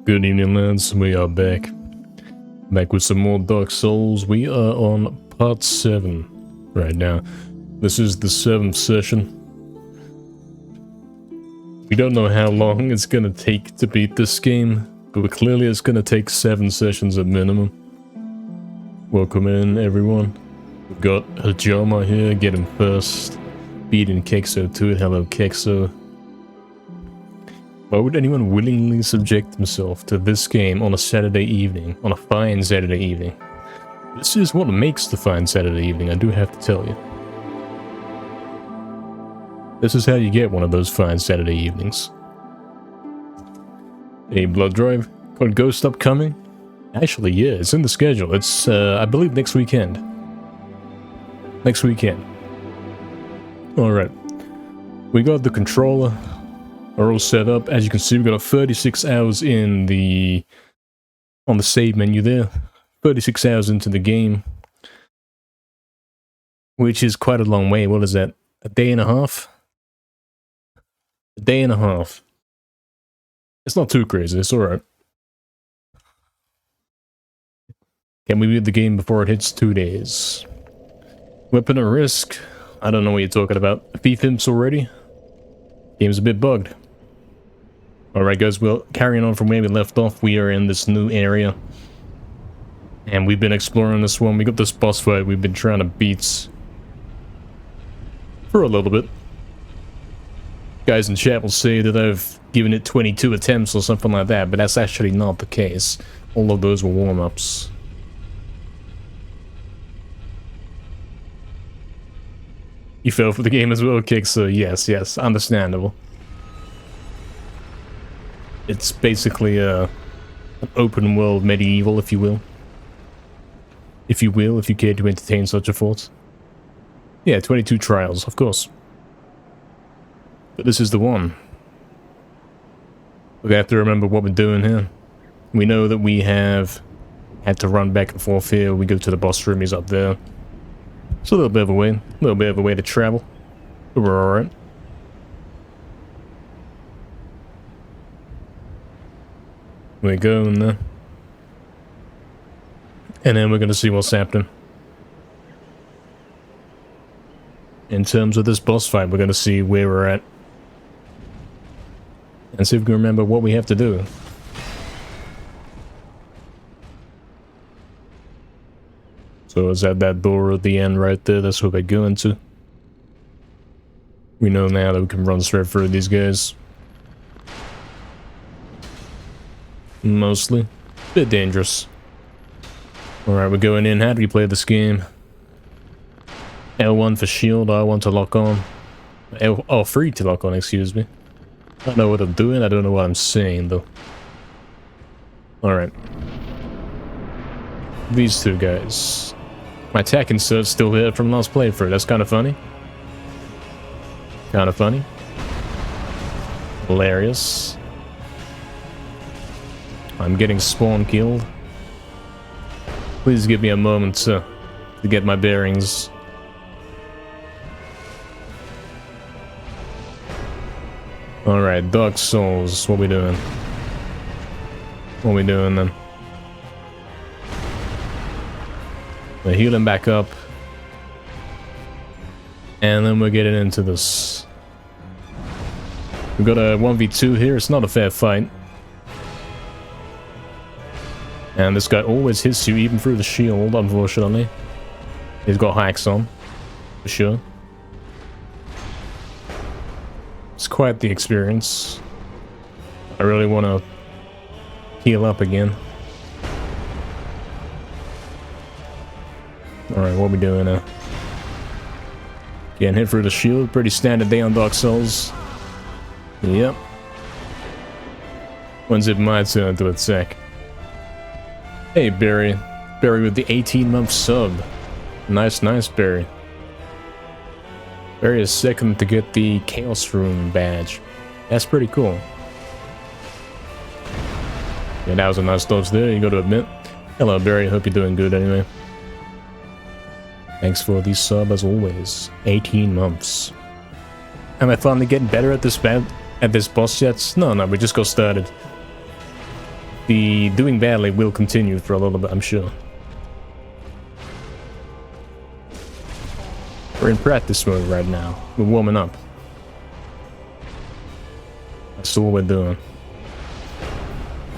Good evening, lads. We are back with some more Dark Souls. We are on part 7 right now. This is the 7th session. We don't know how long it's gonna take to beat this game, but clearly it's gonna take 7 sessions at minimum. Welcome in, everyone. We've got Hajama here, get him first. Beating Kexo to it. Hello, Kexo. Why would anyone willingly subject himself to this game on a Saturday evening? On a fine Saturday evening? This is what makes the fine Saturday evening, I do have to tell you. This is how you get one of those fine Saturday evenings. A blood drive called Ghost upcoming? Actually, yeah, it's in the schedule. It's, I believe, next weekend. Next weekend. Alright. We got the controller. Are all set up. As you can see, we've got 36 hours in the on the save menu there. 36 hours into the game, which is quite a long way. What is that? A day and a half? A day and a half. It's not too crazy. It's alright. Can we beat the game before it hits 2 days? Weapon at risk? I don't know what you're talking about. Thief imps already? Game's a bit bugged. Alright guys, well, carrying on from where we left off, we are in this new area. And we've been exploring this one. We got this boss fight we've been trying to beat for a little bit. Guys in chat will say that I've given it 22 attempts or something like that, but that's actually not the case. All of those were warm-ups. You fell for the game as well, Kick, so yes, understandable. It's basically an open world medieval, if you will. If you care to entertain such a thought. Yeah, 22 trials, of course. But this is the one. We have to remember what we're doing here. We know that we have had to run back and forth here. We go to the boss room, he's up there. It's a little bit of a way to travel. But we're alright. We go in there. And then we're going to see what's happening. In terms of this boss fight, we're going to see where we're at. And see if we can remember what we have to do. So is that door at the end right there? That's what we're going to. We know now that we can run straight through these guys. Mostly. Bit dangerous. Alright, we're going in. How do we play this game? L1 for shield, R1 to lock on. L3 to lock on, excuse me. I don't know what I'm doing, I don't know what I'm saying though. Alright. These two guys. My attack insert's still here from last playthrough, that's kind of funny. Kind of funny. Hilarious. I'm getting spawn killed. Please give me a moment to get my bearings. Alright, Dark Souls, what we doing? What we doing then? We're healing back up. And then we're getting into this. We've got a 1v2 here, it's not a fair fight. And this guy always hits you, even through the shield, unfortunately. He's got hacks on, for sure. It's quite the experience. I really want to heal up again. Alright, what are we doing now? Getting hit through the shield, pretty standard day on Dark Souls. Yep. When's it my turn to attack? Hey, Barry. Barry with the 18-month sub. Nice, Barry. Barry is second to get the Chaos Room badge. That's pretty cool. Yeah, that was a nice dodge there, you gotta admit. Hello, Barry. Hope you're doing good anyway. Thanks for the sub as always. 18 months. Am I finally getting better at this boss yet? No, we just got started. The doing badly will continue for a little bit, I'm sure. We're in practice mode right now. We're warming up. That's all we're doing.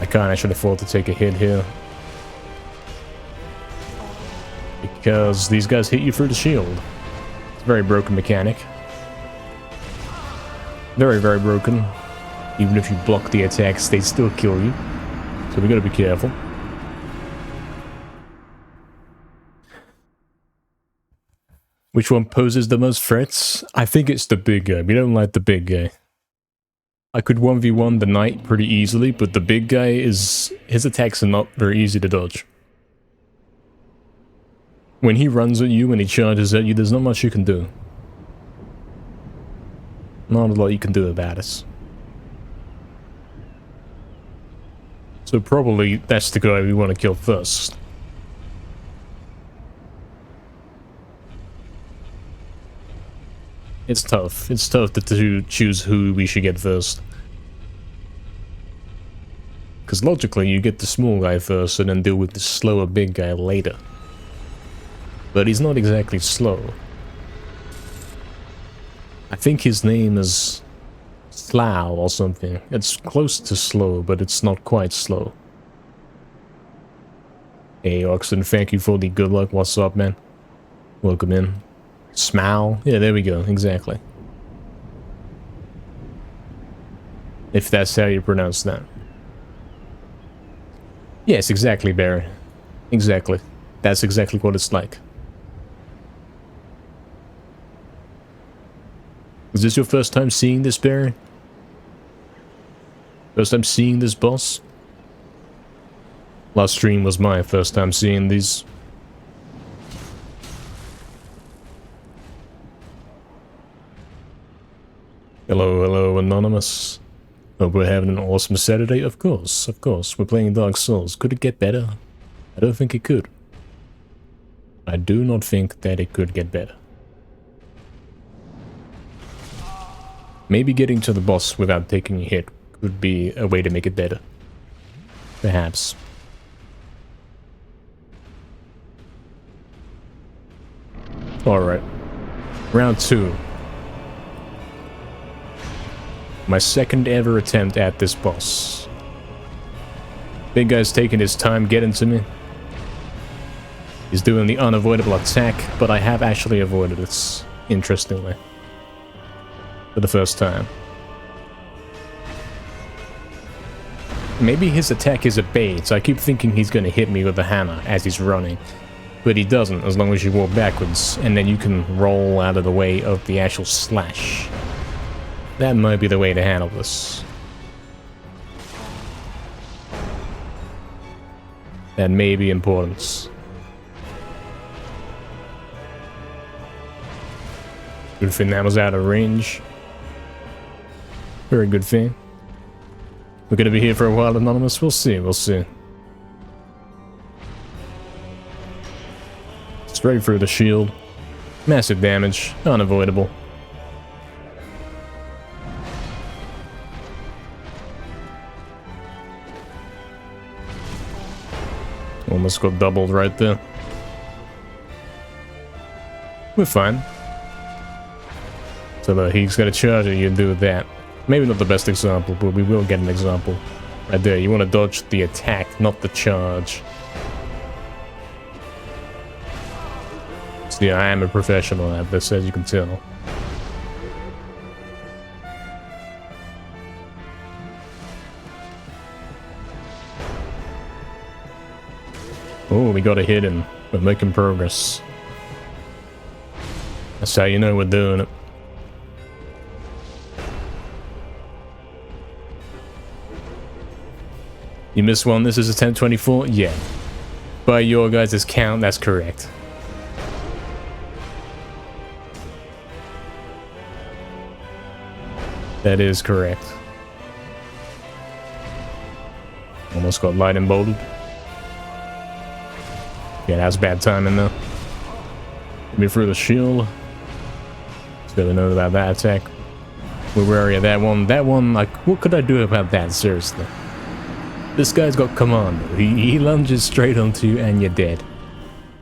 I can't actually afford to take a hit here. Because these guys hit you through the shield. It's a very broken mechanic. Very, very broken. Even if you block the attacks, they still kill you. So we gotta be careful. Which one poses the most threats? I think it's the big guy. We don't like the big guy. I could 1v1 the knight pretty easily, but the big guy is... his attacks are not very easy to dodge. When he runs at you, when he charges at you, there's not much you can do. Not a lot you can do about it. So probably that's the guy we want to kill first. It's tough. It's tough to choose who we should get first. Because logically, you get the small guy first and then deal with the slower big guy later. But he's not exactly slow. I think his name is Slough or something. It's close to slow, but it's not quite slow. Hey Oxen, thank you for the good luck. What's up, man? Welcome in. Smile? Yeah, there we go, exactly. If that's how you pronounce that. Yes, exactly, Barry. Exactly. That's exactly what it's like. Is this your first time seeing this, Barry? First time seeing this boss? Last stream was my first time seeing these. Hello, hello, Anonymous. Hope we're having an awesome Saturday. Of course, we're playing Dark Souls. Could it get better? I don't think it could. I do not think that it could get better. Maybe getting to the boss without taking a hit could be a way to make it better. Perhaps. Alright. Round 2. My second ever attempt at this boss. Big guy's taking his time getting to me. He's doing the unavoidable attack, but I have actually avoided it, interestingly. For the first time. Maybe his attack is a bait, so I keep thinking he's gonna hit me with the hammer as he's running. But he doesn't, as long as you walk backwards, and then you can roll out of the way of the actual slash. That might be the way to handle this. That may be important. Good thing that was out of range. Very good thing. We're gonna be here for a while, Anonymous. We'll see, we'll see. Straight through the shield. Massive damage. Unavoidable. Almost got doubled right there. We're fine. So he's got a charge and you do that. Maybe not the best example, but we will get an example. Right there, you want to dodge the attack, not the charge. So yeah, I am a professional at this, as you can tell. Oh, we got a hit and we're making progress. That's how you know we're doing it. You missed one, this is a 1024? Yeah. By your guys' count, that's correct. That is correct. Almost got light and bolted. Yeah, that's bad timing though. Get me through the shield. Still know about that attack. We're wary of that one. That one, like, what could I do about that, seriously? This guy's got command. He lunges straight onto you and you're dead.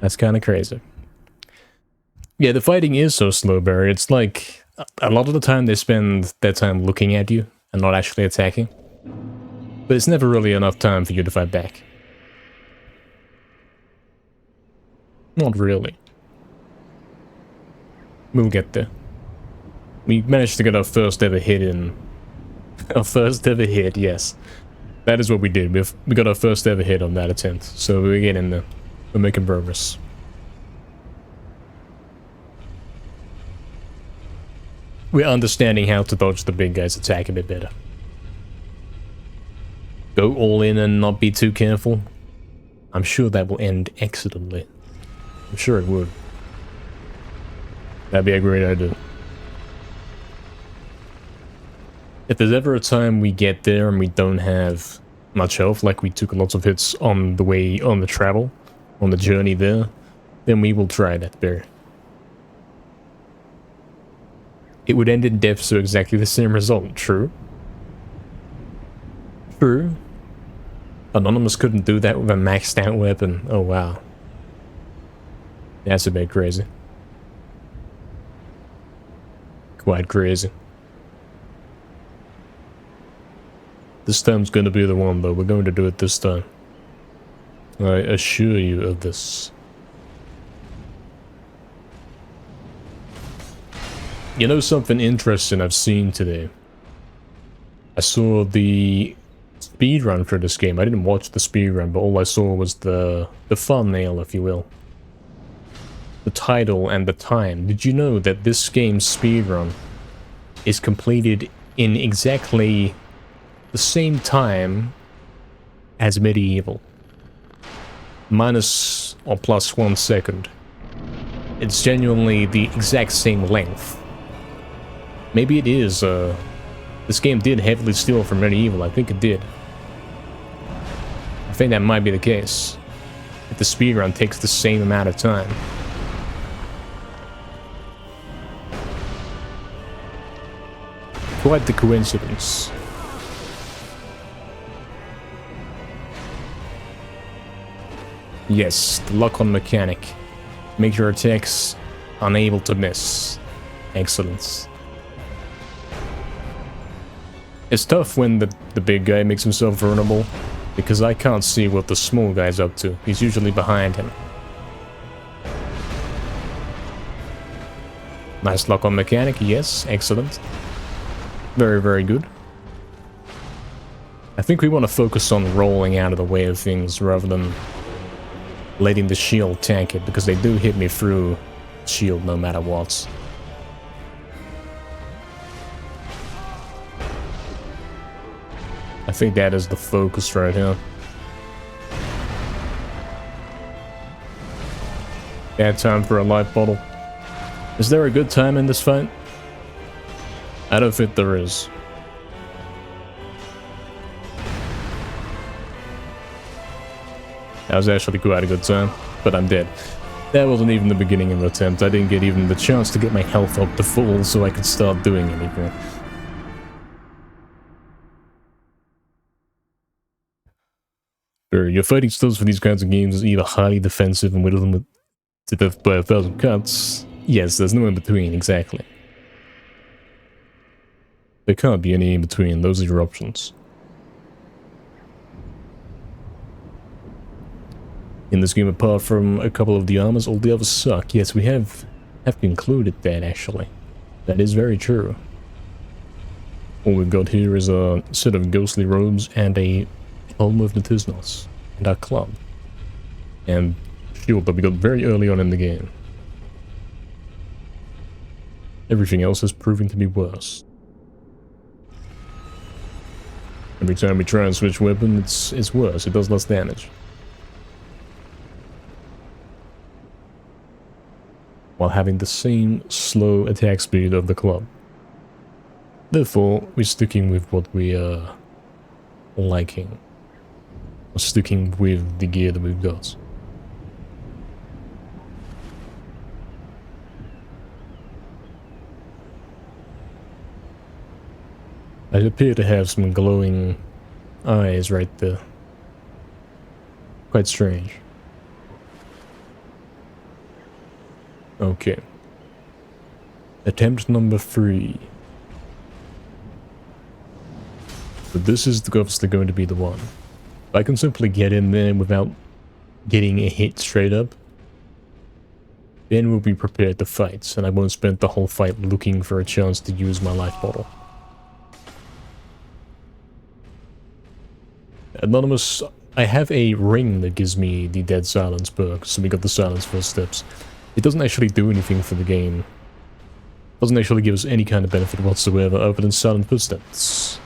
That's kind of crazy. Yeah, the fighting is so slow, Barry. It's like a lot of the time they spend their time looking at you and not actually attacking. But it's never really enough time for you to fight back. Not really. We'll get there. We managed to get our first ever hit in... Our first ever hit, yes. That is what we did. We got our first ever hit on that attempt. So we're getting there. We're making progress. We're understanding how to dodge the big guy's attack a bit better. Go all in and not be too careful. I'm sure that will end excellently. I'm sure it would. That'd be a great idea. If there's ever a time we get there and we don't have much health, like we took lots of hits on the way, on the travel, on the journey there, then we will try that bear. It would end in death, so exactly the same result, true? True. Anonymous couldn't do that with a maxed out weapon. Oh wow. That's a bit crazy. Quite crazy. This time's gonna be the one though, we're going to do it this time. I assure you of this. You know something interesting I've seen today? I saw the speedrun for this game. I didn't watch the speedrun, but all I saw was the thumbnail, if you will. The title and the time. Did you know that this game's speedrun is completed in exactly the same time as Medieval? Minus or plus 1 second. It's genuinely the exact same length. Maybe it is, this game did heavily steal from Medieval, I think it did. I think that might be the case. If the speedrun takes the same amount of time. Quite the coincidence. Yes, the lock-on mechanic. Make your attacks unable to miss. Excellent. It's tough when the big guy makes himself vulnerable, because I can't see what the small guy's up to. He's usually behind him. Nice lock-on mechanic, yes, excellent. Very, very good. I think we want to focus on rolling out of the way of things rather than letting the shield tank it, because they do hit me through shield no matter what. I think that is the focus right here. Bad time for a life bottle. Is there a good time in this fight? I don't think there is. That was actually quite a good time, but I'm dead. That wasn't even the beginning of the attempt. I didn't get even the chance to get my health up to full so I could start doing anything. Sure, your fighting styles for these kinds of games is either highly defensive and whittle them to death by 1,000 cuts. Yes, there's no in between, exactly. There can't be any in between, those are your options. In this game, apart from a couple of the armors, all the others suck. Yes, we have included that, actually. That is very true. All we've got here is a set of ghostly robes and a helm of Natisnos, and our club. And shield that we got very early on in the game. Everything else is proving to be worse. Every time we try and switch weapon, it's worse, it does less damage. While having the same slow attack speed of the club. Therefore, we're sticking with what we are liking. We're sticking with the gear that we've got. I appear to have some glowing eyes right there. Quite strange. Okay. Attempt number 3. So this is obviously going to be the one. I can simply get in there without getting a hit straight up. Then we'll be prepared to fight, and I won't spend the whole fight looking for a chance to use my life bottle. Anonymous, I have a ring that gives me the Dead Silence perk, so we got the Silence Footsteps. It doesn't actually do anything for the game. It doesn't actually give us any kind of benefit whatsoever other than Silent Footsteps.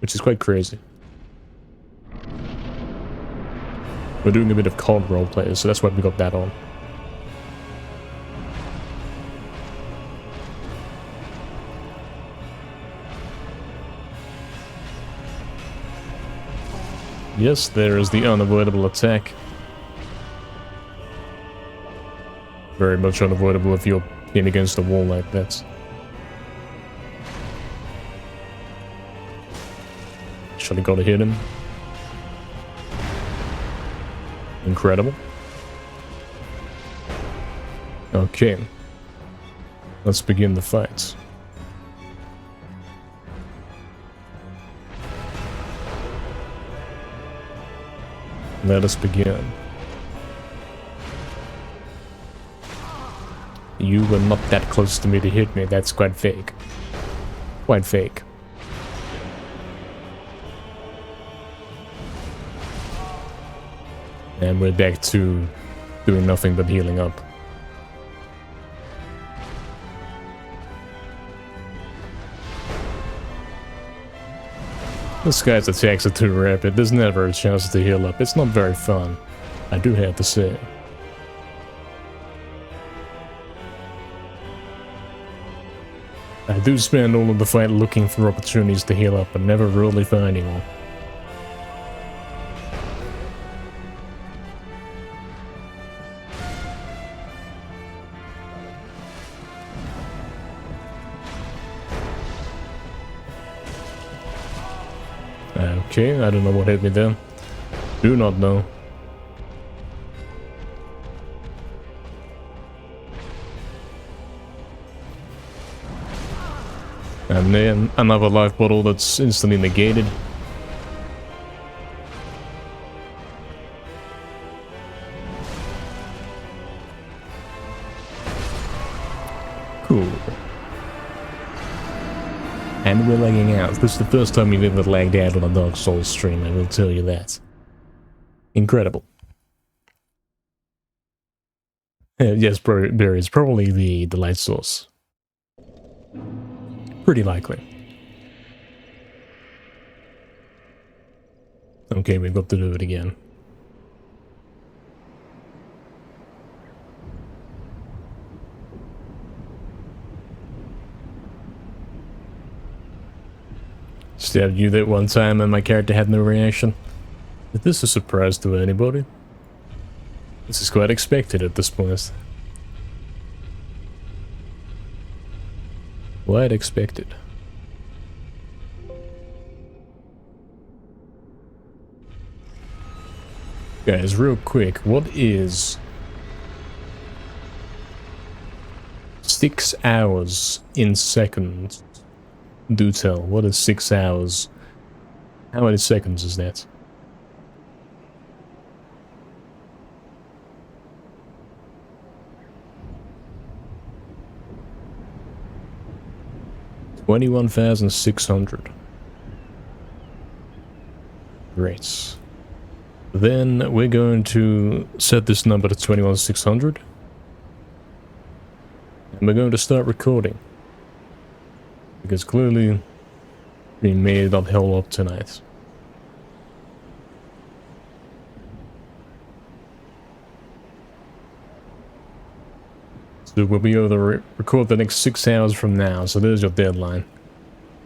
Which is quite crazy. We're doing a bit of COD roleplay, so that's why we got that on. Yes, there is the unavoidable attack. Very much unavoidable if you're in against a wall like that. Actually gotta hit him. Incredible. Okay. Let's begin the fight. Let us begin. You were not that close to me to hit me. That's quite fake. Quite fake. And we're back to doing nothing but healing up. This guy's attacks are too rapid. There's never a chance to heal up. It's not very fun, I do have to say. I do spend all of the fight looking for opportunities to heal up, but never really finding one. Okay, I don't know what hit me there. Do not know. And then another life bottle that's instantly negated. Cool. And we're lagging out. This is the first time we've ever lagged out on a Dark Souls stream, I will tell you that. Incredible. Yes, Barry, it's probably the light source. Pretty likely. Okay, we've got to do it again. Stabbed you that one time and my character had no reaction. Is this a surprise to anybody? This is quite expected at this point. Quite expected. Guys, real quick, what is 6 hours in seconds? Do tell, what is 6 hours? How many seconds is that? $21,600. Great. Then we're going to set this number to 21,600. And we're going to start recording. Because clearly, we made up hell up tonight. So we'll be able to record the next 6 hours from now, so there's your deadline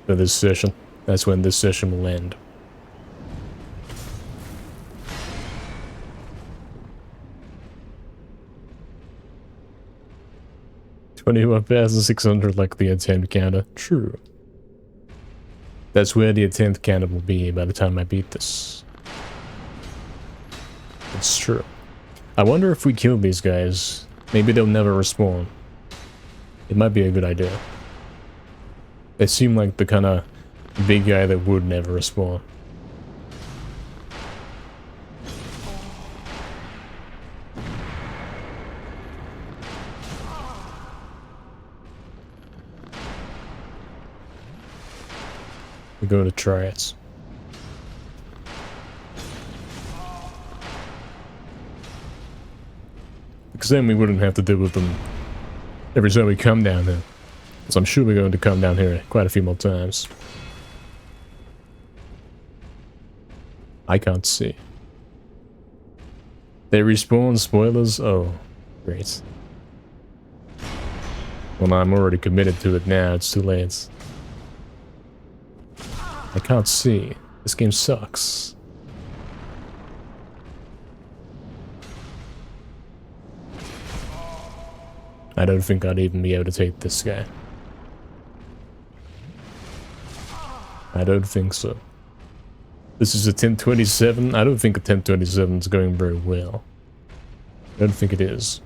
for this session. That's when this session will end. $21,600 like the attempt counter. True. That's where the attempt counter will be by the time I beat this. It's true. I wonder if we kill these guys, maybe they'll never respawn. It might be a good idea. They seem like the kind of big guy that would never respawn. We're going to try it. Because then we wouldn't have to deal with them every time we come down here. Because I'm sure we're going to come down here quite a few more times. I can't see. They respawn, spoilers? Oh, great. Well, I'm already committed to it now, it's too late. I can't see. This game sucks. I don't think I'd even be able to take this guy. I don't think so. This is a 1027. I don't think a 1027 is going very well. I don't think it is.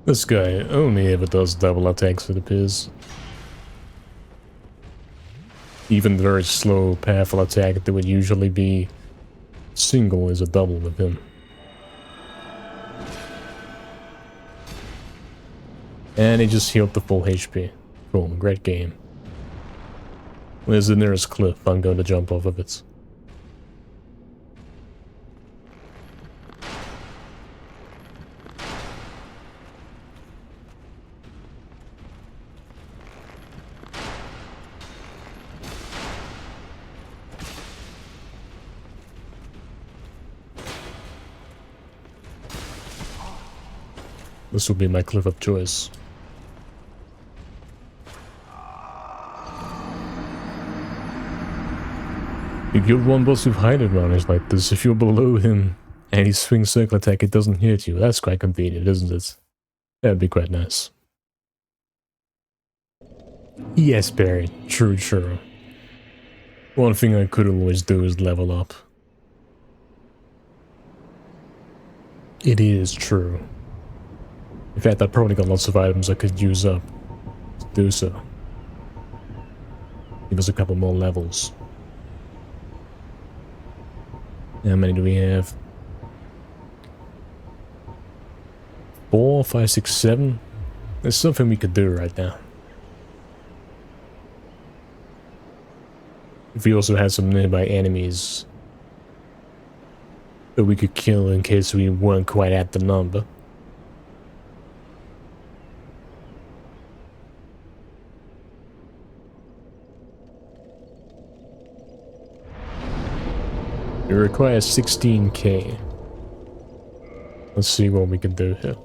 This guy only ever does double attacks with the Piz. Even the very slow, powerful attack that would usually be single is a double with him. And he just healed the full HP. Cool, great game. Where's the nearest cliff? I'm going to jump off of it. This will be my cliff of choice. You kill one boss with height advantage like this. If you're below him and he swings circle attack, it doesn't hit you. That's quite convenient, isn't it? That'd be quite nice. Yes, Barry. True, true. One thing I could always do is level up. It is true. In fact, I probably got lots of items I could use up to do so. Give us a couple more levels. How many do we have? 4, 5, 6, 7? There's something we could do right now. If we also had some nearby enemies that we could kill in case we weren't quite at the number. It requires 16k. Let's see what we can do here.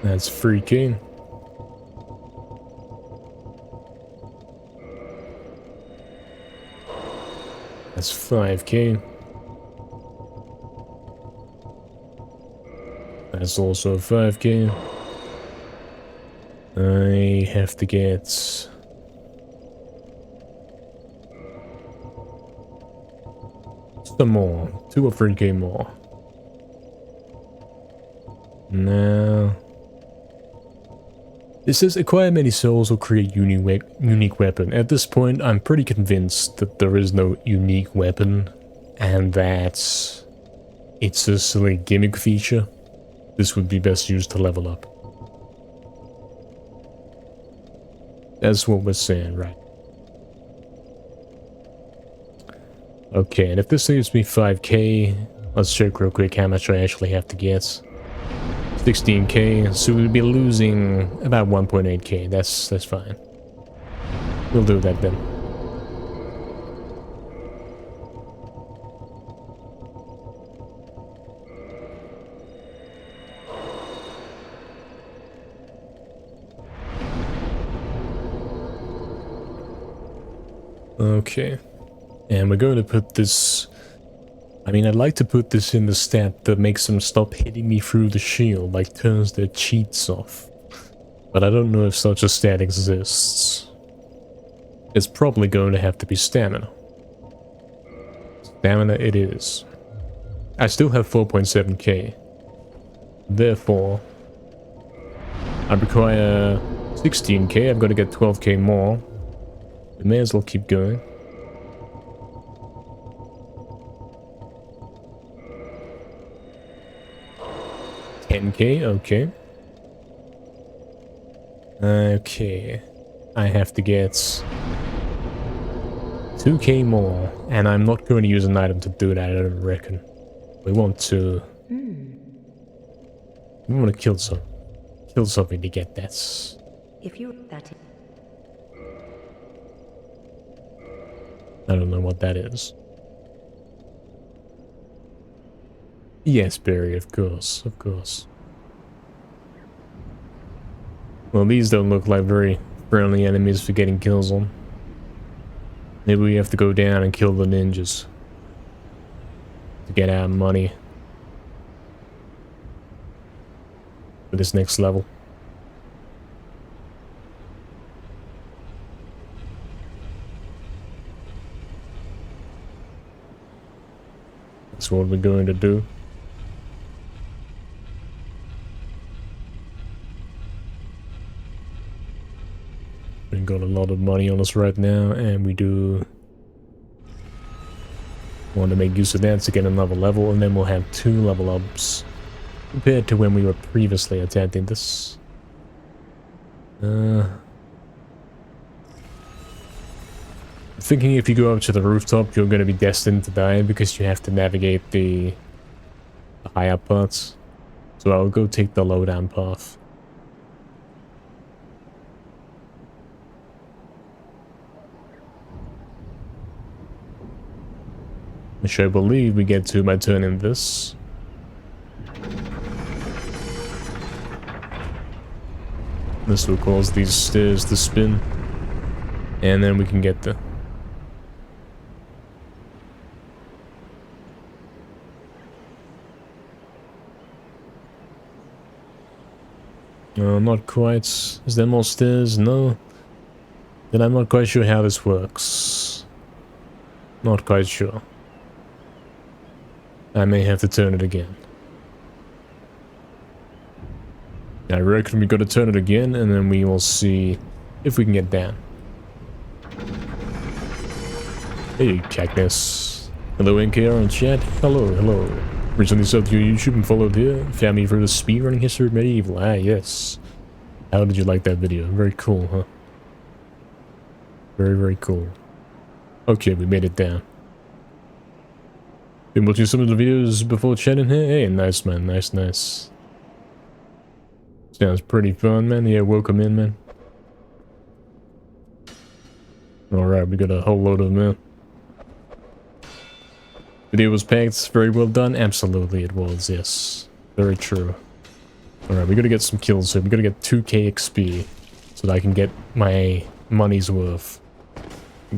That's 3k. That's 5k. That's also 5k. I have to get some more, 2 or 3k more. Now, it says acquire many souls or create unique weapon. At this point, I'm pretty convinced that there is no unique weapon and that it's a silly gimmick feature. This would be best used to level up. That's what we're saying, right? Okay, and if this saves me 5k, let's check real quick how much I actually have to get. 16k, so we'll be losing about 1.8k. That's fine. We'll do that then. Okay. And we're going to put this... I mean, I'd like to put this in the stat that makes them stop hitting me through the shield, like turns their cheats off. But I don't know if such a stat exists. It's probably going to have to be stamina. Stamina it is. I still have 4.7k. Therefore, I require 16k. I've got to get 12k more. I may as well keep going. $10k, okay. Okay. I have to get 2k more, and I'm not going to use an item to do that, I don't reckon. We want to... We want to kill something to get that. If you that I don't know what that is. Yes, Barry, of course, of course. Well, these don't look like very friendly enemies for getting kills on. Maybe we have to go down and kill the ninjas to get our money for this next level. That's what we're going to do. We've got a lot of money on us right now, and we do want to make use of that to get another level, and then we'll have 2 level ups compared to when we were previously attempting this. I'm thinking if you go up to the rooftop, you're going to be destined to die because you have to navigate the high up parts. So I'll go take the low down path. Which I believe we get to by turning this. This will cause these stairs to spin. And then we can get the... No, not quite. Is there more stairs? No. Then I'm not quite sure how this works. Not quite sure. I may have to turn it again. I reckon we gotta turn it again, and then we will see if we can get down. Hey, Cactus. Hello, NKR in chat. Hello, hello. Recently subbed to your YouTube and followed here. Found me for the speedrunning history of Medieval. Ah, yes. How did you like that video? Very cool, huh? Very, very cool. Okay, we made it down. Been watching some of the videos before chatting here? Hey, nice, man. Nice, nice. Sounds pretty fun, man. Yeah, welcome in, man. Alright, we got a whole load of them. Video was packed. Very well done. Absolutely, it was, yes. Very true. Alright, we gotta get some kills here. We gotta get 2k XP so that I can get my money's worth.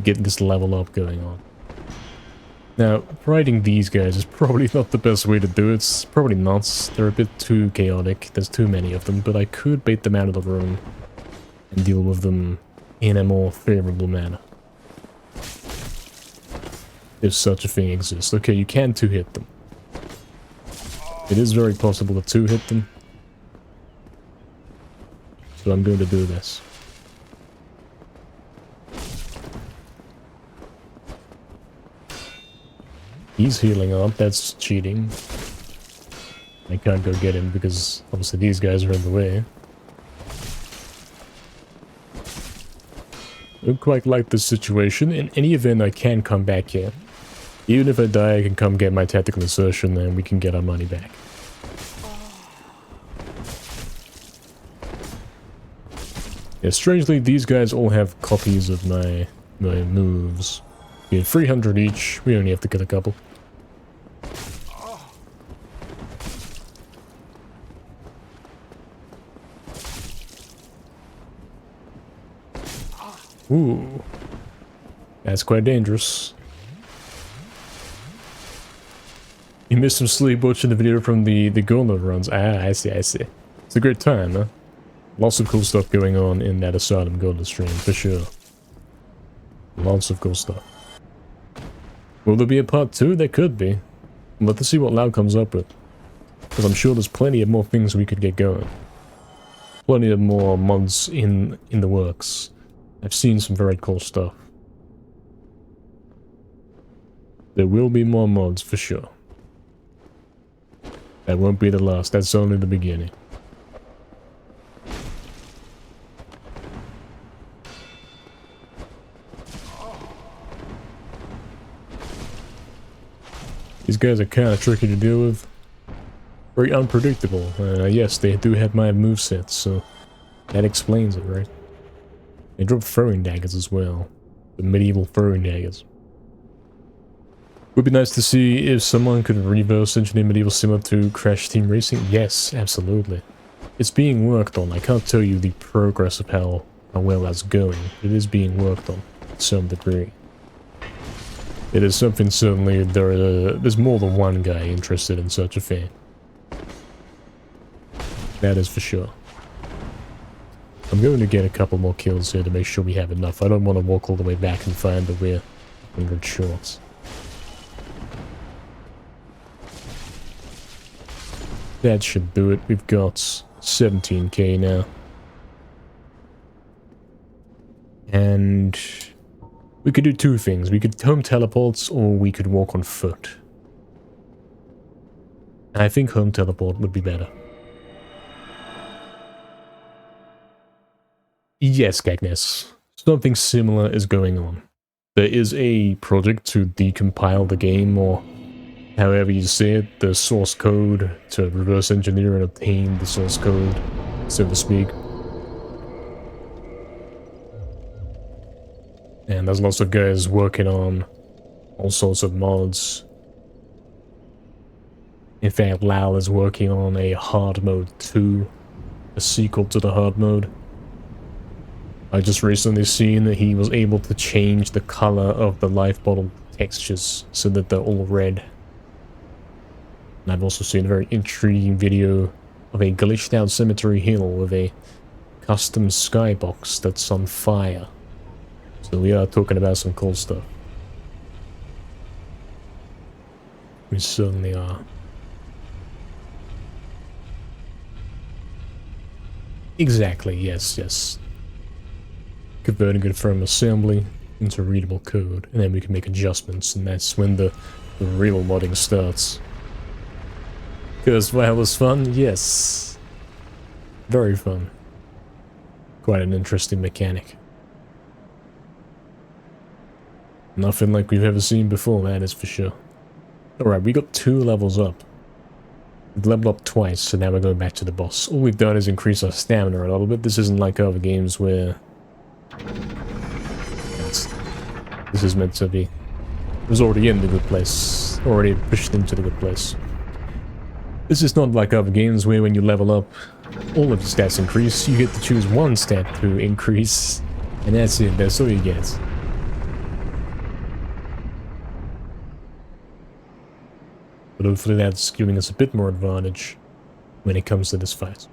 Get this level up going on. Now, fighting these guys is probably not the best way to do it. It's probably not. They're a bit too chaotic. There's too many of them, but I could bait them out of the room and deal with them in a more favorable manner. If such a thing exists. Okay, you can 2-hit them. It is very possible to 2-hit them. So I'm going to do this. He's healing up, that's cheating. I can't go get him because obviously these guys are in the way. I don't quite like this situation. In any event, I can come back here. Even if I die, I can come get my tactical insertion and we can get our money back. Yeah, strangely, these guys all have copies of my moves. Yeah, 300 each. We only have to get a couple. Ooh. That's quite dangerous. You missed some sleep watching the video from the gauntlet runs. Ah, I see, I see. It's a great time, huh? Lots of cool stuff going on in that Asylum gauntlet stream, for sure. Lots of cool stuff. Will there be a part 2? There could be. But let's see what Lau comes up with. Because I'm sure there's plenty of more things we could get going. Plenty of more mods in the works. I've seen some very cool stuff. There will be more mods for sure. That won't be the last, that's only the beginning. These guys are kind of tricky to deal with. Very unpredictable. Yes, they do have my movesets, so that explains it, right? They drop throwing daggers as well. The medieval throwing daggers. Would be nice to see if someone could reverse engineer medieval similar to Crash Team Racing. Yes, absolutely. It's being worked on. I can't tell you the progress of how well that's going. It is being worked on to some degree. It is something certainly there's more than one guy interested in such a thing. That is for sure. I'm going to get a couple more kills here to make sure we have enough. I don't want to walk all the way back and find that we're 100 shorts. That should do it. We've got 17k now. And we could do two things. We could home teleports or we could walk on foot. I think home teleport would be better. Yes, Gagnes. Something similar is going on. There is a project to decompile the game, or however you say it, the source code, to reverse engineer and obtain the source code, so to speak. And there's lots of guys working on all sorts of mods. In fact, Lal is working on a hard mode 2, a sequel to the hard mode. I just recently seen that he was able to change the color of the life bottle textures so that they're all red. And I've also seen a very intriguing video of a glitched out cemetery hill with a custom skybox that's on fire. So we are talking about some cool stuff. We certainly are. Exactly, yes, yes. Converting it from assembly into readable code, and then we can make adjustments, and that's when the real modding starts. Because while it was fun, yes. Very fun. Quite an interesting mechanic. Nothing like we've ever seen before, that is for sure. Alright, we got 2 levels up. We've leveled up twice, so now we're going back to the boss. All we've done is increase our stamina a little bit. This isn't like other games where... This is meant to be. It was already in the good place. Already pushed into the good place. This is not like other games where when you level up, all of the stats increase. You get to choose one stat to increase, and that's it. That's all you get. But hopefully that's giving us a bit more advantage when it comes to this fight.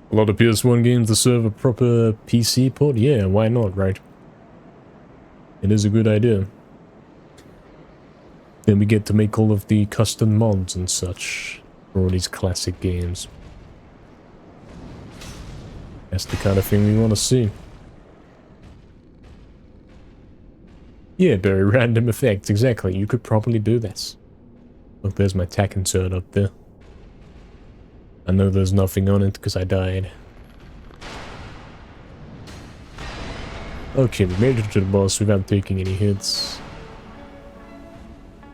A lot of PS1 games deserve a proper PC port? Yeah, why not, right? It is a good idea. Then we get to make all of the custom mods and such for all these classic games. That's the kind of thing we want to see. Yeah, very random effects, exactly. You could probably do this. Look, there's my tack insert up there. I know there's nothing on it because I died. Okay, we made it to the boss without taking any hits.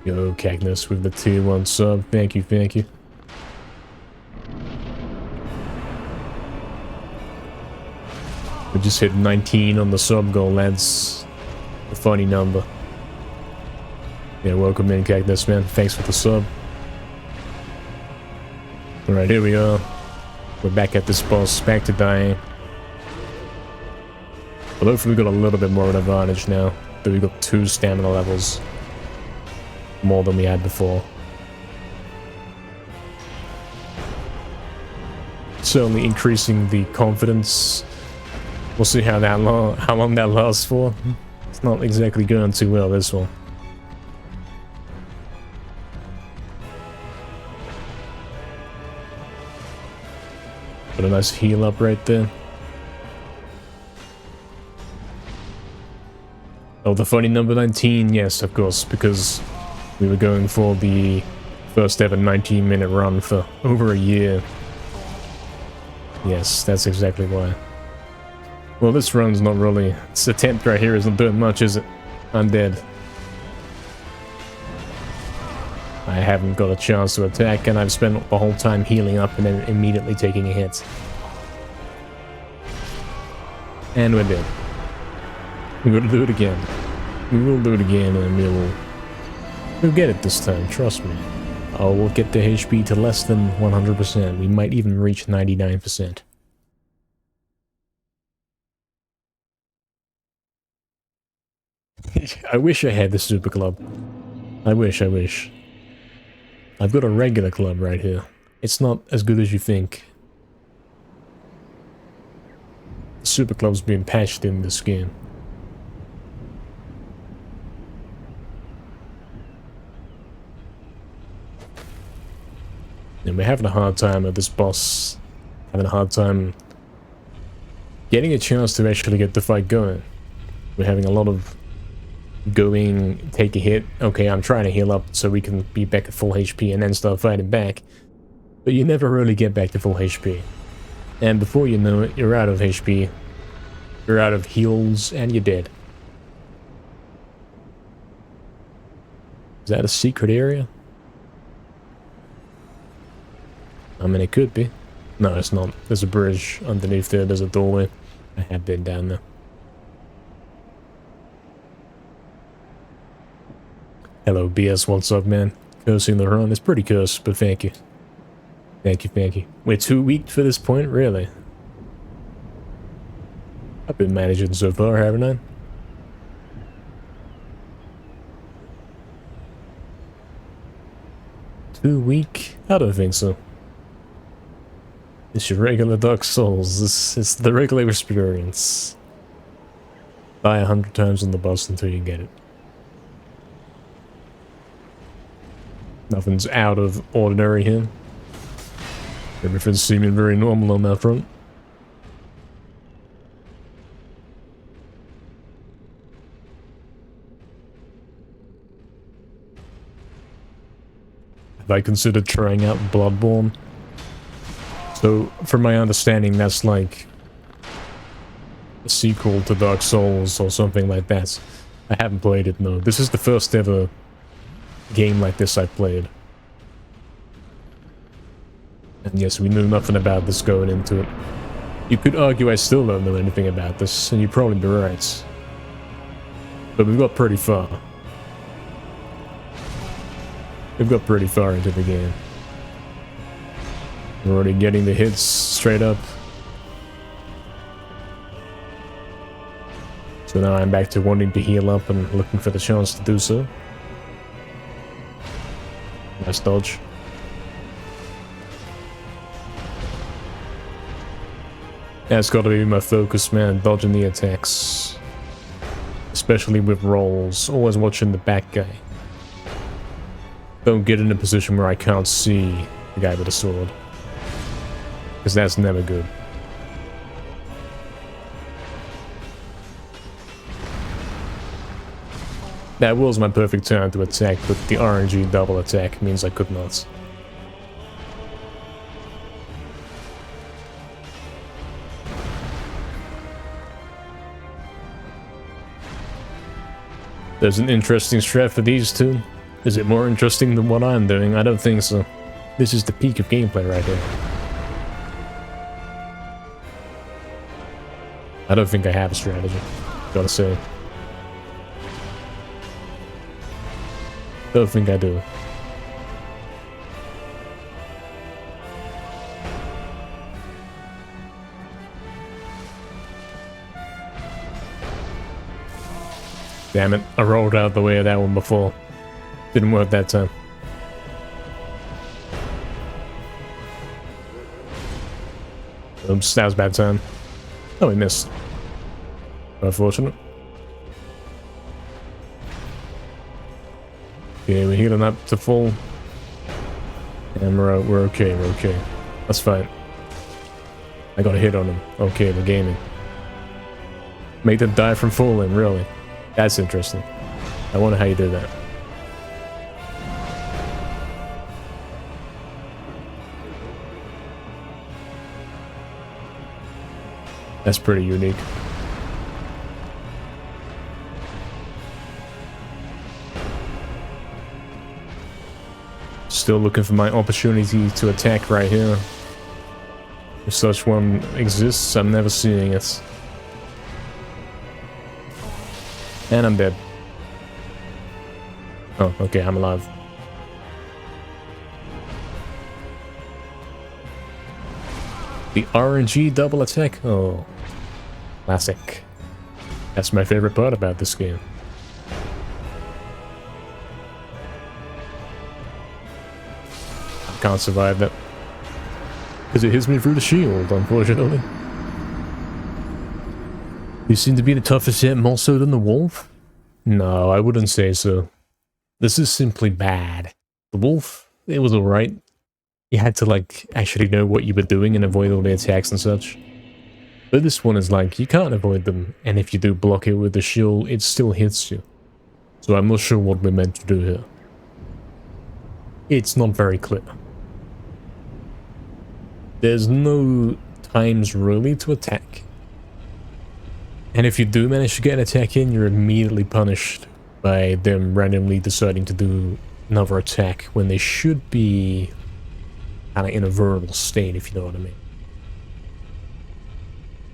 Yo, Cagnes with the tier 1 sub. Thank you, thank you. We just hit 19 on the sub goal, that's a funny number. Yeah, welcome in, Cagnes, man. Thanks for the sub. Alright, here we are. We're back at this boss, back to dying. But hopefully we got a little bit more of an advantage now that we got 2 stamina levels more than we had before. Certainly increasing the confidence. We'll see how long that lasts for. It's not exactly going too well, this one. Got a nice heal up right there. Oh, the funny number 19, yes, of course, because we were going for the first ever 19-minute run for over a year. Yes, that's exactly why. Well, this run's not really... This attempt right here isn't doing much, is it? I'm dead. I haven't got a chance to attack, and I've spent the whole time healing up and then immediately taking a hit. And we're dead. We're gonna do it again. We will do it again, and we'll get it this time, trust me. Oh, we'll get the HP to less than 100%. We might even reach 99%. I wish I had the super club. I wish. I've got a regular club right here. It's not as good as you think. The super club's being patched in this game. And we're having a hard time at this boss. Having a hard time getting a chance to actually get the fight going. We're having a lot of going, take a hit. Okay, I'm trying to heal up so we can be back at full HP and then start fighting back. But you never really get back to full HP. And before you know it, you're out of HP. You're out of heals and you're dead. Is that a secret area? I mean, it could be. No, it's not. There's a bridge underneath there. There's a doorway. I have been down there. Hello, BS. What's up, man? Cursing the run. It's pretty cursed, but thank you. Thank you. We're too weak for this point, really? I've been managing so far, haven't I? Too weak? I don't think so. It's your regular Dark Souls. This is the regular experience. Die 100 times on the boss until you get it. Nothing's out of ordinary here. Everything's seeming very normal on that front. Have I considered trying out Bloodborne? So, from my understanding, that's like a sequel to Dark Souls or something like that. I haven't played it, no. This is the first ever game like this I played. And yes, we knew nothing about this going into it. You could argue I still don't know anything about this, and you'd probably be right. But we've got pretty far. We've got pretty far into the game. We're already getting the hits straight up. So now I'm back to wanting to heal up and looking for the chance to do so. Nice dodge. That's gotta be my focus, man, dodging the attacks. Especially with rolls, always watching the back guy. Don't get in a position where I can't see the guy with a sword. Because that's never good. That was my perfect time to attack, but the RNG double attack means I could not. There's an interesting strat for these two. Is it more interesting than what I'm doing? I don't think so. This is the peak of gameplay right here. I don't think I have a strategy, gotta say. Don't think I do. Damn it, I rolled out the way of that one before. Didn't work that time. Oops, that was a bad time. Oh, we missed. Unfortunate. Okay, we're healing up to full. And we're okay, we're okay. That's fine. I got a hit on him. Okay, we're gaming. Make them die from falling, really? That's interesting. I wonder how you do that. That's pretty unique. Still looking for my opportunity to attack right here. If such one exists, I'm never seeing it. And I'm dead. Oh, okay, I'm alive. The RNG double attack? Oh, classic. That's my favorite part about this game. I can't survive that. Because it hits me through the shield, unfortunately. You seem to be the toughest yet, more so than the wolf? No, I wouldn't say so. This is simply bad. The wolf, it was alright. You had to, like, actually know what you were doing and avoid all the attacks and such. But this one is like, you can't avoid them, and if you do block it with the shield, it still hits you. So I'm not sure what we're meant to do here. It's not very clear. There's no times really to attack. And if you do manage to get an attack in, you're immediately punished by them randomly deciding to do another attack when they should be kind of in a vulnerable state, if you know what I mean.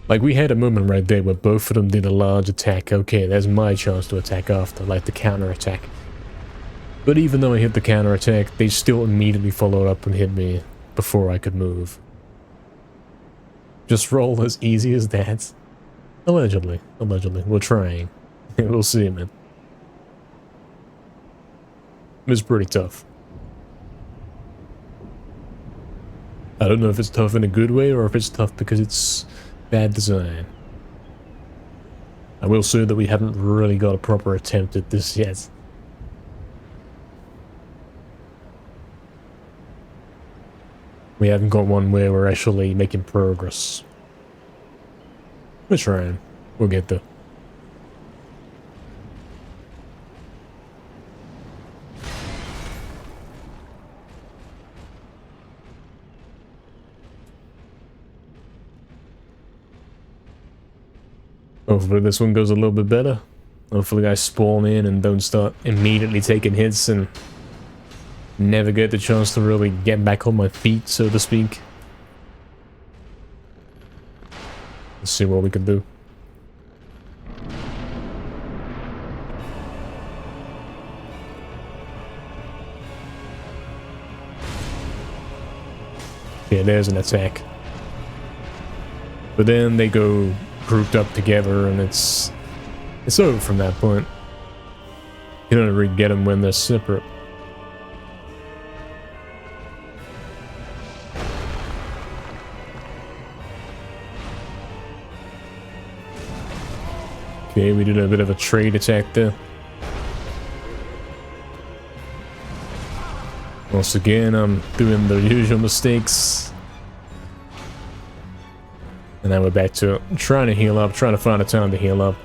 Like, we had a moment right there where both of them did a large attack. Okay, there's my chance to attack after, like the counter attack. But even though I hit the counter attack, they still immediately followed up and hit me before I could move. Just roll as easy as that. Allegedly. Allegedly. We're trying. We'll see, man. It's pretty tough. I don't know if it's tough in a good way or if it's tough because it's bad design. I will say that we haven't really got a proper attempt at this yet. We haven't got one where we're actually making progress. We're trying. We'll get there. Hopefully this one goes a little bit better. Hopefully I spawn in and don't start immediately taking hits and never get the chance to really get back on my feet, so to speak. Let's see what we can do. Yeah, there's an attack. But then they go grouped up together and it's over from that point. You don't really get them when they're separate. Okay, we did a bit of a trade attack there. Once again, I'm doing the usual mistakes. And now we're back to it. I'm trying to heal up, trying to find a time to heal up.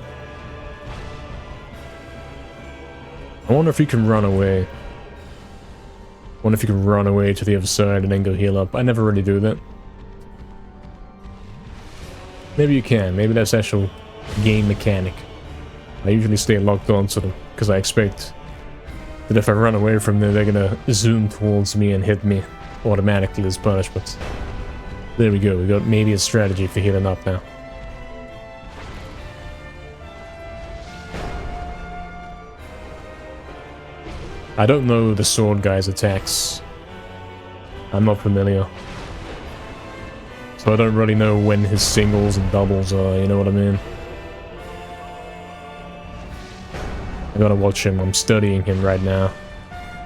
I wonder if you can run away. I wonder if you can run away to the other side and then go heal up. I never really do that. Maybe you can. Maybe that's actual game mechanic. I usually stay locked onto them because I expect that if I run away from them, they're gonna zoom towards me and hit me automatically as punishment. There we go. We got maybe a strategy for healing up now. I don't know the sword guy's attacks. I'm not familiar. So I don't really know when his singles and doubles are, you know what I mean? I gotta watch him. I'm studying him right now.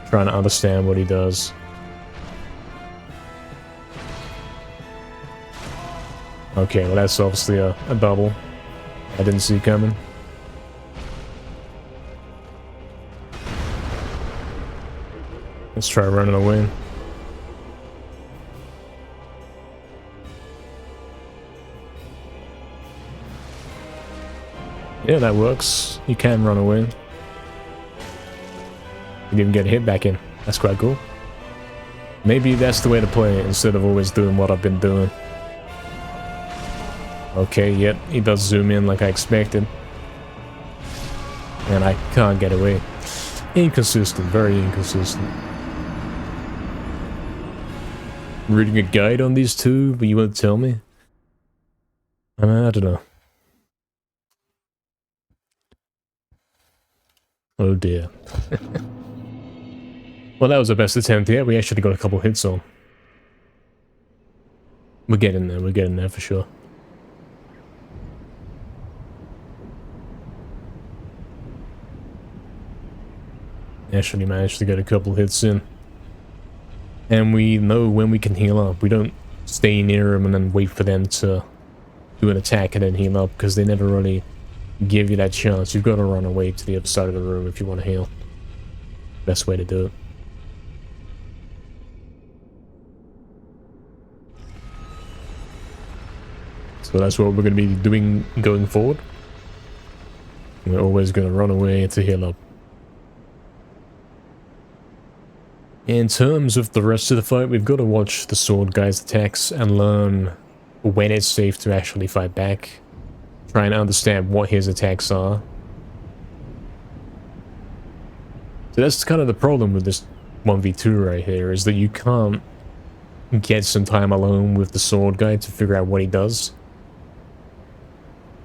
Trying to understand what he does. Okay, well that's obviously a double. I didn't see coming. Let's try running away. Yeah, that works. You can run away. You didn't even get a hit back in. That's quite cool. Maybe that's the way to play it instead of always doing what I've been doing. Okay, yep, he does zoom in like I expected. And I can't get away. Inconsistent, very inconsistent. Reading a guide on these two, but you won't tell me? I mean, I don't know. Oh dear. Well, that was the best attempt yet. We actually got a couple hits on. We're getting there for sure. Actually managed to get a couple hits in. And we know when we can heal up. We don't stay near them and then wait for them to do an attack and then heal up, because they never really give you that chance. You've got to run away to the other side of the room if you want to heal. Best way to do it. So that's what we're going to be doing going forward. We're always going to run away to heal up. In terms of the rest of the fight, we've got to watch the sword guy's attacks and learn when it's safe to actually fight back. Try and understand what his attacks are. So that's kind of the problem with this 1v2 right here, is that you can't get some time alone with the sword guy to figure out what he does.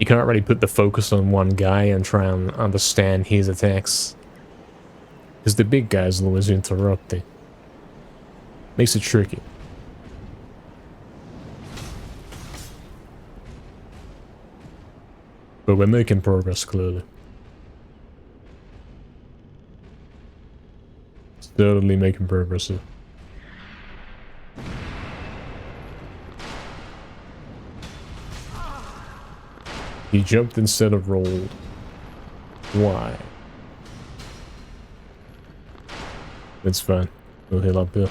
You can't really put the focus on one guy and try and understand his attacks, because the big guys will always interrupt it. Makes it tricky. But we're making progress, clearly. Steadily making progress here. He jumped instead of rolled. Why? It's fine. We'll heal up here.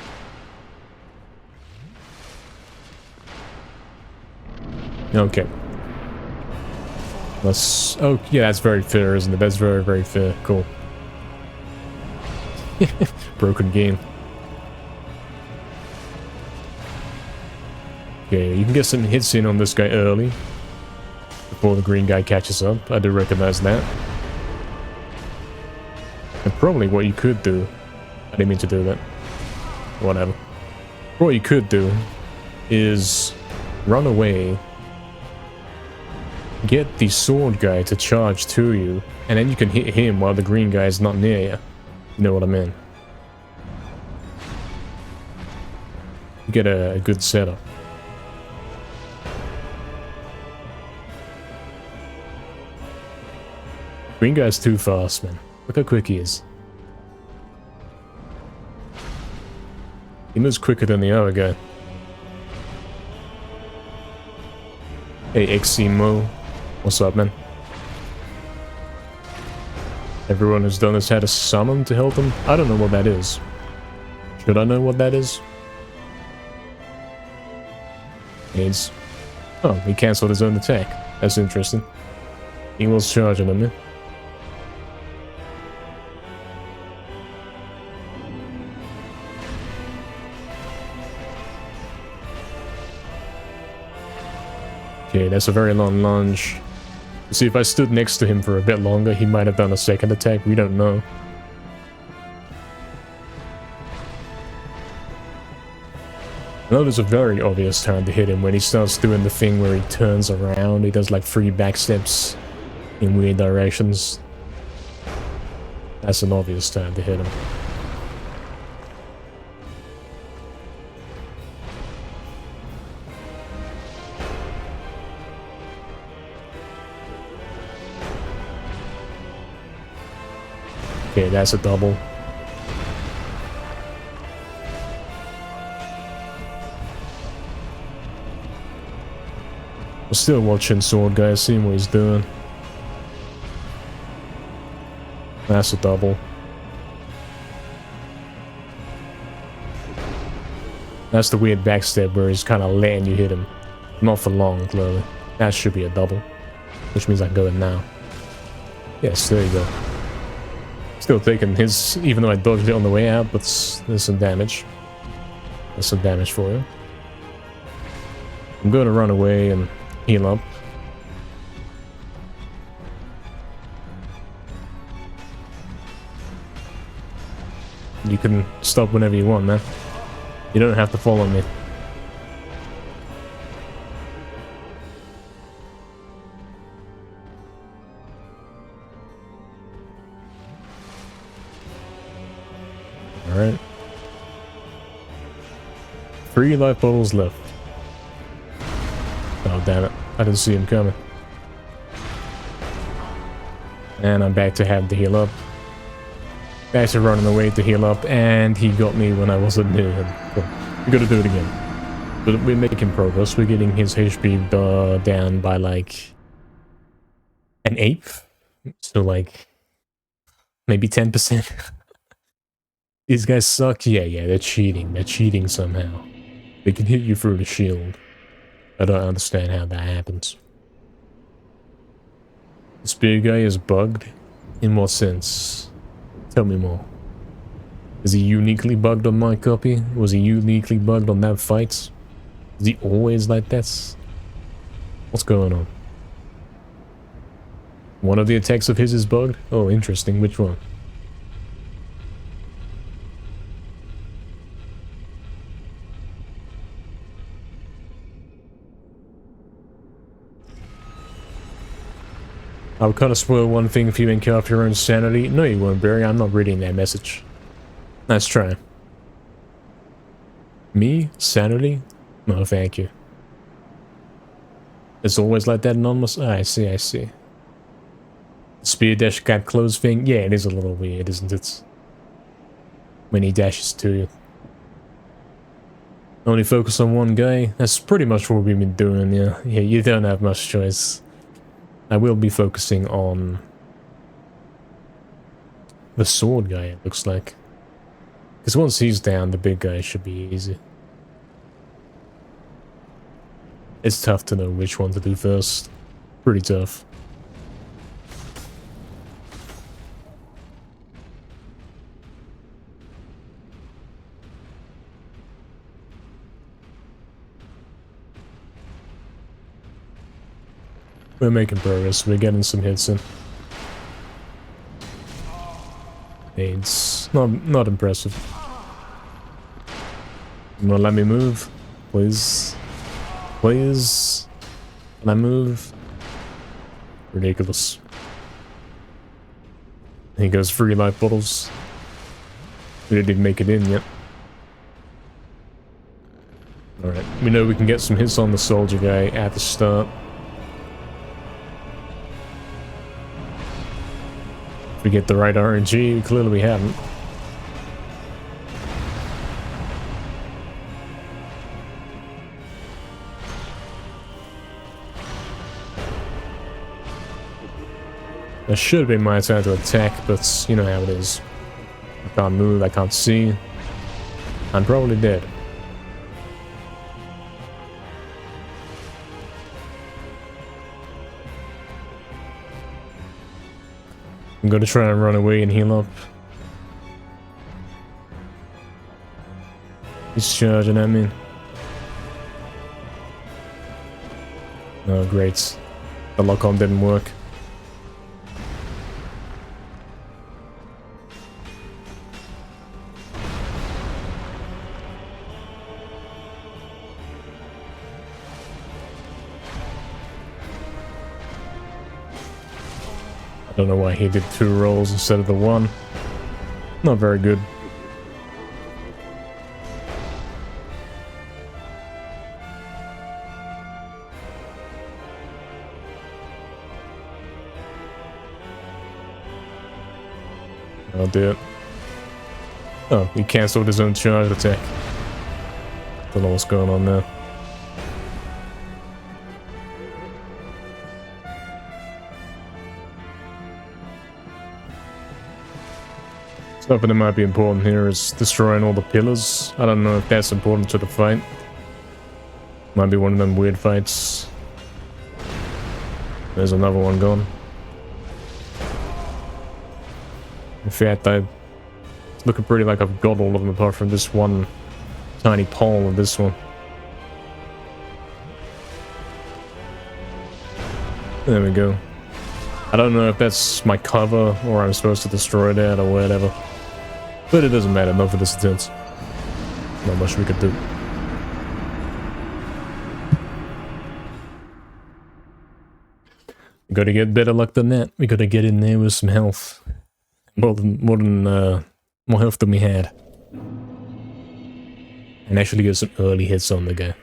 Okay. Let's... Oh, yeah, that's very fair, isn't it? That's very, very fair. Cool. Broken game. Okay, you can get some hits in on this guy early, before the green guy catches up. I do recognize that. And probably what you could do... I didn't mean to do that. Whatever. What you could do is run away, get the sword guy to charge to you, and then you can hit him while the green guy is not near you. You know what I mean? You get a good setup. Green guy's too fast, man. Look how quick he is. He moves quicker than the other guy. Hey, Eximo. What's up, man? Everyone who's done this had a summon to help them? I don't know what that is. Should I know what that is? Means... Oh, he cancelled his own attack. That's interesting. He was charging him, yeah? Okay, that's a very long lunge. See, if I stood next to him for a bit longer, he might have done a second attack. We don't know. I know there's a very obvious time to hit him when he starts doing the thing where he turns around. He does like 3 back steps in weird directions. That's an obvious time to hit him. Okay, that's a double. I'm still watching Sword Guy, seeing what he's doing. That's a double. That's the weird backstab where he's kind of letting you hit him. Not for long, clearly. That should be a double. Which means I can go in now. Yes, there you go. Still taking his, even though I dodged it on the way out, but there's some damage. There's some damage for you. I'm going to run away and heal up. You can stop whenever you want, man. You don't have to follow me. Alright. 3 life bottles left. Oh, damn it. I didn't see him coming. And I'm back to having to heal up. Back to running away to heal up, and he got me when I wasn't near him. Cool. We gotta do it again. But we're making progress. We're getting his HP down by like an eighth. So like maybe 10%. These guys suck. Yeah, they're cheating. They're cheating somehow. They can hit you through the shield. I don't understand how that happens. The spear guy is bugged? In what sense? Tell me more. Is he uniquely bugged on my copy? Was he uniquely bugged on that fight? Is he always like that? What's going on? One of the attacks of his is bugged? Oh, interesting. Which one? I'll kind of spoil one thing if you encounter your own sanity. No, you won't, Barry. I'm not reading that message. Let's try. Me? Sanity? No, thank you. It's always like that anonymous. Ah, I see, I see. Spear dash cat close thing? Yeah, it is a little weird, isn't it? When he dashes to you. Only focus on one guy? That's pretty much what we've been doing, yeah. Yeah, you don't have much choice. I will be focusing on the sword guy, it looks like. Because once he's down, the big guy should be easy. It's tough to know which one to do first. Pretty tough. We're making progress. We're getting some hits in. It's not impressive. You wanna let me move? Please? Please? Can I move? Ridiculous. He goes 3 life bottles. We didn't even make it in yet. Alright, we know we can get some hits on the soldier guy at the start. If we get the right RNG, clearly we haven't. That should have been my time to attack, but you know how it is. I can't move, I can't see. I'm probably dead. I'm gonna try and run away and heal up. He's charging at me. Oh great. The lock-on didn't work. I don't know why he did 2 rolls instead of the 1. Not very good. I'll do it. Oh, he cancelled his own charge attack. Don't know what's going on there. Something that might be important here is destroying all the pillars. I don't know if that's important to the fight. Might be one of them weird fights. There's another one going. In fact, it's looking pretty like I've got all of them apart from this one tiny pole of this one. There we go. I don't know if that's my cover or I'm supposed to destroy that or whatever. But it doesn't matter, not for this intense. Not much we could do. We gotta get better luck than that. We gotta get in there with some health. More health than we had. And actually get some early hits on the guy.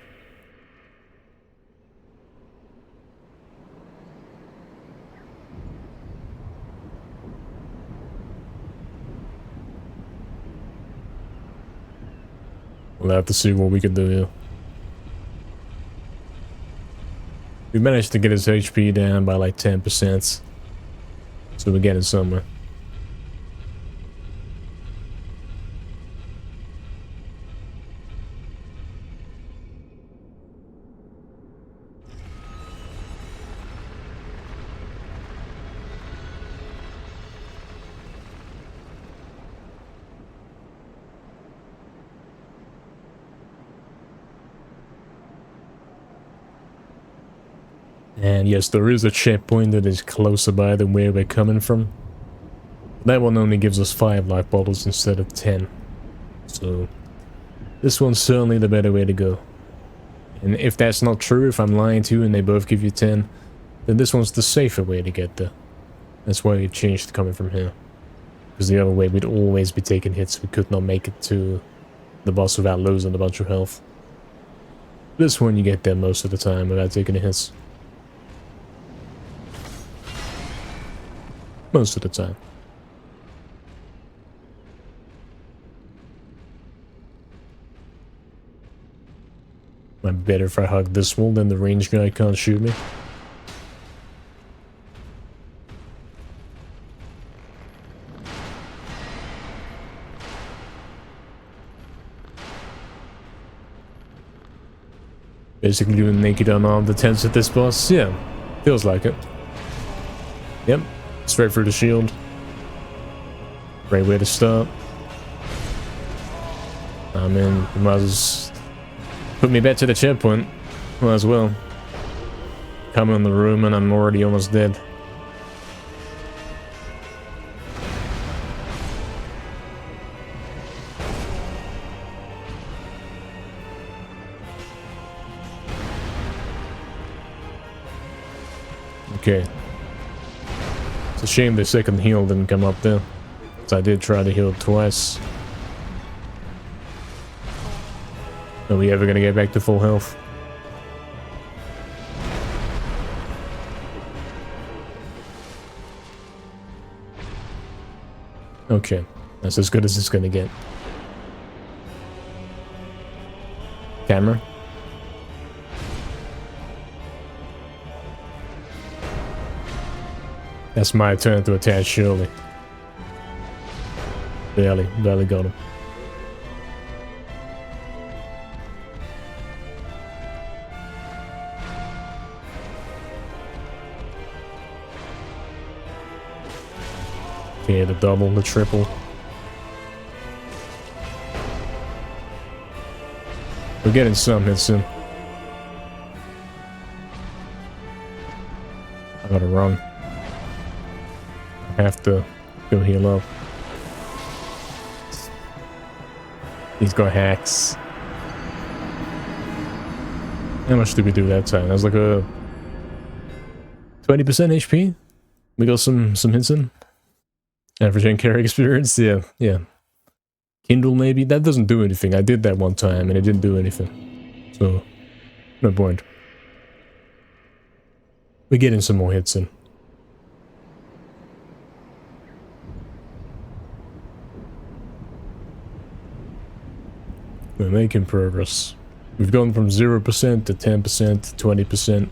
We'll have to see what we can do here. We managed to get his HP down by like 10%. So we're getting somewhere. And yes, there is a checkpoint that is closer by than where we're coming from. That one only gives us 5 life bottles instead of 10. So, this one's certainly the better way to go. And if that's not true, if I'm lying to you and they both give you 10, then this one's the safer way to get there. That's why we changed coming from here. Because the other way, we'd always be taking hits. We could not make it to the boss without losing a bunch of health. This one, you get there most of the time without taking the hits. Most of the time. Might be better if I hug this wall, then the range guy can't shoot me. Basically doing naked unarmed attempts at this boss, yeah. Feels like it. Yep. Straight through the shield. Great way to start. I mean, you might as well put me back to the checkpoint. Might as well. Come in the room and I'm already almost dead. Okay. It's a shame the second heal didn't come up there. So I did try to heal twice. Are we ever gonna get back to full health? Okay. That's as good as it's gonna get. Camera. That's my turn to attack, surely. Barely got him. Okay, the double, the triple. We're getting some hits soon. I gotta run. I have to go heal up. He's got hacks. How much did we do that time? That was like a 20% HP. We got some hits in. Average and carry experience, yeah. Kindle maybe? That doesn't do anything. I did that one time and it didn't do anything. So, no point. We're getting some more hits in. We're making progress. We've gone from 0% to 10% to 20%.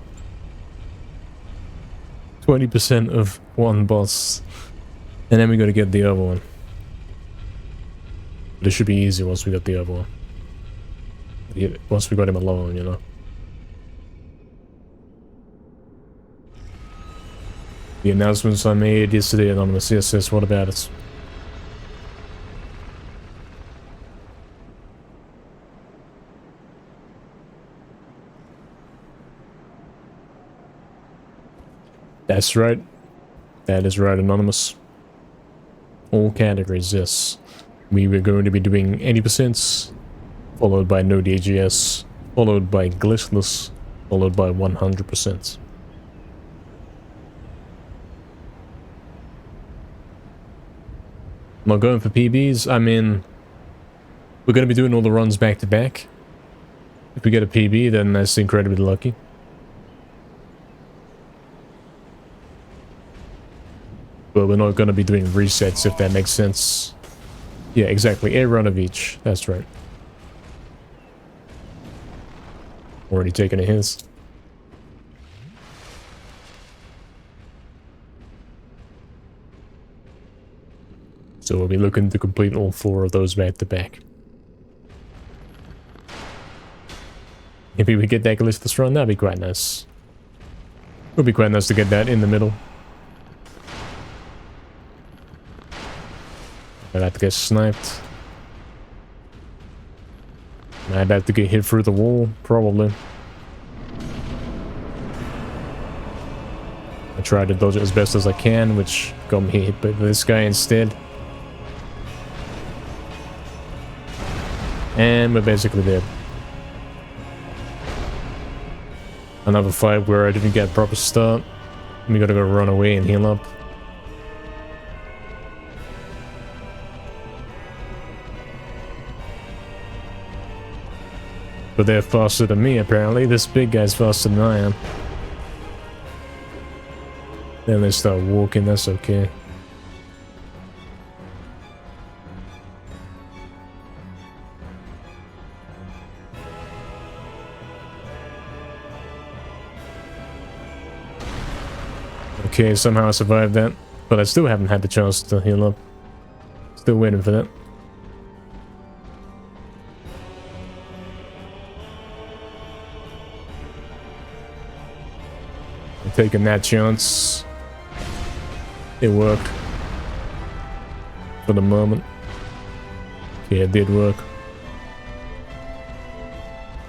20% of one boss. And then we gotta get the other one. But it should be easy once we got the other one. Yeah, once we got him alone, you know. The announcements I made yesterday, Anonymous. Yes, what about it? That's right. That is right, Anonymous. All categories, yes. We were going to be doing 80%, followed by no DGS, followed by glitchless, followed by 100%. Not going for PBs, I mean, we're going to be doing all the runs back to back. If we get a PB, then that's incredibly lucky. But we're not going to be doing resets, if that makes sense. Yeah, exactly. A run of each. That's right. Already taking a hint. So we'll be looking to complete all 4 of those back to back. Maybe we get that glitchless run, that'd be quite nice. It would be quite nice to get that in the middle. I'd have to get sniped. Am I about to get hit through the wall? Probably. I tried to dodge it as best as I can, which got me hit by this guy instead. And we're basically dead. Another fight where I didn't get a proper start. We gotta go run away and heal up. But they're faster than me, apparently. This big guy's faster than I am. Then they start walking, that's okay. Okay, somehow I survived that. But I still haven't had the chance to heal up. Still waiting for that. Taking that chance. It worked. For the moment. Yeah, it did work.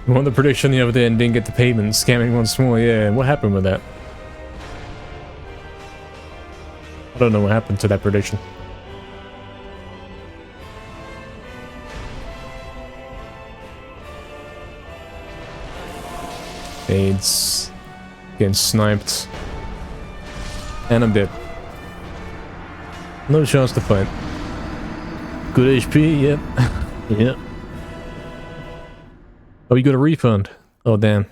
We won the prediction the other day and didn't get the payment. Scamming once more. Yeah, what happened with that? I don't know what happened to that prediction. AIDS. Getting sniped. And I'm dead. No chance to fight. Good HP, yep. Yep. Oh, you got a refund. Oh, damn.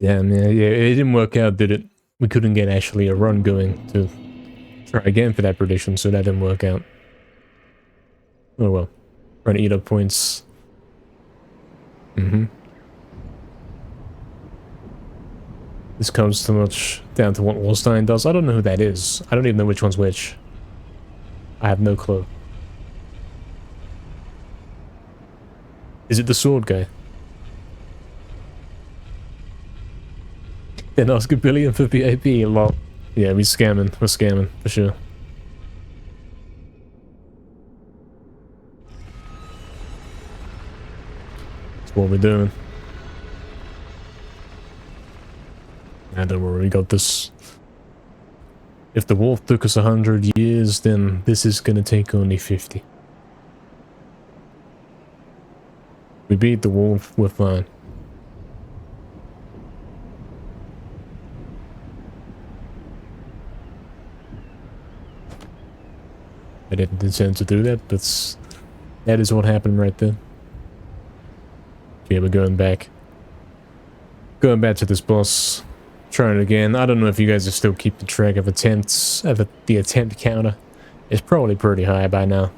Damn, yeah, it didn't work out, did it? We couldn't get actually a run going to try again for that prediction, so that didn't work out. Oh well. Trying to eat up points. This comes too much down to what Wallstein does. I don't know who that is. I don't even know which one's which. I have no clue. Is it the sword guy? Then ask a billion for VIP, lol. Yeah, we're scamming, for sure. That's what we're doing. Nah, don't worry, we got this. If the wolf took us 100 years, then this is gonna take only 50. We beat the wolf, we're fine. I didn't intend to do that, but that is what happened right there. Okay, we're going back. Going back to this boss. Trying it again. I don't know if you guys are still keeping track of attempts, of the attempt counter. It's probably pretty high by now.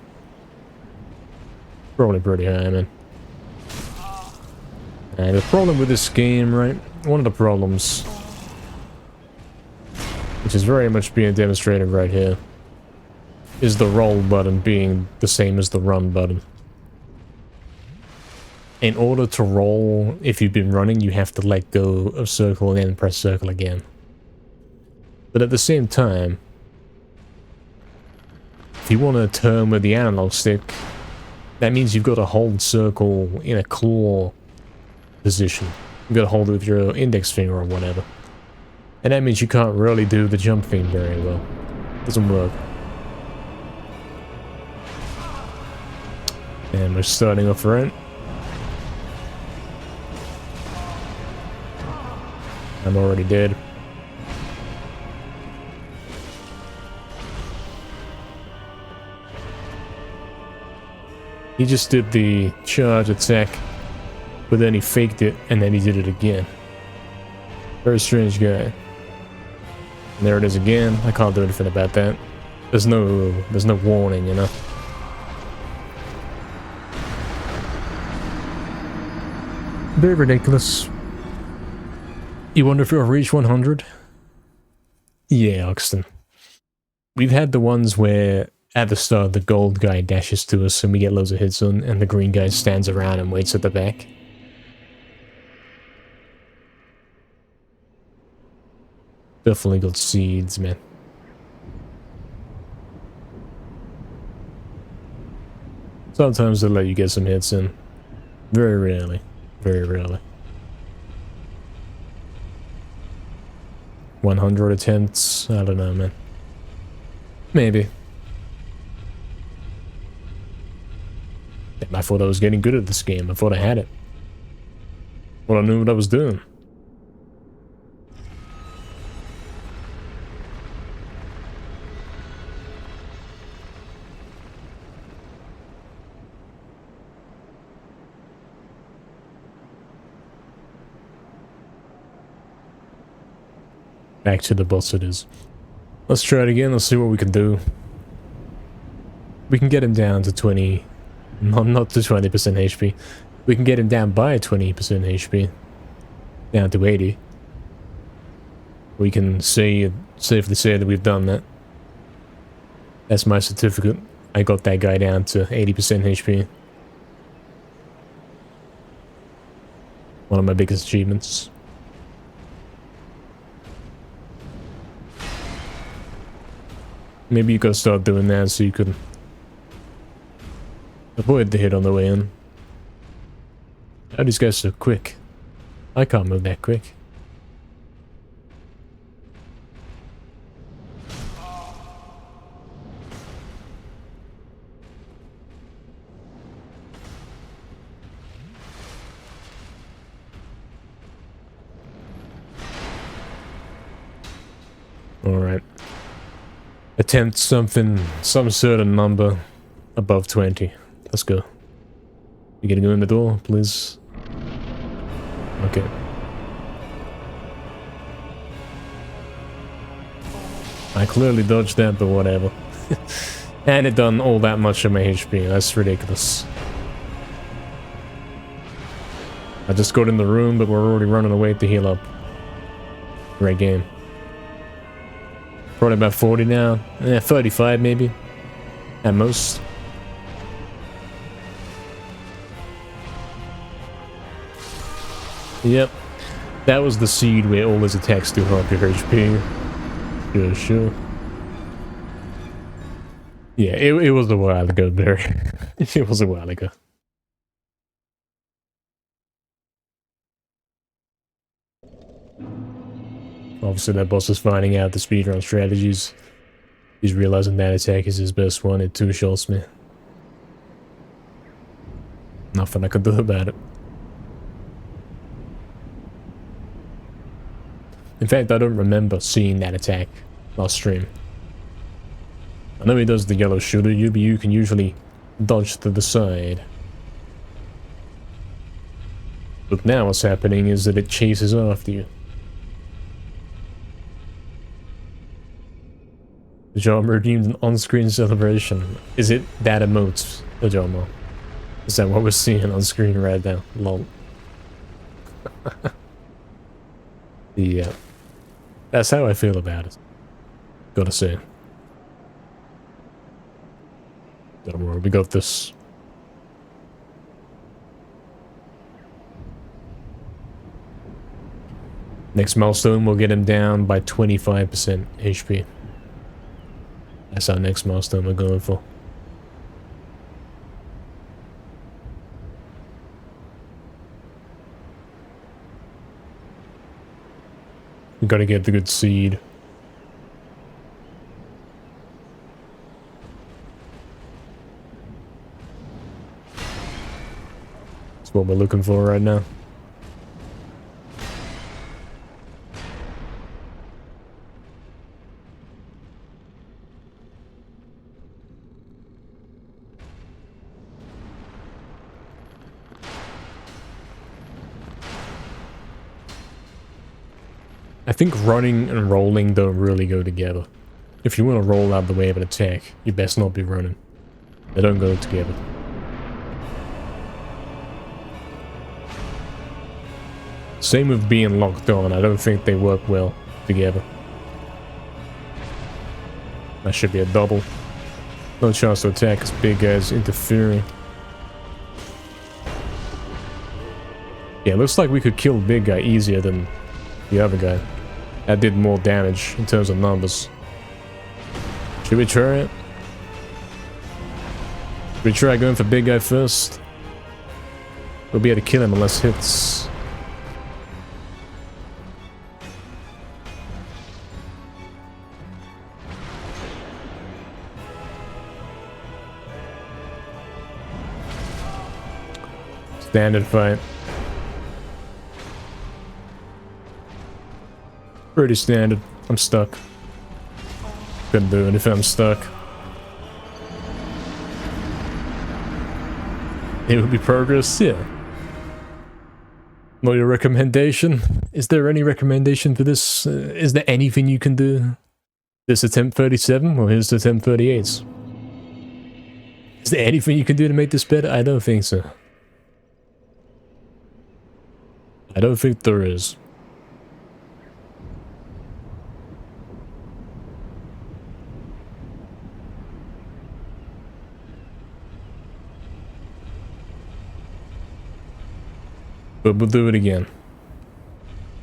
Probably pretty high, man. And the problem with this game, right? One of the problems, which is very much being demonstrated right here, is the roll button being the same as the run button. In order to roll, if you've been running, you have to let go of circle and then press circle again. But at the same time, if you want to turn with the analog stick, that means you've got to hold circle in a claw position. You've got to hold it with your index finger or whatever. And that means you can't really do the jump thing very well. Doesn't work. And we're starting off right. I'm already dead. He just did the charge attack, but then he faked it, and then he did it again. Very strange guy. And there it is again. I can't do anything about that. There's no warning, you know. Very ridiculous. You wonder if you'll reach 100? Yeah, Oxton. We've had the ones where at the start the gold guy dashes to us and we get loads of hits on, and the green guy stands around and waits at the back. Definitely got seeds, man. Sometimes they'll let you get some hits in. Very rarely. Very rarely. 100 attempts? I don't know, man. Maybe. Damn, I thought I was getting good at this game. I thought I had it. Well, I knew what I was doing. Back to the boss it is. Let's try it again. Let's see what we can do. We can get him down to 20... Not to 20% HP. We can get him down by 20% HP. Down to 80. We can safely say that we've done that. That's my certificate. I got that guy down to 80% HP. One of my biggest achievements. Maybe you gotta start doing that so you can avoid the hit on the way in. How are these guys so quick? I can't move that quick. Alright. Attempt some certain number above 20. Let's go. You gonna go in the door, please? Okay. I clearly dodged that, but whatever. And it done all that much of my HP. That's ridiculous. I just got in the room, but we're already running away to heal up. Great game. Probably about 40 now. 35 maybe. At most. Yep. That was the seed where all his attacks do half your HP. Yeah, sure. Yeah, it was a while ago, Barry. It was a while ago. Obviously that boss is finding out the speedrun strategies. He's realizing that attack is his best one. It two-shots me. Nothing I could do about it. In fact, I don't remember seeing that attack last stream. I know he does the yellow shooter, but you can usually dodge to the side. But now what's happening is that it chases after you. Pajama redeemed an on-screen celebration. Is it that emotes, Pajama? Is that what we're seeing on screen right now? Lol. Yeah. That's how I feel about it. Gotta say. Don't worry, we got this. Next milestone will get him down by 25% HP. That's our next milestone we're going for. We gotta get the good seed. That's what we're looking for right now. I think running and rolling don't really go together. If you want to roll out the way of an attack, you best not be running. They don't go together. Same with being locked on, I don't think they work well together. That should be a double. No chance to attack as big as interfering. Yeah, looks like we could kill big guy easier than the other guy. That did more damage in terms of numbers. Should we try it? Should we try going for big guy first? We'll be able to kill him in less hits. Standard fight. Pretty standard. I'm stuck. Couldn't do anything, I'm stuck. It would be progress, yeah. Not your recommendation? Is there any recommendation for this? Is there anything you can do? This attempt 37 or here's the attempt 38? Is there anything you can do to make this better? I don't think so. I don't think there is. But we'll do it again.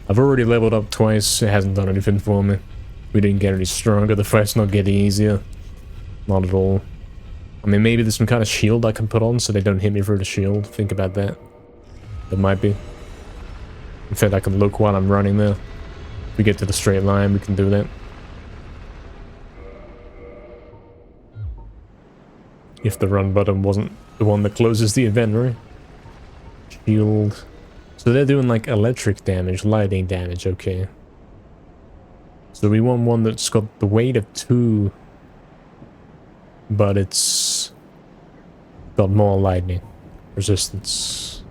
I've already leveled up twice, it hasn't done anything for me. We didn't get any stronger, the fight's not getting easier. Not at all. I mean, maybe there's some kind of shield I can put on so they don't hit me through the shield. Think about that. There might be. In fact, I can look while I'm running there. If we get to the straight line, we can do that. If the run button wasn't the one that closes the inventory. Shield. So they're doing like electric damage, lightning damage, okay. So we want one that's got the weight of 2, but it's got more lightning resistance.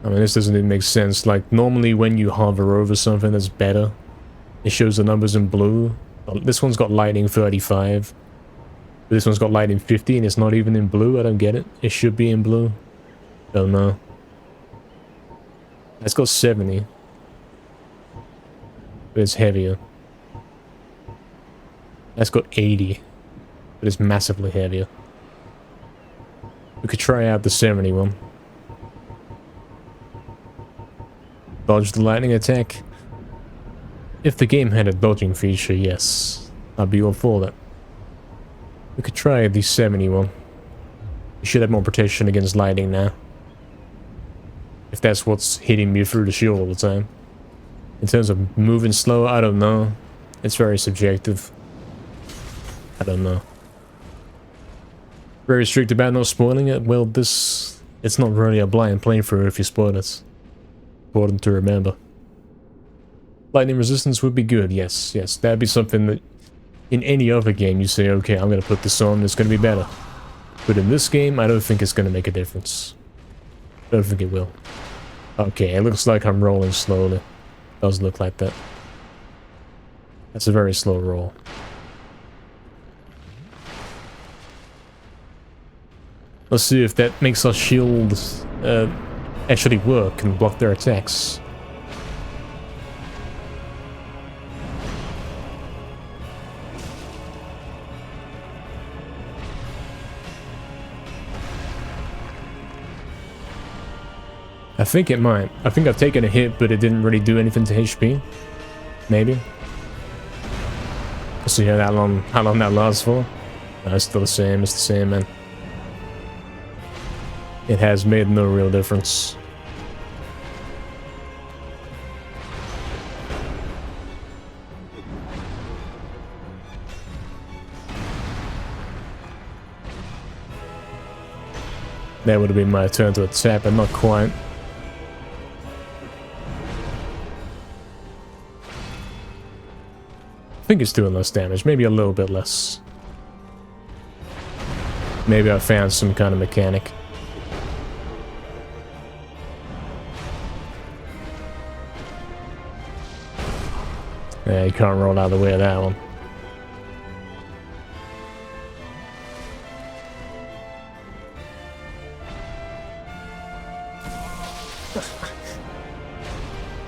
I mean, this doesn't even make sense. Like, normally when you hover over something that's better, it shows the numbers in blue. This one's got lightning 35. This one's got lightning 50 and it's not even in blue. I don't get it. It should be in blue. Don't know. It's got 70. But it's heavier. That's got 80. But it's massively heavier. We could try out the 70 one. Dodge the lightning attack. If the game had a dodging feature, yes. I'd be all for that. We could try the 71. You should have more protection against lightning now. If that's what's hitting me through the shield all the time. In terms of moving slow, I don't know. It's very subjective. I don't know. Very strict about not spoiling it. Well, this... It's not really a blind playthrough if you spoil it. Important to remember. Lightning resistance would be good, yes, yes. That'd be something that... In any other game, you say, okay, I'm gonna put this on, it's gonna be better. But in this game, I don't think it's gonna make a difference. I don't think it will. Okay, it looks like I'm rolling slowly. Does look like that. That's a very slow roll. Let's see if that makes our shields actually work and block their attacks. I think it might. I think I've taken a hit, but it didn't really do anything to HP. Maybe. We'll see how long that lasts for. No, it's still the same. It's the same, man. It has made no real difference. That would have been my turn to attack, but not quite. I think it's doing less damage, maybe a little bit less. Maybe I found some kind of mechanic. Yeah, you can't roll out of the way of that one.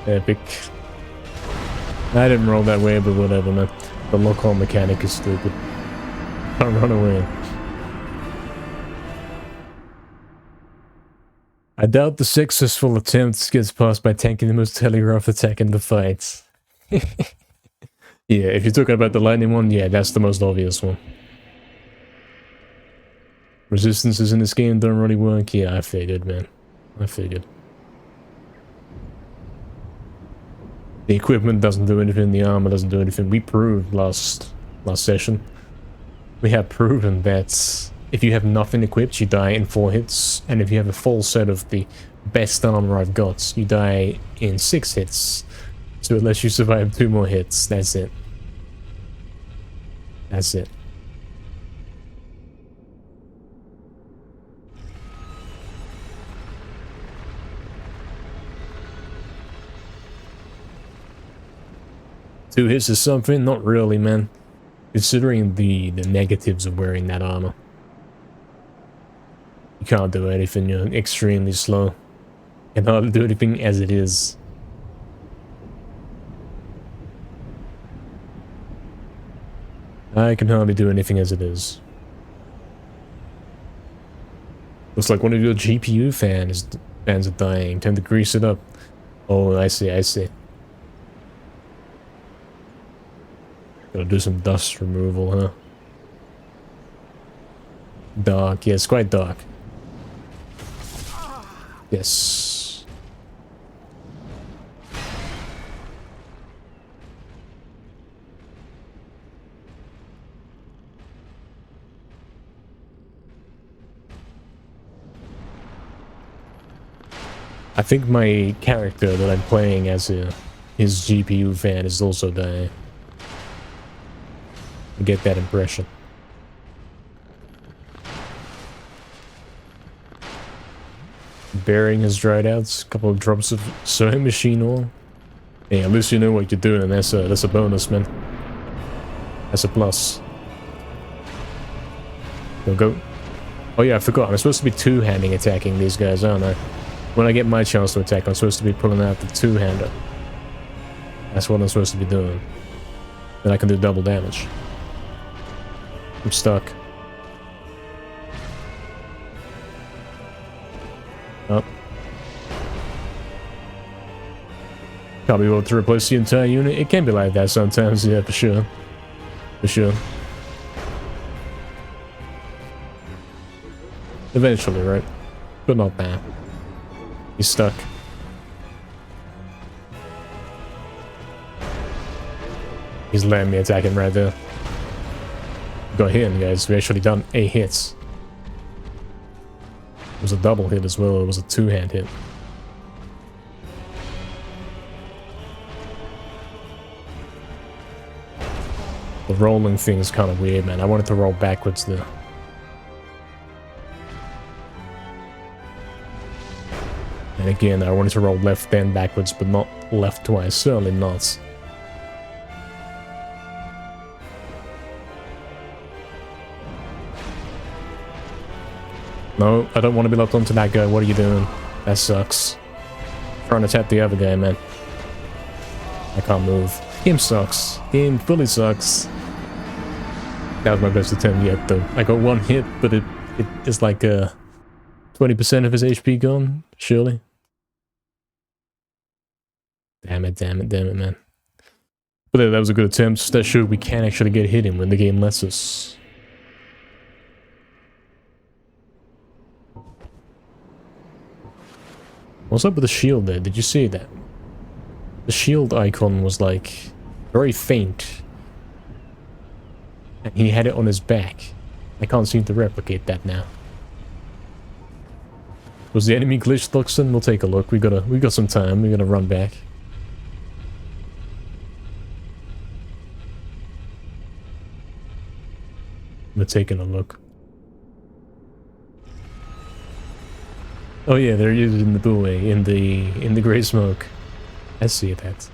Epic. I didn't roll that way, but whatever, man. The lock-on mechanic is stupid. Can't run away. I doubt the successful attempt gets passed by tanking the most telegraph attack in the fight. Yeah, if you're talking about the lightning one, yeah, that's the most obvious one. Resistances in this game don't really work. Yeah, I figured, man. I figured. The equipment doesn't do anything, the armor doesn't do anything. We proved last session. We have proven that if you have nothing equipped, you die in 4 hits. And if you have a full set of the best armor I've got, you die in 6 hits. So unless you survive 2 more hits, that's it. That's it. Two hits is something? Not really, man. Considering the negatives of wearing that armor. You can't do anything, you're extremely slow. You can hardly do anything as it is. I can hardly do anything as it is. Looks like one of your GPU fans are dying. Time to grease it up. Oh, I see, I see. Gotta do some dust removal, huh? Dark, yeah, it's quite dark. Yes. I think my character that I'm playing as his GPU fan is also dying. I get that impression. Bearing has dried out. A couple of drops of sewing machine oil. Hey, at least you know what you're doing, and that's a bonus, man. That's a plus. Go. Oh yeah, I forgot. I'm supposed to be two-handing attacking these guys, aren't I? When I get my chance to attack, I'm supposed to be pulling out the two-hander. That's what I'm supposed to be doing. Then I can do double damage. I'm stuck. Oh. Can't be able to replace the entire unit. It can be like that sometimes, yeah, for sure. For sure. Eventually, right? But not now. He's stuck. He's letting me attack him right there. Got him, guys. We actually done 8 hits. It was a double hit as well. It was a two-hand hit. The rolling thing is kind of weird, man. I wanted to roll backwards there. And again, I wanted to roll left and backwards, but not left twice. Certainly not. No, I don't want to be locked onto that guy. What are you doing? That sucks. Trying to tap the other guy, man. I can't move. Game sucks. Game fully sucks. That was my best attempt yet, though. I got one hit, but it is like 20% of his HP gone, surely. Damn it, damn it, damn it, man. But that was a good attempt. That showed we can actually get hit him when the game lets us. What's up with the shield there? Did you see that? The shield icon was like very faint. And he had it on his back. I can't seem to replicate that now. Was the enemy glitched, Luxon? We'll take a look. We got some time. We're gonna run back. We're taking a look. Oh yeah, they're using the buoy in the grey smoke. I see that.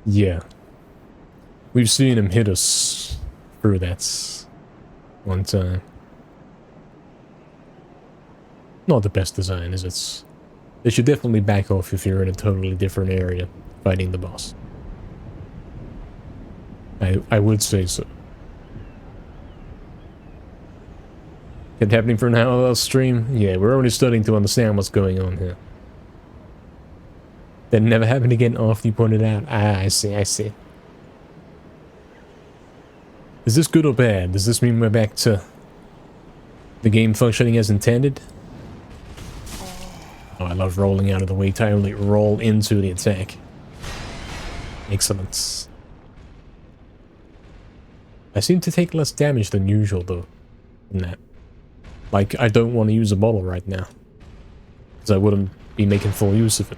Yeah. We've seen him hit us through that one time. Not the best design, is it? They should definitely back off if you're in a totally different area fighting the boss. I would say so. It happening for an hour stream? Yeah, we're only starting to understand what's going on here. That never happened again after you pointed out. Ah, I see, I see. Is this good or bad? Does this mean we're back to the game functioning as intended? Oh, I love rolling out of the way to only roll into the attack. Excellent. I seem to take less damage than usual, though, from that. Like, I don't want to use a bottle right now, because I wouldn't be making full use of it.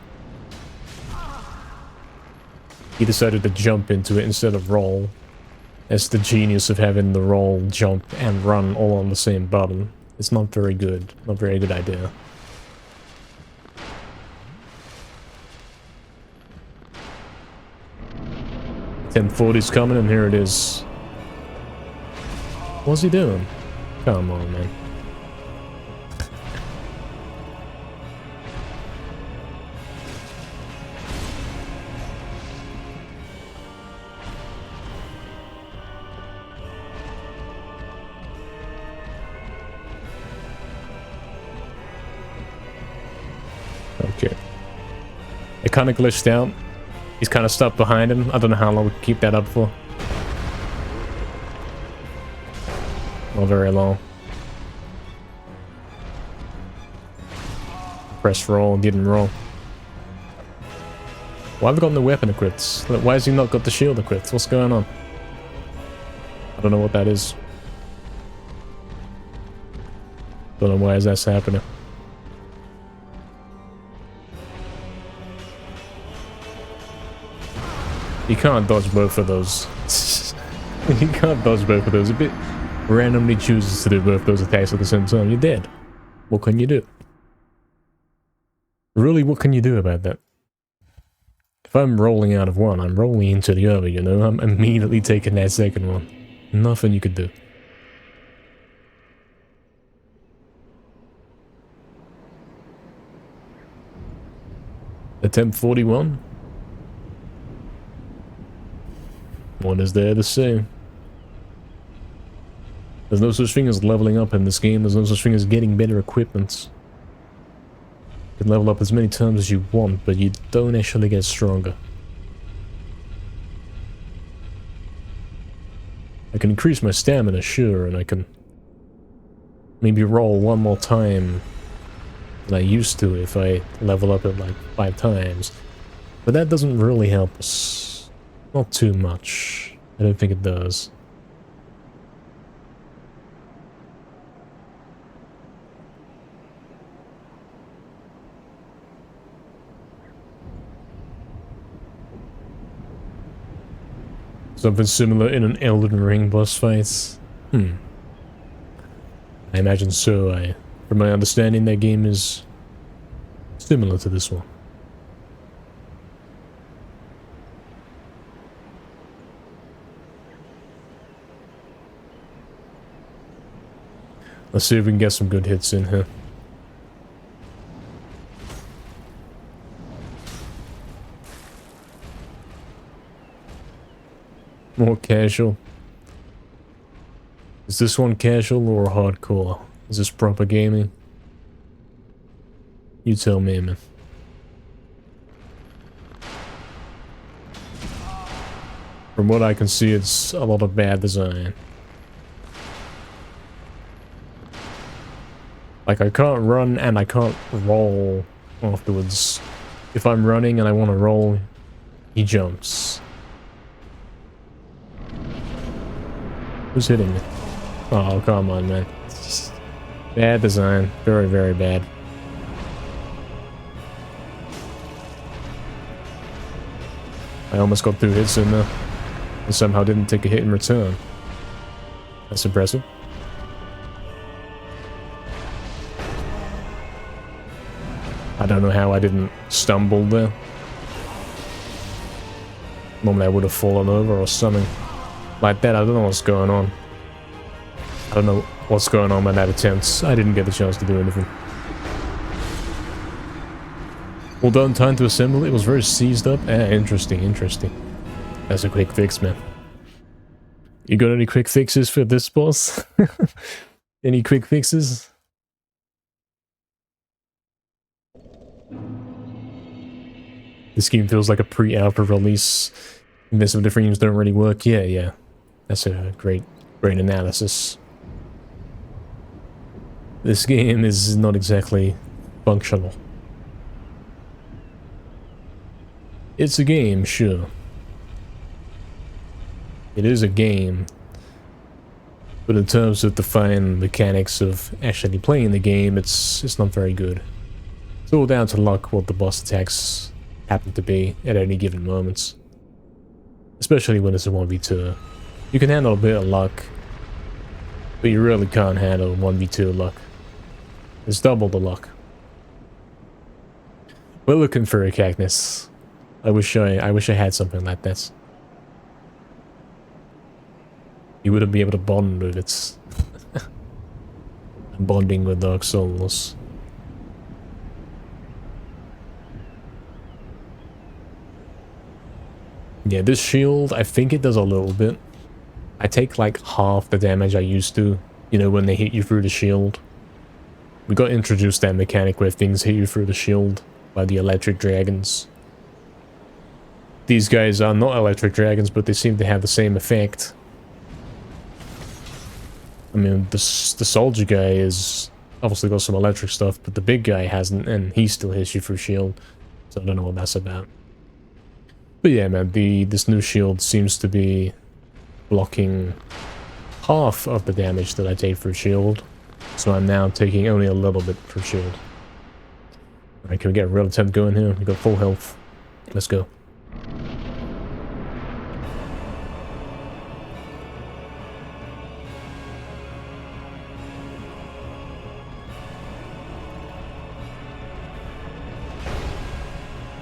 He decided to jump into it instead of roll. That's the genius of having the roll, jump, and run all on the same button. It's not very good. Not a very good idea. .1040's coming, and here it is. What's he doing? Come on, man. Okay. It kind of glitched out. He's kind of stuck behind him. I don't know how long we can keep that up for. Not very long. Press roll, didn't roll. Why have we got no weapon equipped? Why has he not got the shield equipped? What's going on? I don't know what that is. Don't know why is that happening. You can't dodge both of those. You can't dodge both of those. A bit randomly chooses to do both those attacks at the same time. You're dead. What can you do? Really, what can you do about that? If I'm rolling out of one, I'm rolling into the other, you know? I'm immediately taking that second one. Nothing you could do. Attempt 41? What is there to say? There's no such thing as leveling up in this game. There's no such thing as getting better equipment. You can level up as many times as you want, but you don't actually get stronger. I can increase my stamina, sure, and I can maybe roll one more time than I used to if I level up at like 5 times. But that doesn't really help us. Not too much. I don't think it does. Something similar in an Elden Ring boss fight? I imagine so. From my understanding, that game is similar to this one. Let's see if we can get some good hits in here. More casual. Is this one casual or hardcore? Is this proper gaming? You tell me, man. From what I can see, it's a lot of bad design. Like, I can't run and I can't roll afterwards. If I'm running and I want to roll, he jumps. Who's hitting me? Oh, come on, man. It's just bad design. Very, very bad. I almost got 2 hits in there. And somehow didn't take a hit in return. That's impressive. I don't know how I didn't stumble there. Normally I would have fallen over or something like that. I don't know what's going on. I don't know what's going on with that attempt. I didn't get a chance to do anything. Well done, time to assemble. It was very seized up. Interesting, interesting. That's a quick fix, man. You got any quick fixes for this boss? Any quick fixes? This game feels like a pre-alpha release. Invisible different don't really work. Yeah. That's a great analysis. This game is not exactly functional. It's a game, sure. It is a game. But in terms of the fine mechanics of actually playing the game, it's not very good. It's all down to luck what the boss attacks happen to be at any given moments. Especially when it's a 1v2. You can handle a bit of luck, but you really can't handle 1v2 luck. It's double the luck. We're looking for a cactus. I wish I had something like that. You wouldn't be able to bond with it. Bonding with Dark Souls. Yeah, this shield, I think it does a little bit. I take like half the damage I used to, you know, when they hit you through the shield. We got introduced that mechanic where things hit you through the shield by the electric dragons. These guys are not electric dragons, but they seem to have the same effect. I mean, the soldier guy is obviously got some electric stuff, but the big guy hasn't, and he still hits you through shield. So I don't know what that's about. But yeah, man, this new shield seems to be blocking half of the damage that I take through shield. So I'm now taking only a little bit through shield. Alright, can we get a real attempt going here? We got full health. Let's go.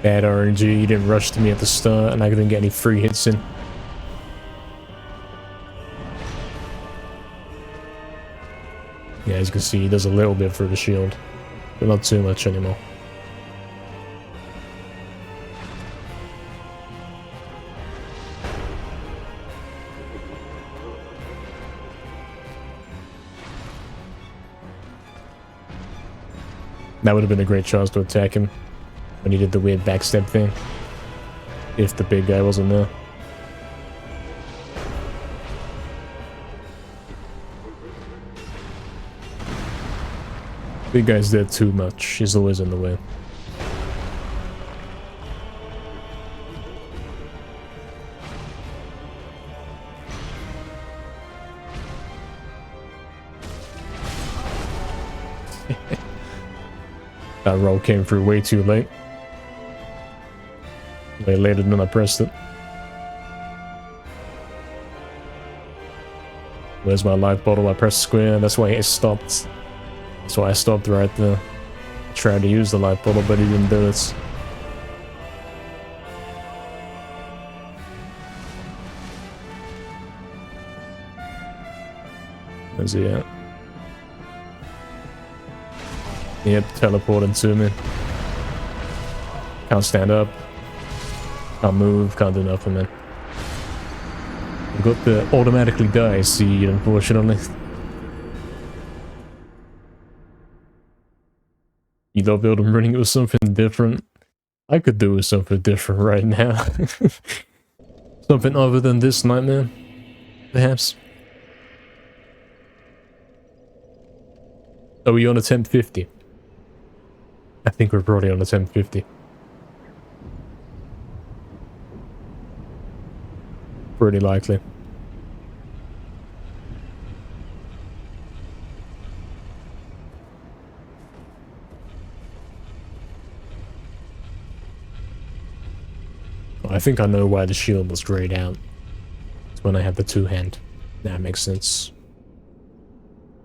Bad RNG, you didn't rush to me at the start, and I couldn't get any free hits in. Yeah, as you can see, he does a little bit for the shield, but not too much anymore. That would have been a great chance to attack him when he did the weird backstep thing. If the big guy wasn't there. Big guy's there too much. He's always in the way. That roll came through way too late. Way later than I pressed it. Where's my life bottle? I pressed square. That's why it stopped. That's why I stopped right there. I tried to use the life bottle, but he didn't do it. Where's he at? Yep, teleported to me. Can't stand up. Can't move, can't do nothing, man. I've got the automatically die seed, unfortunately. You love building running it with something different. I could do with something different right now. Something other than this nightmare, perhaps. Are we on attempt 50? I think we're probably on attempt 50. Pretty likely. I think I know why the shield was grayed out. It's when I had the two-hand. That makes sense.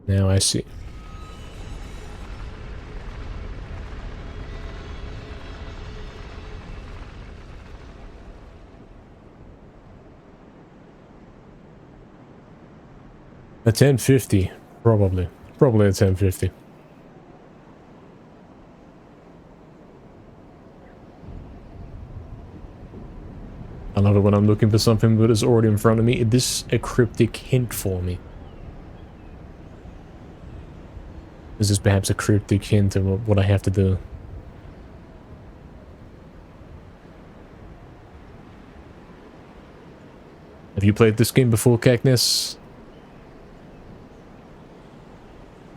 Now I see. A 1050, probably. Probably a 1050. I love it when I'm looking for something but it's already in front of me. Is this a cryptic hint for me? Is this perhaps a cryptic hint of what I have to do? Have you played this game before, Cactus?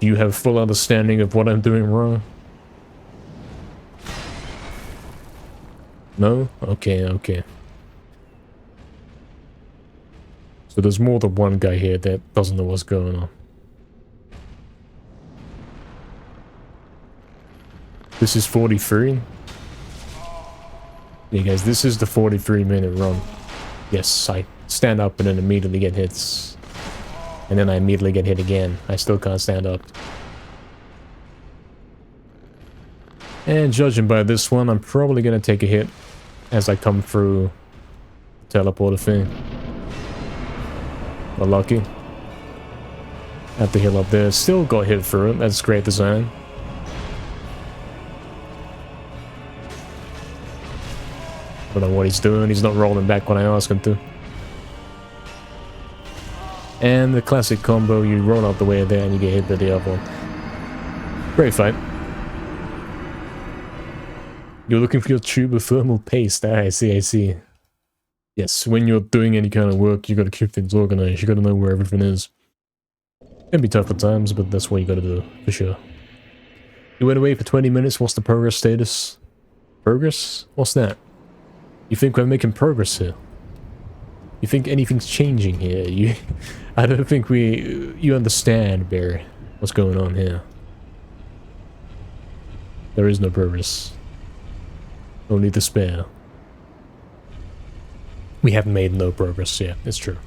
Do you have full understanding of what I'm doing wrong? No? Okay, okay. So there's more than one guy here that doesn't know what's going on. This is 43? Yeah guys, this is the 43-minute run. Yes, I stand up and then immediately get hits. And then I immediately get hit again. I still can't stand up. And judging by this one, I'm probably gonna take a hit as I come through the teleporter thing. But lucky. Have to heal up there. Still got hit through it. That's great design. I don't know what he's doing. He's not rolling back when I ask him to. And the classic combo, you roll out the way there and you get hit by the other one. Great fight. You're looking for your tube of thermal paste. Ah, I see, I see. Yes, when you're doing any kind of work, you gotta keep things organized. You gotta know where everything is. Can be tough at times, but that's what you gotta do, for sure. You went away for 20 minutes. What's the progress status? Progress? What's that? You think we're making progress here? You think anything's changing here? I don't think you understand, Barry, what's going on here. There is no progress. Only despair. We have made no progress yet, it's true.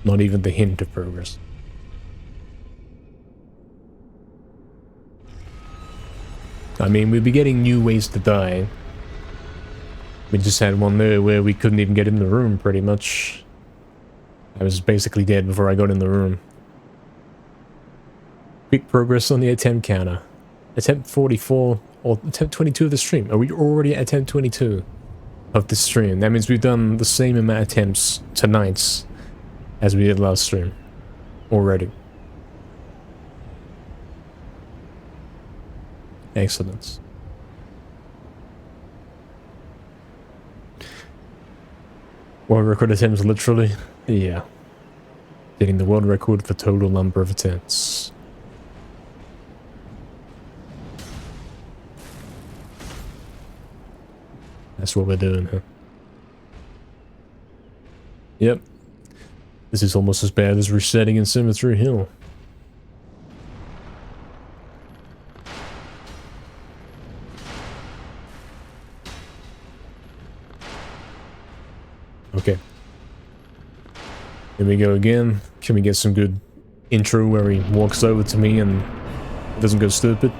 Not even the hint of progress. I mean, we'll be getting new ways to die. We just had one there where we couldn't even get in the room, pretty much. I was basically dead before I got in the room. Quick progress on the attempt counter. Attempt 44, or attempt 22 of the stream. Are we already at attempt 22 of the stream? That means we've done the same amount of attempts tonight as we did last stream. Already. Excellent. World record attempts, literally? Yeah. Getting the world record for total number of attempts. That's what we're doing, huh? Yep. This is almost as bad as resetting in Cemetery Hill. Okay. Here we go again. Can we get some good intro where he walks over to me and doesn't go stupid?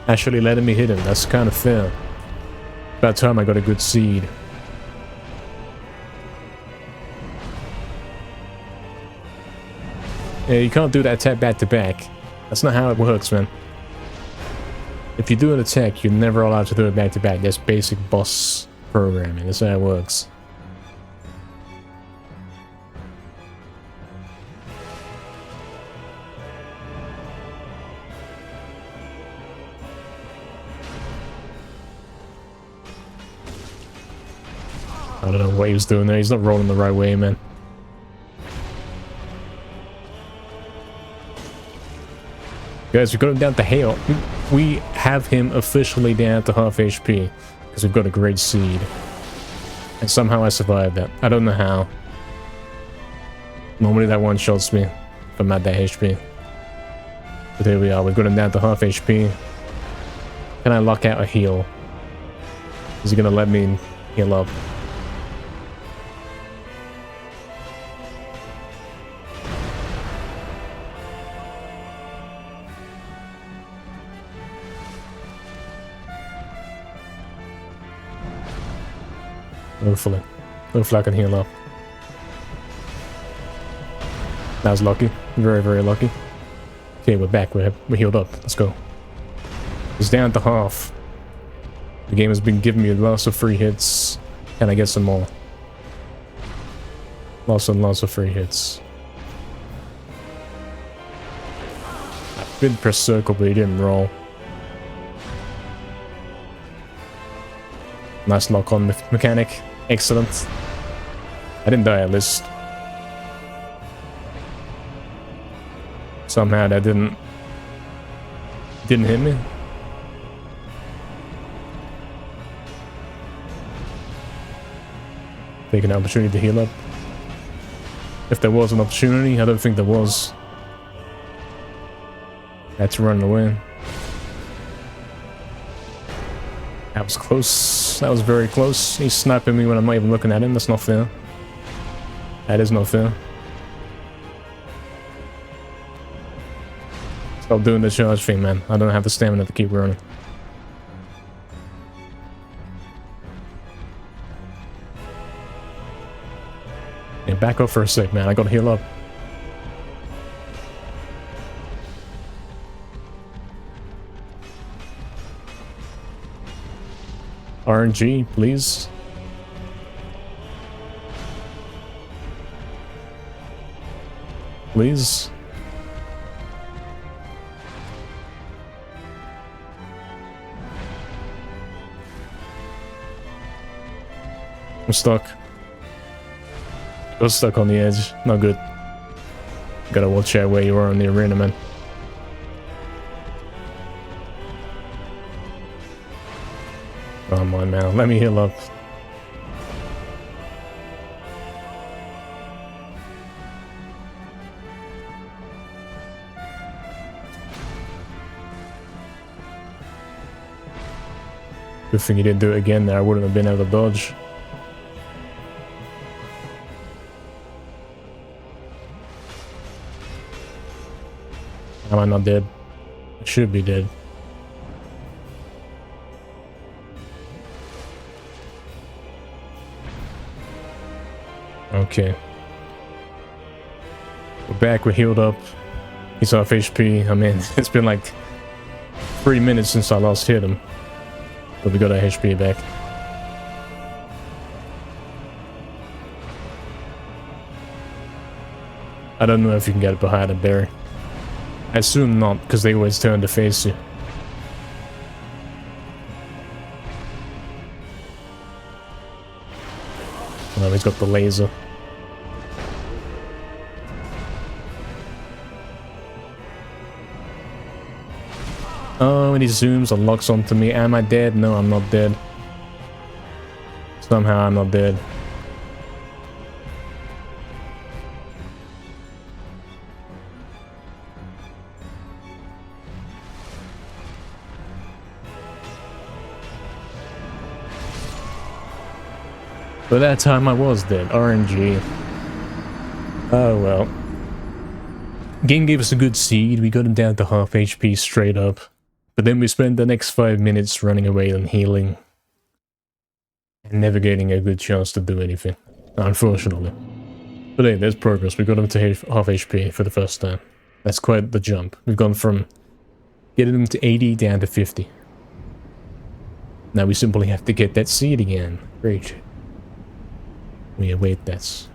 Actually letting me hit him, that's kind of fair. About time I got a good seed. Yeah, you can't do that attack back to back. That's not how it works, man. If you do an attack, you're never allowed to do it back to back. That's basic boss programming. That's how it works. I don't know what he was doing there. He's not rolling the right way, man. Guys, we got him down to hail. We have him officially down to half HP because we've got a great seed. And somehow I survived that. I don't know how. Normally that one-shots me if I'm at that HP. But here we are. We've got him down to half HP. Can I lock out a heal? Is he going to let me heal up? Hopefully. Hopefully I can heal up. That was lucky. Very, very lucky. Okay, we're back. We're healed up. Let's go. It's down to half. The game has been giving me lots of free hits. Can I get some more? Lots and lots of free hits. I did press circle, but he didn't roll. Nice lock-on mechanic. Excellent. I didn't die at least. Somehow that didn't hit me. Taking an opportunity to heal up. If there was an opportunity, I don't think there was. I had to run away. That was close. That was very close. He's sniping me when I'm not even looking at him. That's not fair. That is not fair. Stop doing the charge thing, man. I don't have the stamina to keep running. Yeah, back up for a sec, man. I gotta heal up. RNG, please. Please. I'm stuck. I was stuck on the edge. Not good. Gotta watch out where you are in the arena, man. Come on, man. Let me heal up. Good thing you didn't do it again there. I wouldn't have been able to dodge. Am I not dead? I should be dead. Okay. We're back, we're healed up. He's off HP. I mean, it's been like 3 minutes since I last hit him. But we got our HP back. I don't know if you can get it behind a berry. I assume not, because they always turn to face you. Oh, he's got the laser. Oh, and he zooms and locks onto me. Am I dead? No, I'm not dead. Somehow I'm not dead. But that time I was dead. RNG. Oh well. Game gave us a good seed. We got him down to half HP straight up. But then we spent the next 5 minutes running away and healing. And never getting a good chance to do anything, unfortunately. But hey, there's progress. We got him to half HP for the first time. That's quite the jump. We've gone from getting him to 80 down to 50. Now we simply have to get that seed again. Great. We await that.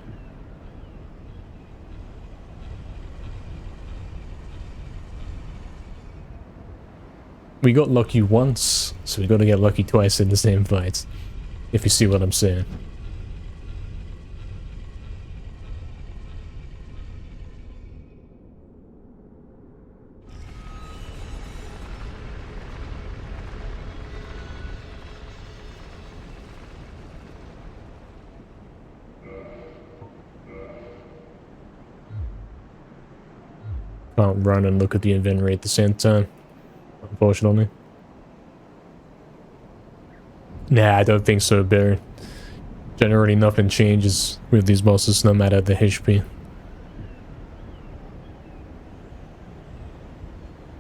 We got lucky once, so we got to get lucky twice in the same fight. If you see what I'm saying. Can't run and look at the inventory at the same time, unfortunately. Nah, I don't think so, Barry. Generally nothing changes with these bosses, no matter the HP.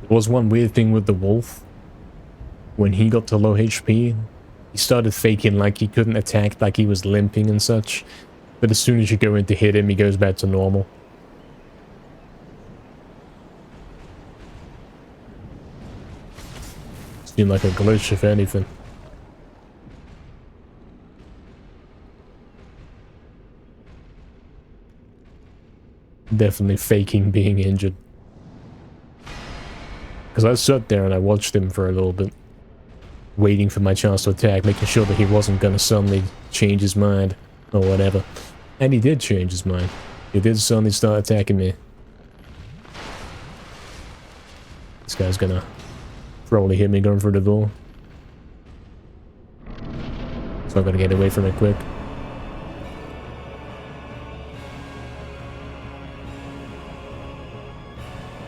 There was one weird thing with the wolf. When he got to low HP, he started faking like he couldn't attack, like he was limping and such. But as soon as you go in to hit him, he goes back to normal. Seemed like a glitch, if anything. Definitely faking being injured. Because I sat there and I watched him for a little bit. Waiting for my chance to attack, making sure that he wasn't going to suddenly change his mind. Or whatever. And he did change his mind. He did suddenly start attacking me. This guy's gonna probably hit me going through the door. So I'm gonna get away from it quick.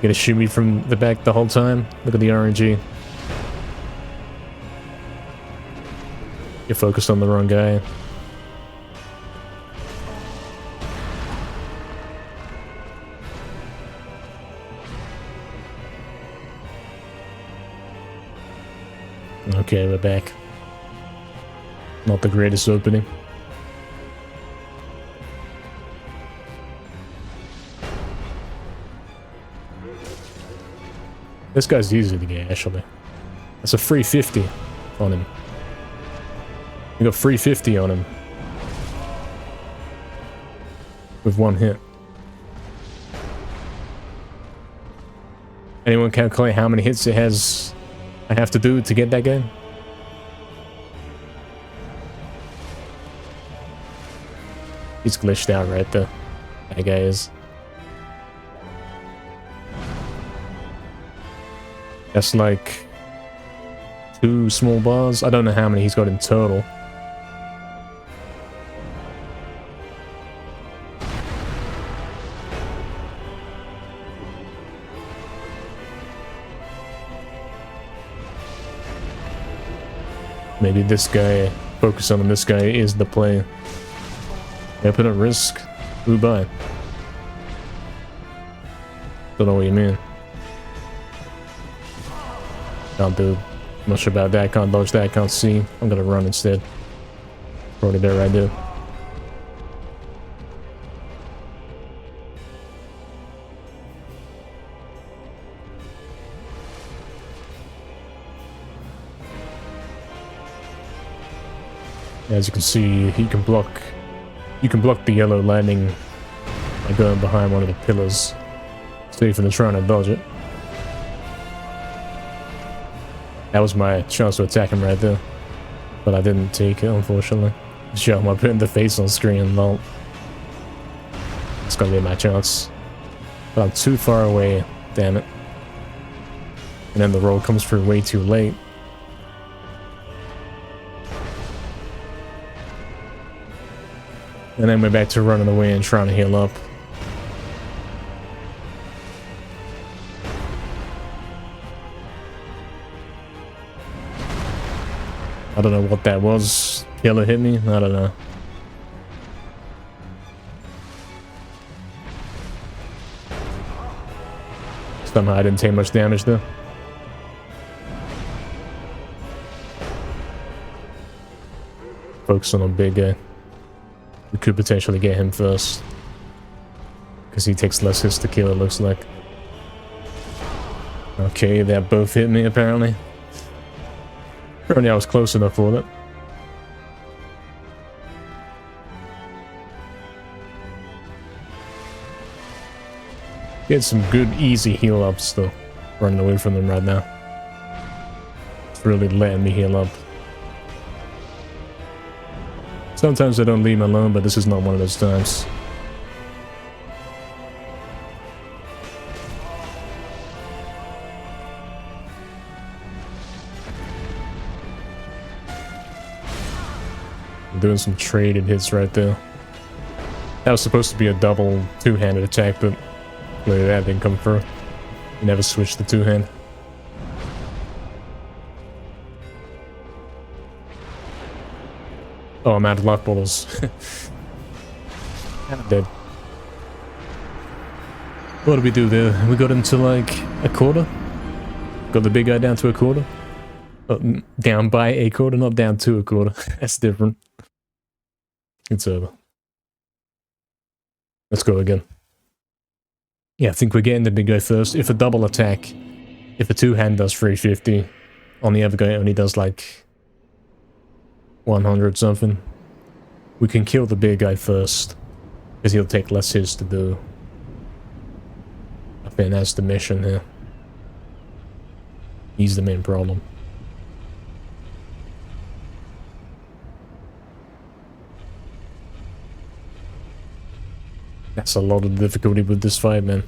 Gonna shoot me from the back the whole time. Look at the RNG. You're focused on the wrong guy. Okay, we're back. Not the greatest opening. This guy's easy to get, actually. That's a free 50 on him. We got free 50 on him. With one hit. Anyone calculate how many hits it has I have to do to get that guy? He's glitched out right there. That guy is. That's like 2 small bars. I don't know how many he's got in total. Maybe this guy, focus on this guy is the play. I put at risk. Who buy? Don't know what you mean. Can't do much about that, can't dodge that, can't see. I'm gonna run instead. Probably better I do. As you can see, he can block. You can block the yellow lightning by going behind one of the pillars, safer than trying to dodge it. That was my chance to attack him right there, but I didn't take it, unfortunately. Shot him up in the face on screen, lol. It's gonna be my chance. But I'm too far away, damn it. And then the roll comes through way too late. And then we're back to running away and trying to heal up. I don't know what that was. Killer hit me? I don't know. Somehow I didn't take much damage though. focusing on big guy. We could potentially get him first. Because he takes less hits to kill, it looks like. Okay, they both hit me, apparently. Apparently I was close enough for that. Get some good, easy heal-ups, though. Running away from them right now. It's really letting me heal up. Sometimes I don't leave him alone, but this is not one of those times. Doing some traded hits right there. That was supposed to be a double two-handed attack, but clearly that didn't come through. You never switched the two-hand. Oh, I'm out of luck balls. I'm dead. What did we do there? We got him to like a quarter? Got the big guy down to a quarter? Oh, down by a quarter, not down to a quarter. That's different. It's over. Let's go again. Yeah, I think we're getting the big guy first. If a double attack, if a two-hand does 350, on the other guy only does like 100 something, we can kill the big guy first, because he'll take less hits to do. I think that's the mission here. He's the main problem. That's a lot of difficulty with this fight, man.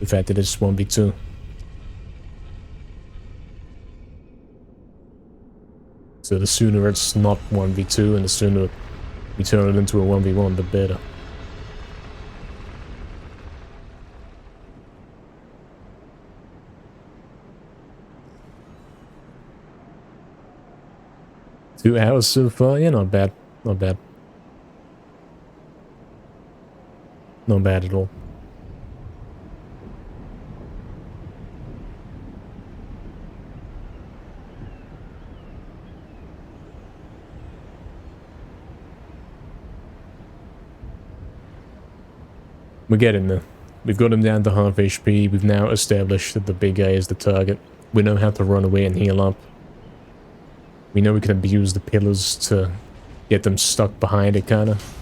The fact that it's 1v2. So the sooner it's not 1v2 and the sooner we turn it into a 1v1, the better. Two hours so far? Yeah, not bad. Not bad. Not bad at all. We're getting there. We've got him down to half HP. We've now established that the big guy is the target. We know how to run away and heal up. We know we can abuse the pillars to get them stuck behind it, kind of.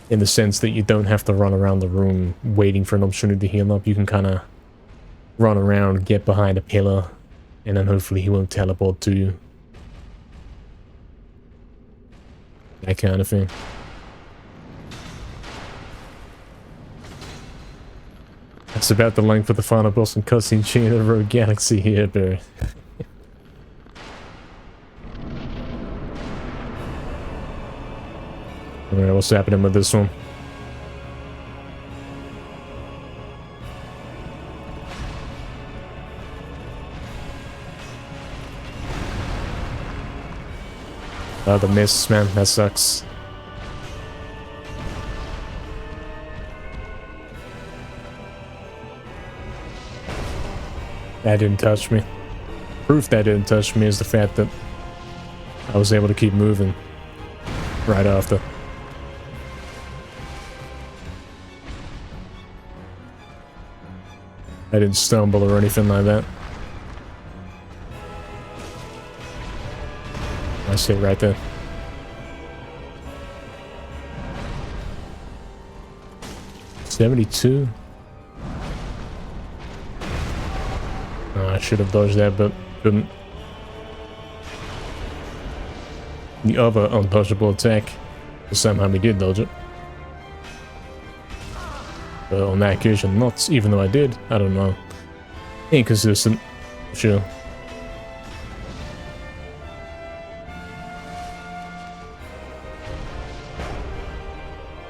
In the sense that you don't have to run around the room waiting for an opportunity to heal up. You can kind of run around, get behind a pillar, and then hopefully he won't teleport to you. That kind of thing. That's about the length of the final boss and cutscene chain of Rogue Galaxy here, Barry. Alright, what's happening with this one? Oh, the miss, man, that sucks. That didn't touch me. Proof that didn't touch me is the fact that I was able to keep moving right after. I didn't stumble or anything like that. Nice hit right there. $72. Oh, I should have dodged that, but couldn't. The other undodgeable attack, somehow we did dodge it. But on that occasion, not, even though I did. I don't know. Inconsistent, sure.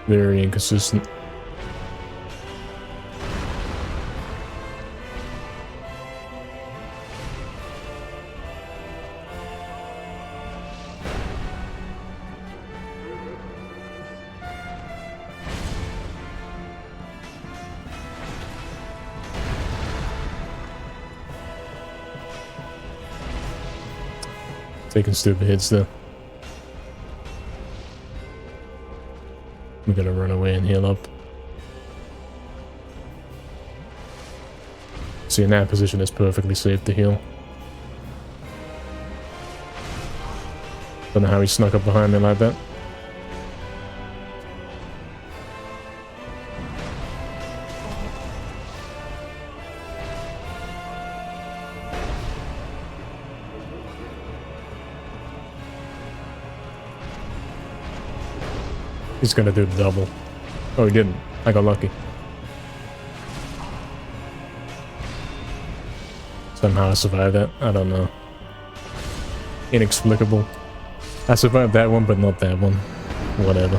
Very inconsistent. Taking stupid hits though. away and heal up. See, in that position, it's perfectly safe to heal. Don't know how he snuck up behind me like that. He's gonna do the double. Oh, he didn't. I got lucky. Somehow I survived that. I don't know. Inexplicable. I survived that one, but not that one. Whatever.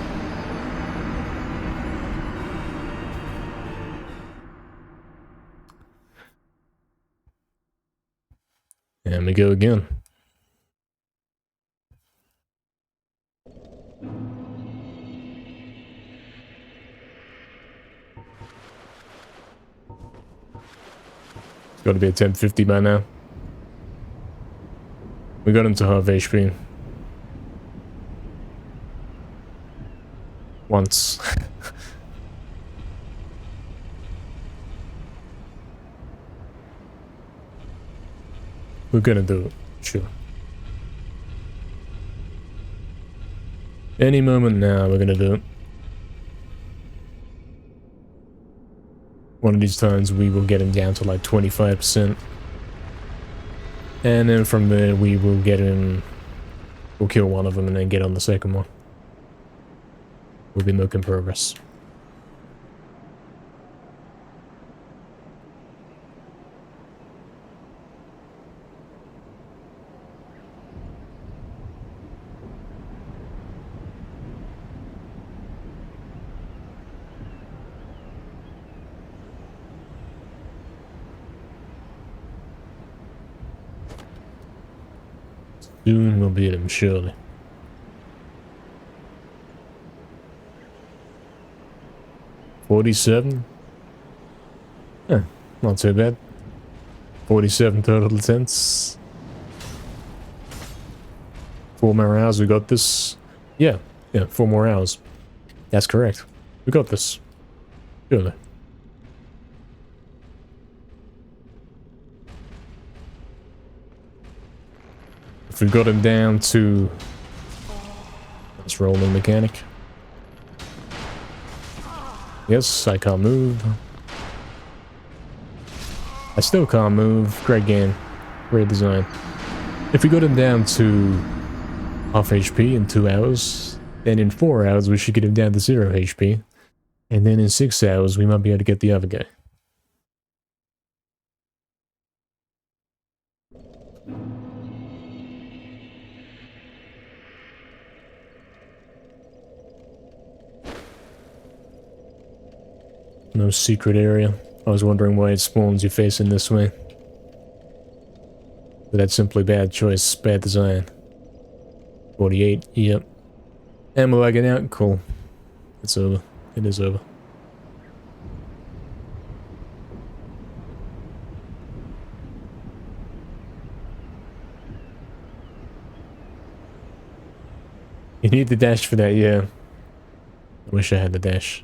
And we go again. It's got to be a 1050 by now. We got him to half HP. Once. We're gonna do it, sure. Any moment now, we're gonna do it. One of these times we will get him down to like 25%. And then from there we will get him... We'll kill one of them and then get on the second one. We'll be making progress. Soon we'll beat him, surely. $47? Yeah, not too bad. 47 total attempts. 4 more hours, we got this. Yeah, 4 more hours. That's correct. We got this. Surely. If we got him down to... Let's roll in mechanic. Yes, I can't move. I still can't move. Great game. Great design. If we got him down to half HP in 2 hours, then in 4 hours we should get him down to 0 HP. And then in 6 hours we might be able to get the other guy. No secret area. I was wondering why it spawns you facing this way. But that's simply bad choice, bad design. 48, yep. And we're lagging out, cool. It's over. It is over. You need the dash for that, yeah. I wish I had the dash.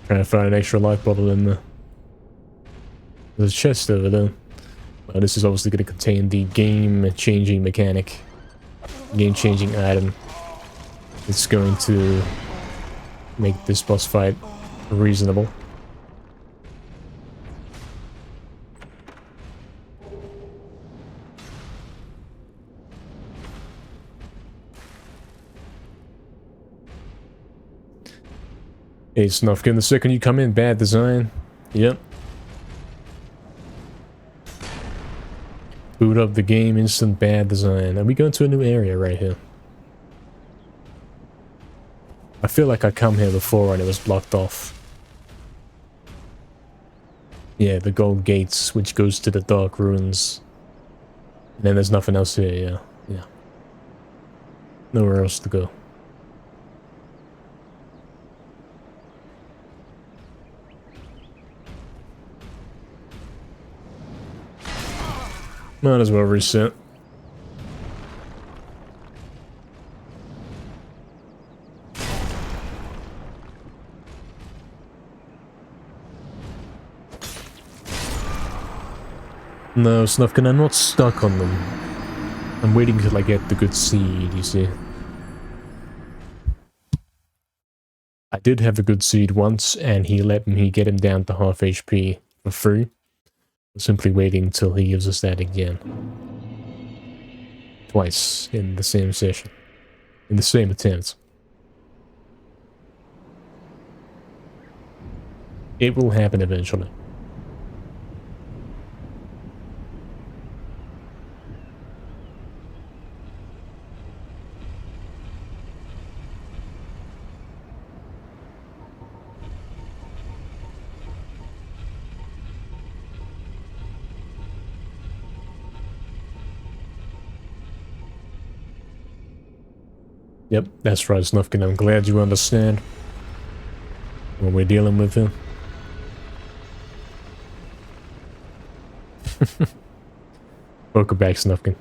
Trying to find an extra life bottle in there. There's a chest over there. Well, this is obviously going to contain the game-changing mechanic. Game-changing item. It's going to make this boss fight reasonable. Hey, Snufkin, the second you come in, bad design. Yep. Boot up the game, instant bad design. Are we going to a new area right here? I feel like I come here before and it was blocked off. Yeah, the gold gates, which goes to the dark ruins. And then there's nothing else here, yeah. Nowhere else to go. Might as well reset. No, Snufkin, I'm not stuck on them. I'm waiting till I get the good seed, you see. I did have a good seed once, and he let me get him down to half HP for free. I'm simply waiting till he gives us that again. Twice in the same session. In the same attempt. It will happen eventually. Yep, that's right, Snufkin. I'm glad you understand what we're dealing with here. Welcome back, Snufkin.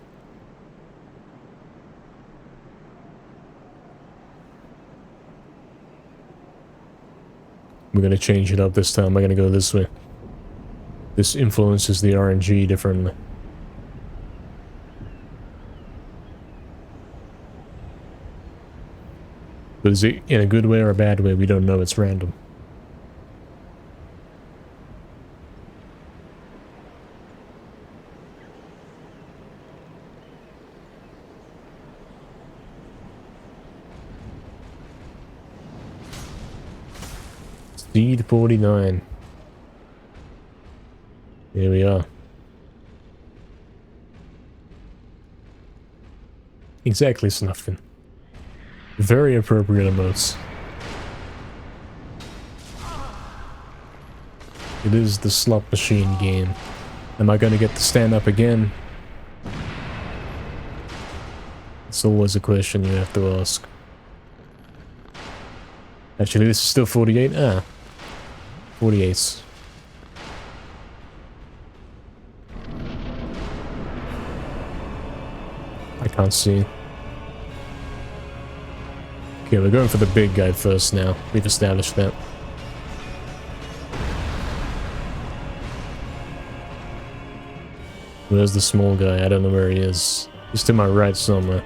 We're gonna change it up this time. We're gonna go this way. This influences the RNG differently. But is it in a good way or a bad way? We don't know. It's random. Seed 49. Here we are. Exactly, Snufkin. Very appropriate emotes. It is the slot machine game. Am I gonna get to stand up again? It's always a question you have to ask. Actually, this is still 48? Ah. 48s. I can't see. Okay, we're going for the big guy first now. We've established that. Where's the small guy? I don't know where he is. He's to my right somewhere.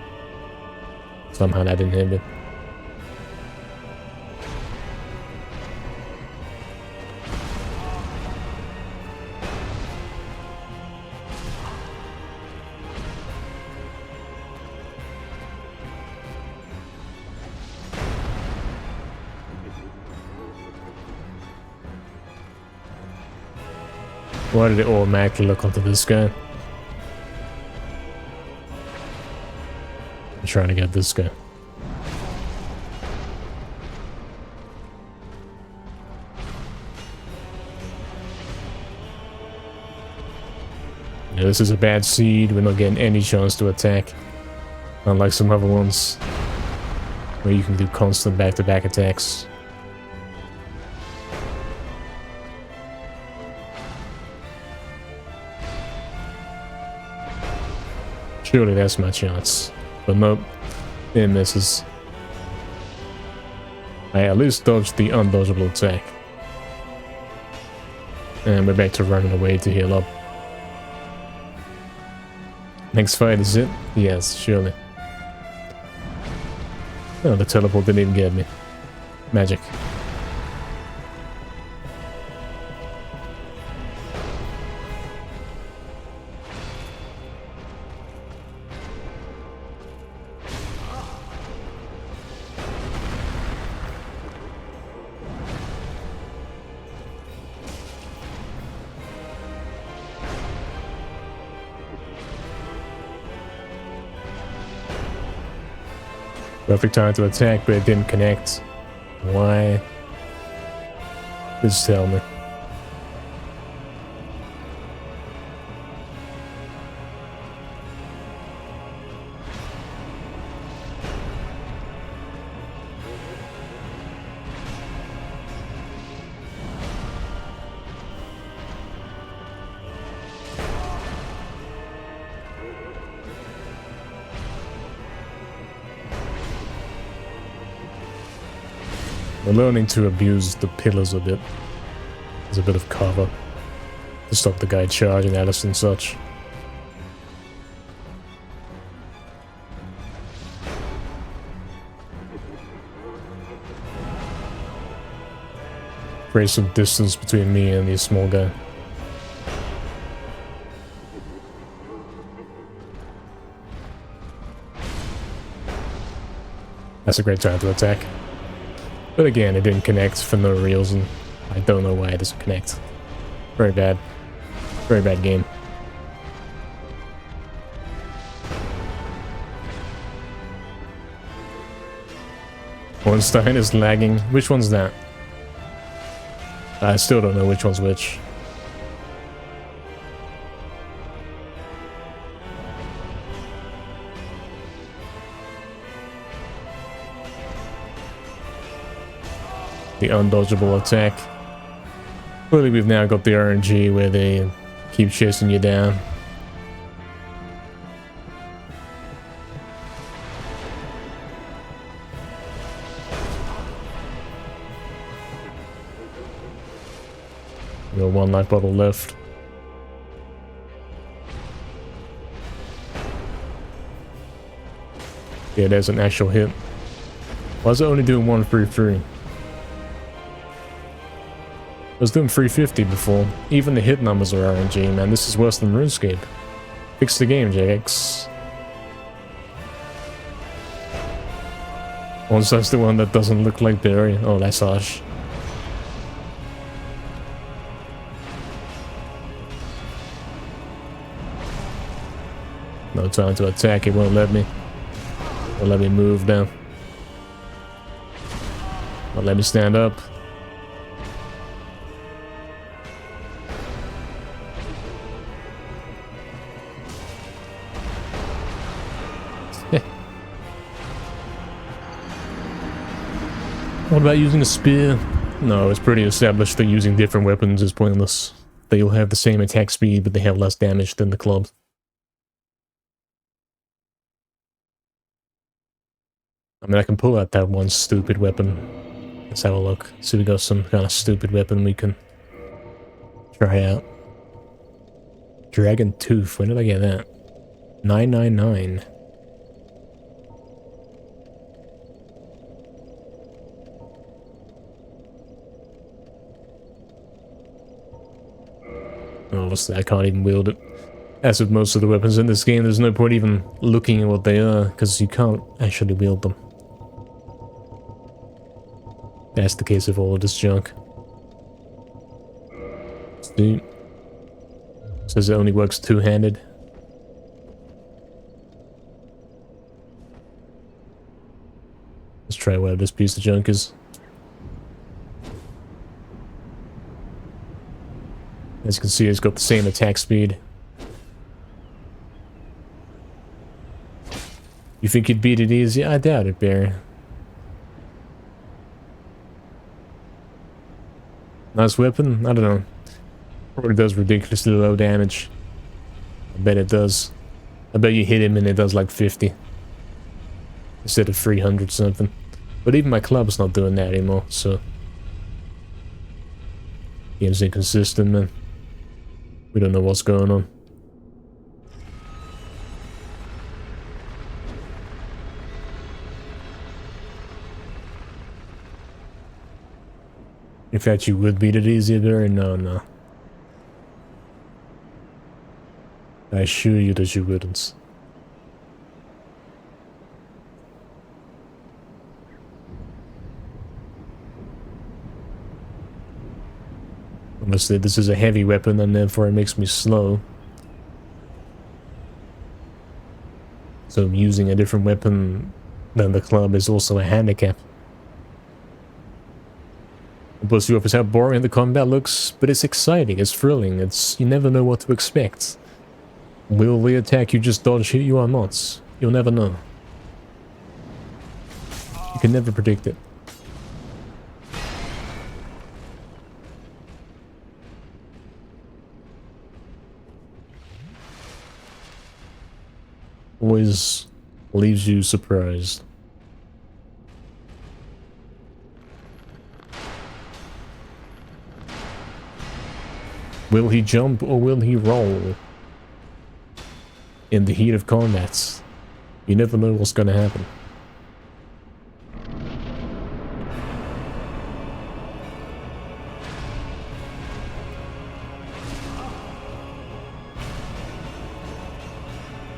Somehow that didn't hit me. Why did it automatically look onto this guy? I'm trying to get this guy. Yeah, this is a bad seed. We're not getting any chance to attack. Unlike some other ones, where you can do constant back-to-back attacks. Surely that's my chance. But nope, it misses. I at least dodged the undodgeable attack. And we're back to running away to heal up. Next fight is it? Yes, surely. Oh, the teleport didn't even get me. Magic. Perfect time to attack, but it didn't connect. Why? Just tell me. We're learning to abuse the pillars a bit. There's a bit of cover. to stop the guy charging at us and such. Create some distance between me and the small guy. That's a great time to attack. But again, it didn't connect for no reason. I don't know why it doesn't connect. Very bad. Very bad game. Ornstein is lagging. Which one's that? I still don't know which one's which. The undodgeable attack. Clearly we've now got the RNG where they keep chasing you down. We got one life bottle left. Yeah, there's an actual hit. Why is it only doing 133? I was doing 350 before. Even the hit numbers are RNG, man. This is worse than RuneScape. Fix the game, JX. Once the one that doesn't look like Barry. Oh, that's harsh. No time to attack, it won't let me. Won't let me move now. Won't let me stand up. What about using a spear? No, it's pretty established that using different weapons is pointless. They all have the same attack speed, but they have less damage than the club. I mean, I can pull out that one stupid weapon. Let's have a look. See if we got some kind of stupid weapon we can try out. Dragon Tooth, when did I get that? 999. Oh, what's that? I can't even wield it. As with most of the weapons in this game, there's no point even looking at what they are, because you can't actually wield them. That's the case of all of this junk. See? Says it only works two-handed. Let's try where this piece of junk is. As you can see, it's got the same attack speed. You think you'd beat it easy? I doubt it, Barry. Nice weapon? I don't know. Probably does ridiculously low damage. I bet it does. I bet you hit him and it does like 50. Instead of 300 something. But even my club's not doing that anymore, so... Game's inconsistent, man. We don't know what's going on. In fact, you would beat it easier, Barry? No. I assure you that you wouldn't. Honestly, this is a heavy weapon and therefore it makes me slow. So using a different weapon than the club is also a handicap. Plus, you offers how boring the combat looks, but it's exciting, it's thrilling, you never know what to expect. Will the attack you just dodge hit you or not? You'll never know. You can never predict it. Always leaves you surprised. Will he jump or will he roll? In the heat of combat, you never know what's gonna happen.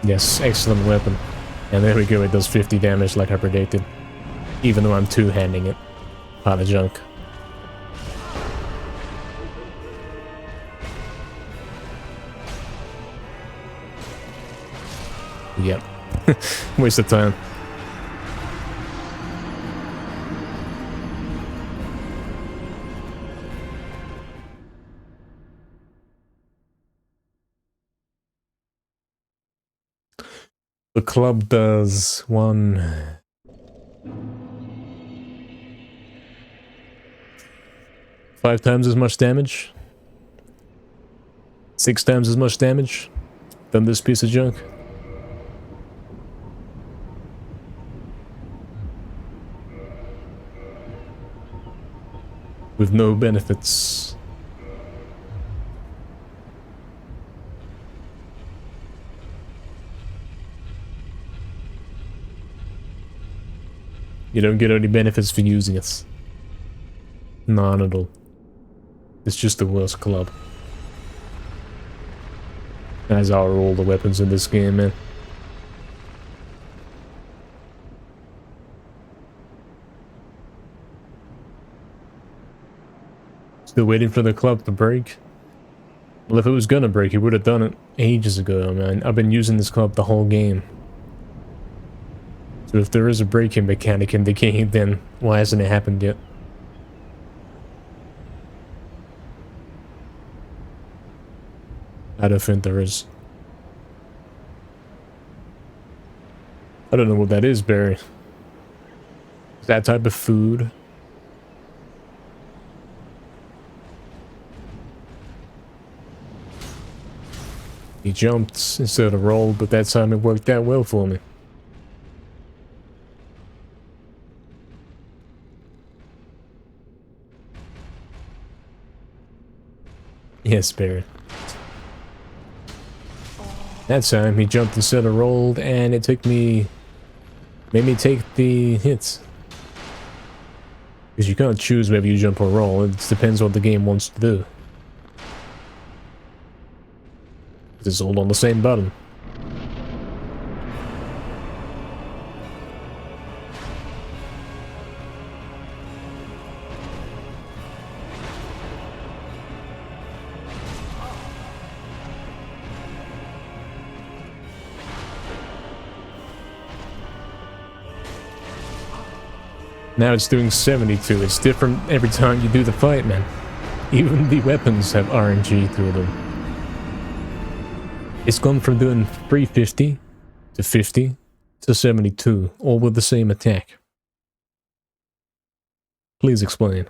Yes, excellent weapon. And there we go, it does 50 damage like I predicted. Even though I'm two-handing it. Pile of junk. Yep. Waste of time. The club does 5 times as much damage. 6 times as much damage than this piece of junk. With no benefits. You don't get any benefits for using it. None at all. It's just the worst club. As are all the weapons in this game, man. Still waiting for the club to break? Well, if it was gonna break, it would have done it ages ago, man. I've been using this club the whole game. So if there is a breaking mechanic in the game, then why hasn't it happened yet? I don't think there is. I don't know what that is, Barry. Is that type of food? He jumped instead of rolled, but that time it worked out well for me. Yes, Barry. That time he jumped instead of rolled, and it took me... made me take the hits. Because you can't choose whether you jump or roll, it depends what the game wants to do. It's all on the same button. Now it's doing 72. It's different every time you do the fight, man. Even the weapons have RNG through them. It's gone from doing 350 to 50 to 72, all with the same attack. Please explain.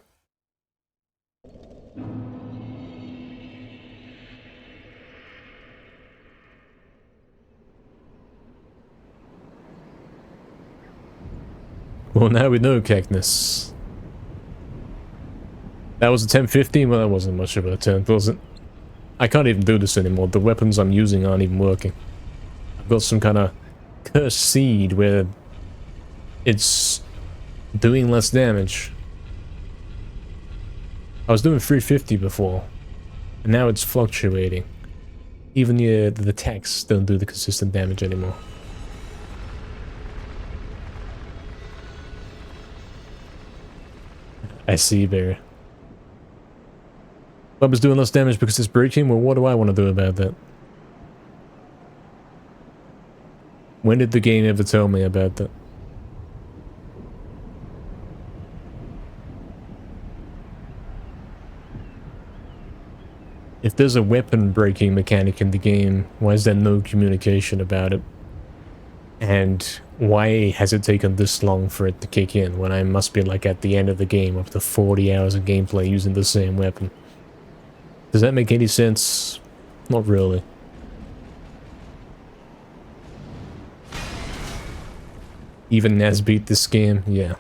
Well, now we know, Cactus. That was a 1050? Well, that wasn't much of a attempt, was it? I can't even do this anymore. The weapons I'm using aren't even working. I've got some kind of cursed seed where it's doing less damage. I was doing 350 before, and now it's fluctuating. Even the attacks don't do the consistent damage anymore. I see, Bear. Club is doing less damage because it's breaking? Well, what do I want to do about that? When did the game ever tell me about that? If there's a weapon breaking mechanic in the game, why is there no communication about it? And why has it taken this long for it to kick in when I must be like at the end of the game after 40 hours of gameplay using the same weapon? Does that make any sense? Not really. Even Naz beat this game? Yeah.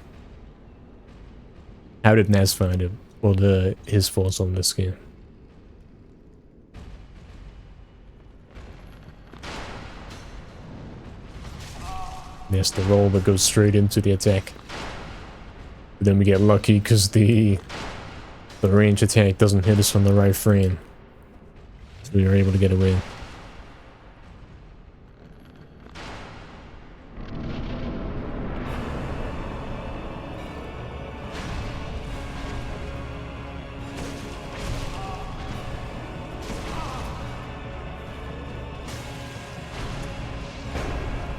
How did Naz find it? Or his thoughts on this game? There's the roll that goes straight into the attack. But then we get lucky because the range attack doesn't hit us on the right frame. So we were able to get away.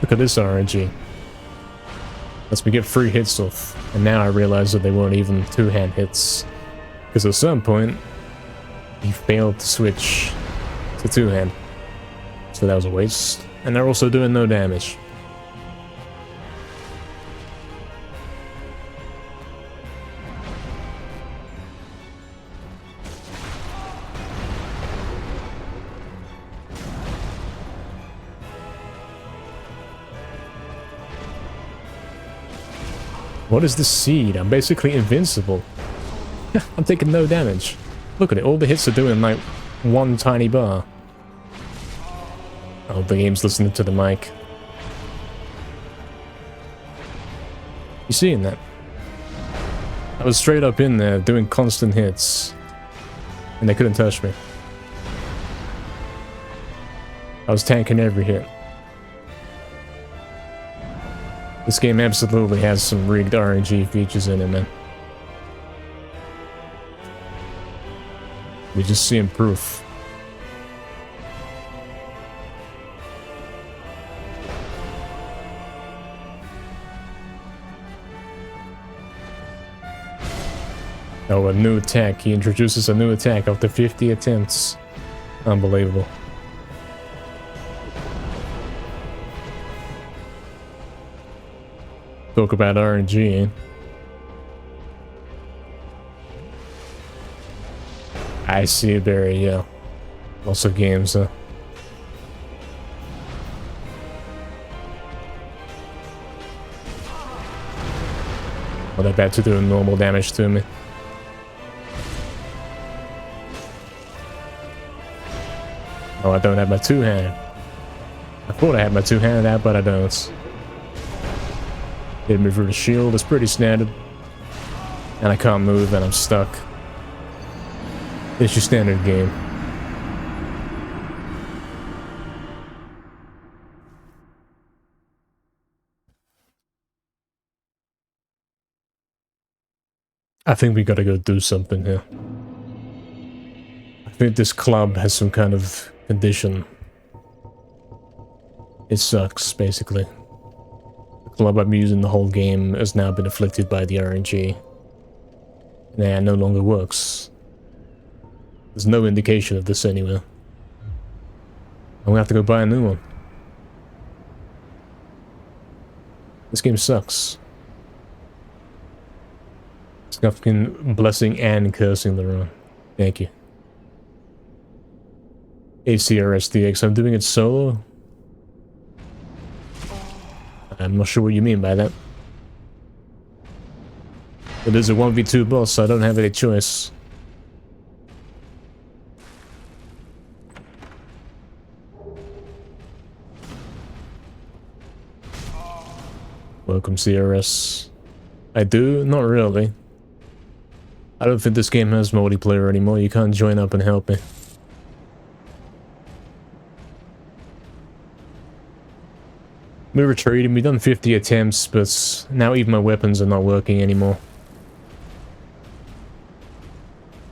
Look at this RNG. Lets me get 3 hits off, and now I realize that they weren't even 2-hand hits. Because at some point, he failed to switch to 2-hand. So that was a waste. And they're also doing no damage. What is this seed? I'm basically invincible. I'm taking no damage. Look at it, all the hits are doing like 1 tiny bar. Oh, the game's listening to the mic. You seeing that? I was straight up in there doing constant hits. And they couldn't touch me. I was tanking every hit. This game absolutely has some rigged RNG features in it, man. We just seeing proof. Oh, a new attack. He introduces a new attack after 50 attempts. Unbelievable. Talk about RNG, eh? I see it, Barry, yeah. Lots of games, huh? Well, they're about to do normal damage to me. Oh, I don't have my 2-hand. I thought I had my 2-hand out, but I don't. Hit me through the shield, it's pretty standard. And I can't move and I'm stuck. It's your standard game. I think we gotta go do something here. I think this club has some kind of condition. It sucks, basically. The club I'm using the whole game has now been afflicted by the RNG. And it no longer works. There's no indication of this anywhere. I'm gonna have to go buy a new one. This game sucks. It's got fucking blessing and cursing the run. Thank you. ACRSDX, I'm doing it solo? I'm not sure what you mean by that. It is a 1v2 boss, so I don't have any choice. Welcome, CRS. I do? Not really. I don't think this game has multiplayer anymore. You can't join up and help me. We retreated, we've done 50 attempts, but now even my weapons are not working anymore.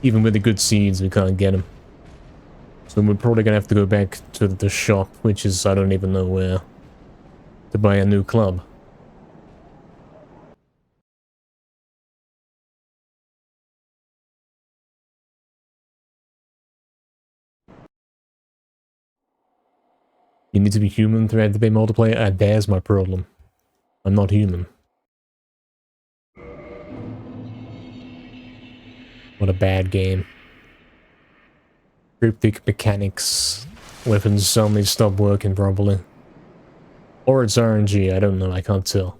Even with the good seeds, we can't get them. So we're probably gonna have to go back to the shop, which is I don't even know where, to buy a new club. You need to be human to activate multiplayer? There's my problem. I'm not human. What a bad game. Cryptic mechanics. Weapons suddenly stop working properly. Or it's RNG, I don't know, I can't tell.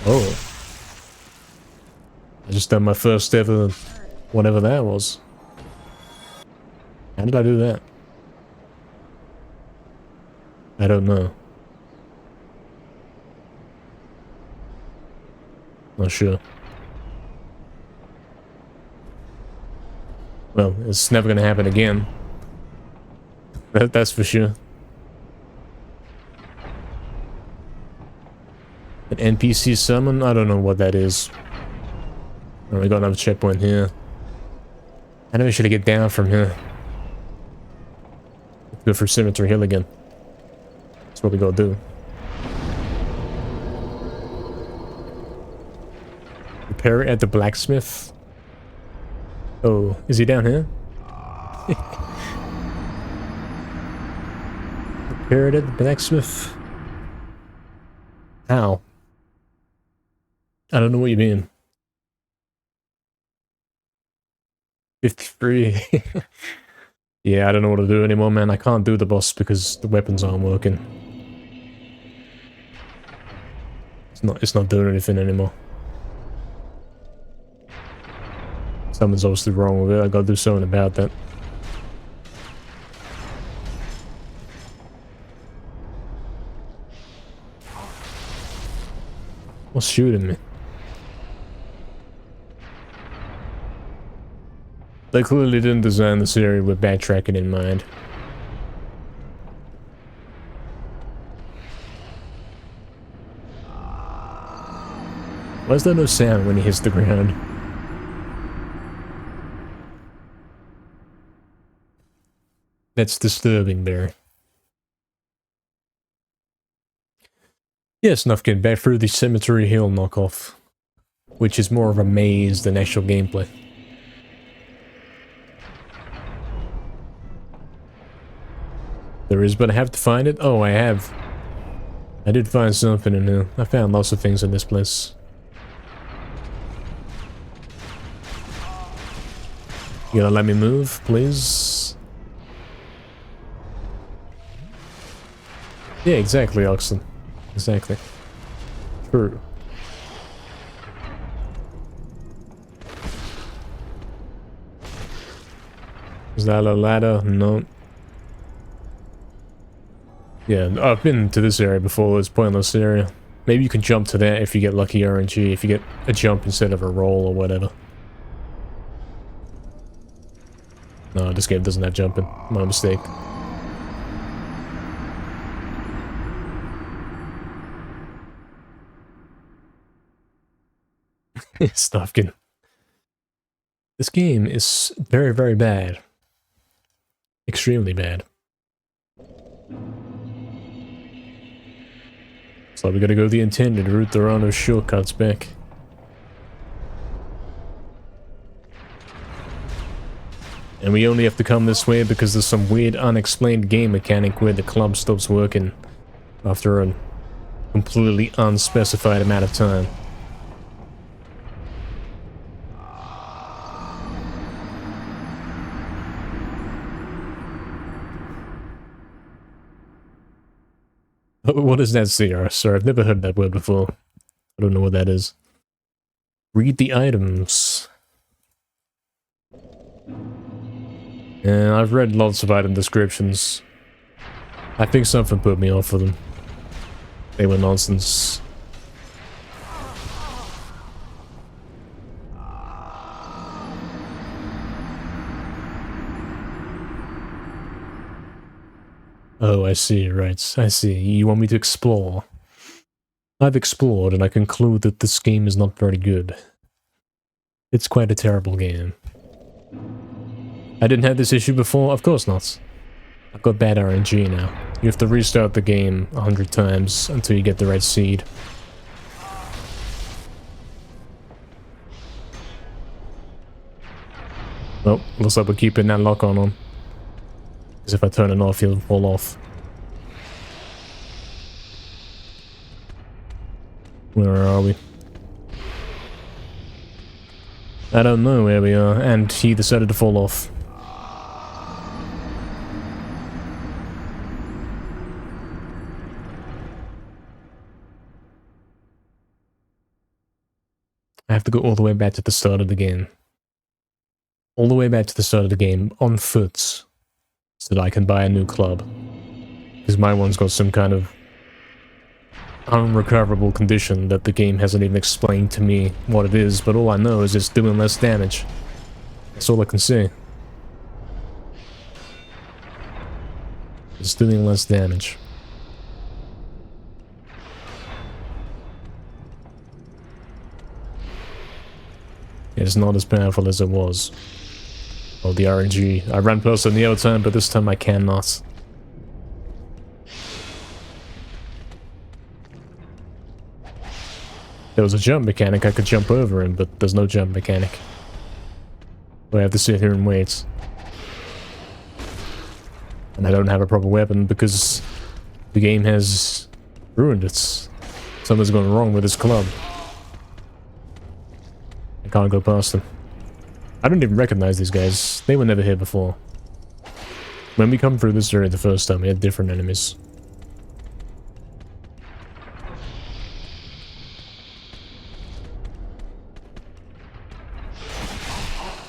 Oh. I just done my first ever, whatever that was. How did I do that? I don't know. Not sure. Well, it's never gonna happen again. That's for sure. An NPC summon? I don't know what that is. Oh, we got another checkpoint here. I know we should get down from here. Let's go for Cemetery Hill again. That's what we gotta do. Repair it at the blacksmith. Oh, is he down here? Repair it at the blacksmith. How? I don't know what you mean. 53. Yeah, I don't know what to do anymore, man. I can't do the boss because the weapons aren't working. It's not doing anything anymore. Something's obviously wrong with it. I gotta do something about that. What's shooting me? They clearly didn't design this area with backtracking in mind. Why is there no sound when he hits the ground? That's disturbing, Barry. Yes, enough getting back through the Cemetery Hill knockoff, which is more of a maze than actual gameplay. There is, but I have to find it? Oh, I have. I did find something in here. I found lots of things in this place. You gonna let me move, please? Yeah, exactly, Oxen. Exactly. True. Is that a ladder? No. Yeah, I've been to this area before. It's a pointless area. Maybe you can jump to that if you get lucky RNG, if you get a jump instead of a roll or whatever. No, this game doesn't have jumping. My mistake. Stuffkin. This game is very, very bad. Extremely bad. So we gotta go the intended route. There are no shortcuts back. And we only have to come this way because there's some weird unexplained game mechanic where the club stops working after a completely unspecified amount of time. What does that say, sir? I've never heard that word before. I don't know what that is. Read the items. Yeah, I've read lots of item descriptions. I think something put me off of them. They were nonsense. Oh, I see, right. I see. You want me to explore. I've explored and I conclude that this game is not very good. It's quite a terrible game. I didn't have this issue before? Of course not. I've got bad RNG now. You have to restart the game 100 times until you get the right seed. Oh, looks like we're keeping that lock on. Because if I turn it off, he'll fall off. Where are we? I don't know where we are, and he decided to fall off. I have to go all the way back to the start of the game. All the way back to the start of the game, on foot, so that I can buy a new club. Because my one's got some kind of unrecoverable condition that the game hasn't even explained to me what it is, but all I know is it's doing less damage. That's all I can say. It's doing less damage. It's not as powerful as it was. Oh, the RNG. I ran past on the other time, but this time I cannot. There was a jump mechanic, I could jump over him, but there's no jump mechanic. So I have to sit here and wait. And I don't have a proper weapon because the game has ruined it. Something's going wrong with this club. I can't go past them. I don't even recognize these guys. They were never here before. When we come through this area the first time, we had different enemies.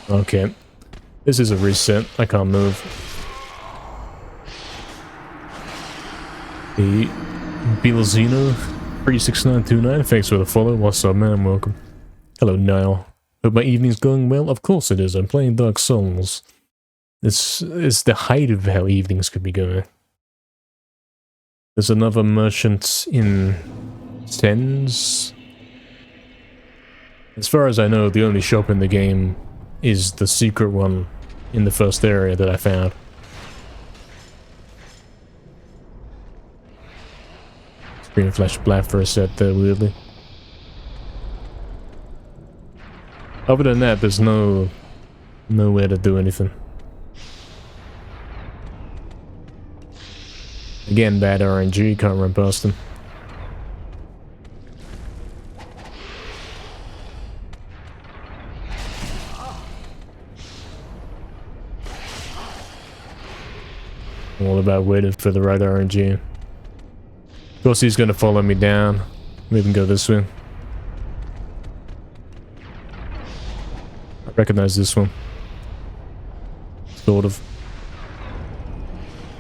Okay. This is a reset. I can't move. The Bilazino 36929, thanks for the follow. What's up, man? Welcome. Hello, Niall. Hope my evening's going well. Of course it is. I'm playing Dark Souls. It's the height of how evenings could be going. There's another merchant in Sens. As far as I know, the only shop in the game is the secret one in the first area that I found. Screen flashed black for a set there, weirdly. Other than that, there's nowhere to do anything. Again, bad RNG, can't run past them. All about waiting for the right RNG. Of course he's gonna follow me down. We can go this way. I recognize this one. Sort of.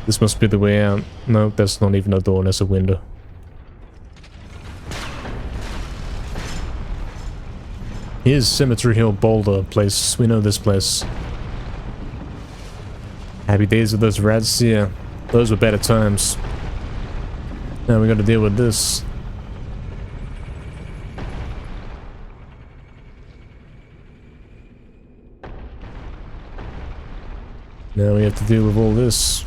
This must be the way out. No, that's not even a door, that's a window. Here's Cemetery Hill Boulder place. We know this place. Happy days with those rats, yeah. Those were better times. Now we gotta deal with this. Now we have to deal with all this.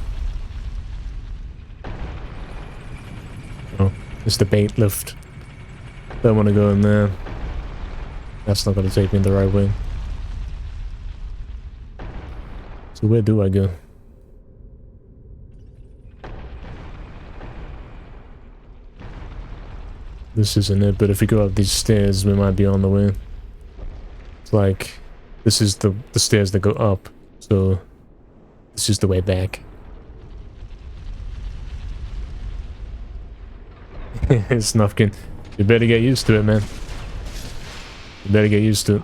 Oh, it's the bait lift. Don't want to go in there. That's not gonna take me the right way. So where do I go? This isn't it, but if we go up these stairs, we might be on the way. It's like, this is the stairs that go up, so this is the way back. Snufkin, you better get used to it, man. You better get used to it.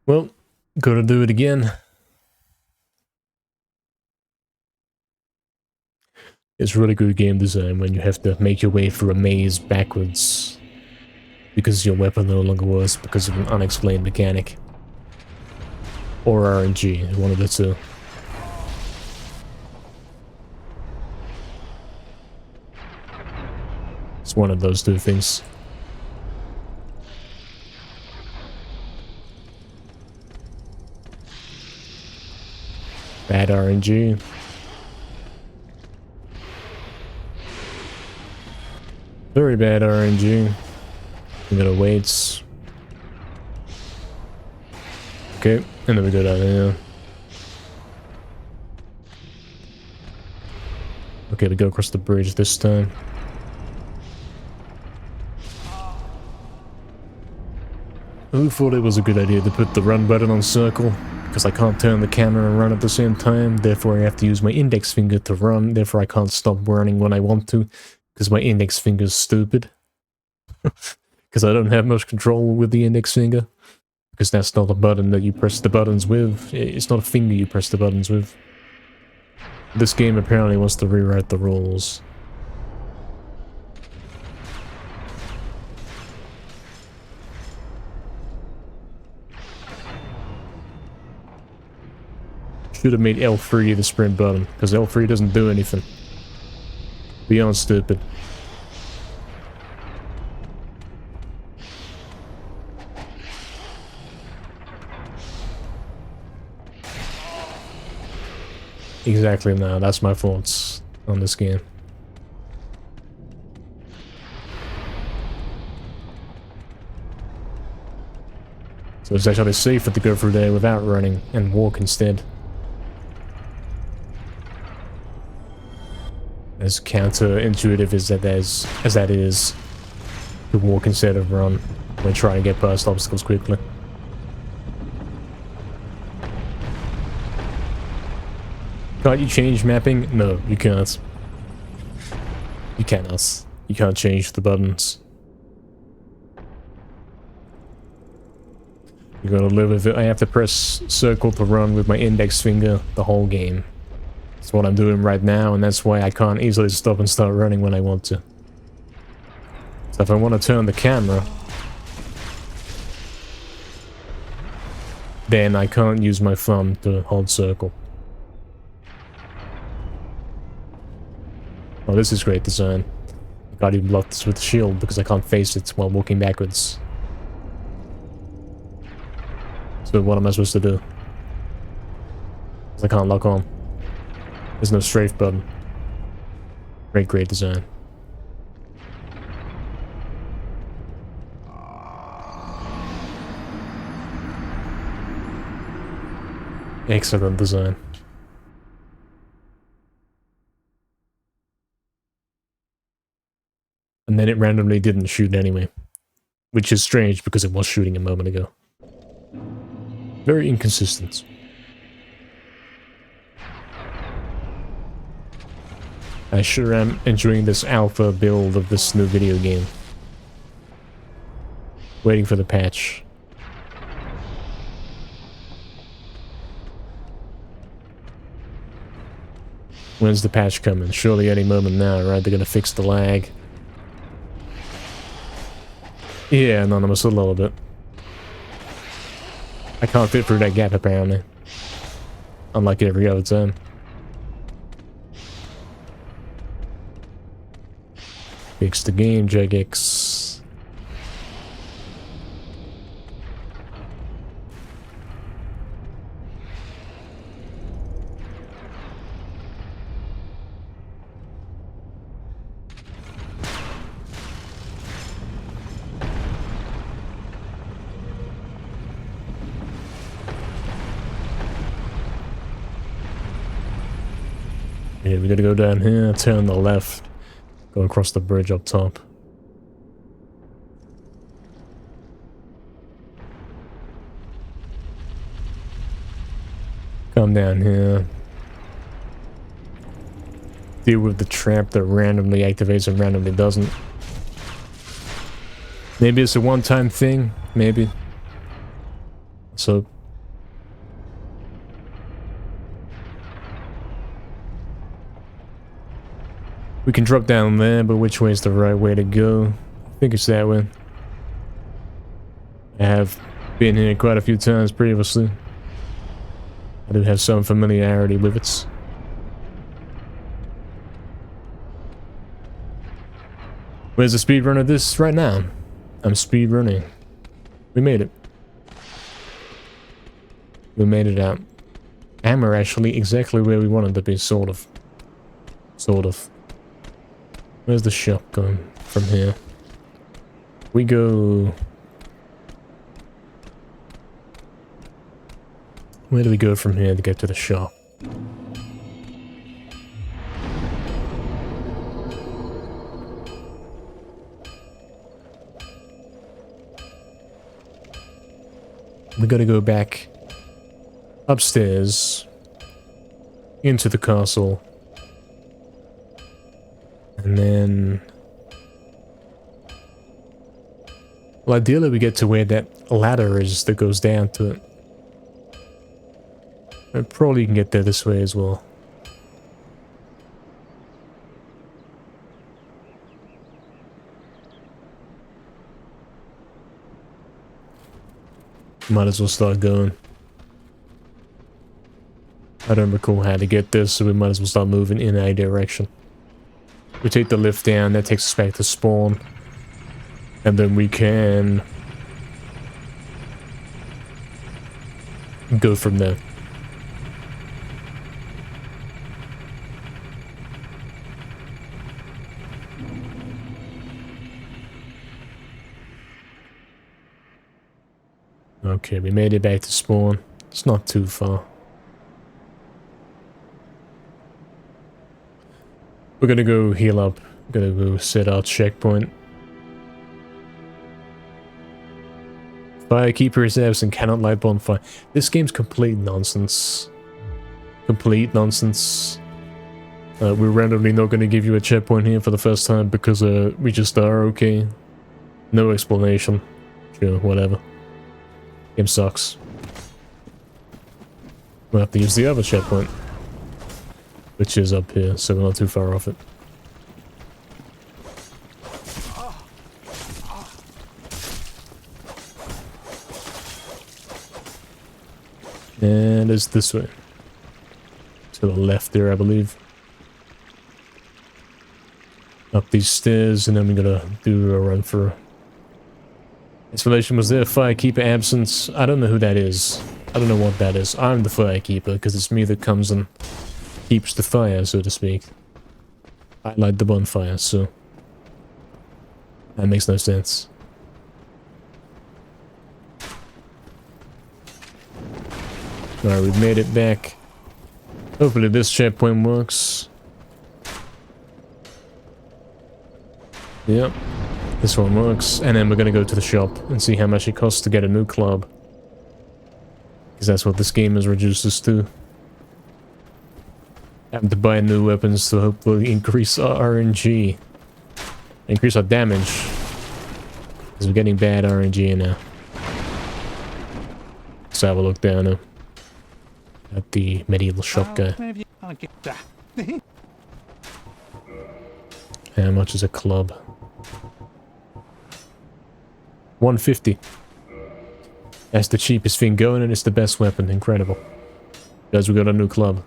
Well, gotta do it again. It's really good game design when you have to make your way through a maze backwards because your weapon no longer works because of an unexplained mechanic. Or RNG, one of the two. It's one of those two things. Bad RNG. Very bad RNG. We gotta wait. Okay, and then we go down here. Okay, we go across the bridge this time. Who thought it was a good idea to put the run button on circle? Because I can't turn the camera and run at the same time, therefore I have to use my index finger to run, therefore I can't stop running when I want to, because my index finger's stupid. Because I don't have much control with the index finger. Because that's not a button that you press the buttons with. It's not a finger you press the buttons with. This game apparently wants to rewrite the rules. Should have made L3 the sprint button, because L3 doesn't do anything. Beyond stupid. Exactly, now that's my thoughts on this game. So it's actually safer to go through there without running and walk instead. As counterintuitive as that is, to walk instead of run when trying to get past obstacles quickly. Can't you change mapping? No, you can't. You cannot. You can't change the buttons. You gotta live with it. I have to press circle to run with my index finger the whole game. That's what I'm doing right now, and that's why I can't easily stop and start running when I want to. So if I want to turn the camera, then I can't use my thumb to hold circle. Oh, this is great design. I can't even block this with the shield because I can't face it while walking backwards. So what am I supposed to do? 'Cause I can't lock on. There's no strafe button. Great design. Excellent design. And then it randomly didn't shoot anyway. Which is strange because it was shooting a moment ago. Very inconsistent. I sure am enjoying this alpha build of this new video game. Waiting for the patch. When's the patch coming? Surely any moment now, right? They're gonna fix the lag. Yeah, Anonymous, a little bit. I can't fit through that gap apparently. Unlike every other time. Fix the game, Jagex. Yeah, we gotta go down here, turn the left. Go across the bridge up top. Come down here. Deal with the trap that randomly activates and randomly doesn't. Maybe it's a one-time thing. Maybe. So. We can drop down there, but which way is the right way to go? I think it's that way. I have been here quite a few times previously. I do have some familiarity with it. Where's the speedrun of this right now? I'm speedrunning. We made it. We made it out. And we're actually exactly where we wanted to be, sort of. Sort of. Where's the shop going from here? We go... Where do we go from here to get to the shop? We gotta go back upstairs into the castle. And then Well, ideally we get to where that ladder is that goes down to it. And probably can get there this way as well. Might as well start going. I don't recall how to get this, so we might as well start moving in a direction. We take the lift down, that takes us back to spawn. And then we can go from there. Okay, we made it back to spawn. It's not too far. We're gonna go heal up. We're gonna go set our checkpoint. Firekeeper is absent, cannot light bonfire. This game's complete nonsense. Complete nonsense. We're randomly not gonna give you a checkpoint here for the first time because we just are, okay. No explanation. Sure, whatever. Game sucks. We'll have to use the other checkpoint, which is up here, so we're not too far off it. And it's this way. To the left there, I believe. Up these stairs, and then we're gonna do a run for... Explanation was there, firekeeper absence. I don't know who that is. I don't know what that is. I'm the firekeeper, because it's me that comes and keeps the fire, so to speak. I light the bonfire, so... That makes no sense. Alright, we've made it back. Hopefully this checkpoint works. Yep. This one works. And then we're gonna go to the shop and see how much it costs to get a new club. Because that's what this game has reduced us to. Having to buy new weapons to hopefully increase our RNG. Increase our damage. Because we're getting bad RNG now. Let's have a look down now. At the medieval shop guy. How much is a club? 150. That's the cheapest thing going and it's the best weapon. Incredible. Guys, we got a new club.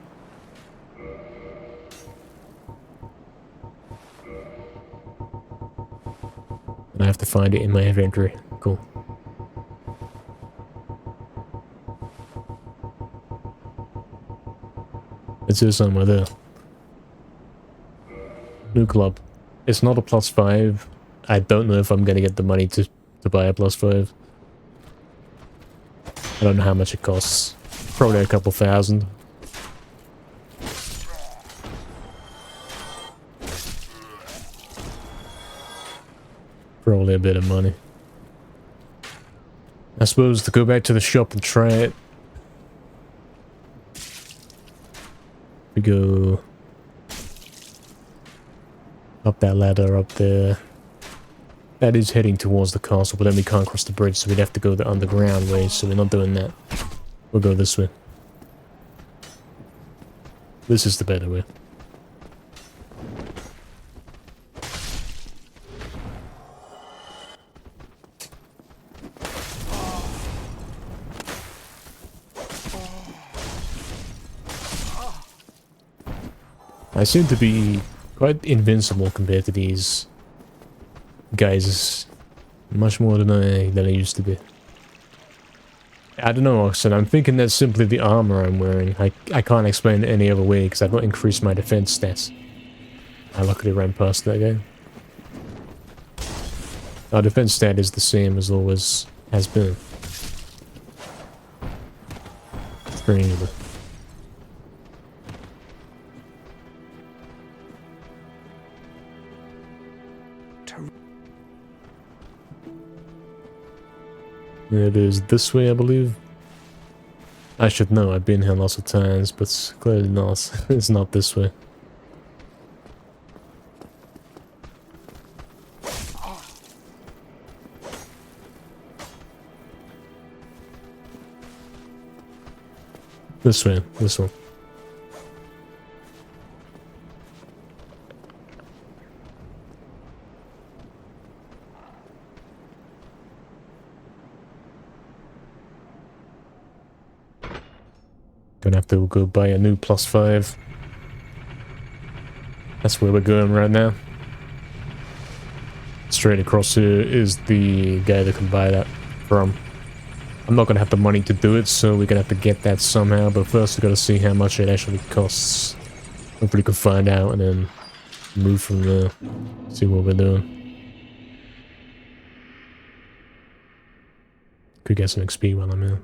And I have to find it in my inventory. Cool. It's here somewhere there. New club. It's not a +5. I don't know if I'm gonna get the money to buy a +5. I don't know how much it costs. Probably a couple thousand. Probably a bit of money. I suppose to go back to the shop and try it. We go up that ladder up there. That is heading towards the castle, but then we can't cross the bridge, so we'd have to go the underground way, so we're not doing that. We'll go this way. This is the better way. I seem to be quite invincible compared to these guys. Much more than I used to be. I don't know, Oxen. I'm thinking that's simply the armor I'm wearing. I can't explain it any other way because I've not increased my defense stats. I luckily ran past that guy. Our defense stat is the same as always has been. Strangely. It is this way, I believe. I should know, I've been here lots of times, but clearly not. It's not this way. This way, this one. Gonna have to go buy a new +5. That's where we're going right now. Straight across here is the guy that can buy that from. I'm not gonna have the money to do it, so we're gonna have to get that somehow, but first we gotta see how much it actually costs. Hopefully we can find out and then move from there. See what we're doing. Could get some XP while I'm here.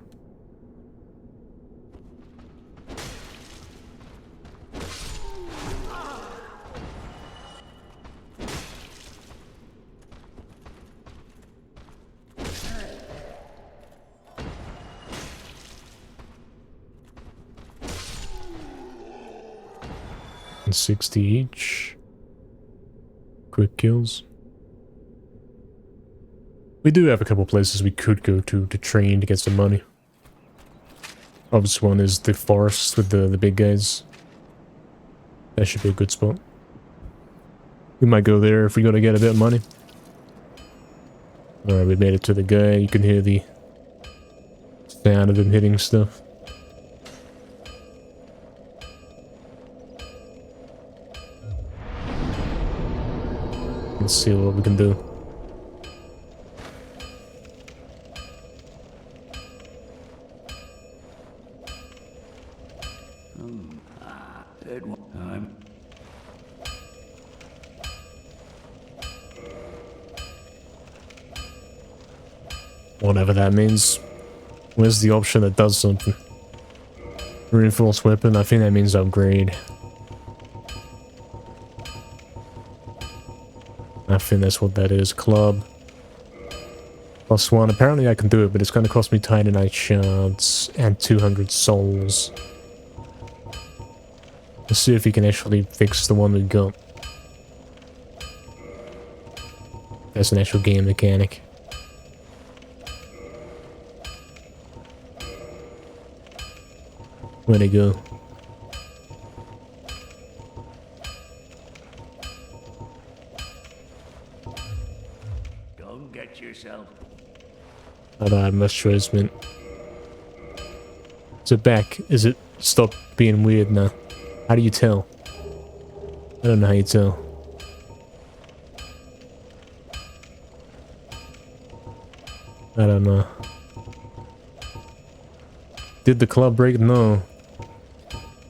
And 60 each. Quick kills. We do have a couple places we could go to train to get some money. Obvious one is the forest with the big guys. That should be a good spot. We might go there if we gotta get a bit of money. Alright, we made it to the guy. You can hear the sound of him hitting stuff. Let's see what we can do. Whatever that means. Where's the option that does something? Reinforced weapon, I think that means upgrade. I think that's what that is. Club. +1. Apparently I can do it, but it's going to cost me Titanite shards and 200 souls. Let's see if we can actually fix the one we got. That's an actual game mechanic. Where'd it go? Go get yourself. I don't have much choice, man. Is it back? Is it stopped being weird now? How do you tell? I don't know how you tell. I don't know. Did the club break? No.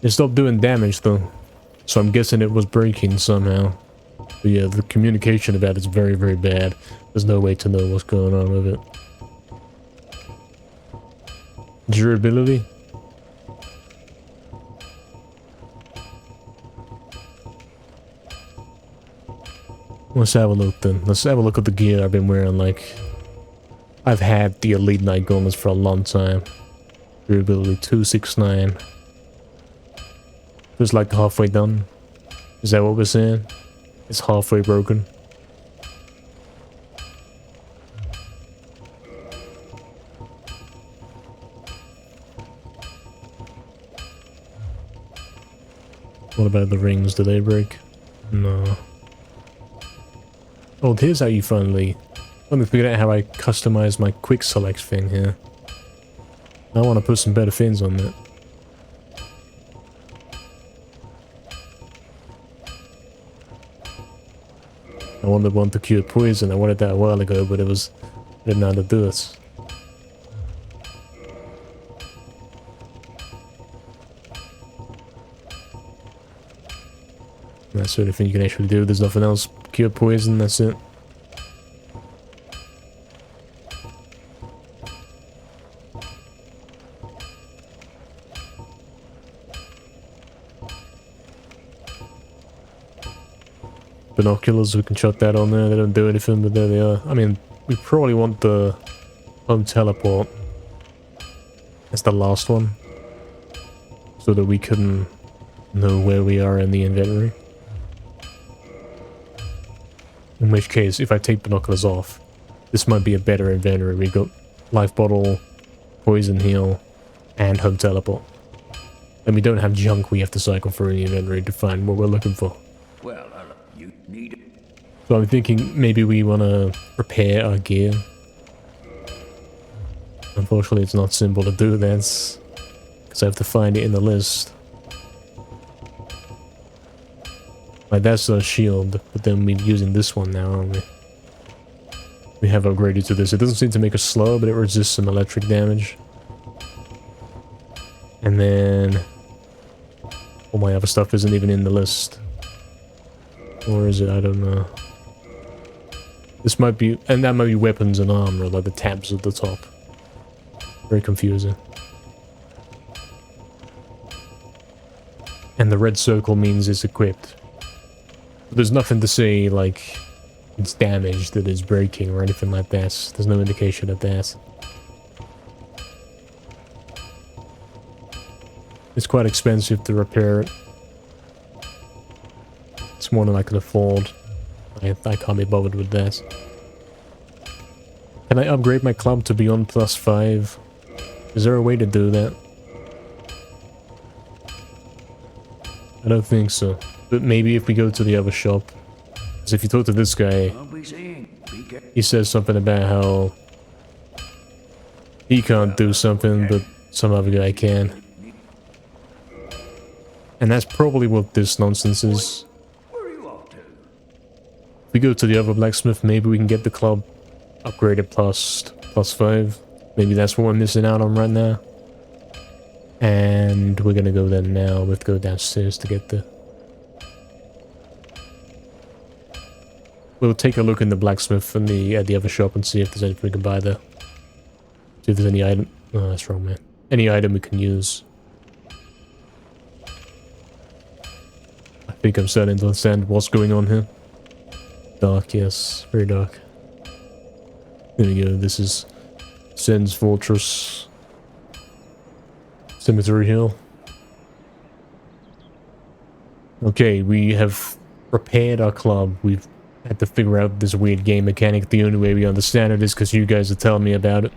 It stopped doing damage though. So I'm guessing it was breaking somehow. But yeah, the communication about it's very, very bad. There's no way to know what's going on with it. Durability? Let's have a look then. Let's have a look at the gear I've been wearing. Like, I've had the Elite Knight gauntlets for a long time. Durability 269. It's like halfway done. Is that what we're saying? It's halfway broken. What about the rings? Do they break? No. Oh, here's how you finally... Let me figure out how I customize my quick select thing here. I want to put some better fins on that. I wanted one to cure poison. I wanted that a while ago, but I didn't know how to do it. That's the only thing you can actually do. There's nothing else. Cure poison, that's it. Binoculars, we can chuck that on there. They don't do anything, but there they are. I mean, we probably want the home teleport. That's the last one. So that we can know where we are in the inventory. In which case, if I take binoculars off, this might be a better inventory. We got life bottle, poison heal, and home teleport. And we don't have junk we have to cycle through the inventory to find what we're looking for. Well, you need it. So I'm thinking maybe we want to repair our gear. Unfortunately, it's not simple to do that, because I have to find it in the list. Like, that's our shield, but then we're using this one now, aren't we? We have upgraded to this. It doesn't seem to make us slow, but it resists some electric damage. And then all my other stuff isn't even in the list. Or is it? I don't know. This might be, and that might be weapons and armor, like the tabs at the top. Very confusing. And the red circle means it's equipped. There's nothing to say, like, it's damaged, that it's breaking, or anything like that. There's no indication of that. It's quite expensive to repair it. It's more than I can afford. I can't be bothered with that. Can I upgrade my club to beyond +5? Is there a way to do that? I don't think so. But maybe if we go to the other shop. Because if you talk to this guy, he says something about how he can't do something, but some other guy can. And that's probably what this nonsense is. If we go to the other blacksmith, maybe we can get the club upgraded +5. Maybe that's what we're missing out on right now. And we're gonna go there now. We have to go downstairs to get the... We'll take a look in the blacksmith and at the other shop and see if there's anything we can buy there. See if there's any item... Oh, that's wrong, man. Any item we can use. I think I'm starting to understand what's going on here. Dark, yes. Very dark. There we go. This is Sen's Fortress. Cemetery Hill. Okay, we have repaired our club. We've had to figure out this weird game mechanic. The only way we understand it is because you guys are telling me about it.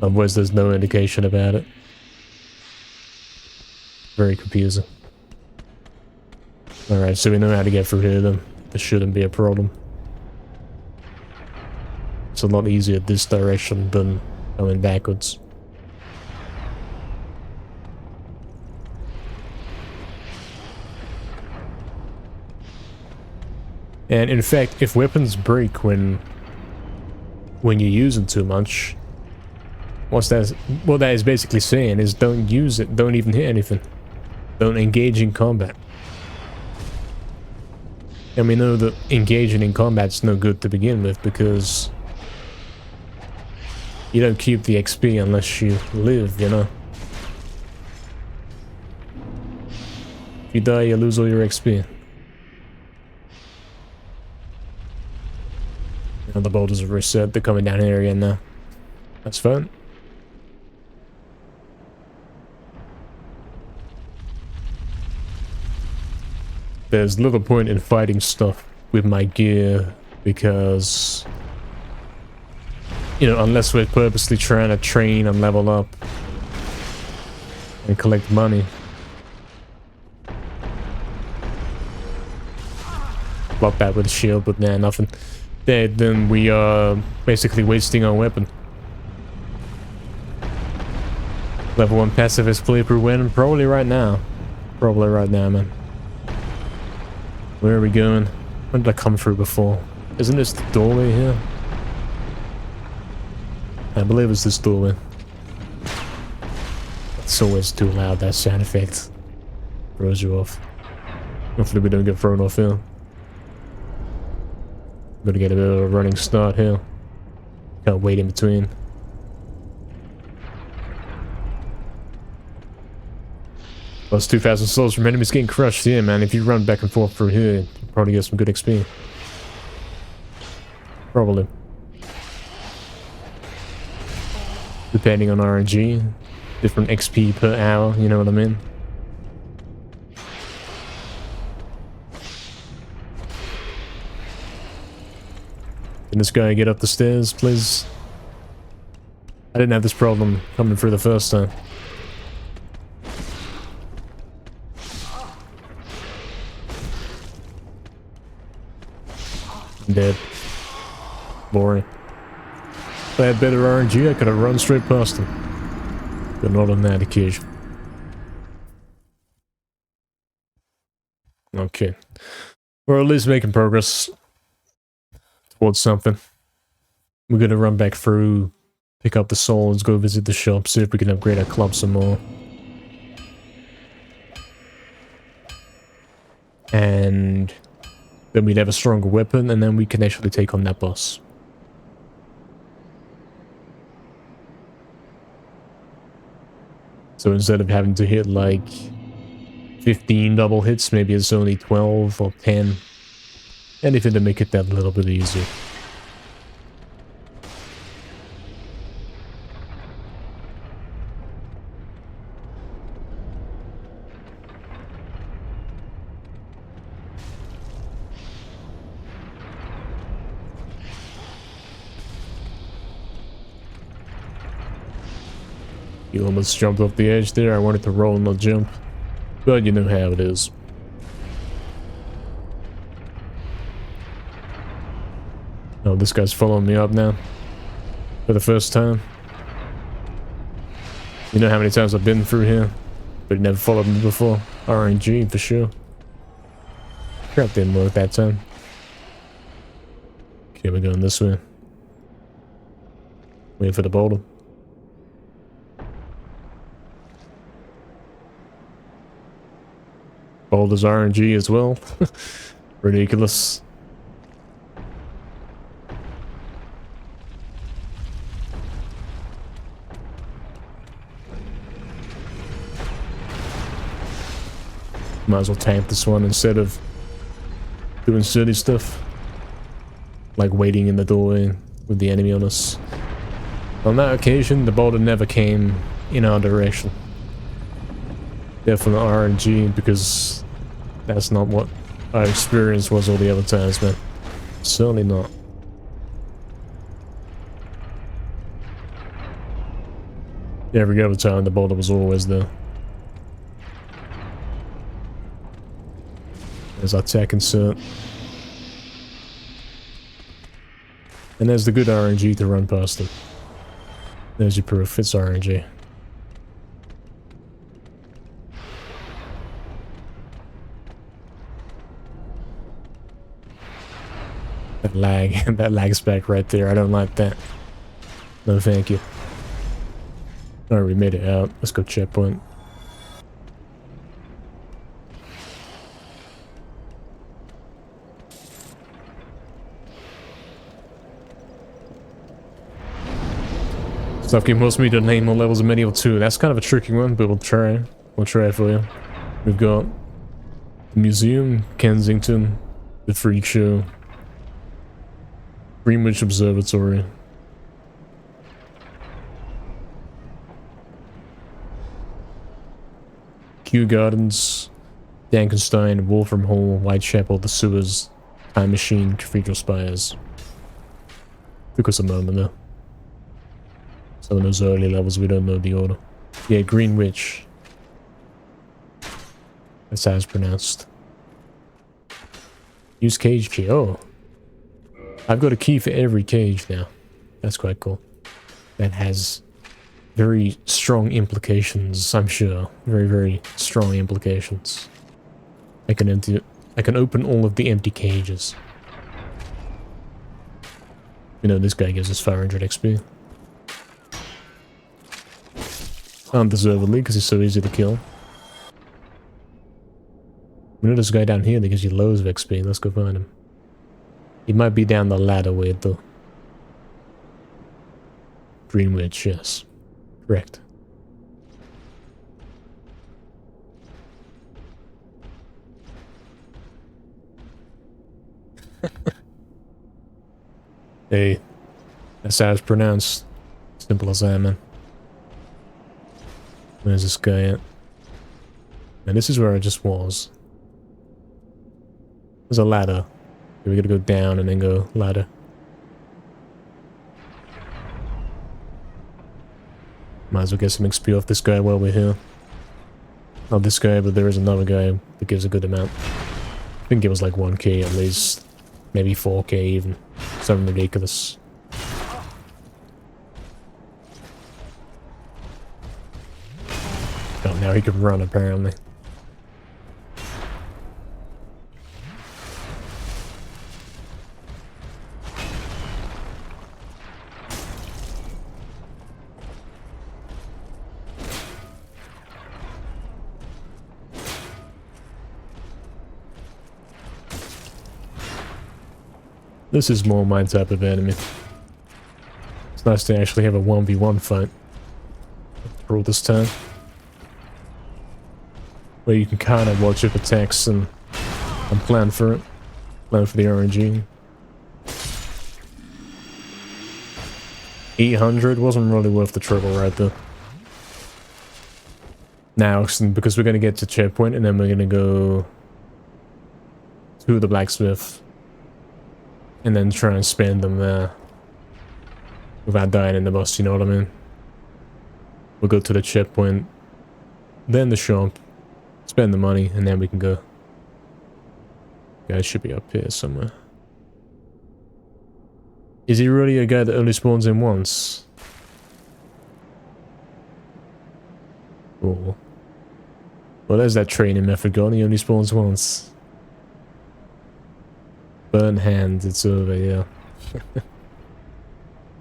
Otherwise, there's no indication about it. Very confusing. Alright, so we know how to get through here then. This shouldn't be a problem. It's a lot easier this direction than going backwards. And in fact, if weapons break when you use them too much, what that is basically saying is don't use it, don't even hit anything. Don't engage in combat. And we know that engaging in combat's no good to begin with, because you don't keep the XP unless you live, you know? If you die, you lose all your XP. And the boulders are reset, they're coming down here again now. That's fun. There's little point in fighting stuff with my gear, because, you know, unless we're purposely trying to train and level up and collect money. Block that with a shield, but nah, nothing. Then we are basically wasting our weapon. Level 1 pacifist playthrough win, probably right now. Probably right now, man. Where are we going? When did I come through before? Isn't this the doorway here? I believe it's this doorway. It's always too loud, that sound effect. Throws you off. Hopefully we don't get thrown off here. Gonna get a bit of a running start here. Can't wait in between. Plus 2,000 souls from enemies getting crushed. Yeah, man, if you run back and forth through here, you'll probably get some good XP. Probably. Depending on RNG. Different XP per hour, you know what I mean? Can this guy get up the stairs, please? I didn't have this problem coming through the first time. Dead. Boring. If I had better RNG, I could have run straight past them. But not on that occasion. Okay. We're at least making progress towards something. We're gonna run back through, pick up the souls, go visit the shop, see if we can upgrade our club some more. And then we'd have a stronger weapon, and then we can actually take on that boss. So instead of having to hit like 15 double hits, maybe it's only 12 or 10. Anything to make it that little bit easier. You almost jumped off the edge there. I wanted to roll and not jump. But you know how it is. Oh, this guy's following me up now. For the first time. You know how many times I've been through here? But he never followed me before. RNG for sure. Crap didn't work that time. Okay, we're going this way. Waiting for the boulder. Boulder's RNG as well. Ridiculous. Might as well tank this one instead of doing silly stuff. Like waiting in the doorway with the enemy on us. On that occasion, the boulder never came in our direction. Definitely RNG, because that's not what our experience was all the other times, man. Certainly not. Every other time, the boulder was always there. There's our tech insert. And there's the good RNG to run past it. There's your proof, it's RNG. That lag, that lag spec right there, I don't like that. No thank you. Alright, we made it out. Let's go checkpoint. Stuff game wants me to name all levels of Medieval 2. That's kind of a tricky one, but we'll try. We'll try it for you. We've got the Museum, Kensington, the Freak Show, Greenwich Observatory, Kew Gardens, Dankenstein, Wolfram Hall, Whitechapel, the Sewers, Time Machine, Cathedral Spires. Took us a moment though. Some of those early levels, we don't know the order. Yeah, Greenwich. That's how it's pronounced. Use cage key. Oh. I've got a key for every cage now. That's quite cool. That has very strong implications, I'm sure. Very, very strong implications. I can open all of the empty cages. You know, this guy gives us 500 XP. Undeservedly, because he's so easy to kill. We know this guy down here that gives you loads of XP. Let's go find him. He might be down the ladder way though. Greenwich, yes. Correct. Hey, that's how it's pronounced. Simple as that, man. Where's this guy at? And this is where I just was. There's a ladder. We gotta go down and then go ladder. Might as well get some XP off this guy while we're here. Not this guy, but there is another guy that gives a good amount. I think it was like 1k at least. maybe 4K even. Something ridiculous. Oh, now he can run apparently. This is more my type of enemy. It's nice to actually have a 1v1 fight. For all this time. Where you can kind of watch your attacks and plan for it. Plan for the RNG. 800 wasn't really worth the trouble right there. Now, because we're going to get to checkpoint and then we're going to go to the blacksmith. And then try and spend them there. Without dying in the bus, you know what I mean? We'll go to the checkpoint. Then the shop. Spend the money, and then we can go. Guy should be up here somewhere. Is he really a guy that only spawns in once? Cool. Well, there's that training method gone. He only spawns once. Burn hands, it's over, yeah.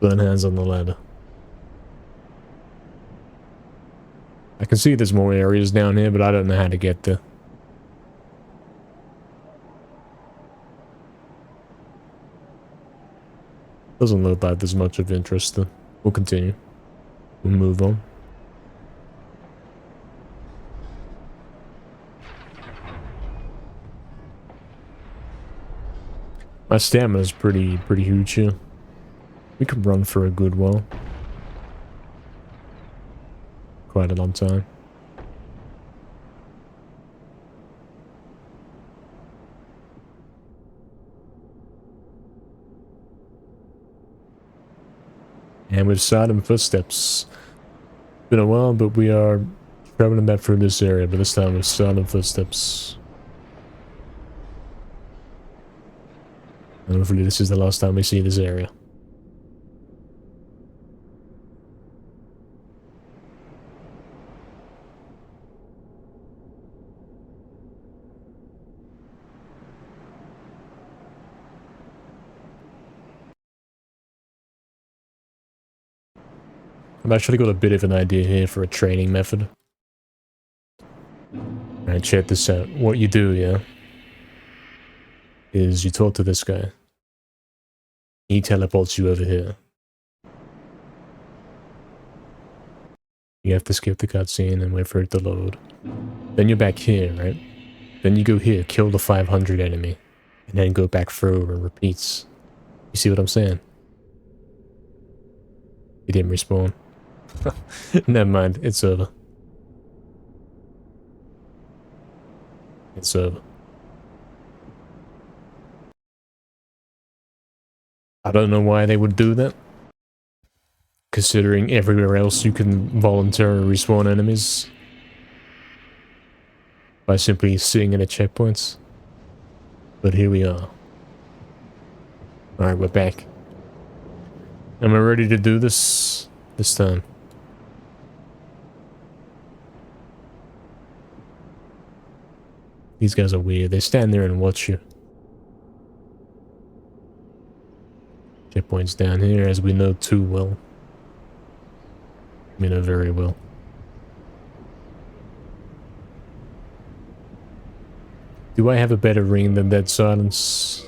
Burn hands on the ladder. I can see there's more areas down here, but I don't know how to get there. Doesn't look like there's much of interest though. We'll continue. We'll move on. My stamina's pretty huge here. We could run for a good while. Quite a long time. And with silent footsteps. Been a while, but we are traveling back through this area, but this time with silent footsteps. And hopefully this is the last time we see this area. I've actually got a bit of an idea here for a training method. Alright, check this out. What you do, yeah, is you talk to this guy. He teleports you over here. You have to skip the cutscene and wait for it to load. Then you're back here, right? Then you go here, kill the 500 enemy. And then go back through and repeats. You see what I'm saying? He didn't respawn. Never mind, it's over. It's over. I don't know why they would do that. Considering everywhere else you can voluntarily respawn enemies. By simply sitting in a checkpoints. But here we are. Alright, we're back. Am I ready to do this time? These guys are weird. They stand there and watch you. Checkpoints down here, as we know too well. We know very well. Do I have a better ring than Dead Silence?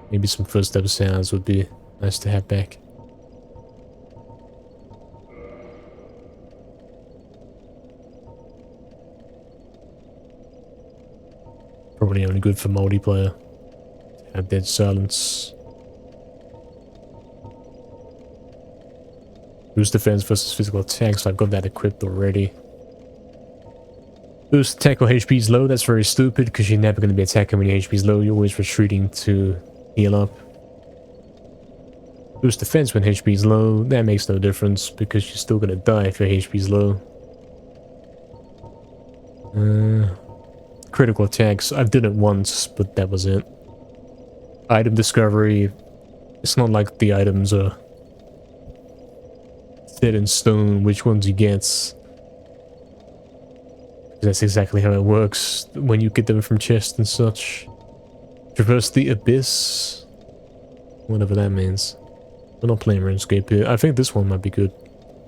Maybe some footstep sounds would be nice to have back. Probably only good for multiplayer. Have Dead Silence. Boost defense versus physical attacks. I've got that equipped already. Boost attack when HP is low. That's very stupid because you're never going to be attacking when your HP is low. You're always retreating to heal up. Boost defense when HP is low. That makes no difference because you're still going to die if your HP is low. Critical attacks. I've done it once, but that was it. item discovery, it's not like the items are set in stone which ones you get. That's exactly how it works when you get them from chests and such. Traverse the abyss. Whatever that means. We're not playing RuneScape here. I think this one might be good.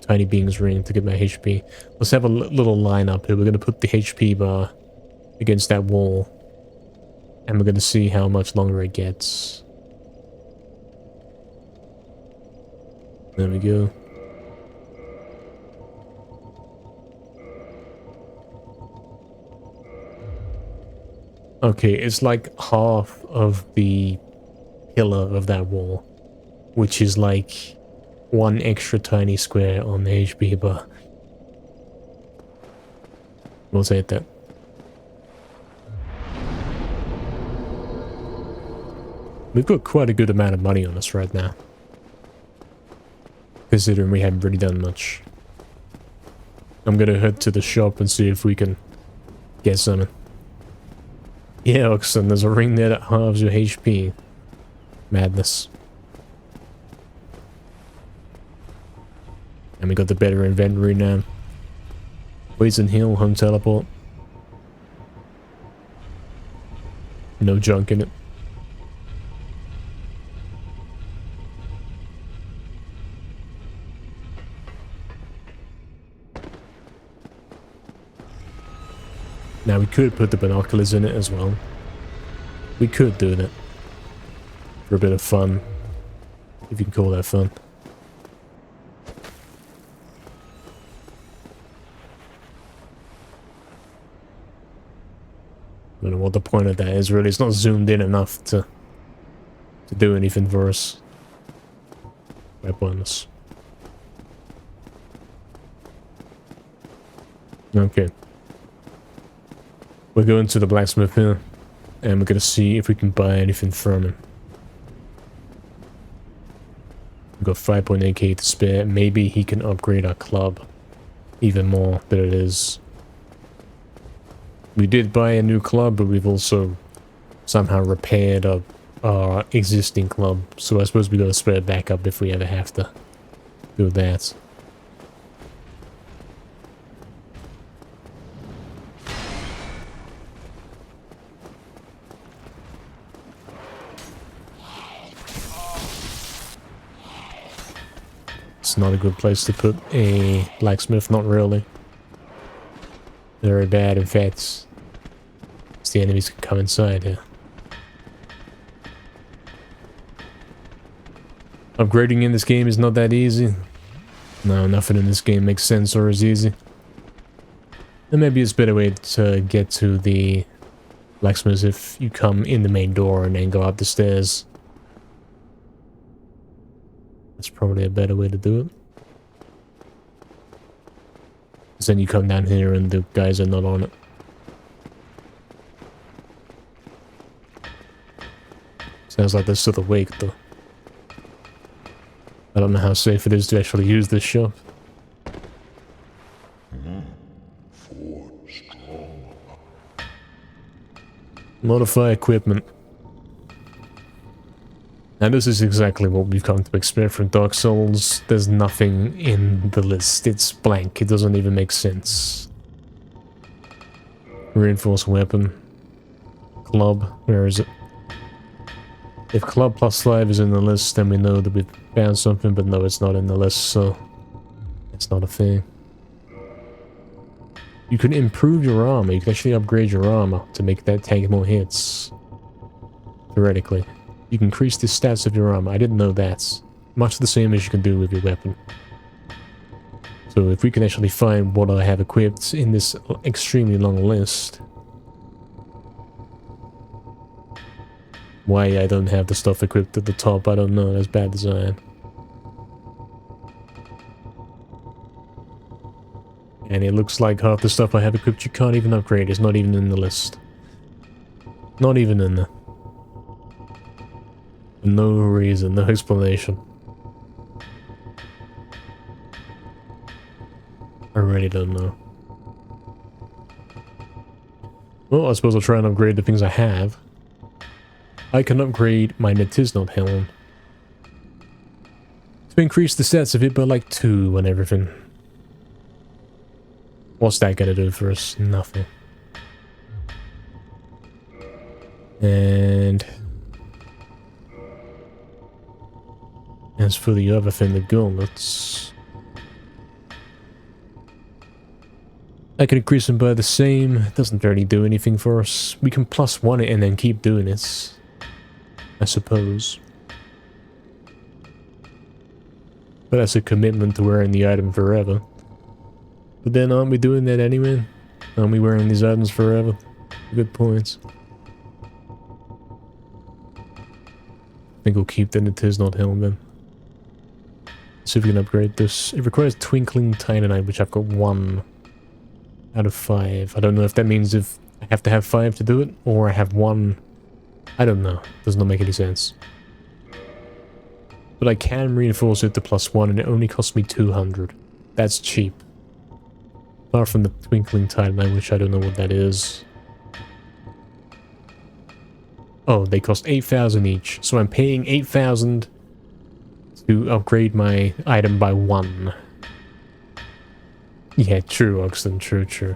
Tiny Being's Ring to get my HP. Let's have a little line up here. We're going to put the HP bar against that wall. And we're going to see how much longer it gets. There we go. Okay, it's like half of the pillar of that wall, which is like one extra tiny square on the HP bar. We'll say it that. We've got quite a good amount of money on us right now, considering we haven't really done much. I'm gonna head to the shop and see if we can get something. Yeah, Oxen, there's a ring there that halves your HP. Madness. And we got the better inventory now. Poison heal, home teleport. No junk in it. Now we could put the binoculars in it as well. We could do that. For a bit of fun. If you can call that fun. I don't know what the point of that is really. It's not zoomed in enough to do anything for us. Quite pointless. Okay. We're going to the blacksmith here, and we're gonna see if we can buy anything from him. We've got 5.8k to spare. Maybe he can upgrade our club even more than it is. We did buy a new club, but we've also somehow repaired our existing club. So I suppose we got a spare backup if we ever have to do that. It's not a good place to put a blacksmith, not really. Very bad, in fact. The enemies can come inside here. Upgrading in this game is not that easy. No, nothing in this game makes sense or is easy. And maybe it's a better way to get to the blacksmith if you come in the main door and then go up the stairs. That's probably a better way to do it. Because then you come down here and the guys are not on it. Sounds like they're still awake though. I don't know how safe it is to actually use this shop. Modify equipment. Now this is exactly what we've come to expect from Dark Souls. There's nothing in the list. It's blank. It doesn't even make sense. Reinforced weapon. Club. Where is it? If club plus 5 is in the list, then we know that we've found something, but no, it's not in the list, so it's not a thing. You can improve your armor. You can actually upgrade your armor to make that tank more hits. Theoretically. You can increase the stats of your armor. I didn't know that. Much the same as you can do with your weapon. So if we can actually find what I have equipped in this extremely long list. Why I don't have the stuff equipped at the top, I don't know. That's bad design. And it looks like half the stuff I have equipped you can't even upgrade. It's not even in the list. Not even in there. No reason, no explanation. I really don't know. Well, I suppose I'll try and upgrade the things I have. I can upgrade my medicinal helm to increase the stats of it by like 2 and everything. What's that gonna do for us? Nothing. And as for the other thing, the gauntlets, I can increase them by the same. It doesn't really do anything for us. We can +1 it and then keep doing it, I suppose. But that's a commitment to wearing the item forever. But then aren't we doing that anyway? Aren't we wearing these items forever? Good points. I think we'll keep the Nitiznot helm then. See if we can upgrade this. It requires Twinkling Titanite, which I've got 1 out of 5. I don't know if that means if I have to have 5 to do it, or I have 1. I don't know. Does not make any sense. But I can reinforce it to +1, and it only costs me 200. That's cheap. Apart from the Twinkling Titanite, which I don't know what that is. Oh, they cost 8,000 each. So I'm paying 8,000 to upgrade my item by 1. Yeah, true, Oxton. True.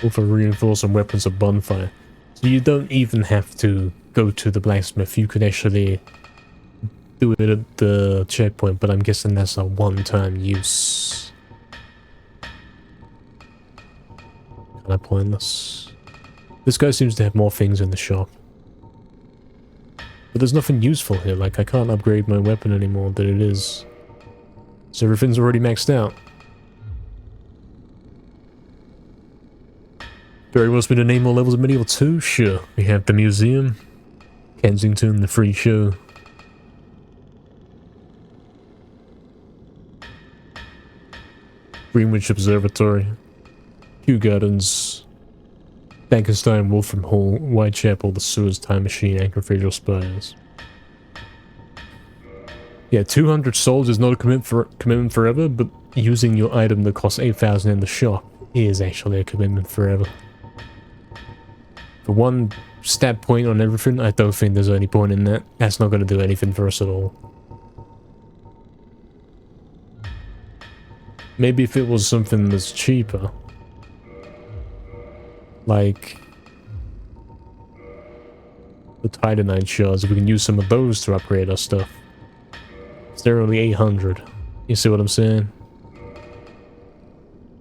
All for reinforcing weapons of bonfire. So you don't even have to go to the blacksmith. You can actually do it at the checkpoint, but I'm guessing that's a one-time use. Kinda pointless. This guy seems to have more things in the shop. But there's nothing useful here, like I can't upgrade my weapon anymore than it is. So everything's already maxed out. Barry wants me to name more levels of Medieval 2? Sure. We have the museum, Kensington, the free show. Greenwich Observatory, Kew Gardens, Bankenstein, Wolfram Hall, Whitechapel, the Sewers, Time Machine, and Cathedral Spires. Yeah, 200 souls is not a commitment forever, but using your item that costs 8,000 in the shop is actually a commitment forever. For 1 stat point on everything, I don't think there's any point in that. That's not going to do anything for us at all. Maybe if it was something that's cheaper. Like the Titanite shards, if we can use some of those to upgrade our stuff. They're only 800. You see what I'm saying?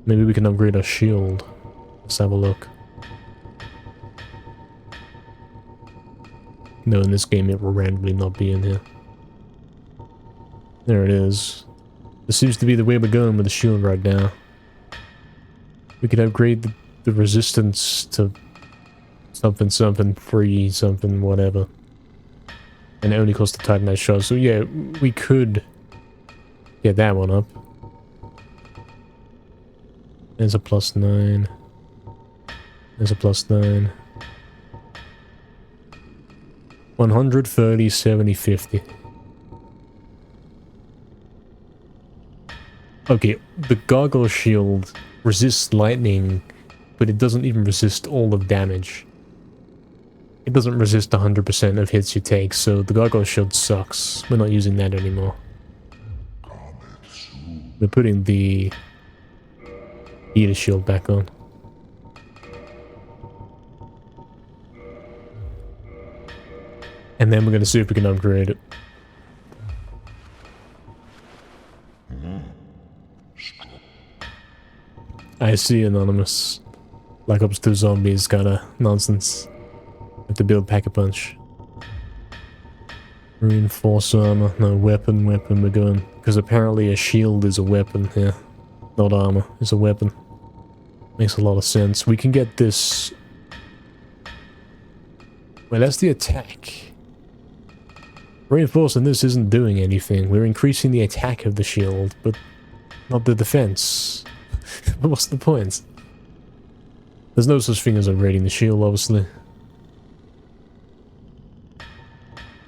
Maybe we can upgrade our shield. Let's have a look. No, in this game it will randomly not be in here. There it is. This seems to be the way we're going with the shield right now. We could upgrade the resistance to something free, something whatever. And it only costs the Titanite shard. So yeah, we could get that one up. There's a +9. There's a +9. 130, 70, 50. Okay, the Gargoyle Shield resists lightning, but it doesn't even resist all of damage. It doesn't resist 100% of hits you take, so the Gargoyle Shield sucks. We're not using that anymore. We're putting the Eater Shield back on. And then we're going to see if we can upgrade it. I see, Anonymous. Black Ops 2 Zombies kinda nonsense. Have to build Pack-a-Punch. Reinforce armor. No, weapon, we're going. Because apparently a shield is a weapon here. Not armor, it's a weapon. Makes a lot of sense. We can get this... Well, that's the attack. Reinforcing this isn't doing anything. We're increasing the attack of the shield, but not the defense. What's the point? There's no such thing as upgrading the shield, obviously.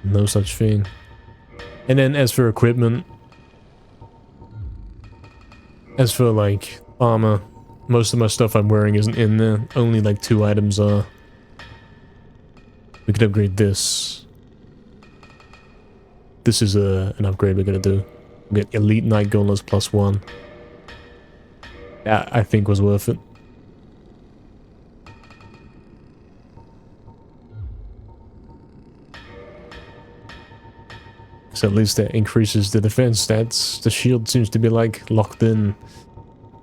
No such thing. And then as for equipment... As for, like, armor, Most of my stuff I'm wearing isn't in there. Only like 2 items are. We could upgrade this. This is an upgrade we're gonna do. We get Elite Knight Gauntlets +1. That I think was worth it. So at least that increases the defense stats. The shield seems to be like locked in.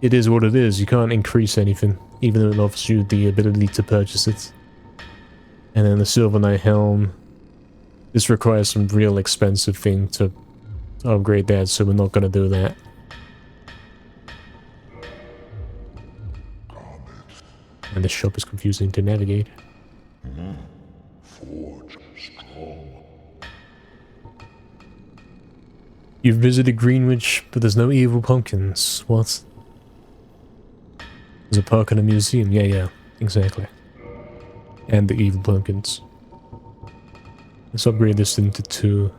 It is what it is. You can't increase anything, even though it offers you the ability to purchase it. And then the Silver Knight helm. This requires some real expensive thing to upgrade that, so we're not gonna do that. And the shop is confusing to navigate. Forge strong. You've visited Greenwich, but there's no evil pumpkins. What? There's a park and a museum. Yeah, exactly. And the evil pumpkins. Let's upgrade this into 2.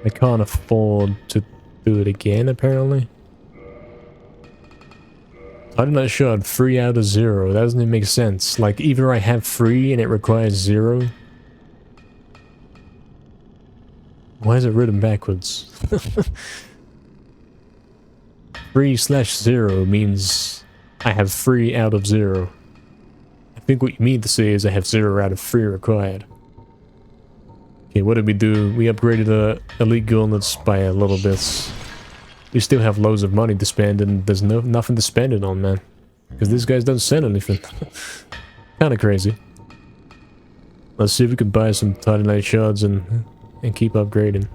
I can't afford to do it again, apparently. I'm not sure. 3 out of 0. That doesn't even make sense. Like, either I have 3 and it requires 0. Why is it written backwards? 3/0 means I have 3 out of 0. I think what you mean to say is I have 0 out of 3 required. Okay, what did we do? We upgraded the Elite Gauntlets by a little bit. We still have loads of money to spend, and there's nothing to spend it on, man. Because these guys don't sell anything. Kinda crazy. Let's see if we can buy some Titanite shards and keep upgrading.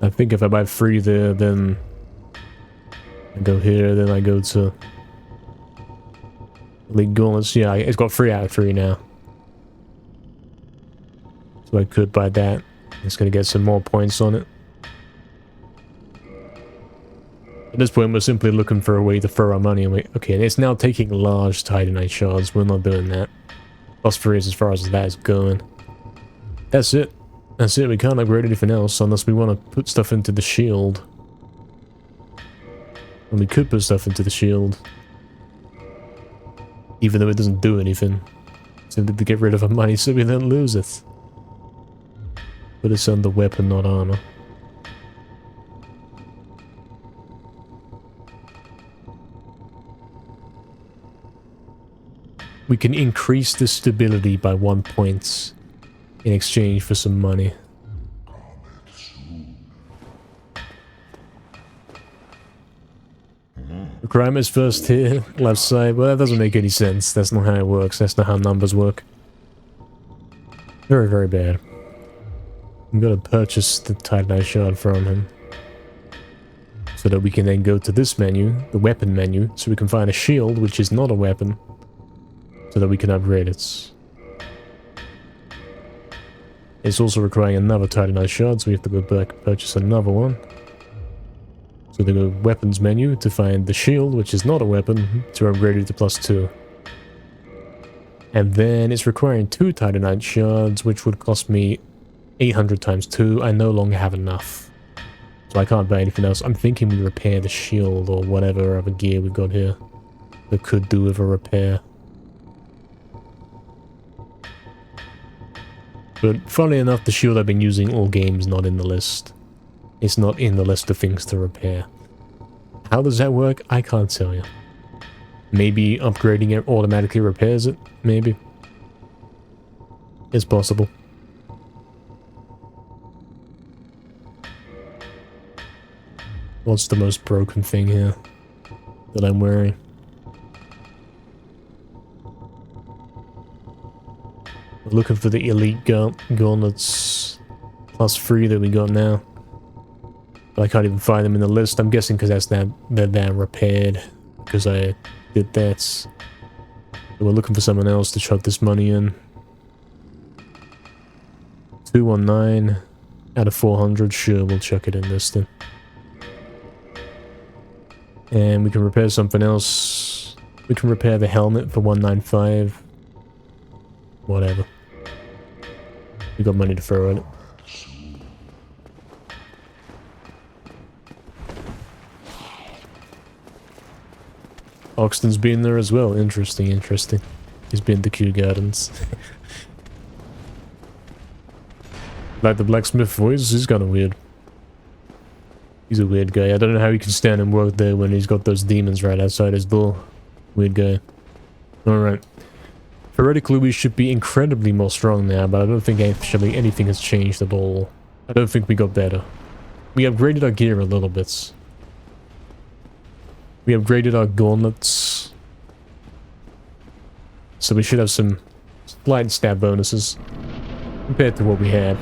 I think if I buy 3 there, then I go here, then I go to Elite Gauntlets. Yeah, it's got 3 out of 3 now. So I could buy that. It's gonna get some more points on it. At this point, we're simply looking for a way to throw our money away. Okay, and it's now taking large Titanite shards. We're not doing that. +3 is as far as that is going. That's it. That's it. We can't upgrade anything else unless we want to put stuff into the shield. And we could put stuff into the shield. Even though it doesn't do anything. Simply to get rid of our money so we don't lose it. But it's under weapon, not armor. We can increase the stability by 1 point in exchange for some money. Crime is first here, left side. Well, that doesn't make any sense. That's not how it works. That's not how numbers work. Very, very bad. I'm gonna purchase the Titanite shard from him. So that we can then go to this menu, the weapon menu, so we can find a shield, which is not a weapon. So that we can upgrade it. It's also requiring another Titanite shard, so we have to go back and purchase another one. So they go weapons menu to find the shield, which is not a weapon, to upgrade it to +2. And then it's requiring 2 Titanite shards, which would cost me 800 times 2. I no longer have enough. So I can't buy anything else. I'm thinking we repair the shield or whatever other gear we've got here that could do with a repair. But funnily enough, the shield I've been using all games not in the list. It's not in the list of things to repair. How does that work? I can't tell you. Maybe upgrading it automatically repairs it? Maybe. It's possible. What's the most broken thing here that I'm wearing? We're looking for the Elite Gauntlets +3 that we got now. But I can't even find them in the list. I'm guessing because they're now repaired. Because I did that. So we're looking for someone else to chuck this money in. 219 out of 400. Sure, we'll chuck it in this then. And we can repair something else. We can repair the helmet for 195. Whatever. We got money to throw at it. Oxton's been there as well. Interesting, interesting. He's been to Kew Gardens. Like the blacksmith voice, he's kind of weird. He's a weird guy. I don't know how he can stand and work there when he's got those demons right outside his door. Weird guy. Alright. Theoretically, we should be incredibly more strong now, but I don't think actually anything has changed at all. I don't think we got better. We upgraded our gear a little bit. We upgraded our gauntlets. So we should have some slight stat bonuses compared to what we had.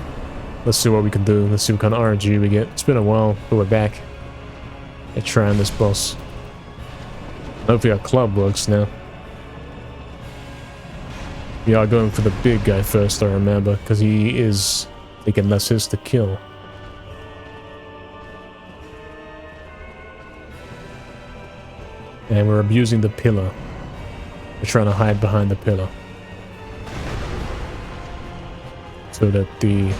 Let's see what we can do. Let's see what kind of RNG we get. It's been a while, but we're back at trying this boss. Hopefully our club works now. We are going for the big guy first, I remember, because he is taking less hits to kill. And we're abusing the pillar. We're trying to hide behind the pillar. So that the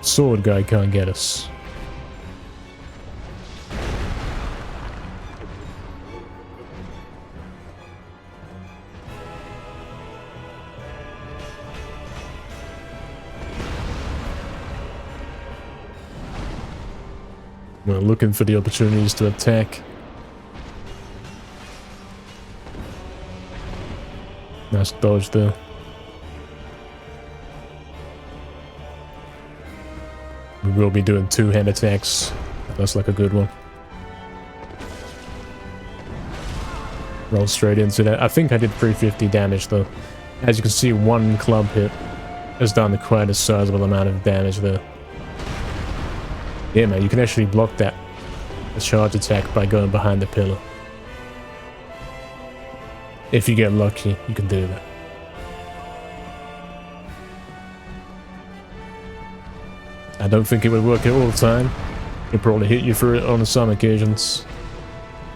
sword guy can't get us. We're looking for the opportunities to attack. Nice dodge there. We will be doing two-hand attacks. That's like a good one. Roll straight into that. I think I did 350 damage though. As you can see, one club hit has done quite a sizable amount of damage there. Yeah man, you can actually block that charge attack by going behind the pillar. If you get lucky, you can do that. I don't think it would work all the time. It probably hit you for it on some occasions.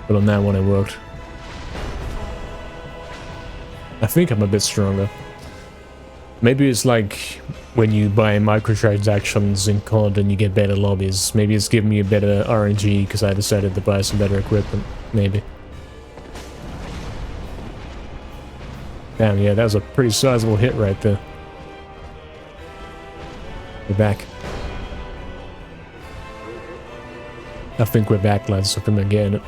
But on that one it worked. I think I'm a bit stronger. Maybe it's like when you buy microtransactions in COD and you get better lobbies. Maybe it's giving me a better RNG because I decided to buy some better equipment. Maybe. Damn, yeah, that was a pretty sizable hit right there. We're back. I think we're back, lads. I think we're getting it.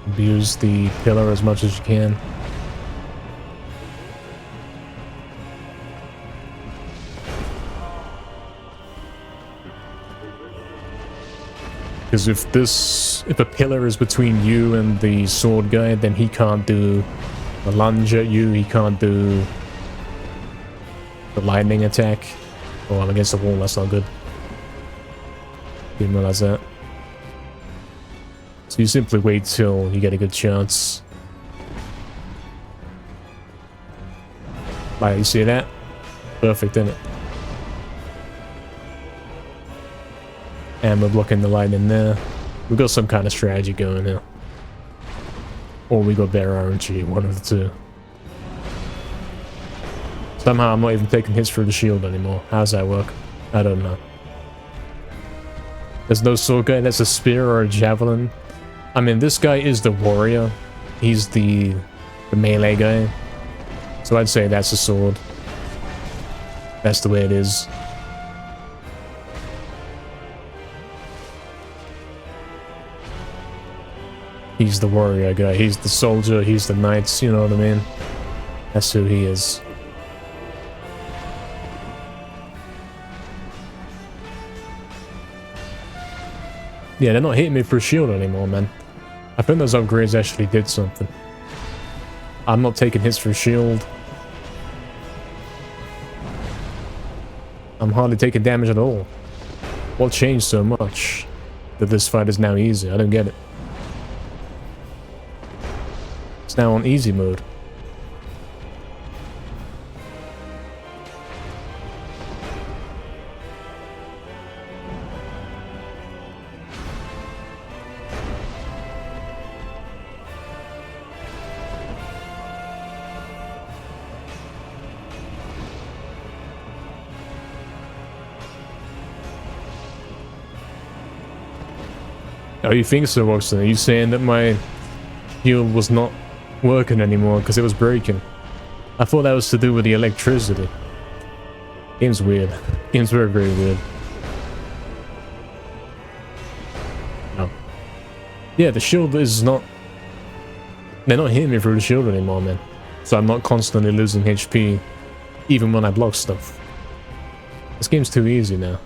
Abuse the pillar as much as you can. Because if a pillar is between you and the sword guy, then he can't do the lunge at you, he can't do the lightning attack. Oh, I'm against the wall, that's not good. Didn't realize that. So you simply wait till you get a good chance. Like, you see that? Perfect, isn't it? And we're blocking the lightning there. We've got some kind of strategy going here. Or we got better RNG, one of the two. Somehow I'm not even taking hits through the shield anymore. How's that work? I don't know. There's no sword guy, that's a spear or a javelin. I mean, this guy is the warrior. He's the melee guy. So I'd say that's a sword. That's the way it is. He's the warrior guy, he's the soldier, he's the knights, you know what I mean? That's who he is. Yeah, they're not hitting me for shield anymore, man. I think those upgrades actually did something. I'm not taking hits for shield. I'm hardly taking damage at all. What changed so much that this fight is now easy? I don't get it. It's now on easy mode. Oh, you think so, Oxen? Are you saying that my shield was not working anymore because it was breaking? I thought that was to do with the electricity. Game's weird. Game's very, very weird. No. Yeah, the shield is not... They're not hitting me through the shield anymore, man. So I'm not constantly losing HP, even when I block stuff. This game's too easy now.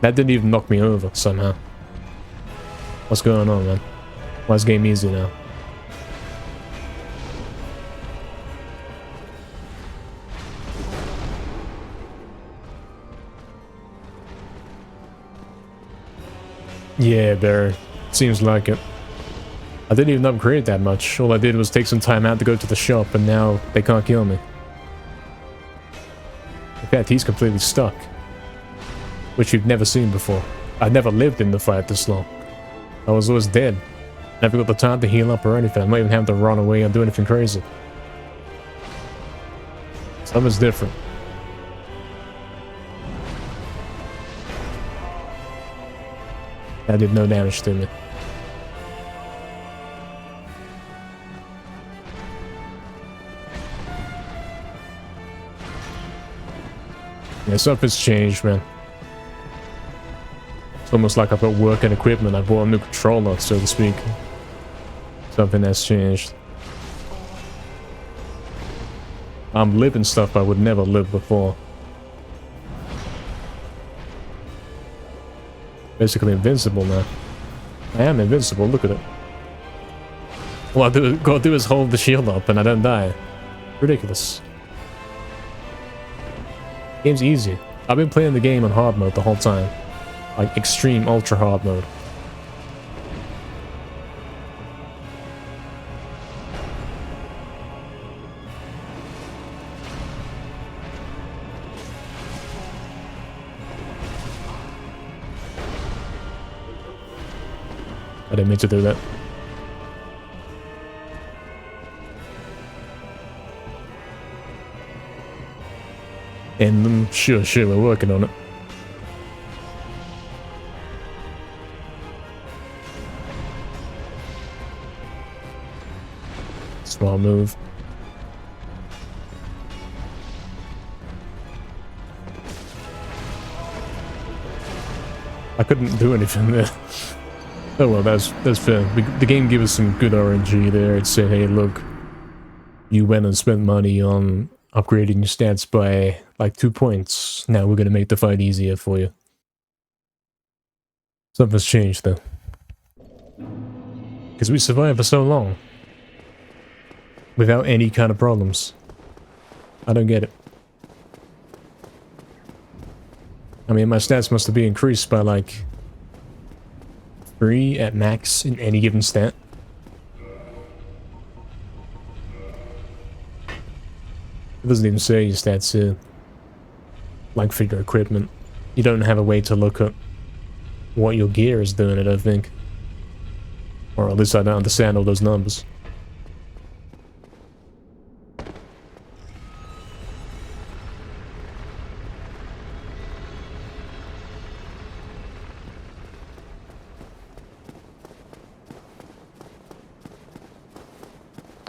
That didn't even knock me over, somehow. What's going on, man? Why is game easy now? Yeah, Barry. Seems like it. I didn't even upgrade that much. All I did was take some time out to go to the shop, and now they can't kill me. In fact, he's completely stuck. Which you've never seen before. I've never lived in the fight this long. I was always dead. Never got the time to heal up or anything. I might even have to run away or do anything crazy. Something's different. That did no damage to me. Yeah, something's changed, man. It's almost like I put work and equipment. I bought a new controller, so to speak. Something has changed. I'm living stuff I would never live before. Basically invincible now. I am invincible, look at it. All I gotta do is hold the shield up and I don't die. Ridiculous. Game's easy. I've been playing the game on hard mode the whole time. Like extreme ultra hard mode. I didn't mean to do that. And sure, we're working on it. Small move. I couldn't do anything there. Oh well, that's fair. The game gave us some good RNG there. It said, hey look, you went and spent money on upgrading your stats by like 2 points. Now we're gonna make the fight easier for you. Something's changed though. Because we survived for so long. Without any kind of problems. I don't get it. I mean, my stats must have been increased by like 3 at max in any given stat. It doesn't even say your stats here. Like for your equipment. You don't have a way to look at what your gear is doing, I don't think. Or at least I don't understand all those numbers.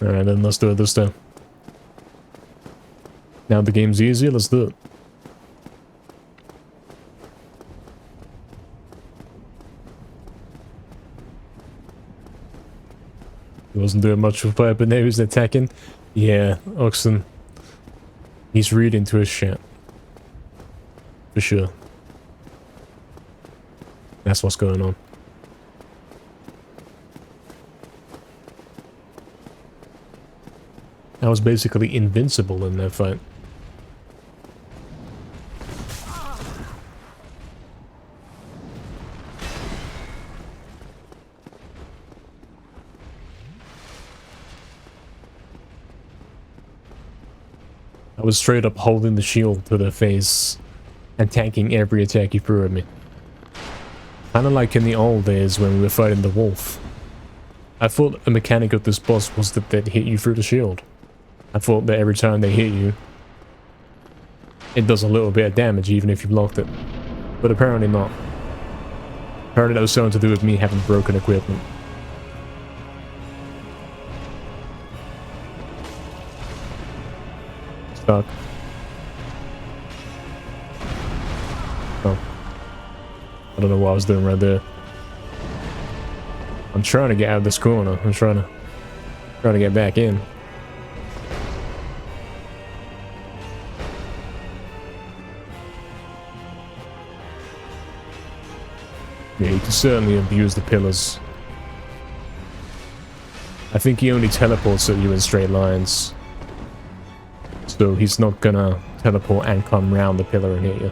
Alright, then let's do it this time. Now the game's easier, let's do it. He wasn't doing much with fire, but now he's attacking. Yeah, Oxen. He's reading to his shit. For sure. That's what's going on. I was basically invincible in that fight. I was straight up holding the shield to their face and tanking every attack he threw at me. Kinda like in the old days when we were fighting the wolf. I thought a mechanic of this boss was that they'd hit you through the shield. I thought that every time they hit you, it does a little bit of damage even if you blocked it. But apparently not. Apparently that was something to do with me having broken equipment. Stuck. Oh. I don't know what I was doing right there. I'm trying to get out of this corner. I'm trying to get back in. Yeah, you can certainly abuse the pillars. I think he only teleports at you in straight lines. So he's not gonna teleport and come round the pillar and hit you.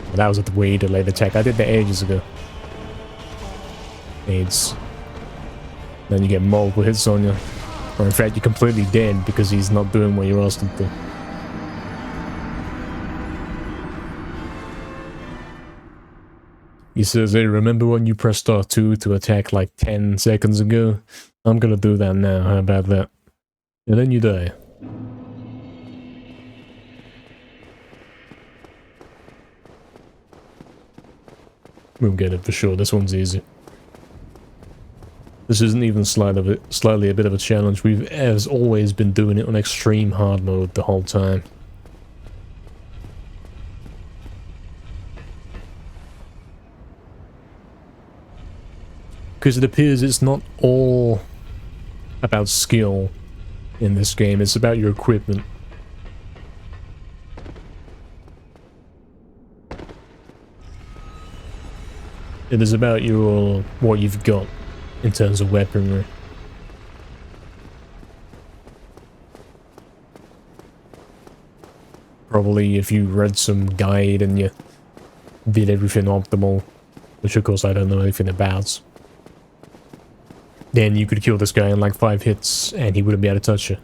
Well, that was a way delayed attack. I did that ages ago. AIDS. Then you get multiple hits on you. Or in fact, you're completely dead because he's not doing what you asked him to. He says, hey, remember when you pressed R2 to attack like 10 seconds ago? I'm gonna do that now, how about that? And then you die. We'll get it for sure, this one's easy. This isn't even slightly a bit of a challenge. We've, as always, been doing it on extreme hard mode the whole time. Because it appears it's not all about skill in this game, it's about your equipment. It is about what you've got in terms of weaponry. Probably if you read some guide and you did everything optimal, which of course I don't know anything about, then you could kill this guy in like 5 hits and he wouldn't be able to touch you.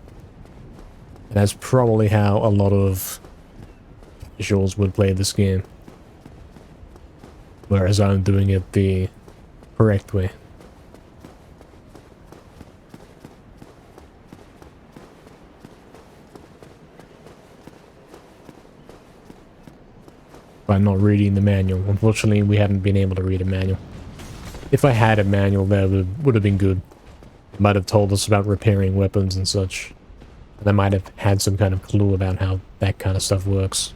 And that's probably how a lot of visuals would play this game. Whereas I'm doing it the correct way. By not reading the manual. Unfortunately, we haven't been able to read a manual. If I had a manual, that would have been good. It might have told us about repairing weapons and such. And I might have had some kind of clue about how that kind of stuff works.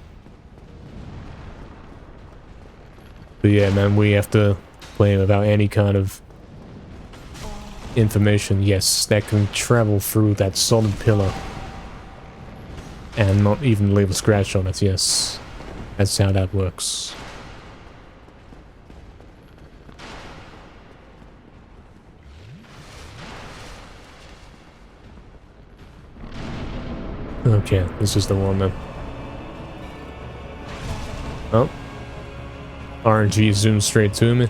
But yeah, man, we have to play without any kind of information. Yes, that can travel through that solid pillar. And not even leave a scratch on it, yes. That's how that works. Okay, this is the one then. Oh. RNG zooms straight to me.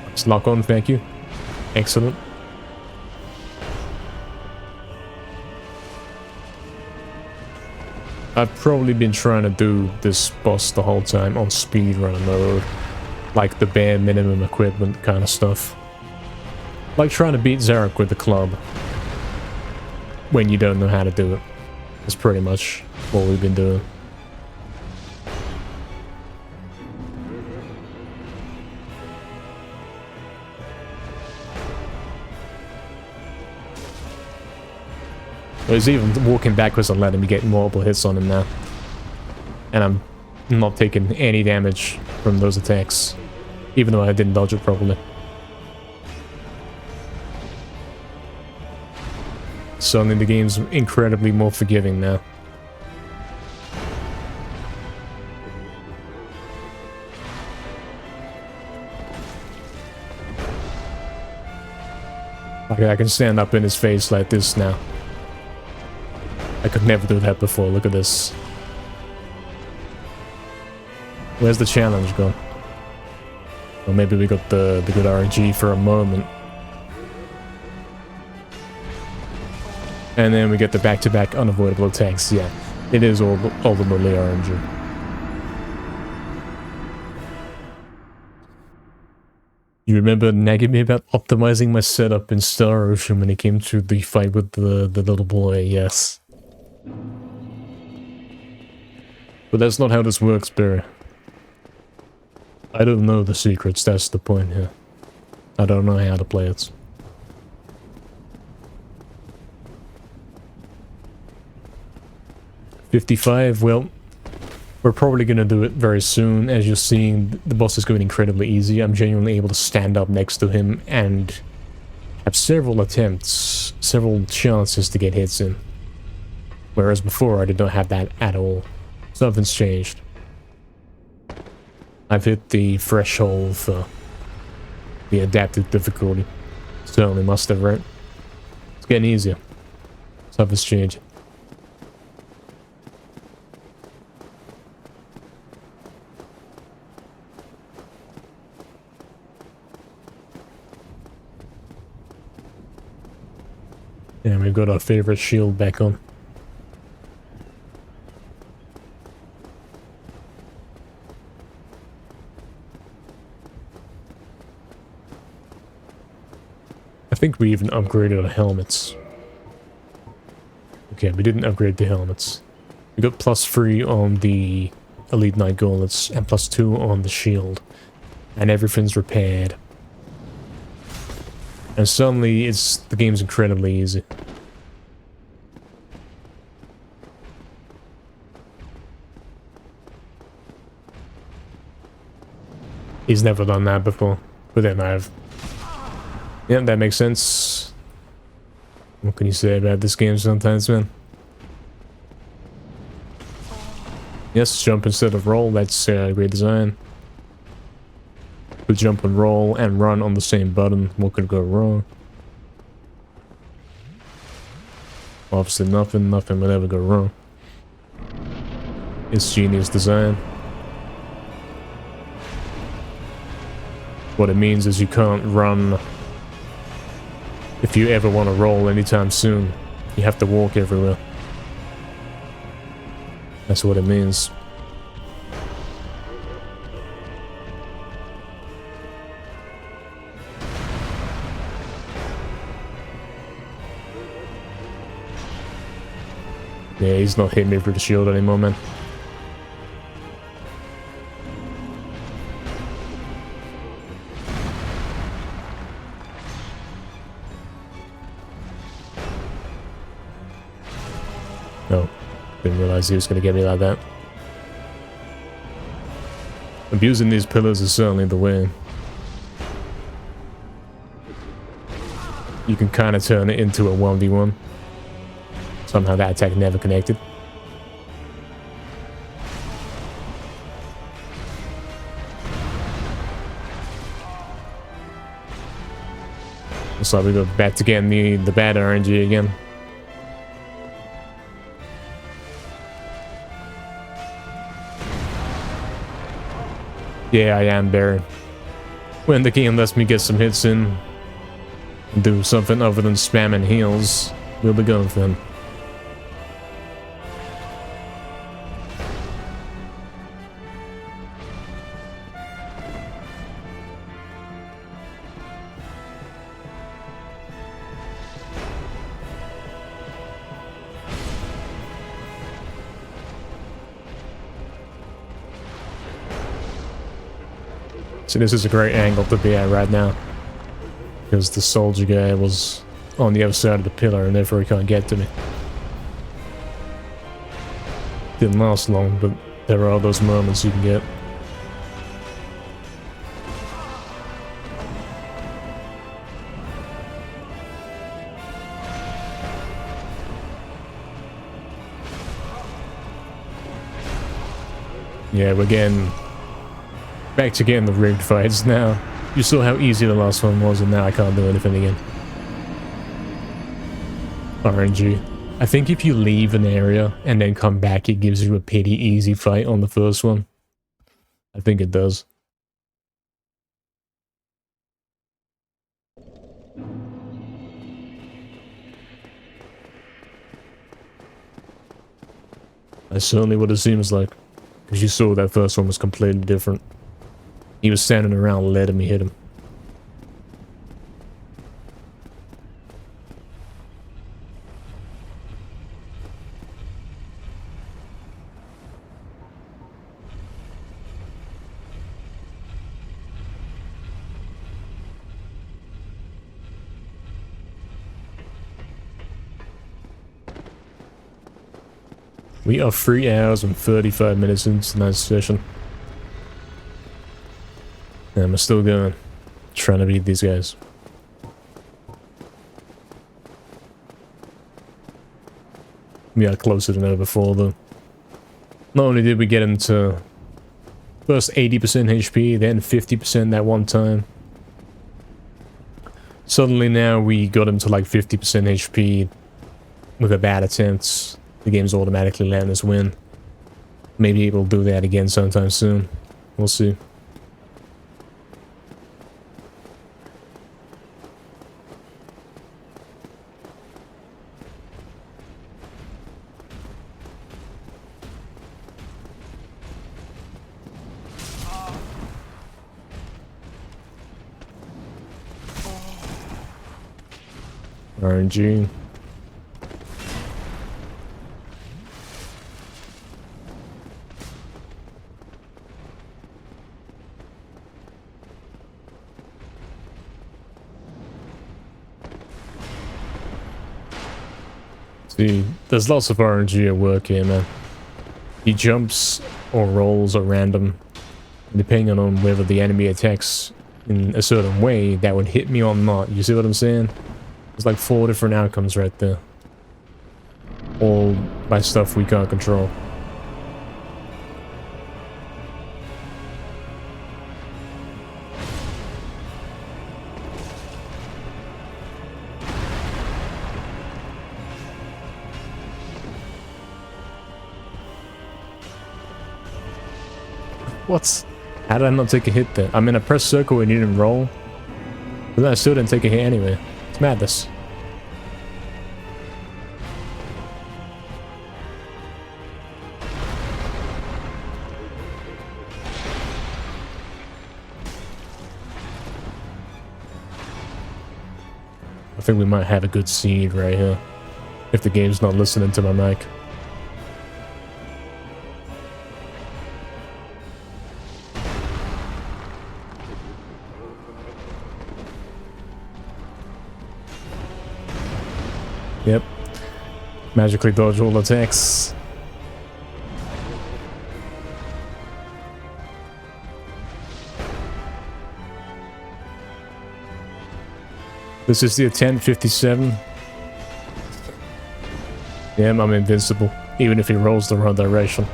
Let's lock on, thank you. Excellent. I've probably been trying to do this boss the whole time on speedrun mode. Like the bare minimum equipment kind of stuff. Like trying to beat Zarek with the club. When you don't know how to do it. That's pretty much what we've been doing. He's even walking backwards and letting me get multiple hits on him now. And I'm not taking any damage from those attacks. Even though I didn't dodge it properly. Suddenly the game's incredibly more forgiving now. Like I can stand up in his face like this now. I could never do that before, look at this. Where's the challenge gone? Well, maybe we got the good RNG for a moment. And then we get the back-to-back unavoidable attacks. Yeah, it is ultimately RNG. You remember nagging me about optimizing my setup in Star Ocean when it came to the fight with the little boy, yes. But that's not how this works, Barry. I don't know the secrets, that's the point here. I don't know how to play it. $55, well, we're probably gonna do it very soon. As you're seeing, the boss is going incredibly easy. I'm genuinely able to stand up next to him and have several attempts, several chances to get hits in. Whereas before, I did not have that at all. Something's changed. I've hit the threshold for the adaptive difficulty. Certainly must have, right? It's getting easier. Something's changing. And we've got our favorite shield back on. I think we even upgraded our helmets. Okay, we didn't upgrade the helmets. We got +3 on the Elite Knight gauntlets and +2 on the shield. And everything's repaired. And suddenly, the game's incredibly easy. He's never done that before, but then I've... Yeah, that makes sense. What can you say about this game sometimes, man? Yes, jump instead of roll, that's great design. We jump and roll and run on the same button. What could go wrong? Obviously nothing would ever go wrong. It's genius design. What it means is you can't run if you ever want to roll anytime soon. You have to walk everywhere. That's what it means. Yeah, he's not hitting me with the shield anymore, man. No, didn't realize he was going to get me like that. Abusing these pillars is certainly the way. You can kind of turn it into a 1v1. Somehow that attack never connected. Looks like we go back to getting the bad RNG again. Yeah, I am Baron. When the game lets me get some hits in, and do something other than spamming heals, we'll be going for him. So this is a great angle to be at right now, because the soldier guy was on the other side of the pillar and therefore he can't get to me. Didn't last long, but there are those moments you can get. Yeah, we're getting back to getting the rigged fights now. You saw how easy the last one was, and now I can't do anything again. RNG. I think if you leave an area and then come back, it gives you a pretty easy fight on the first one. I think it does. That's certainly what it seems like. Because you saw that first one was completely different. He was standing around letting me hit him. We are 3 hours and 35 minutes into tonight's session. And we're still going. Trying to beat these guys. We are closer than ever before though. Not only did we get him to first 80% HP, then 50% that one time. Suddenly now we got him to like 50% HP with a bad attempt. The game's automatically letting us win. Maybe we'll do that again sometime soon. We'll see. RNG. See, there's lots of RNG at work here, man. He jumps or rolls at random, depending on whether the enemy attacks in a certain way, that would hit me or not. You see what I'm saying? There's like 4 different outcomes right there. All by stuff we can't control. What? How did I not take a hit there? I mean, I pressed circle and you didn't roll. But then I still didn't take a hit anyway. It's madness. I think we might have a good seed right here. If the game's not listening to my mic. Yep. Magically dodge all attacks. This is the attempt 57. Yeah, I'm invincible, even if he rolls the wrong direction.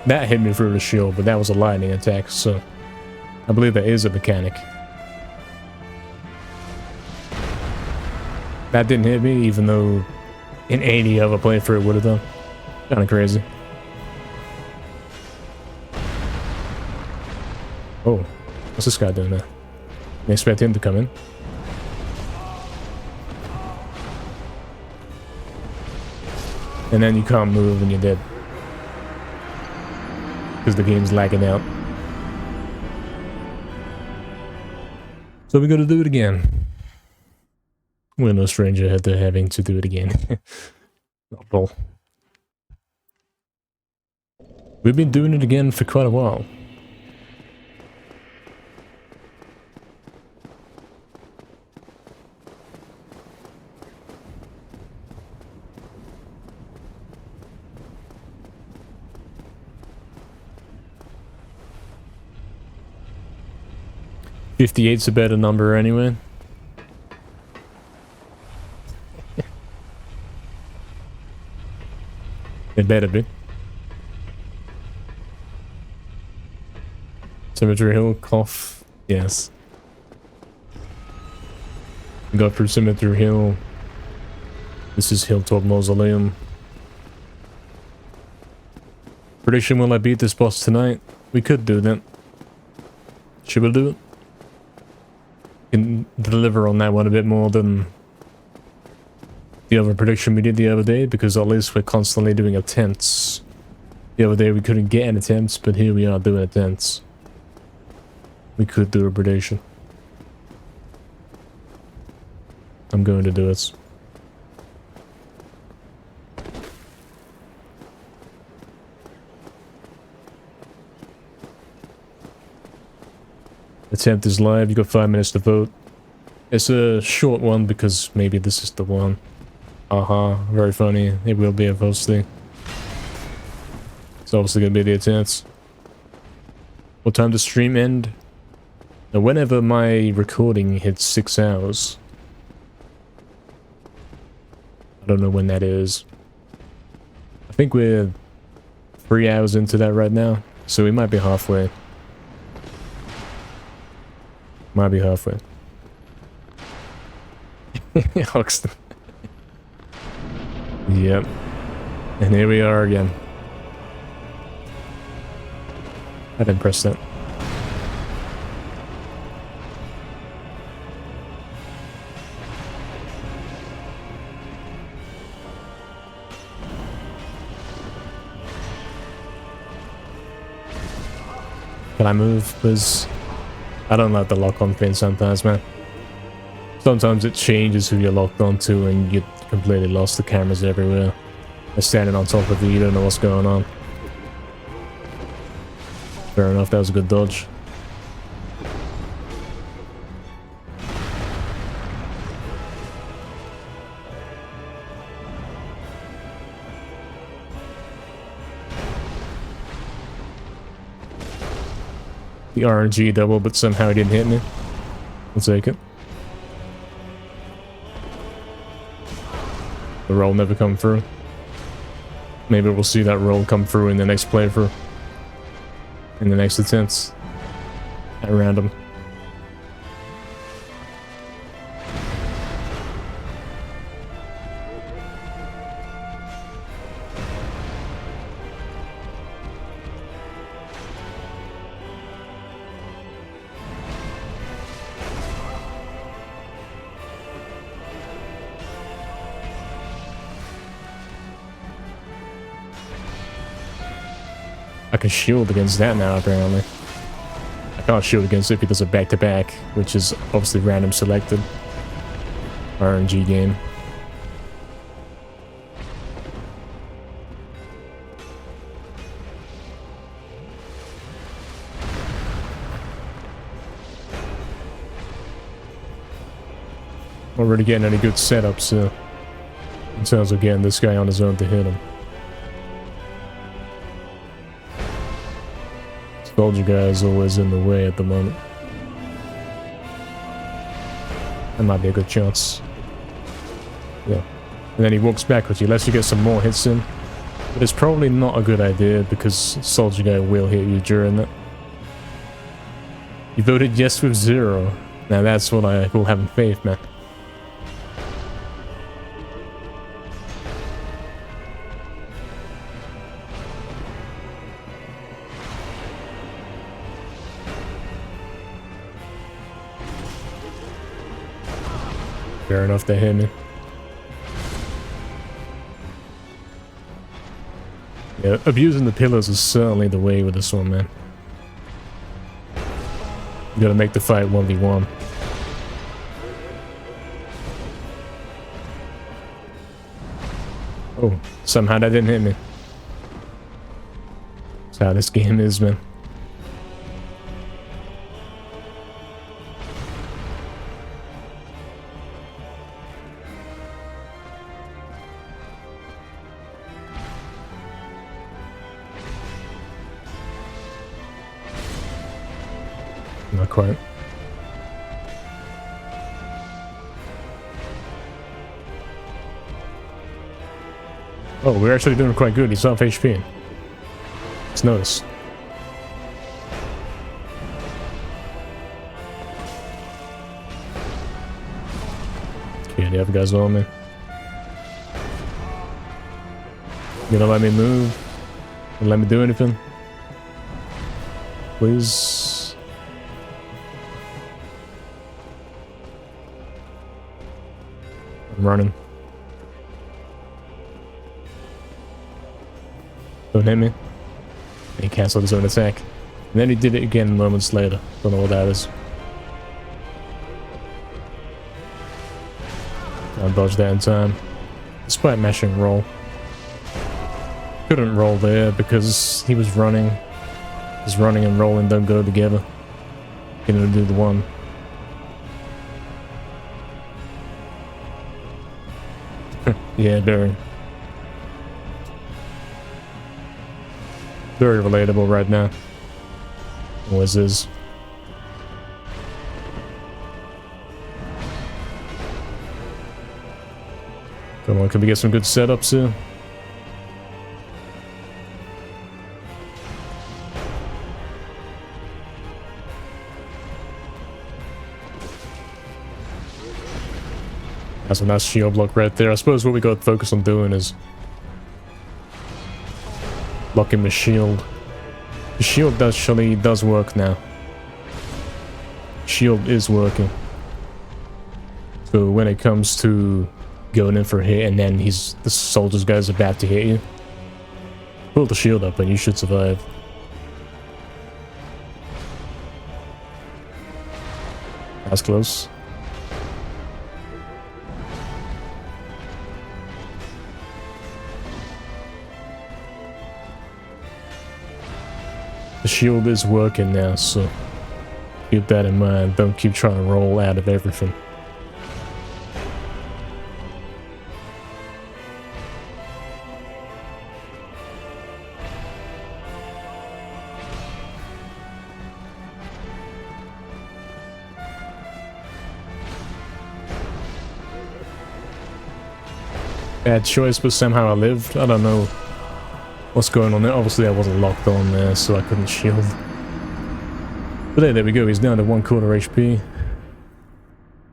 That hit me through the shield, but that was a lightning attack, so I believe that is a mechanic. That didn't hit me, even though in 80 of a playthrough it would have done. Kinda crazy. Oh, what's this guy doing there? I expect him to come in. And then you can't move and you're dead. Because the game's lagging out. So we gotta do it again. We're no stranger to having to do it again. Not at all. We've been doing it again for quite a while. .58's a better number anyway. It better be. Cemetery Hill, cough. Yes. We got through Cemetery Hill. This is Hilltop Mausoleum. Prediction, will I beat this boss tonight? We could do that. Should we do it? Can deliver on that one a bit more than the other prediction we did the other day, because at least we're constantly doing attempts. The other day we couldn't get an attempt, but here we are doing attempts. We could do a prediction. I'm going to do it. attempt is live. You got 5 minutes to vote. It's a short one because maybe this is the one. Very funny. It will be a post thing. It's obviously gonna be the attempts. What time does stream end? Now, whenever my recording hits 6 hours. I don't know when that is. I think we're 3 hours into that right now, so we might be halfway. Might be halfway. Hoxton. Yep. And here we are again. I didn't press that. Can I move, please? I don't like the lock-on thing sometimes, man. Sometimes it changes who you're locked onto and you completely lost the cameras everywhere. They're standing on top of you, you don't know what's going on. Fair enough, that was a good dodge. The RNG double, but somehow it didn't hit me. I'll take it. The roll never come through. Maybe we'll see that roll come through in the next playthrough. In the next attempts. At random. I can shield against that now, apparently. I can't shield against it because of back-to-back, which is obviously random selected. RNG game. Already getting any good setups, in terms of getting this guy on his own to hit him. Soldier guy is always in the way at the moment. That might be a good chance. Yeah. And then he walks backwards. He lets you get some more hits in. But it's probably not a good idea because Soldier guy will hit you during that. You voted yes with 0. Now that's what I call having faith, man. Fair enough, they hit me. Yeah, abusing the pillars is certainly the way with this one, man. You gotta make the fight 1v1. Oh, somehow that didn't hit me. That's how this game is, man. Not quite. Oh, we're actually doing quite good. He's off HP. Let's notice. Okay, the other guy's on me. You gonna let me move? You let me do anything? Please? I'm running. Don't hit me. He cancelled his own attack. And then he did it again moments later. Don't know what that is. I'll dodge that in time. Despite mashing roll. Couldn't roll there because he was running. His running and rolling don't go together. Can only do the one. Yeah, very. Very relatable right now. Always is. Come on, can we get some good setups here? That's a nice shield block right there. I suppose what we got to focus on doing is blocking the shield. The shield actually does work now. Shield is working. So when it comes to going in for a hit and then the soldier's guy's about to hit you, pull the shield up and you should survive. That's close. The shield is working now, so keep that in mind. Don't keep trying to roll out of everything. Bad choice, but somehow I lived. I don't know what's going on there. Obviously I wasn't locked on there, so I couldn't shield. But there we go, he's down to 1/4 HP.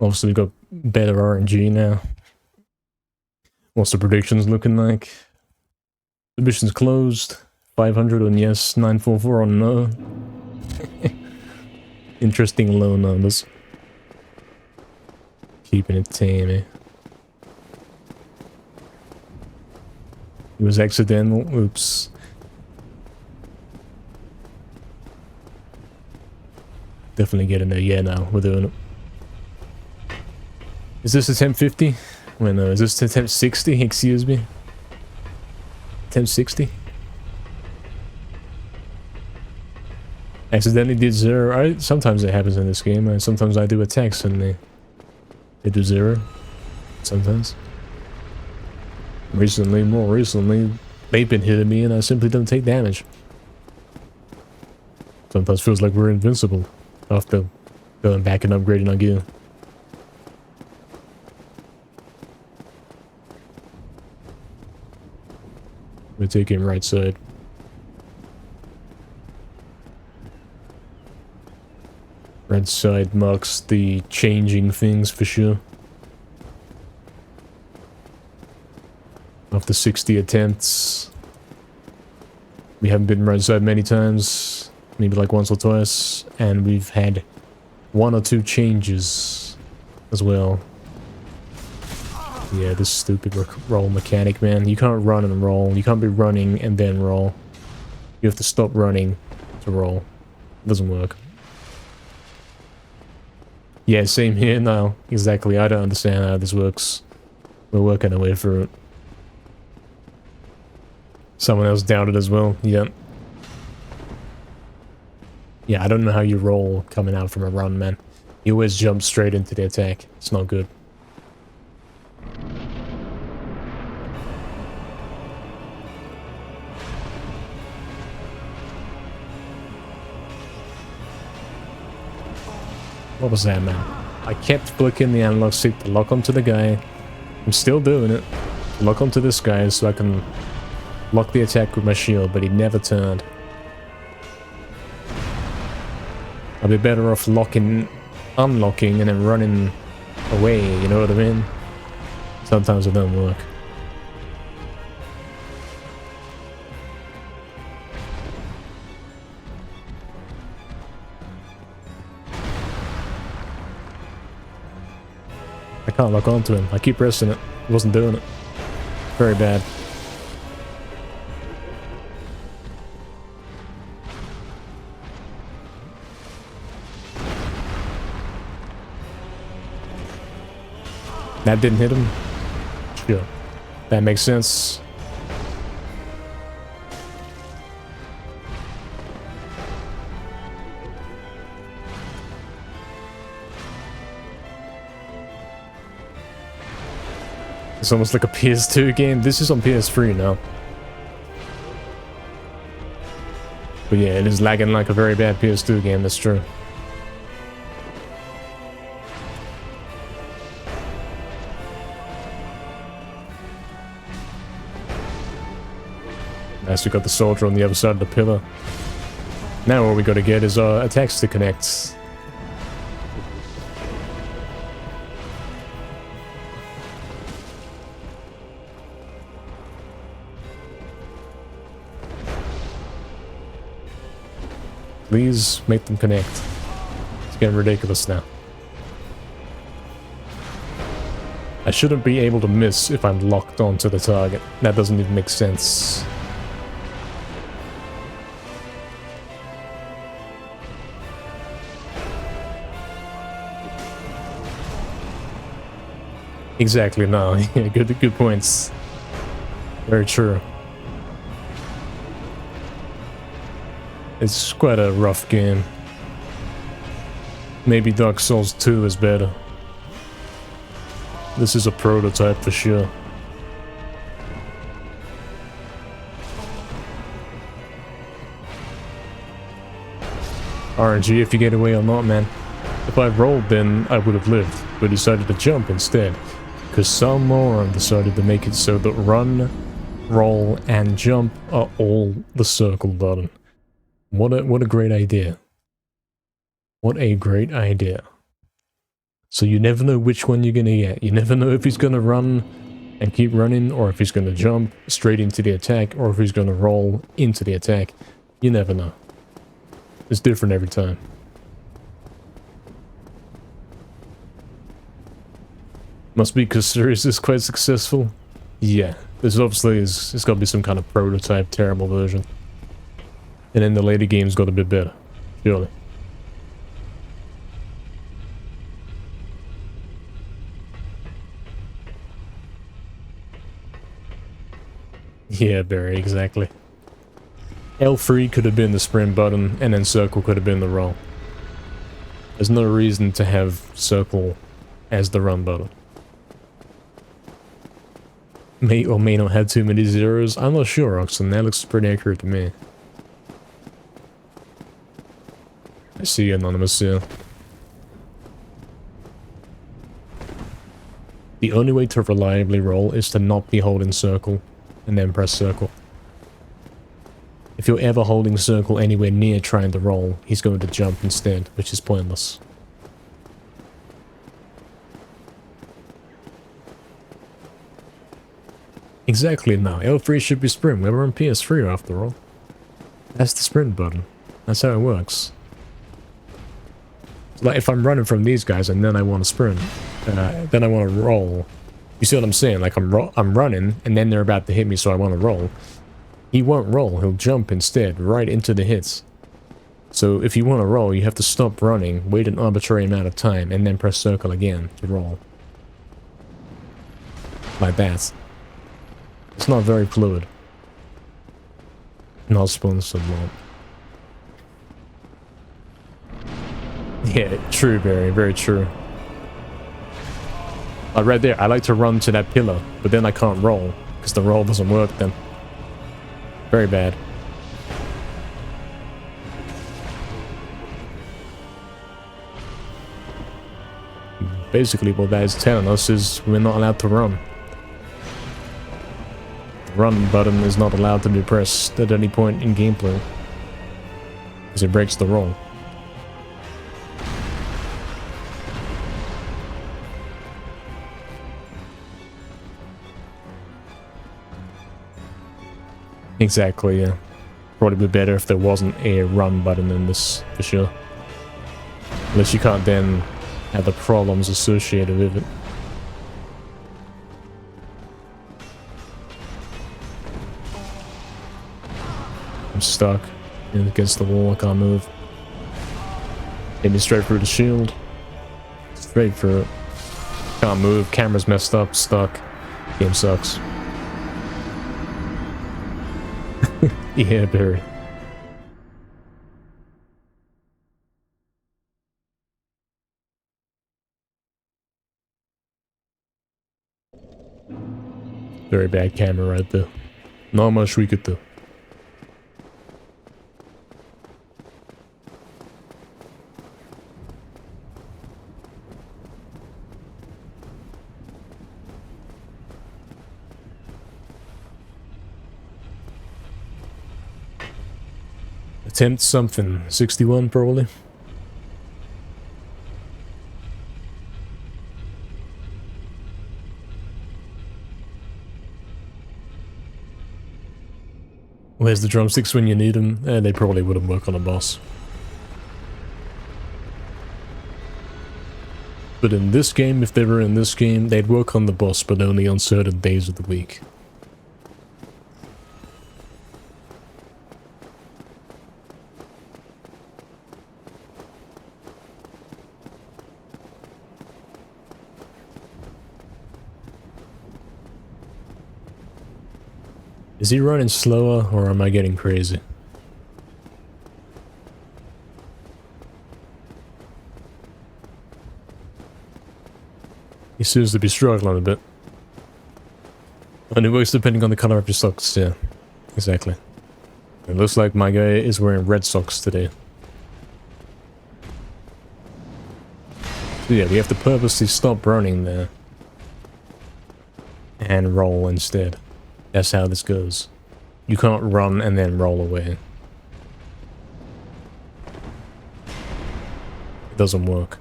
Obviously we've got better RNG now. What's the predictions looking like? Submission's closed. 500 on yes, 944 on no. Interesting low numbers. Keeping it tame, eh? It was accidental. Oops. Definitely getting there. Yeah, now we're doing it. Is this attempt 50? Wait, no. Is this attempt 60? Excuse me. Attempt 60? Accidentally did 0. Sometimes it happens in this game. Sometimes I do attacks and they do 0. Sometimes. More recently, they've been hitting me and I simply don't take damage. Sometimes feels like we're invincible after going back and upgrading our gear. We're taking right side. Right side marks the changing things for sure. After 60 attempts, we haven't been right side many times, maybe like once or twice, and we've had 1 or 2 changes as well. Yeah, this stupid roll mechanic, man. You can't run and roll. You can't be running and then roll. You have to stop running to roll. It doesn't work. Yeah, same here now. Exactly. I don't understand how this works. We're working our way through it. Someone else doubted as well. Yep. Yeah, I don't know how you roll coming out from a run, man. You always jump straight into the attack. It's not good. What was that, man? I kept flicking the analog stick to lock onto the guy. I'm still doing it. Lock onto this guy so I can lock the attack with my shield, but he never turned. I'd be better off unlocking and then running away, you know what I mean? Sometimes it don't work. I can't lock onto him. I keep pressing it. I wasn't doing it. Very bad. That didn't hit him? Sure. That makes sense. It's almost like a PS2 game. This is on PS3 now. But yeah, it is lagging like a very bad PS2 game, that's true. Nice, we got the soldier on the other side of the pillar. Now what we gotta get is attacks to connect. Please make them connect. It's getting ridiculous now. I shouldn't be able to miss if I'm locked onto the target. That doesn't even make sense. Exactly, no. Yeah, good points. Very true. It's quite a rough game. Maybe Dark Souls 2 is better. This is a prototype for sure. RNG if you get away or not, man. If I rolled, then I would have lived, but decided to jump instead. Because some moron decided to make it so that run, roll, and jump are all the circle button. What a great idea. What a great idea. So you never know which one you're gonna get. You never know if he's gonna run and keep running, or if he's gonna jump straight into the attack, or if he's gonna roll into the attack. You never know. It's different every time. Must be because series is quite successful. Yeah, this obviously is. It's got to be some kind of prototype, terrible version. And then the later games got a bit better, surely. Yeah, Barry, exactly. L3 could have been the sprint button, and then circle could have been the roll. There's no reason to have circle as the run button. May or may not have too many zeros. I'm not sure, Oxen. That looks pretty accurate to me. I see you, Anonymous, here. The only way to reliably roll is to not be holding circle, and then press circle. If you're ever holding circle anywhere near trying to roll, he's going to jump instead, which is pointless. Exactly, now L3 should be sprint. We're on PS3 after all. That's the sprint button. That's how it works. So like if I'm running from these guys and then I want to sprint, then I want to roll. You see what I'm saying? Like I'm running and then they're about to hit me, so I want to roll. He won't roll. He'll jump instead, right into the hits. So if you want to roll, you have to stop running, wait an arbitrary amount of time, and then press circle again to roll. Like that. It's not very fluid. Not sponsored, man. Yeah, true, very true. Right there, I like to run to that pillar, but then I can't roll, because the roll doesn't work then. Very bad. Basically, what that is telling us is we're not allowed to run. The run button is not allowed to be pressed at any point in gameplay, because it breaks the roll. Exactly, yeah. Probably be better if there wasn't a run button in this, for sure. Unless you can't then have the problems associated with it. I'm stuck against the wall, I can't move. Hit me straight through the shield. Straight through it. Can't move, camera's messed up, stuck. Game sucks. Yeah, Barry. Very bad camera right there. Not much we could do. Attempt something. 61 probably. Where's the drumsticks when you need them? They probably wouldn't work on a boss. But in this game, if they were in this game, they'd work on the boss, but only on certain days of the week. Is he running slower, or am I getting crazy? He seems to be struggling a bit. And it works depending on the color of your socks, yeah. Exactly. It looks like my guy is wearing red socks today. So yeah, we have to purposely stop running there. And roll instead. That's how this goes. You can't run and then roll away. It doesn't work.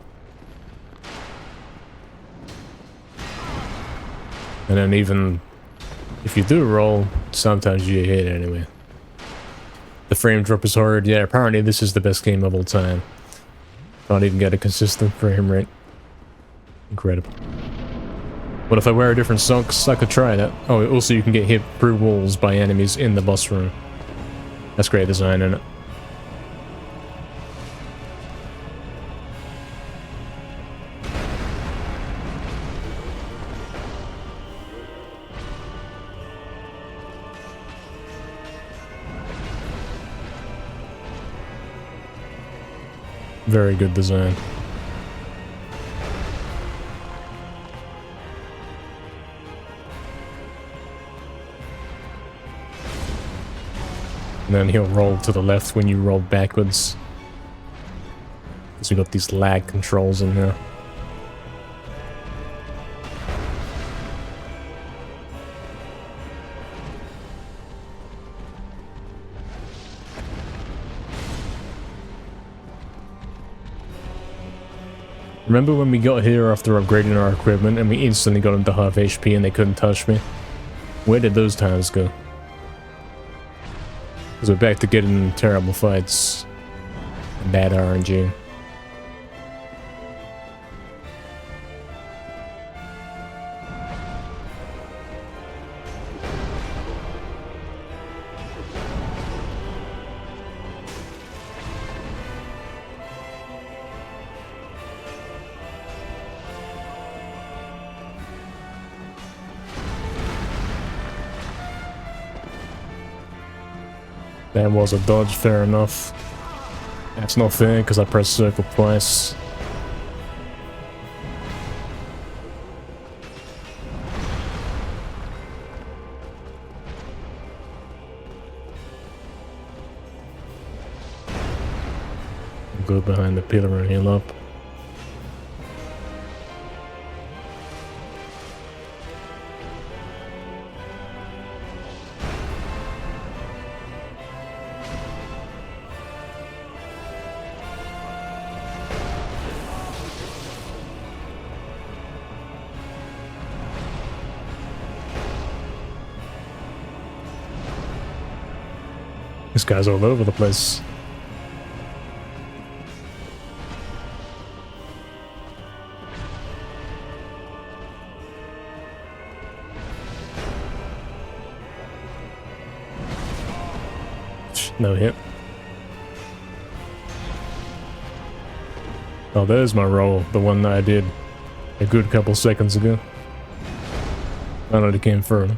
And then even if you do roll, sometimes you hit it anyway. The frame drop is hard. Yeah, apparently this is the best game of all time. Can't even get a consistent frame rate. Incredible. What if I wear different socks? I could try that. Oh, also you can get hit through walls by enemies in the boss room. That's great design, isn't it? Very good design. And then he'll roll to the left when you roll backwards. Because we got these lag controls in here. Remember when we got here after upgrading our equipment and we instantly got into half HP and they couldn't touch me? Where did those times go? Because we're back to getting terrible fights. Bad RNG. That was a dodge, fair enough. That's not fair because I pressed circle twice. Go behind the pillar and heal up. This guy's all over the place. No hit. Oh, there's my roll, the one that I did a good couple seconds ago. Finally came through.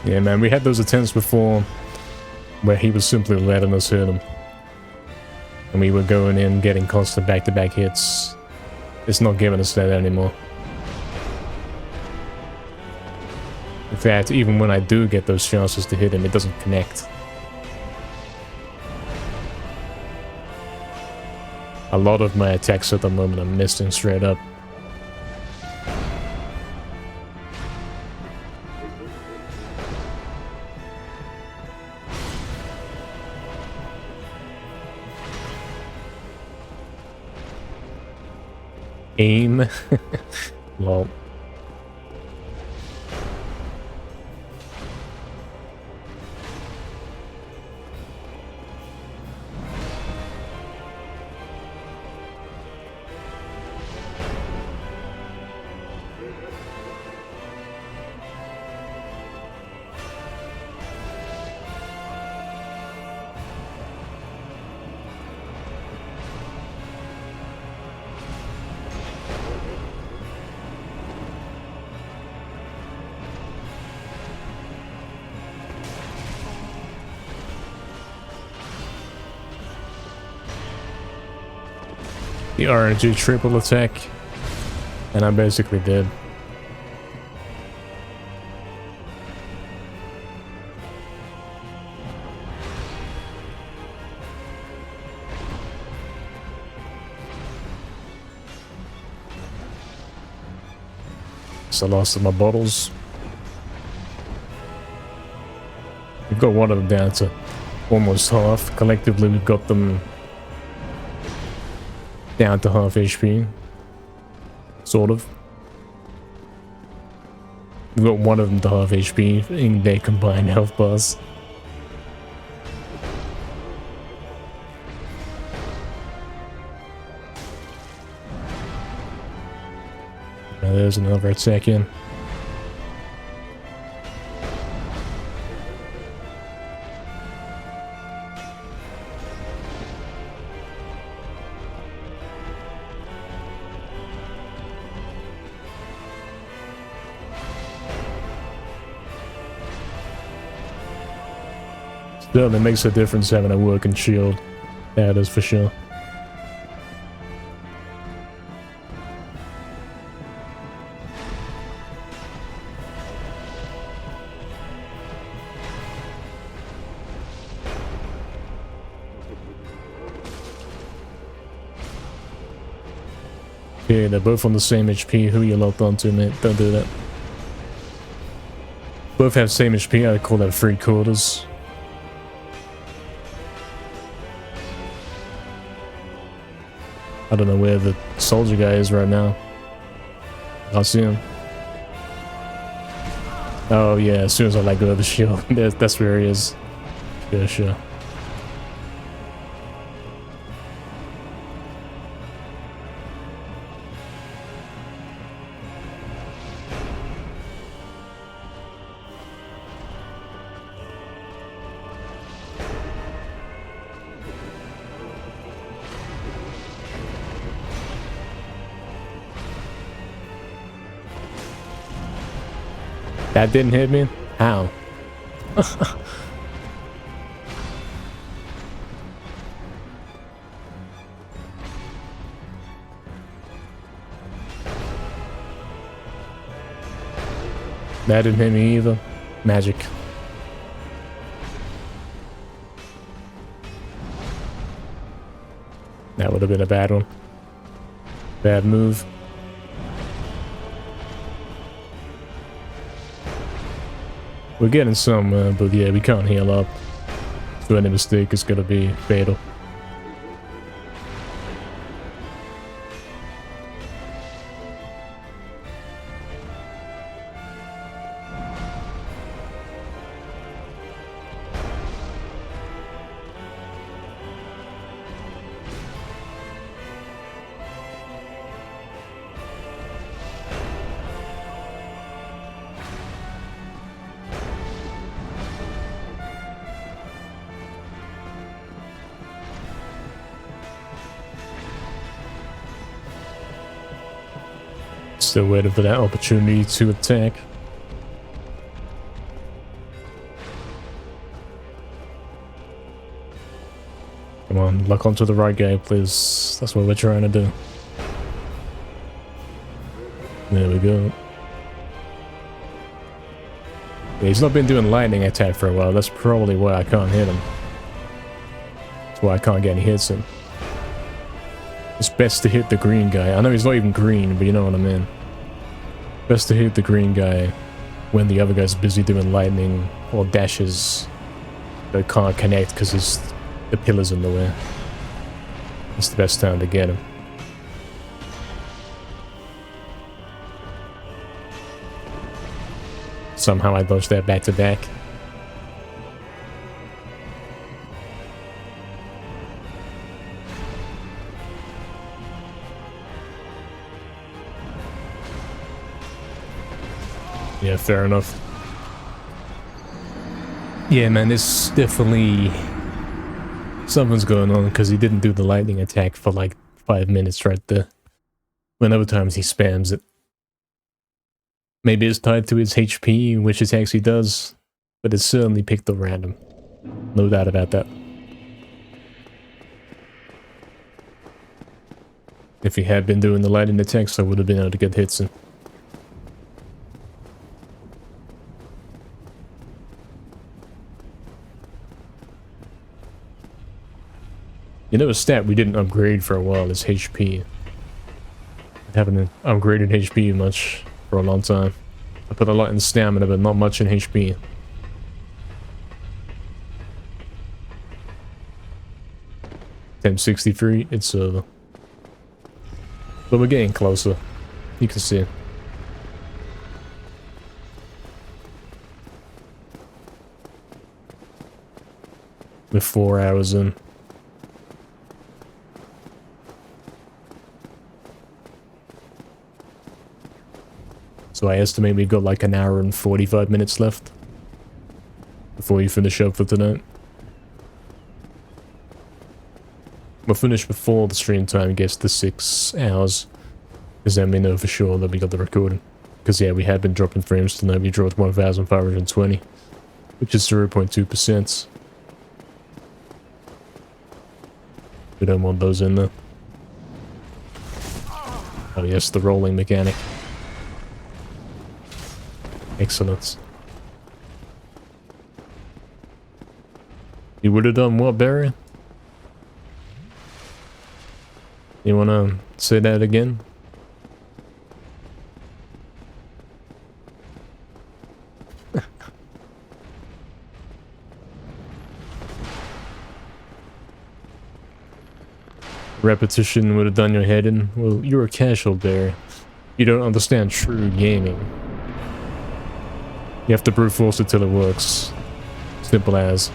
Yeah, man, we had those attempts before where he was simply letting us hit him. And we were going in, getting constant back-to-back hits. It's not giving us that anymore. In fact, even when I do get those chances to hit him, it doesn't connect. A lot of my attacks at the moment are missing straight up. Aim. Well. The RNG triple attack, and I'm basically dead. So I lost my bottles. We've got one of them down to almost half. Collectively, we've got them down to half HP. Sort of. We've got one of them to half HP in their combined health bars. Now there's another attack in. Certainly makes a difference having a working shield. That is for sure. Okay, they're both on the same HP. Who you locked onto, mate? Don't do that. Both have same HP. I call that 3/4. I don't know where the soldier guy is right now. I'll see him. Oh yeah, as soon as I let go of the shield, that's where he is. Yeah, sure. That didn't hit me? How? That didn't hit me either. Magic. That would have been a bad one. Bad move. We're getting some, but yeah, we can't heal up. So any mistake is gonna be fatal. Still waiting for that opportunity to attack. Come on, lock onto the right guy, please. That's what we're trying to do. There we go. Yeah, he's not been doing lightning attack for a while. That's probably why I can't hit him. That's why I can't get any hits in. It's best to hit the green guy. I know he's not even green, but you know what I mean. Best to hit the green guy when the other guy's busy doing lightning or dashes that can't connect because the pillar's in the way. It's the best time to get him. Somehow I dodged that back to back. Yeah, fair enough. Yeah, man, this definitely... something's going on because he didn't do the lightning attack for like 5 minutes right there. When other times he spams it. Maybe it's tied to his HP, which it actually does, but it's certainly picked up random. No doubt about that. If he had been doing the lightning attacks, I would have been able to get hits in. You know, a stat we didn't upgrade for a while is HP. I haven't upgraded HP much for a long time. I put a lot in stamina, but not much in HP. $1063, it's over. But we're getting closer. You can see. We're 4 hours in. So I estimate we've got like an hour and 45 minutes left before you finish up for tonight. We'll finish before the stream time gets to 6 hours, because then we know for sure that we got the recording. Because yeah, we had been dropping frames tonight. We dropped 1,520, which is 0.2%. We don't want those in there. Oh yes, the rolling mechanic. Excellent. You would have done what, Barry? You wanna say that again? Repetition would have done your head in. Well, you're a casual, Barry. You don't understand true gaming. You have to brute force it till it works. Simple as.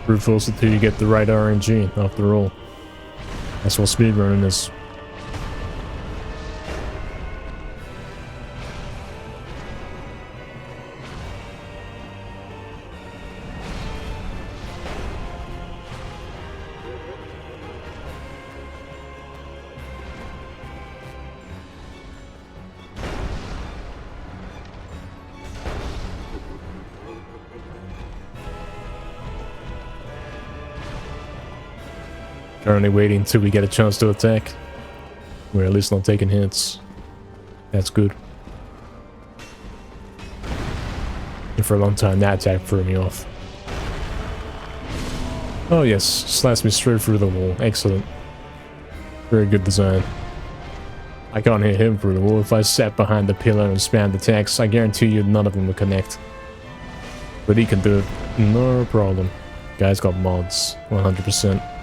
Brute force it till you get the right RNG, after all. That's what speedrunning is. Currently waiting until we get a chance to attack. We're at least not taking hits. That's good. And for a long time, that attack threw me off. Oh yes, slashed me straight through the wall. Excellent. Very good design. I can't hit him through the wall. If I sat behind the pillar and spammed attacks, I guarantee you none of them would connect. But he can do it. No problem. Guy's got mods. 100%.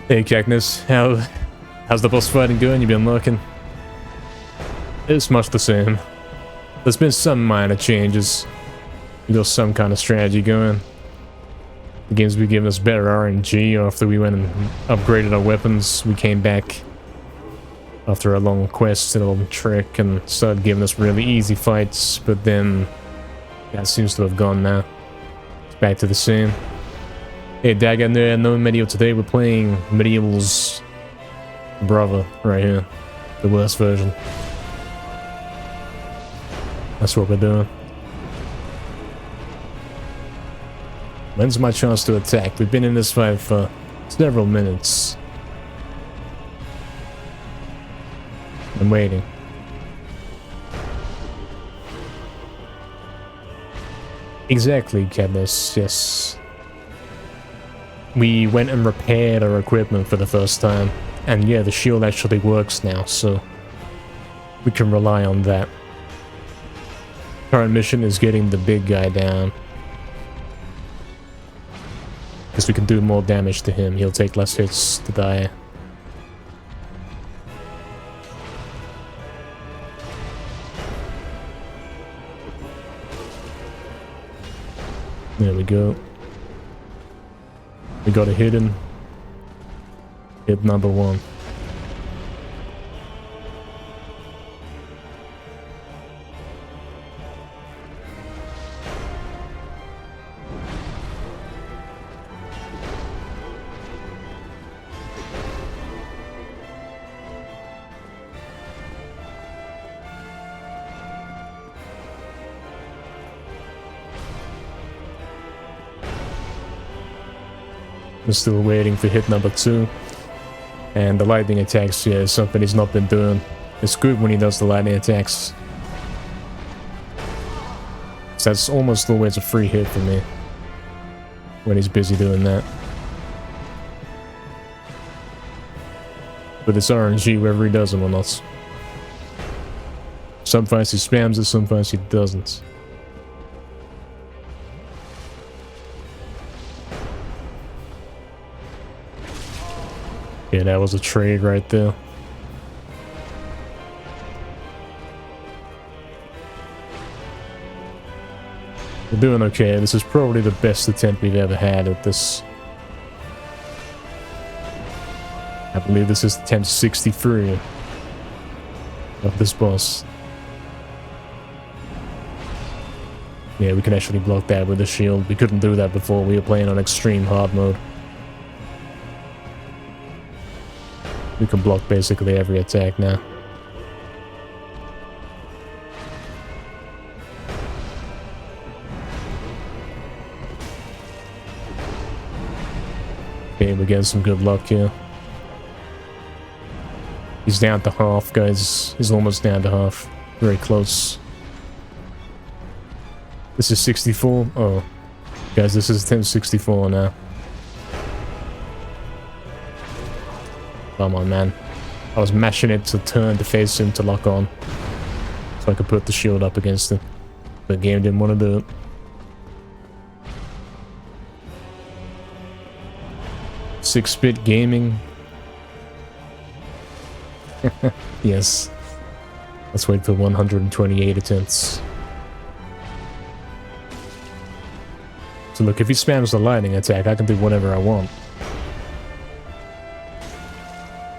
Hey Cactus, how's the boss fighting going? You been lurking? It's much the same. There's been some minor changes. We got some kind of strategy going. The game's been giving us better RNG after we went and upgraded our weapons. We came back After a long quest, it'll trick and start giving us really easy fights, but then that seems to have gone now. It's back to the same. Hey, Dagger, no medieval today. We're playing Medieval's brother right here. The worst version. That's what we're doing. When's my chance to attack? We've been in this fight for several minutes. I'm waiting. Exactly, Cadmus, yes. We went and repaired our equipment for the first time. And yeah, the shield actually works now, so we can rely on that. Current mission is getting the big guy down. Because we can do more damage to him. He'll take less hits to die. There we go. We got a hidden. Hit number 1. I'm still waiting for hit number 2. And the lightning attacks, yeah, is something he's not been doing. It's good when he does the lightning attacks. So that's almost always a free hit for me. When he's busy doing that. But it's RNG whether he does them or not. Some fights he spams it, some fights he doesn't. Yeah, that was a trade right there. We're doing okay. This is probably the best attempt we've ever had at this. I believe this is attempt 63 of this boss. Yeah, we can actually block that with the shield. We couldn't do that before. We were playing on extreme hard mode. We can block basically every attack now. Okay, we're getting some good luck here. He's down to half, guys. He's almost down to half. Very close. This is 64. Oh. Guys, this is 1064 now. Come on, man. I was mashing it to turn to face him to lock on. So I could put the shield up against him. But the game didn't want to do it. Six-bit gaming. Yes. Let's wait for 128 attempts. So look, if he spams the lightning attack, I can do whatever I want.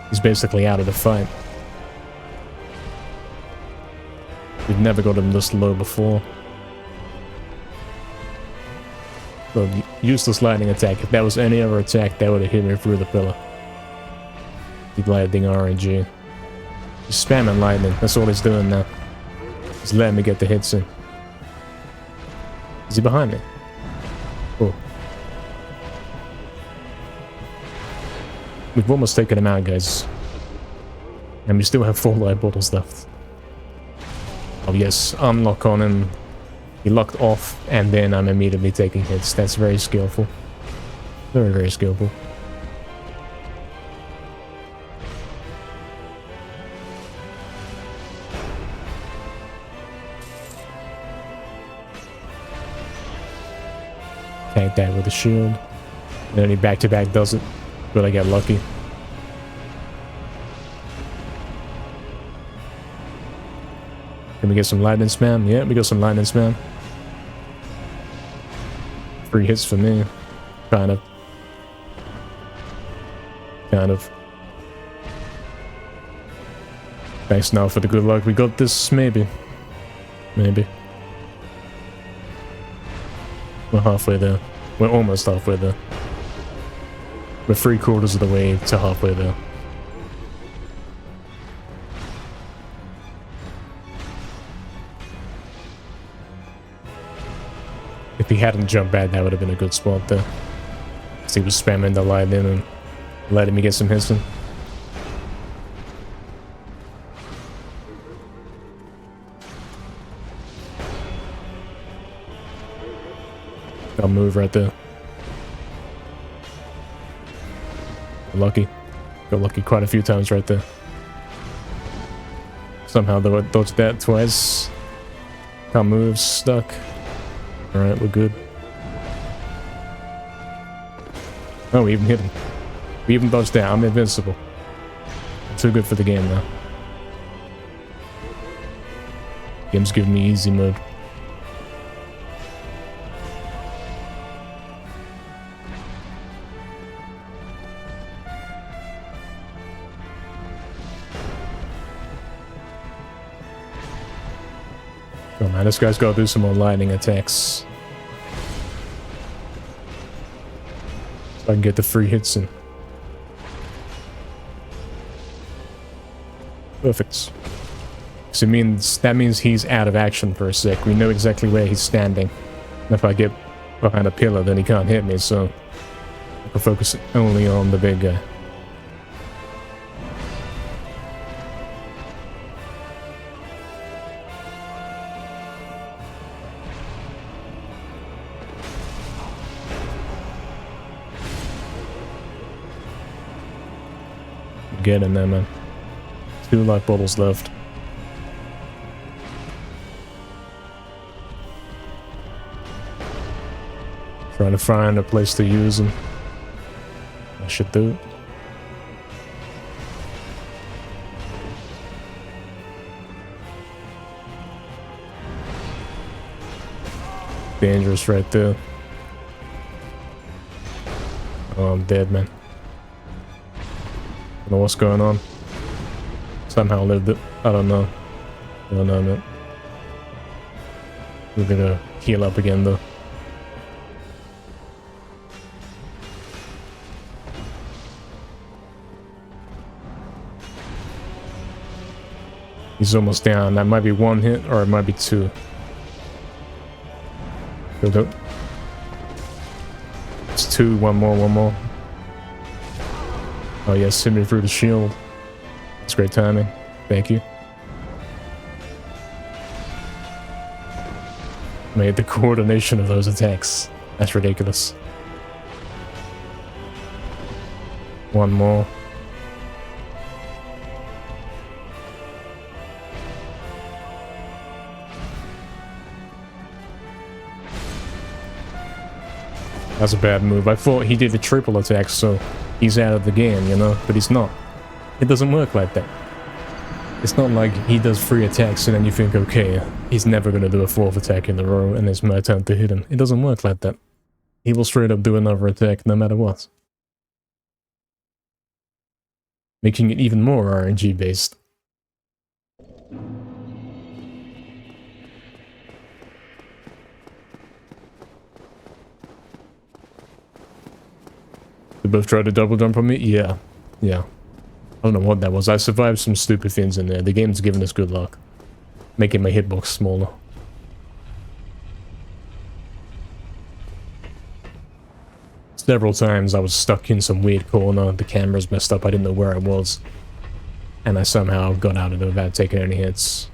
He's basically out of the fight. We've never got him this low before. Look, useless lightning attack. If that was any other attack, that would have hit me through the pillar. The lightning RNG. He's spamming lightning. That's all he's doing now. He's letting me get the hits in. Is he behind me? Oh. We've almost taken him out, guys. And we still have 4 light bottles left. Oh yes, unlock on him. He locked off, and then I'm immediately taking hits. That's very skillful. Very, very skillful. Tank that with a shield. And only back-to-back does it. But I get lucky. Can we get some lightning spam? Yeah, we got some lightning spam. 3 hits for me. Kind of. Kind of. Thanks now for the good luck. We got this, maybe. Maybe. We're halfway there. We're almost halfway there. We're 3/4 of the way to halfway there. If he hadn't jumped back, that would have been a good spot there. Because he was spamming the lightning and letting me get some hits in. Got a move right there. Lucky. Got lucky quite a few times right there. Somehow they dodged that twice. Can't move, stuck. Alright, we're good. Oh, we even hit him. We even dodged that. I'm invincible. I'm too good for the game now. Game's giving me easy mode. Oh man, this guy's gotta do some more lightning attacks. So I can get the free hits in. Perfect. So that means he's out of action for a sec. We know exactly where he's standing. And if I get behind a pillar, then he can't hit me, so I can focus only on the big guy. Get in there, man. 2 life bubbles left. Trying to find a place to use them. I should do it. Dangerous right there. Oh, I'm dead, man. Don't know what's going on. Somehow lived it. I don't know. I don't know, man. We're gonna heal up again, though. He's almost down. That might be 1 hit, or it might be 2. Go. It's 2. One more. Oh yes, hit me through the shield. It's great timing. Thank you. Made the coordination of those attacks. That's ridiculous. 1 more. That's a bad move. I thought he did the triple attack, so he's out of the game, you know? But he's not. It doesn't work like that. It's not like he does 3 attacks and then you think, okay, he's never going to do a 4th attack in a row and it's my turn to hit him. It doesn't work like that. He will straight up do another attack no matter what. Making it even more RNG based. They both tried to double jump on me? Yeah. I don't know what that was. I survived some stupid things in there. The game's giving us good luck. Making my hitbox smaller. Several times I was stuck in some weird corner. The camera's messed up. I didn't know where I was. And I somehow got out of it without taking any hits.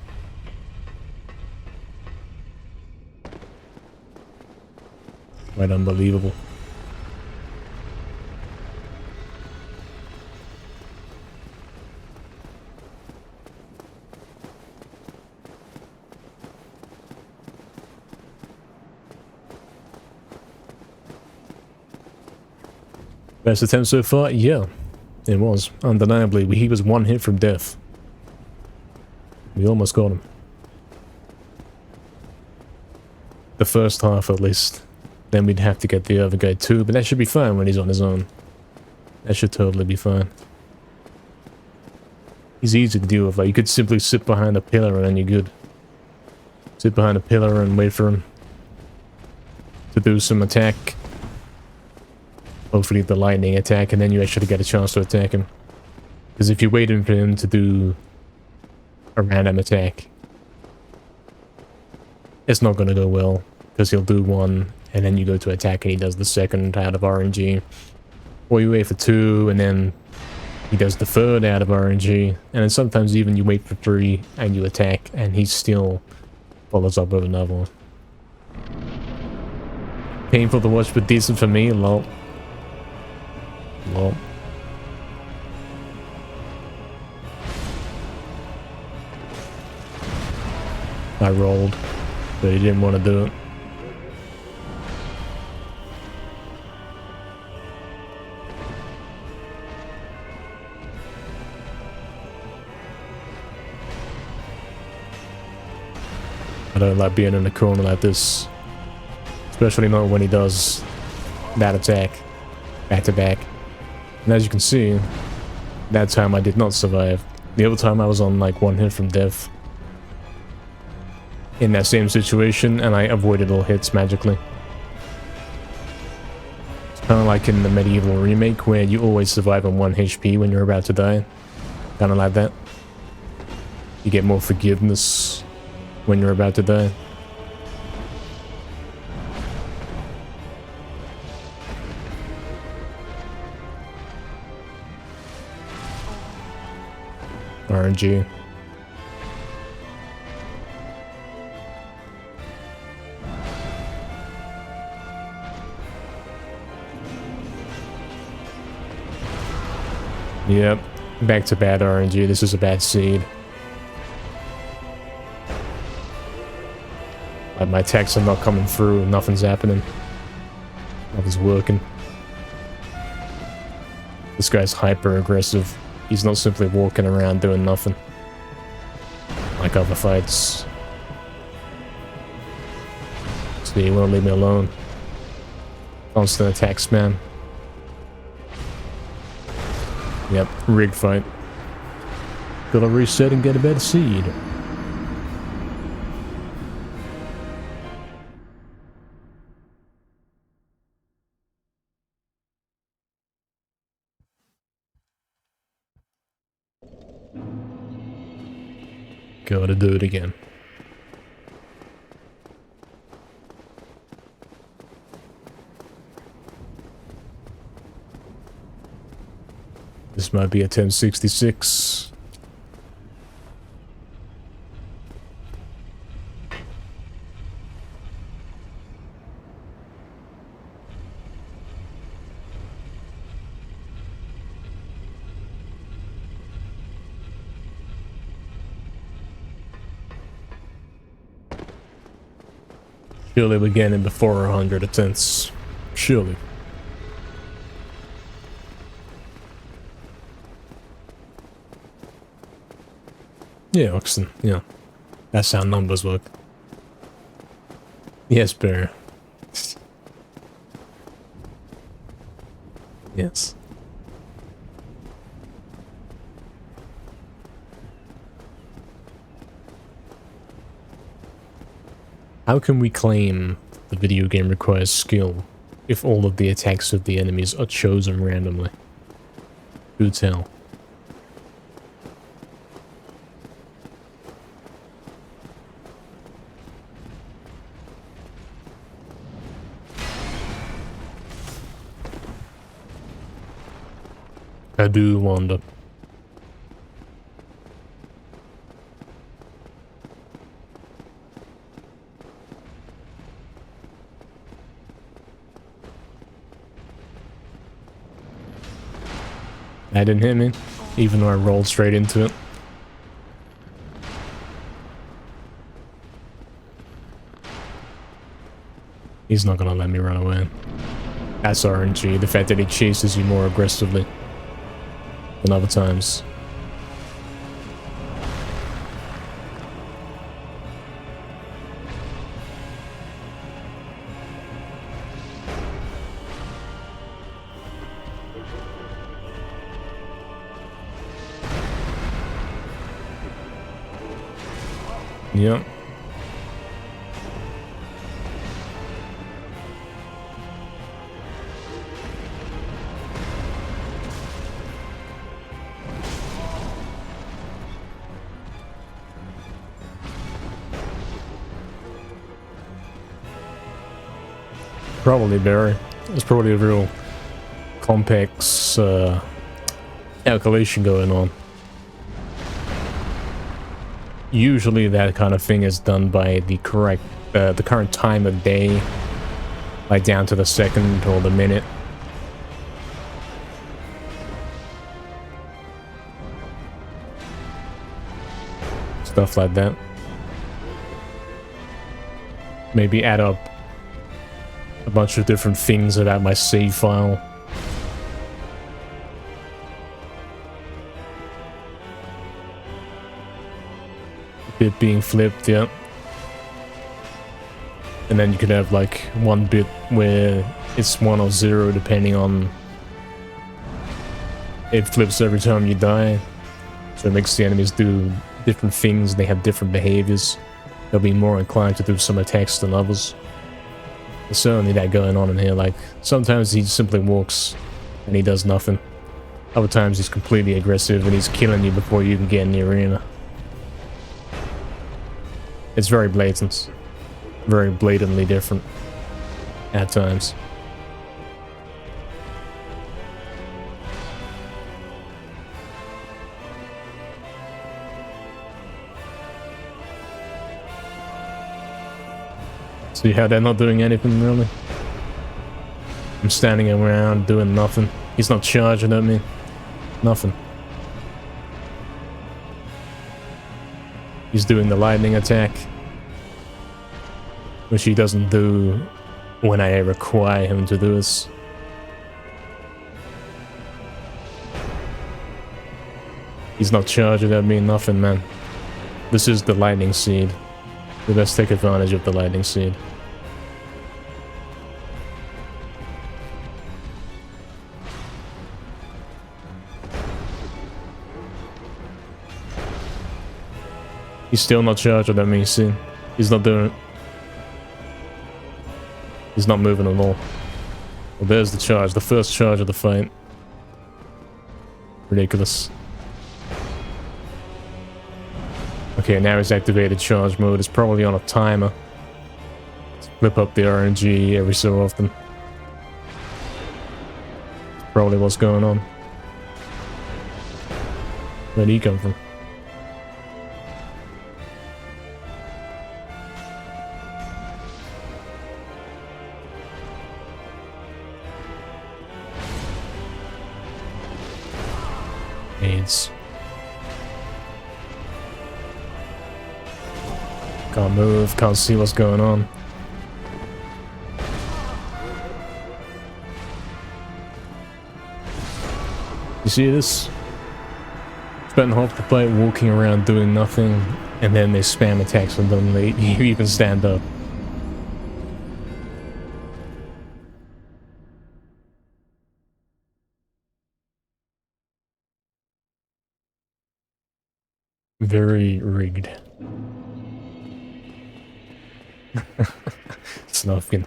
Quite unbelievable. Best attempt so far? Yeah, it was. Undeniably, he was 1 hit from death. We almost got him. The first half, at least. Then we'd have to get the other guy too, but that should be fine when he's on his own. That should totally be fine. He's easy to deal with. Like, you could simply sit behind a pillar and then you're good. Sit behind a pillar and wait for him to do some attack. Hopefully the lightning attack, and then you actually get a chance to attack him. Because if you're waiting for him to do a random attack, it's not going to go well. Because he'll do one, and then you go to attack and he does the second out of RNG. Or you wait for two, and then he does the third out of RNG. And then sometimes even you wait for three, and you attack, and he still follows up with another one. Painful to watch, but decent for me, lol. Lol. I rolled, but he didn't want to do it. I don't like being in the corner like this. Especially not when he does that attack. Back to back. And as you can see, that time I did not survive. The other time I was on like one hit from death. In that same situation, and I avoided all hits magically. It's kind of like in the Medieval remake where you always survive on 1 HP when you're about to die. Kind of like that. You get more forgiveness when you're about to die. RNG. Yep, back to bad RNG. This is a bad seed. Like my attacks are not coming through, nothing's happening. Nothing's working. This guy's hyper aggressive. He's not simply walking around doing nothing. Like other fights. So you won't leave me alone. Constant attack spam. Yep, rig fight. Gotta reset and get a better seed. Gotta do it again. This might be a 1066. Surely we're getting before 100 attempts. Surely. Yeah, Oxen, yeah. That's how numbers work. Yes, Bear. Yes. How can we claim the video game requires skill if all of the attacks of the enemies are chosen randomly? Who tell? I do wonder. That didn't hit me, even though I rolled straight into it. He's not gonna let me run away. That's RNG, the fact that he chases you more aggressively than other times. Yep. Probably Barry. There's probably a real complex calculation going on. Usually that kind of thing is done by the correct, the current time of day, like down to the second or the minute. Stuff like that. Maybe add up a bunch of different things about my save file. Bit being flipped, yeah. And then you could have like one bit where it's 1 or 0 depending on... It flips every time you die. So it makes the enemies do different things, they have different behaviors. They'll be more inclined to do some attacks than others. There's certainly that going on in here, like, sometimes he simply walks and he does nothing. Other times he's completely aggressive and he's killing you before you can get in the arena. It's very blatant. Very blatantly different at times. See how they're not doing anything, really? I'm standing around doing nothing. He's not charging at me. Nothing. He's doing the lightning attack, which he doesn't do when I require him to do this. He's not charging at me, nothing, man. This is the lightning seed. We best take advantage of the lightning seed. He's still not charging at me, see? He's not doing it. He's not moving at all. Well, there's the charge, the first charge of the fight. Ridiculous. Okay, now he's activated charge mode. It's probably on a timer. Let's flip up the RNG every so often. That's probably what's going on. Where'd he come from? AIDS. Can't move, can't see what's going on. You see this? Spent half the fight walking around doing nothing, and then they spam attacks and then you even stand up. Very rigged. Snufkin.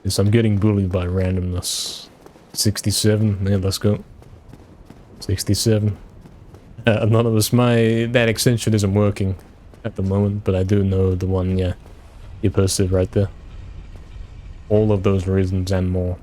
Yes, I'm getting bullied by randomness. 67, yeah, let's go. 67. Anonymous, that extension isn't working at the moment, but I do know the one, yeah, you posted right there. All of those reasons and more.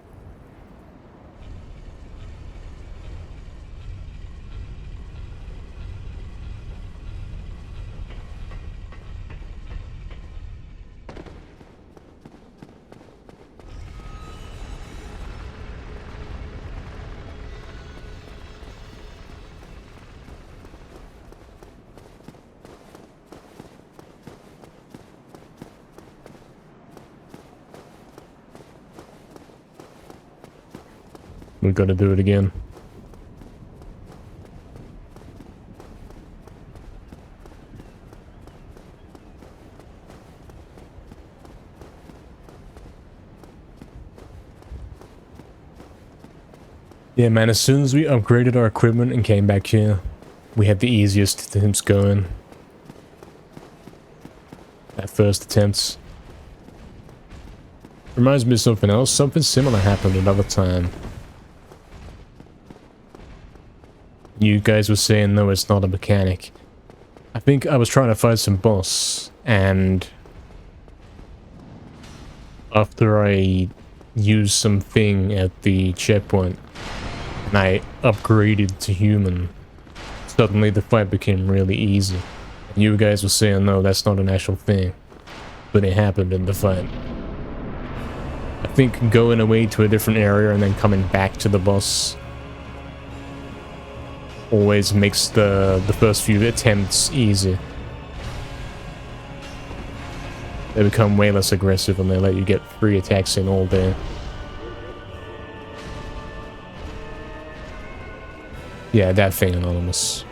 We've got to do it again. Yeah, man, as soon as we upgraded our equipment and came back here, we had the easiest things going. first attempts. Reminds me of something else. Something similar happened another time. You guys were saying, no, it's not a mechanic. I think I was trying to fight some boss, and after I used something at the checkpoint, and I upgraded to human, suddenly the fight became really easy. And you guys were saying, no, that's not an actual thing. But it happened in the fight. I think going away to a different area and then coming back to the boss always makes the first few attempts easy. They become way less aggressive and they let you get free attacks in all day. Yeah, that thing, Anonymous.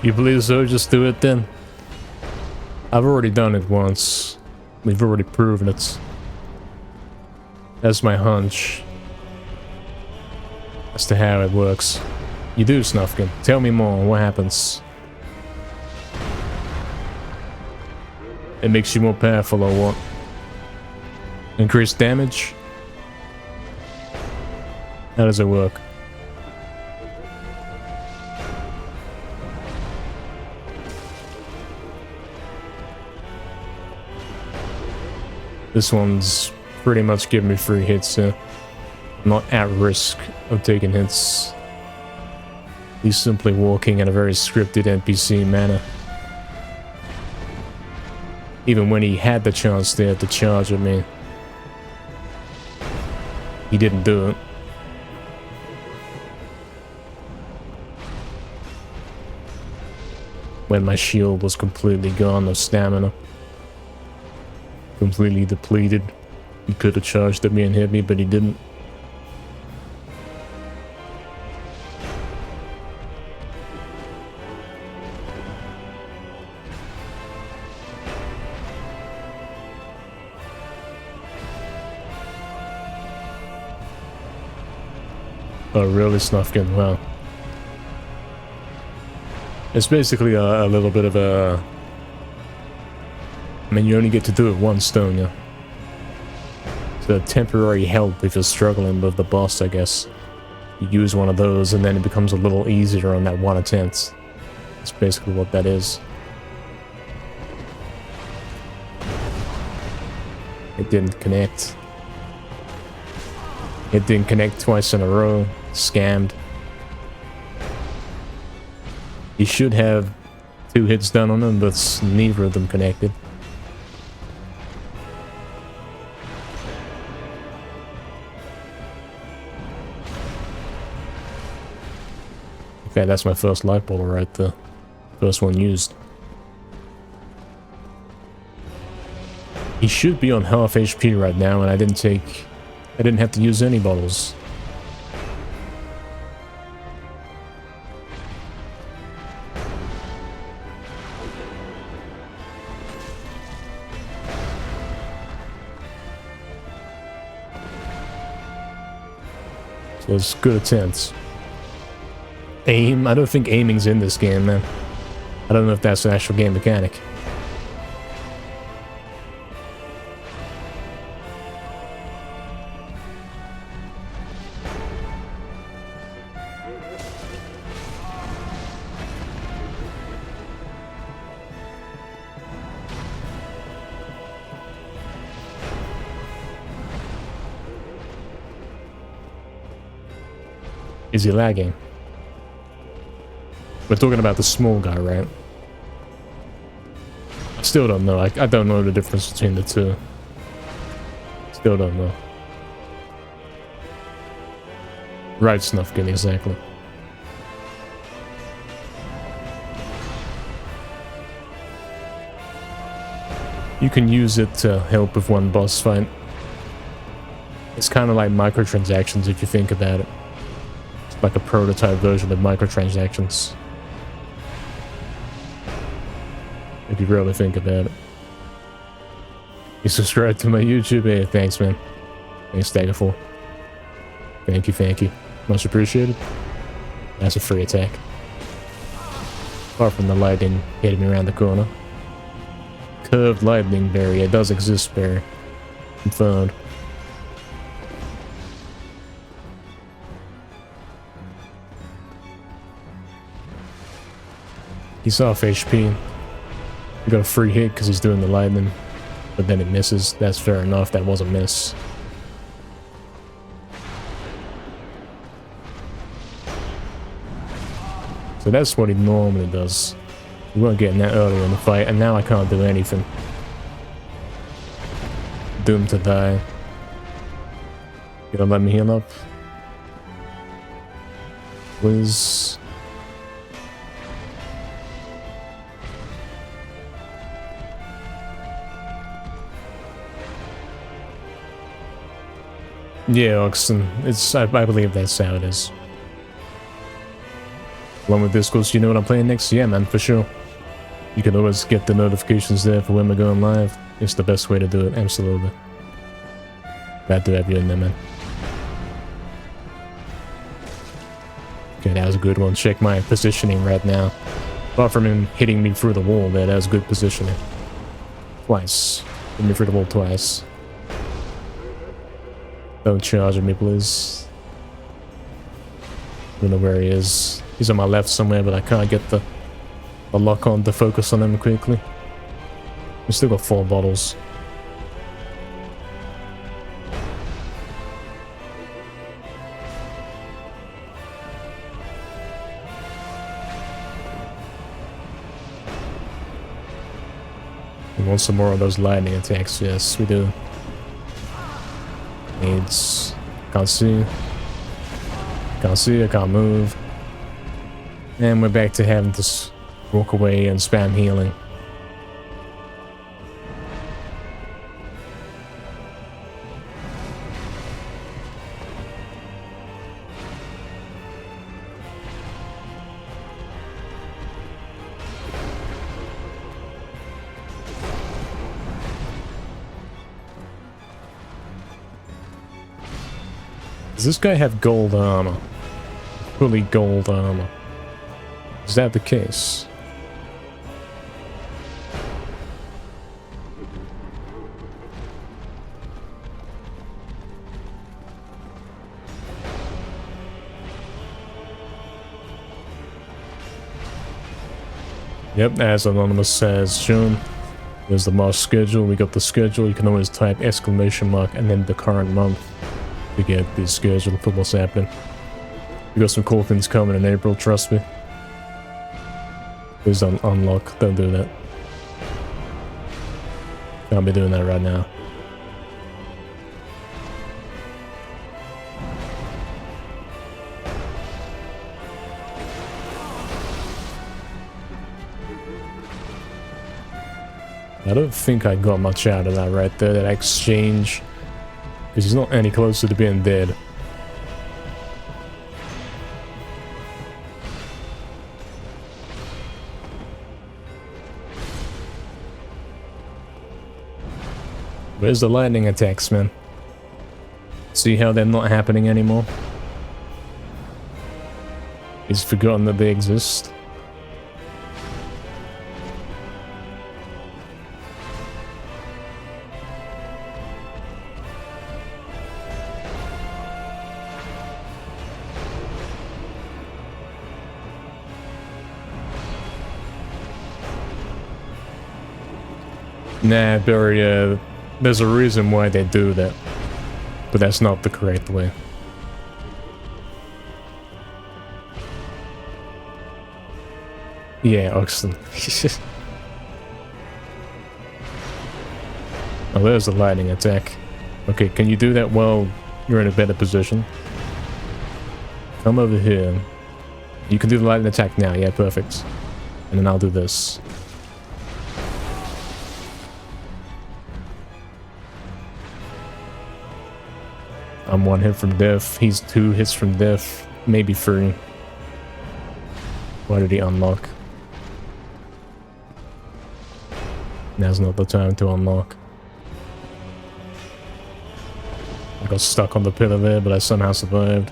You believe so? Just do it then. I've already done it once. We've already proven it. That's my hunch as to how it works. You do, Snufkin. Tell me more. What happens? It makes you more powerful or what? Increased damage? How does it work? This one's pretty much giving me free hits, so I'm not at risk of taking hits. He's simply walking in a very scripted NPC manner. Even when he had the chance there to charge at me, he didn't do it. When my shield was completely gone of stamina. Completely depleted. He could have charged at me and hit me, but he didn't. Oh, really, Snufkin? Well, it's basically a little bit of a... I mean, you only get to do it once, don't you? It's a temporary help if you're struggling with the boss, I guess. You use one of those, and then it becomes a little easier on that one attempt. That's basically what that is. It didn't connect. It didn't connect twice in a row. Scammed. You should have 2 hits done on him, but neither of them connected. Okay, that's my first light ball right there. First one used. He should be on half HP right now, and I didn't have to use any bottles. So it's good attempts. Aim? I don't think aiming's in this game, man. I don't know if that's an actual game mechanic. Is he lagging? We're talking about the small guy, right? I still don't know. I don't know the difference between the two. Still don't know. Right, Snufkin, exactly. You can use it to help with one boss fight. It's kind of like microtransactions if you think about it. Like a prototype version of microtransactions. If you really think about it. You subscribe to my YouTube? Hey, thanks, man. Thanks, Staggerful. Thank you. Much appreciated. That's a free attack. Apart from the lightning hitting me around the corner. Curved lightning barrier. It does exist, Barry. Confirmed. He's off HP. He got a free hit because he's doing the lightning. But then it misses. That's fair enough. That was a miss. So that's what he normally does. We weren't getting that earlier in the fight, and now I can't do anything. Doomed to die. You gonna let me heal up? Please. Yeah, Oxen. I believe that's how it is. Along with Discord, you know what I'm playing next? Yeah, man, for sure. You can always get the notifications there for when we're going live. It's the best way to do it, absolutely. Glad to have you in there, man. Okay, that was a good one. Check my positioning right now. Apart from him hitting me through the wall there, that was good positioning. Twice. Hit me through the wall twice. Don't charge at me, please. I don't know where he is. He's on my left somewhere, but I can't get the lock on to focus on him quickly. We still got 4 bottles. We want some more of those lightning attacks. Yes, we do. Needs. Can't see. Can't see, I can't move. And we're back to having to walk away and spam healing. Does this guy have gold armor? Fully gold armor. Is that the case? Yep, as Anonymous says, shown. There's the March schedule. We got the schedule. You can always type exclamation mark and then the current month to get the schedule for what's happening. We got some cool things coming in April, trust me. Please don't unlock, don't do that. Can't be doing that right now. I don't think I got much out of that right there, that exchange. Because he's not any closer to being dead. Where's the lightning attacks, man? See how they're not happening anymore? He's forgotten that they exist. Nah, Barry, there's a reason why they do that. But that's not the correct way. Yeah, Oxen. Oh, there's the lightning attack. Okay, can you do that while you're in a better position? Come over here. You can do the lightning attack now. Yeah, perfect. And then I'll do this. I'm 1 hit from death. He's 2 hits from death. Maybe free. Why did he unlock? Now's not the time to unlock. I got stuck on the pillar there, but I somehow survived.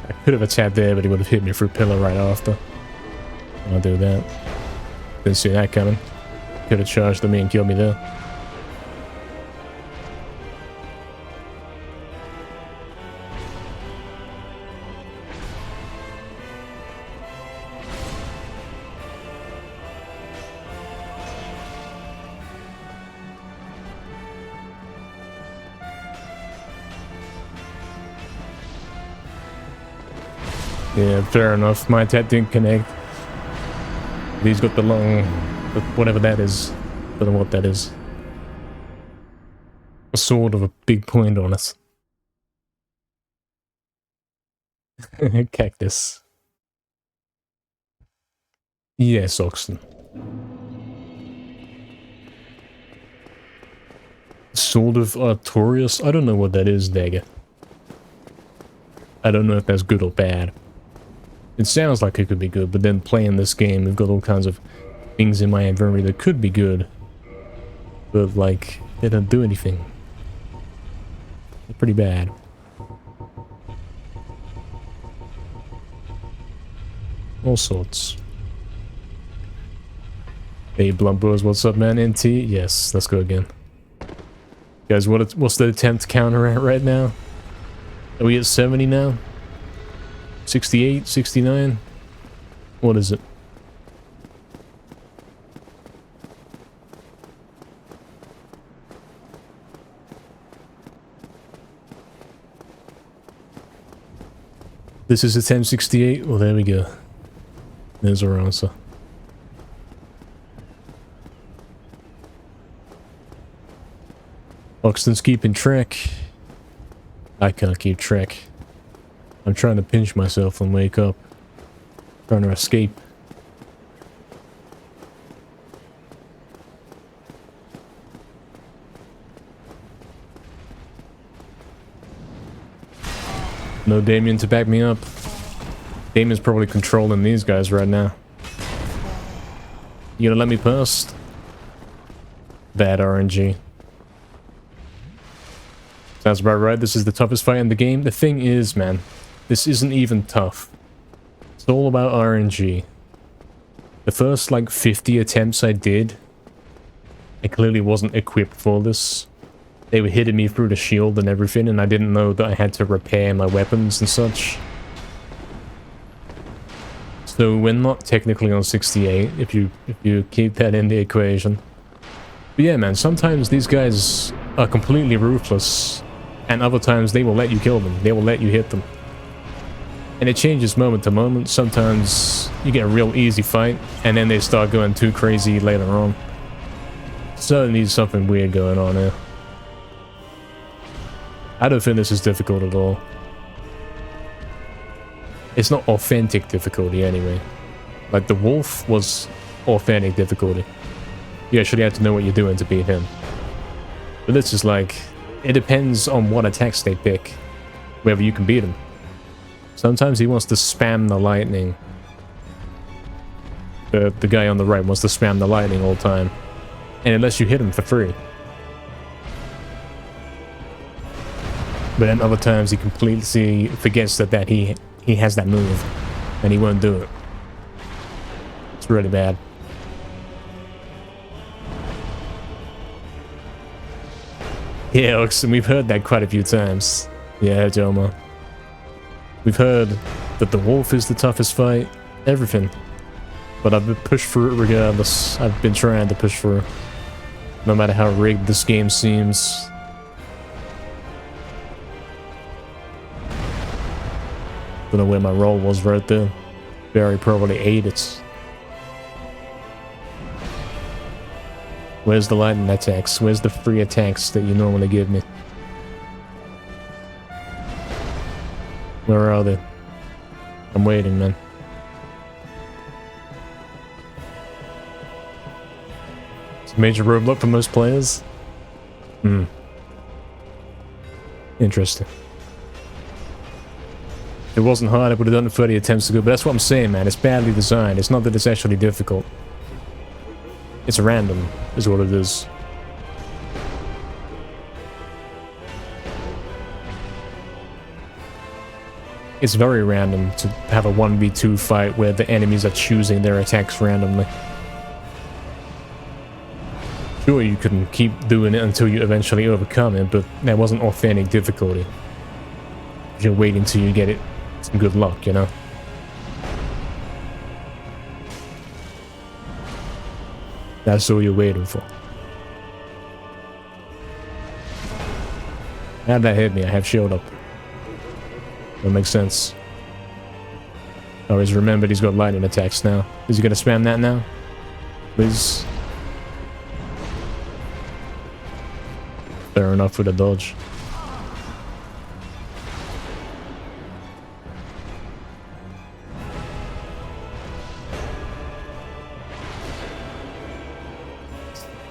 I could have attacked there, but he would have hit me through pillar right after. I'll do that. Didn't see that coming. Could have charged at me and killed me there. Yeah, fair enough. My attack didn't connect. He's got the long... whatever that is. Don't know what that is. A sword of a big point on it. Cactus. Yes, Oxen. Sword of Artorias? I don't know what that is, Dagger. I don't know if that's good or bad. It sounds like it could be good, but then playing this game, we've got all kinds of things in my inventory that could be good. But, like, they don't do anything. They're pretty bad. All sorts. Hey, Blumpers, what's up, man? NT? Yes, let's go again. Guys, what's the attempt counter at right now? Are we at 70 now? 68, 69? What is it? This is attempt 68? Well, there we go. There's our answer. Oxton's keeping track. I can't keep track. I'm trying to pinch myself and wake up. Trying to escape. No Damien to back me up. Damien's probably controlling these guys right now. You gonna let me pass? Bad RNG. Sounds about right. This is the toughest fight in the game. The thing is, man, this isn't even tough. It's all about RNG. The first, like, 50 attempts I did, I clearly wasn't equipped for this. They were hitting me through the shield and everything, and I didn't know that I had to repair my weapons and such. So we're not technically on 68, if you keep that in the equation. But yeah, man, sometimes these guys are completely ruthless, and other times they will let you kill them. They will let you hit them. And it changes moment to moment. Sometimes you get a real easy fight, and then they start going too crazy later on. Certainly something weird going on here. I don't think this is difficult at all. It's not authentic difficulty anyway. Like, the wolf was authentic difficulty. You actually have to know what you're doing to beat him. But this is like, it depends on what attacks they pick, whether you can beat him. Sometimes he wants to spam the lightning. The guy on the right wants to spam the lightning all the time. And it lets you hit him for free. But then other times he completely forgets that he has that move. And he won't do it. It's really bad. Yeah, Oxen, we've heard that quite a few times. Yeah, Joma. We've heard that the wolf is the toughest fight. Everything. But I've been pushed through it regardless. I've been trying to push through. No matter how rigged this game seems. Don't know where my roll was right there. Barry probably ate it. Where's the lightning attacks? Where's the free attacks that you normally give me? Where are they? I'm waiting, man. It's a major roadblock for most players. Hmm. Interesting. If it wasn't hard, I would have done it 30 attempts ago, but that's what I'm saying, man. It's badly designed. It's not that it's actually difficult. It's random, is what it is. It's very random to have a 1v2 fight where the enemies are choosing their attacks randomly. Sure, you can keep doing it until you eventually overcome it, but that wasn't authentic difficulty. You're waiting till you get it some good luck, you know? That's all you're waiting for. How'd that hit me? I have shield up. That makes sense. Oh, he's remembered he's got lightning attacks now. Is he gonna spam that now? Please. Fair enough with a dodge.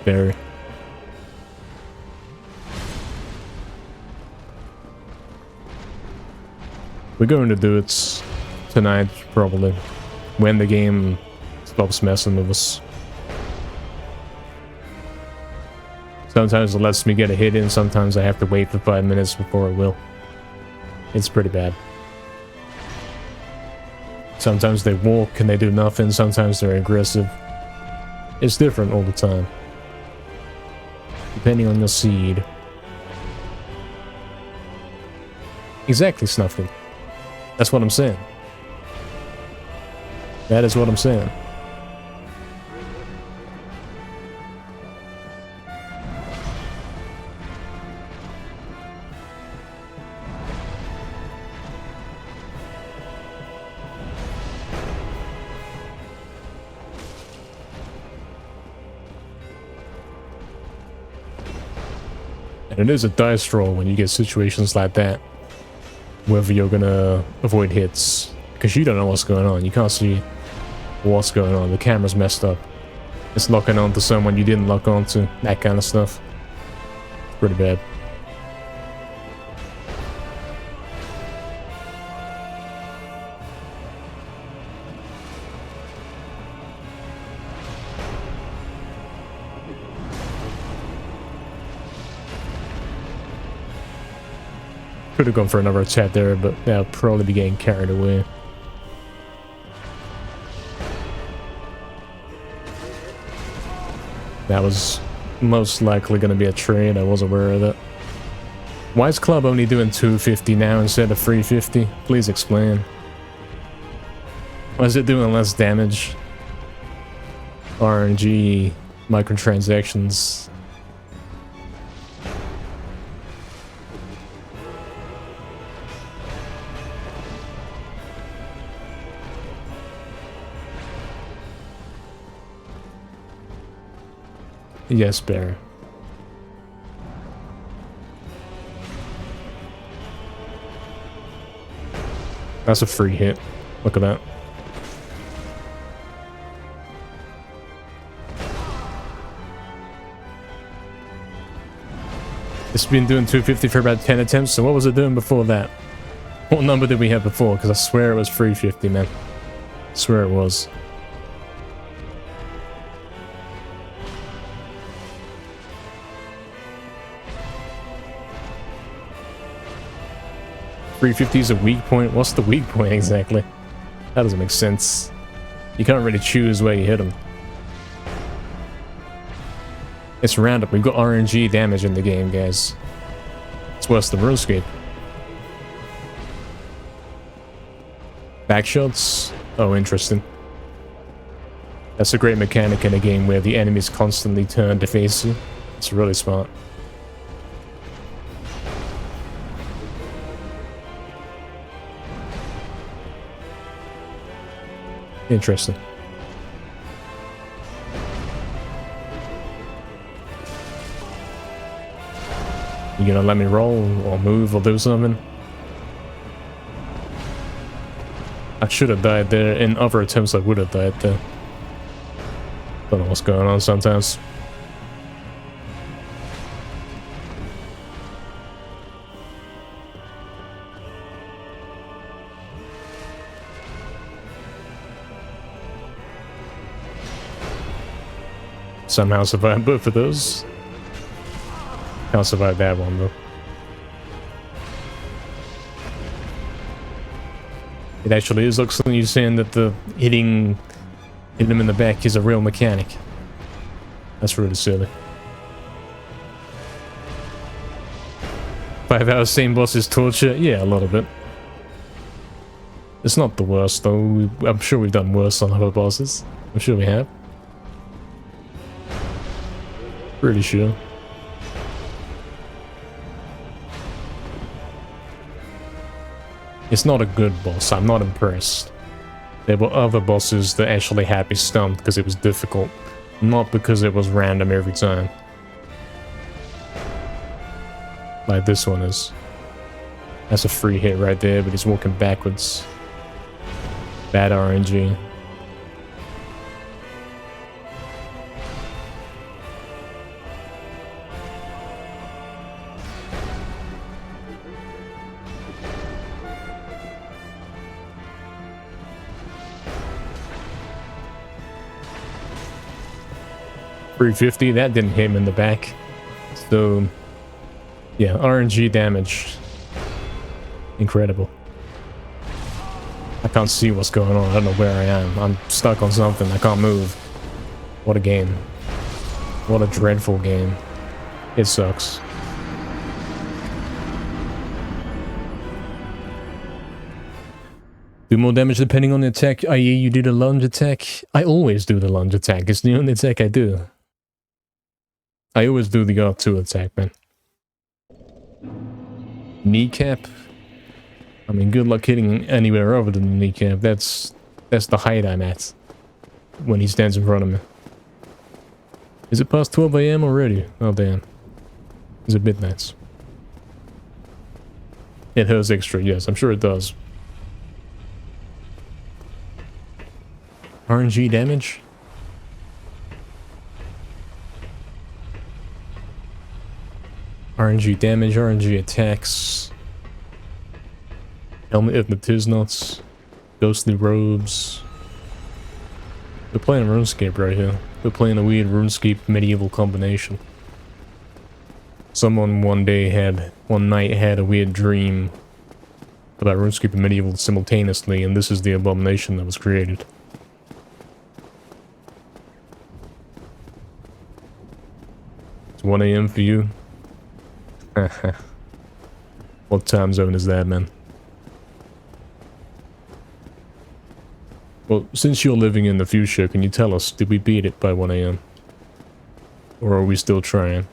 Very. We're going to do it tonight, probably, when the game stops messing with us. Sometimes it lets me get a hit in, sometimes I have to wait for 5 minutes before it will. It's pretty bad. Sometimes they walk and they do nothing, sometimes they're aggressive. It's different all the time. Depending on your seed. Exactly, Snuffy. That's what I'm saying. That is what I'm saying. And it is a dice roll when you get situations like that. Whether you're gonna avoid hits. Because you don't know what's going on. You can't see what's going on. The camera's messed up. It's locking onto someone you didn't lock onto. That kind of stuff. Pretty bad. Could have gone for another attack there, but they'll probably be getting carried away. That was most likely going to be a trade. I was aware of it. Why is Club only doing 250 now instead of 350? Please explain. Why is it doing less damage? RNG, microtransactions. Yes, Bear. That's a free hit. Look at that. It's been doing 250 for about 10 attempts, so what was it doing before that? What number did we have before? Because I swear it was 350, man. I swear it was. 350 is a weak point? What's the weak point exactly? That doesn't make sense. You can't really choose where you hit them. It's random. We've got RNG damage in the game, guys. It's worse than RuneScape. Backshots? Oh, interesting. That's a great mechanic in a game where the enemies constantly turn to face you. It's really smart. Interesting. You gonna let me roll or move or do something? I should have died there. In other attempts I would have died there. Don't know what's going on sometimes. Somehow survived both of those. Can't survive that one though. It actually is looks like you're saying that the hitting him in the back is a real mechanic. That's really silly. 5 hours same boss is torture? Yeah, a little bit. It's not the worst though. I'm sure we've done worse on other bosses. I'm sure we have. Pretty sure. It's not a good boss. I'm not impressed. There were other bosses that actually had me stumped because it was difficult, not because it was random every time. Like this one is. That's a free hit right there, but he's walking backwards. Bad RNG. $350, that didn't hit him in the back. So, yeah, RNG damage. Incredible. I can't see what's going on. I don't know where I am. I'm stuck on something. I can't move. What a game. What a dreadful game. It sucks. Do more damage depending on the attack, i.e. you do the lunge attack. I always do the lunge attack. It's the only attack I do. I always do the R2 attack, man. Kneecap. I mean, good luck hitting anywhere other than the kneecap. That's the height I'm at when he stands in front of me. Is it past 12 AM already? Oh, damn. Is it midnight? It hurts extra, yes, I'm sure it does. RNG damage? RNG damage, RNG attacks. Helmet of the Tiznauts. Ghostly robes. We're playing RuneScape right here. We're playing a weird RuneScape medieval combination. Someone one night had a weird dream about RuneScape and medieval simultaneously, and this is the abomination that was created. It's 1 AM for you? What time zone is that, man? Well, since you're living in the future, can you tell us, did we beat it by 1 AM? Or are we still trying?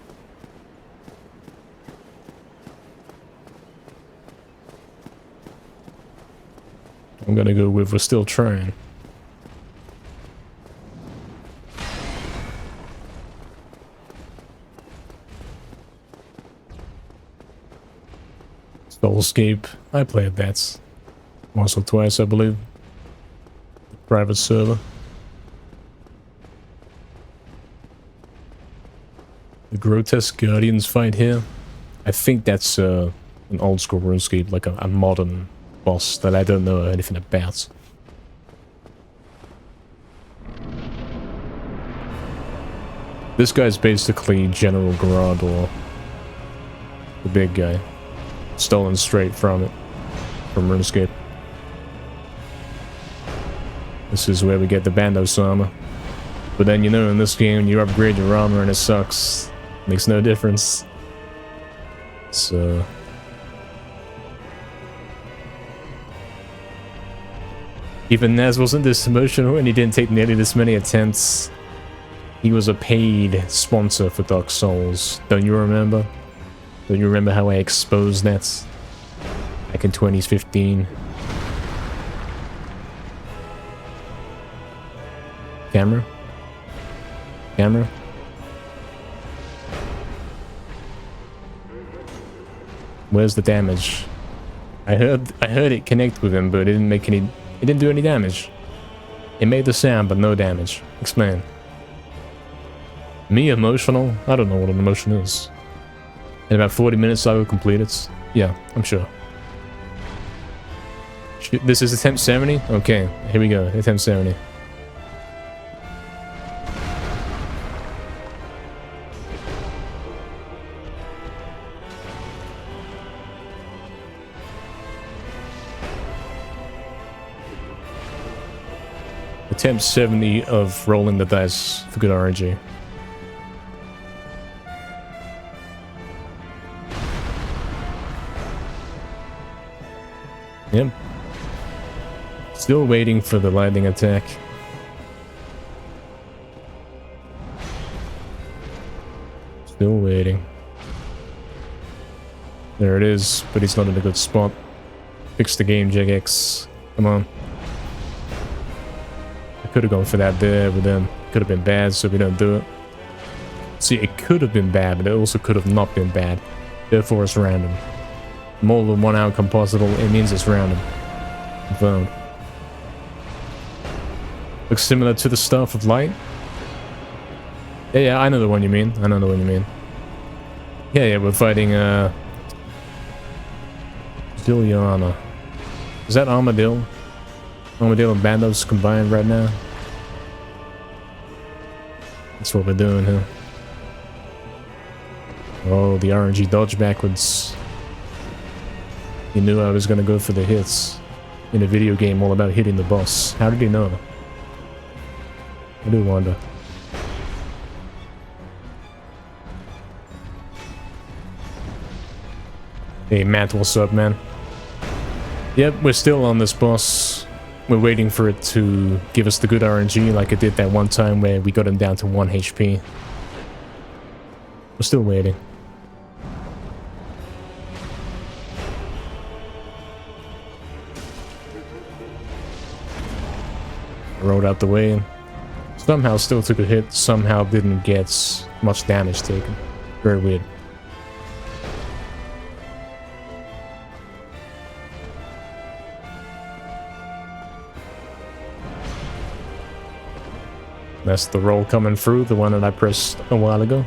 I'm gonna go with we're still trying. Soulscape. I played that once or twice, I believe. Private server. The Grotesque Guardians fight here. I think that's an old school RuneScape, like a modern boss that I don't know anything about. This guy's basically General Garador. The big guy. Stolen straight from it. From RuneScape. This is where we get the Bandos armor. But then, you know, in this game, you upgrade your armor and it sucks. Makes no difference. So... even Naz wasn't this emotional and he didn't take nearly this many attempts. He was a paid sponsor for Dark Souls. Don't you remember? Don't you remember how I exposed that? Back in 2015. Camera? Camera? Where's the damage? I heard it connect with him, but it didn't make any... it didn't do any damage. It made the sound, but no damage. Explain. Me emotional? I don't know what an emotion is. In about 40 minutes I will complete it. Yeah, I'm sure. This is attempt 70? Okay, here we go. Attempt 70. Attempt 70 of rolling the dice for good RNG. Yep. Still waiting for the lightning attack. Still waiting. There it is, but he's not in a good spot. Fix the game, JX. Come on. I could have gone for that there, but then it could have been bad, so we don't do it. See, it could have been bad, but it also could have not been bad. Therefore, it's random. More than one outcome possible, it means it's random. Confirmed. Looks similar to the Staff of Light. Yeah, I know the one you mean. I know the one you mean. Yeah, we're fighting, Zilliana. Is that Armadillo? Armadillo and Bandos combined right now? That's what we're doing here. Oh, the RNG dodge backwards. He knew I was gonna go for the hits in a video game all about hitting the boss. How did he know? I do wonder. Hey Matt, what's up, man? Yep, we're still on this boss. We're waiting for it to give us the good RNG like it did that one time where we got him down to 1 HP. We're still waiting. Rode out the way. Somehow still took a hit, somehow didn't get much damage taken. Very weird. That's the roll coming through, the one that I pressed a while ago.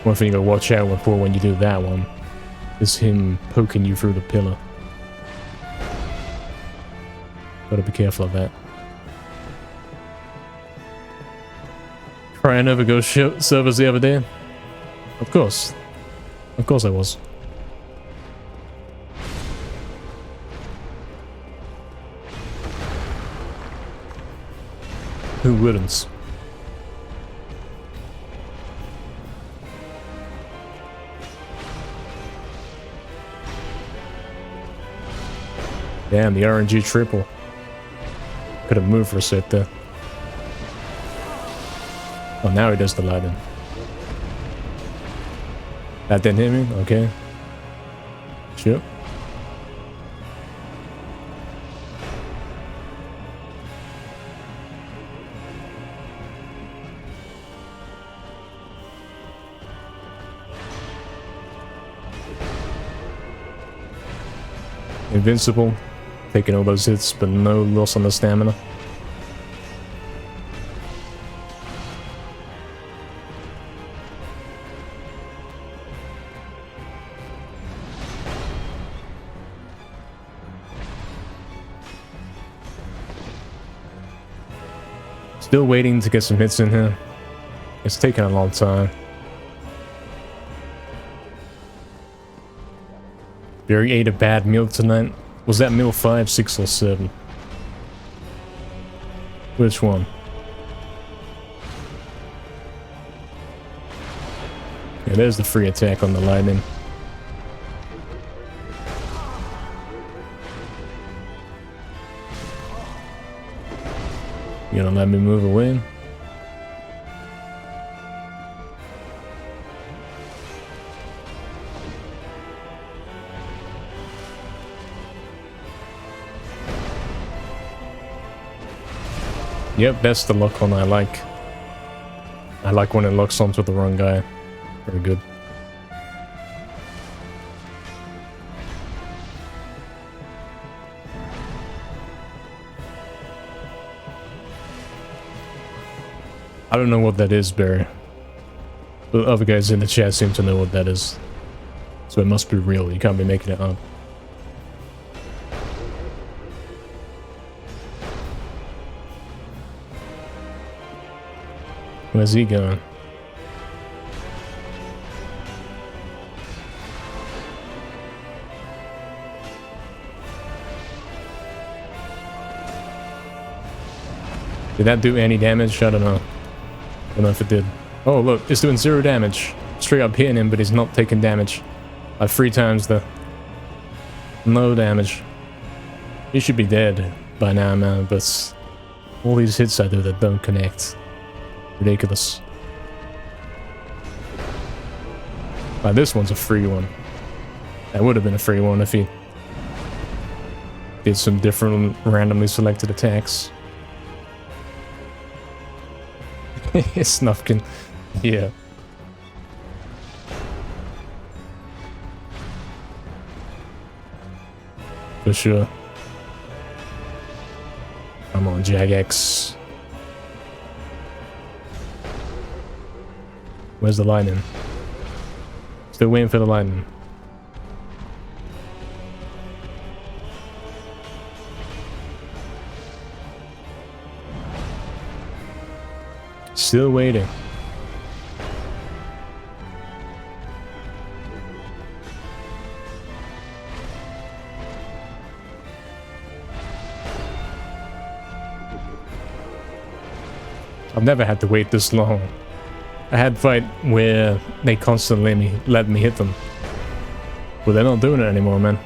One thing you gotta watch out for when you do that one is him poking you through the pillar. Gotta be careful of that. Trying over Ghost servers the other day? Of course. Of course I was. Who wouldn't? Damn, the RNG triple. Could have moved for a sec there. Oh, now he does the lightning. That didn't hit me? Okay. Sure. Invincible, taking all those hits, but no loss on the stamina. Still waiting to get some hits in here. It's taking a long time. Barry ate a bad meal tonight. Was that meal 5, 6, or 7? Which one? Yeah, there's the free attack on the lightning. You gonna let me move away? Yep, that's the lock one I like. I like when it locks onto the wrong guy. Very good. I don't know what that is, Barry. The other guys in the chat seem to know what that is. So it must be real, you can't be making it up. Where's he going? Did that do any damage? I don't know. I don't know if it did. Oh, look, it's doing 0 damage. Straight up hitting him, but he's not taking damage. Like 3 times the... No damage. He should be dead by now, man, but... All these hits I do that don't connect. Ridiculous. Like, this one's a free one. That would have been a free one if he... did some different randomly selected attacks. Snufkin. Yeah. For sure. Come on, Jagex. Where's the lightning? Still waiting for the lightning. Still waiting. I've never had to wait this long. I had a fight where they constantly let me hit them. But they're not doing it anymore, man.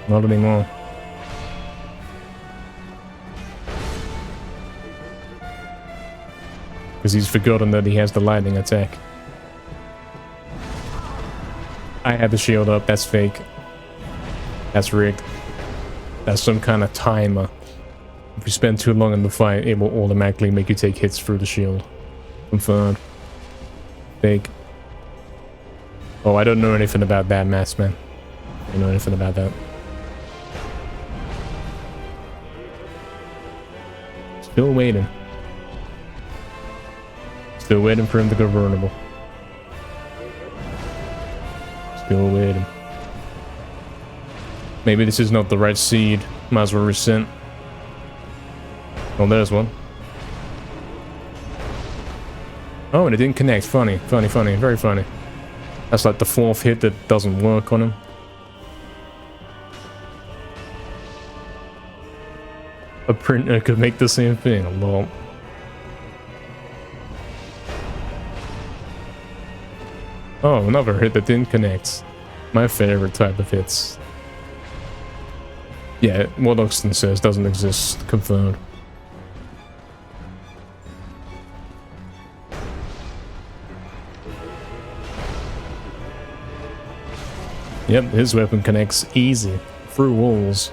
Not anymore. Because he's forgotten that he has the lightning attack. I had the shield up, that's fake. That's rigged. That's some kind of timer. If you spend too long in the fight, it will automatically make you take hits through the shield. Confirmed. Fake. Oh, I don't know anything about that, Mass Man. I don't know anything about that. Still waiting. Still waiting for him to go vulnerable. Still waiting. Maybe this is not the right seed. Might as well resent. Oh, there's one. Oh, and it didn't connect. Funny, funny, funny. Very funny. That's like the 4th hit that doesn't work on him. A printer could make the same thing. Lol. Oh, another hit that didn't connect. My favorite type of hits. Yeah, what Oxton says doesn't exist. Confirmed. Yep, his weapon connects easy through walls.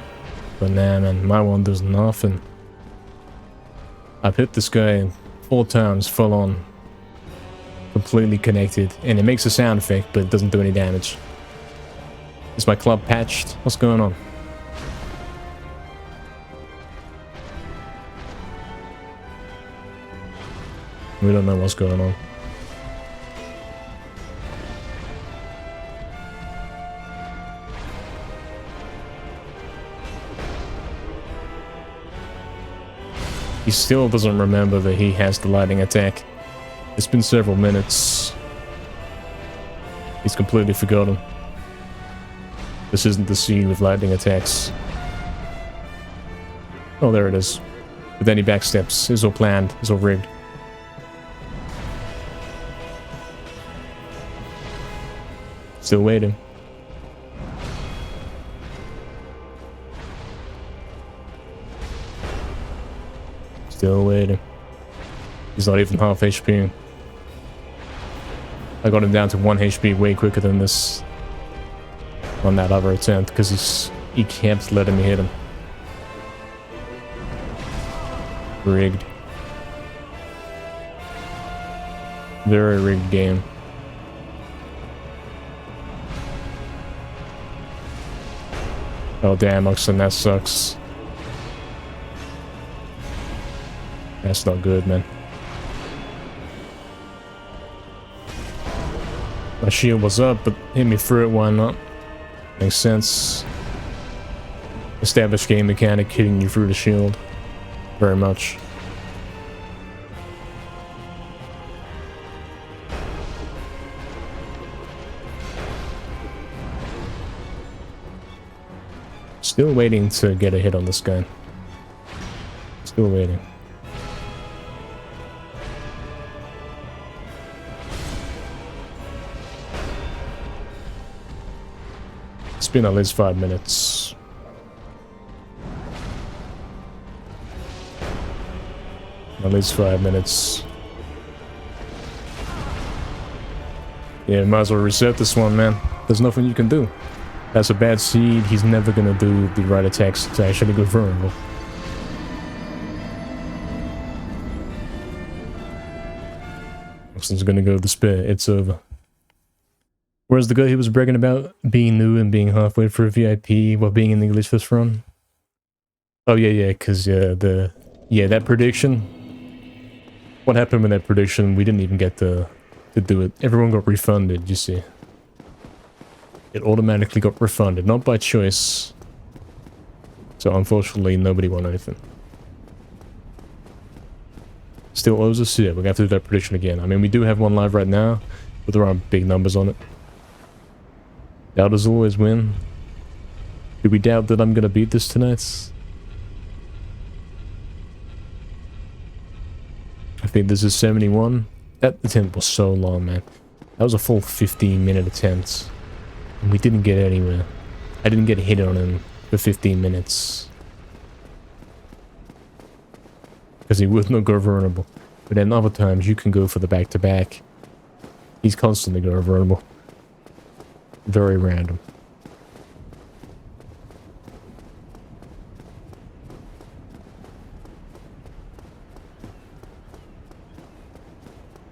But nah, man, my one does nothing. I've hit this guy 4 times full on. Completely connected. And it makes a sound effect, but it doesn't do any damage. Is my club patched? What's going on? We don't know what's going on. He still doesn't remember that he has the lightning attack. It's been several minutes. He's completely forgotten. This isn't the scene with lightning attacks. Oh, there it is. But then he backsteps. It's all planned. It's all rigged. Still waiting. Still waiting. He's not even half HP. I got him down to 1 HP way quicker than this on that other attempt because he kept letting me hit him. Rigged. Very rigged game. Oh damn, Oxen, that sucks. That's not good, man. My shield was up, but hit me through it, why not? Makes sense. Established game mechanic hitting you through the shield. Very much. Still waiting to get a hit on this guy. Still waiting. It's been at least 5 minutes. At least 5 minutes. Yeah, might as well reset this one, man. There's nothing you can do. That's a bad seed. He's never gonna do the right attacks to actually go vulnerable. Austin's gonna go to spare. It's over. Where's the guy who was bragging about being new and being halfway for a VIP while being in the English this run? Oh yeah, because that prediction. What happened with that prediction? We didn't even get to do it. Everyone got refunded, you see. It automatically got refunded, not by choice. So unfortunately, nobody won anything. Still owes us, yeah, we're gonna have to do that prediction again. I mean, we do have one live right now, but there aren't big numbers on it. Doubters always win. Do we doubt that I'm gonna beat this tonight? I think this is 71. That attempt was so long, man. That was a full 15-minute attempt. And we didn't get anywhere. I didn't get a hit on him for 15 minutes. Because he would not go vulnerable. But then other times you can go for the back-to-back. He's constantly going vulnerable. Very random.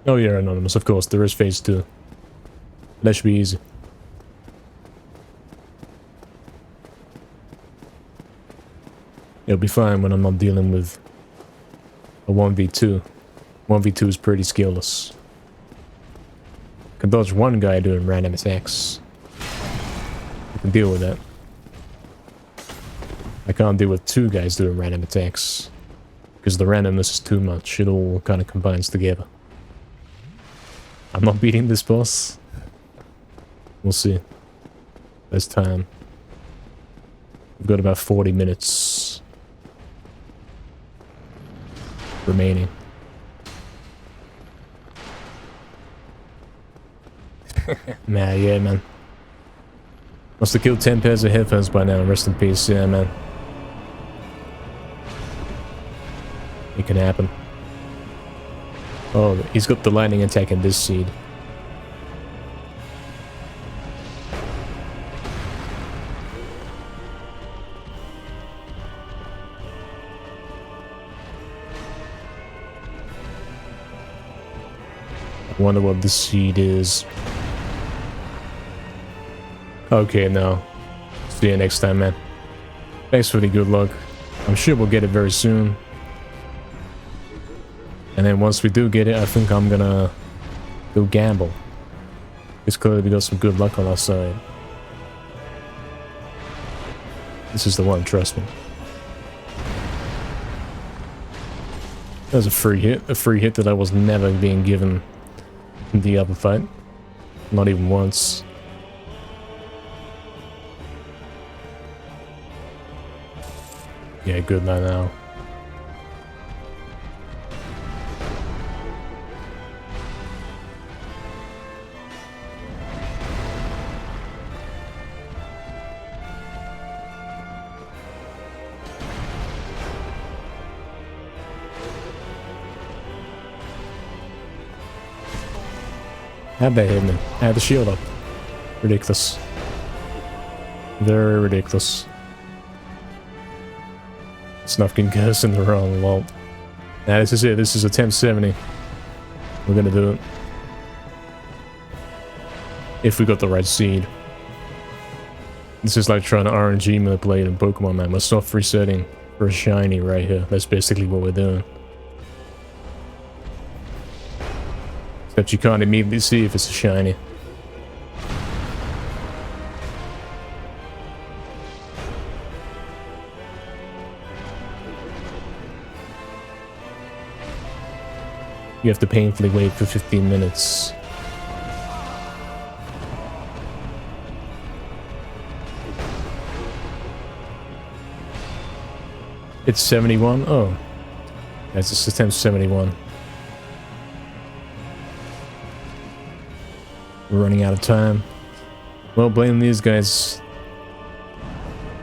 Oh yeah, Anonymous, of course, there is phase 2. That should be easy. It'll be fine when I'm not dealing with a 1v2. 1v2 is pretty skillless. Can dodge one guy doing random attacks. I can deal with that. I can't deal with 2 guys doing random attacks. Because the randomness is too much, it all kind of combines together. I'm not beating this boss. We'll see. There's time. We've got about 40 minutes remaining. Nah, yeah, man. Must have killed 10 pairs of headphones by now. Rest in peace, yeah, man. It can happen. Oh, he's got the lightning attack in this seed. I wonder what this seed is. Okay, no. See you next time, man. Thanks for the good luck. I'm sure we'll get it very soon. And then once we do get it, I think I'm gonna go gamble. It's clearly we got some good luck on our side. This is the one, trust me. That was a free hit that I was never being given in the other fight. Not even once. Yeah, good night now. How'd that hit me? I had the shield up. Ridiculous. Very ridiculous. Snuff can get us in the wrong lol. Nah, this is it. This is attempt 70. We're gonna do it. If we got the right seed. This is like trying to RNG manipulate in Pokemon, man. We're soft resetting for a shiny right here. That's basically what we're doing. Except you can't immediately see if it's a shiny. You have to painfully wait for 15 minutes. It's 71? Oh. That's a system 71. We're running out of time. Well, blame these guys.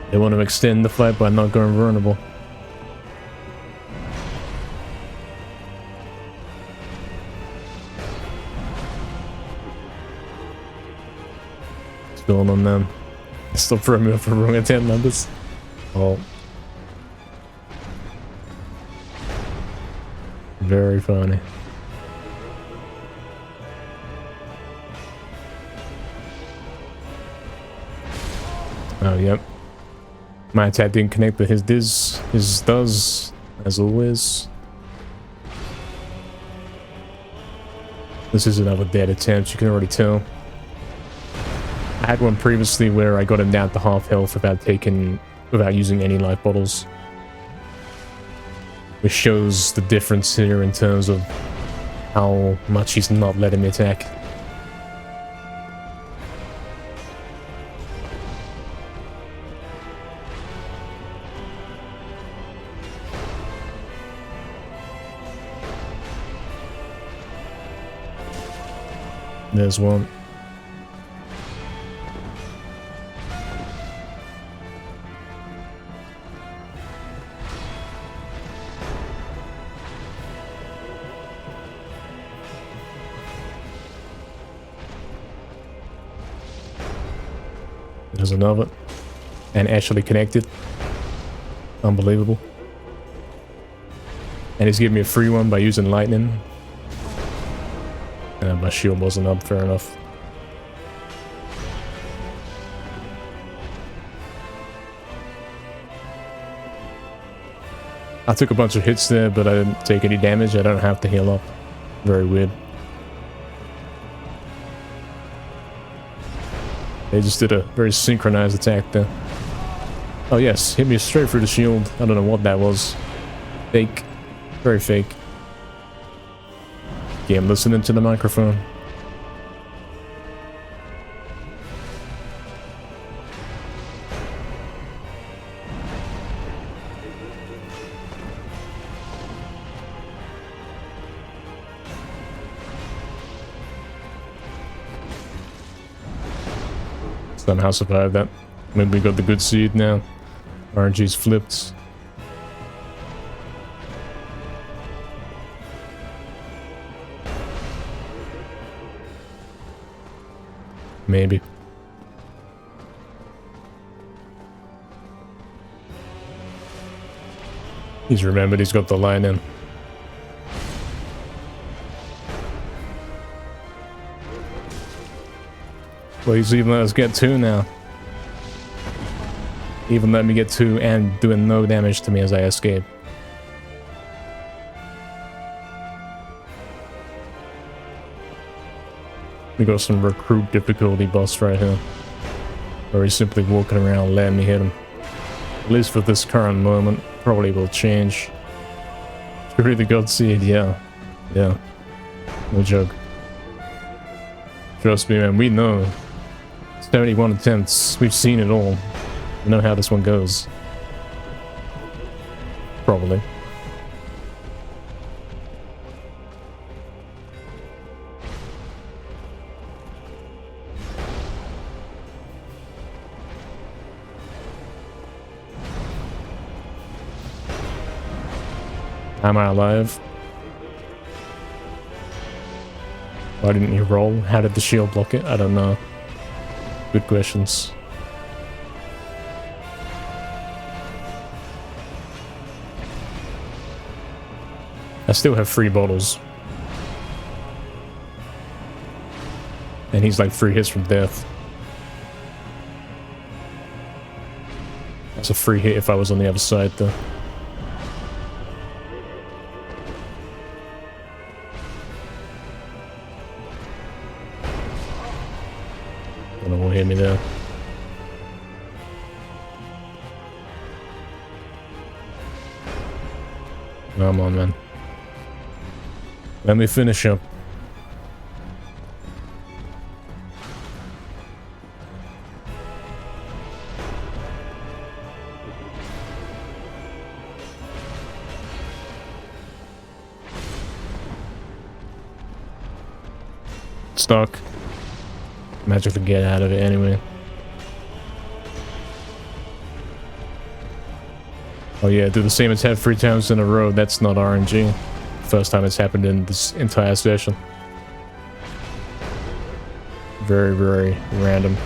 They want to extend the fight by not going vulnerable. Spilling on them. Still throwing me off for wrong attempt numbers. Oh. Very funny. Oh, yep. My attack didn't connect, but his does, as always. This is another dead attempt, you can already tell. I had one previously where I got him down to half health without using any life bottles. Which shows the difference here in terms of how much he's not letting me attack. There's one. There's another. And actually connected. Unbelievable. And he's giving me a free one by using lightning. And my shield wasn't up, fair enough. I took a bunch of hits there, but I didn't take any damage. I don't have to heal up. Very weird. They just did a very synchronized attack there. Oh yes, hit me straight through the shield. I don't know what that was. Fake. Very fake. Yeah, I'm listening to the microphone. Somehow survived that. Maybe we got the good seed now. RNG's flipped. Maybe. He's remembered he's got the line in. Well, he's even let us get two now. Even let me get two and doing no damage to me as I escape. We got some recruit difficulty boss right here. Or he's simply walking around letting me hit him. At least for this current moment. Probably will change. Screw the God Seed, yeah. Yeah. No joke. Trust me, man, we know. 71 attempts. We've seen it all. We know how this one goes. Probably. Am I alive? Why didn't you roll? How did the shield block it? I don't know. Good questions. I still have 3 bottles. And he's like 3 hits from death. That's a free hit if I was on the other side though. Don't know what hit me there. Come on, man. Let me finish up. Stuck. Magically get out of it anyway. Oh yeah, do the same attack 3 times in a row. That's not RNG. First time it's happened in this entire session. Very, very random.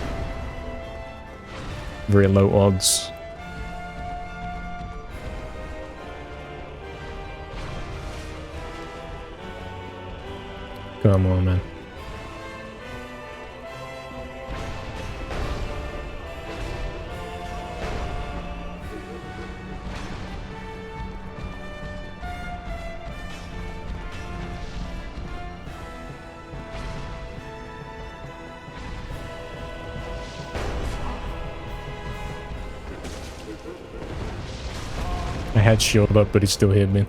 Very low odds. Come on, man. I had shield up, but he still hit me.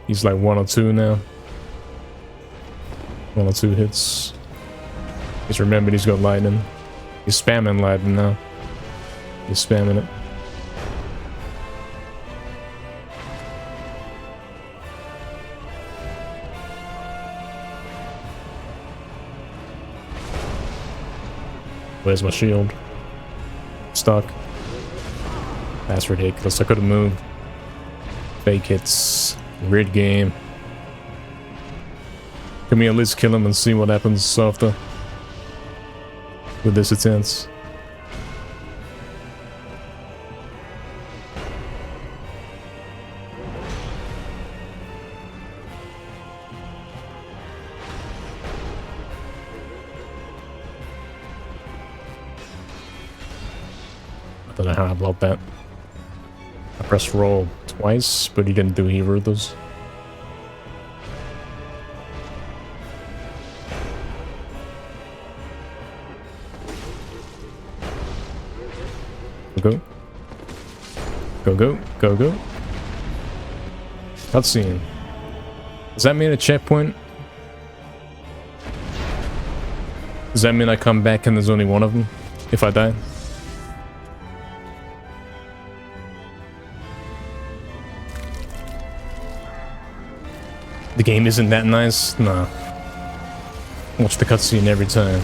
He's like 1 or 2 now. 1 or 2 hits. Just remember he's got lightning. He's spamming lightning now. He's spamming it. Where's my shield? Stuck. That's ridiculous. I could have moved. Fake hits. Weird game. Can we at least kill him and see what happens after? With this attempt. I don't know how I blocked that. I pressed roll twice, but he didn't do either of those. Go. Go, go, go, go. Cutscene. Does that mean a checkpoint? Does that mean I come back and there's only one of them? If I die? The game isn't that nice? Nah. Watch the cutscene every time.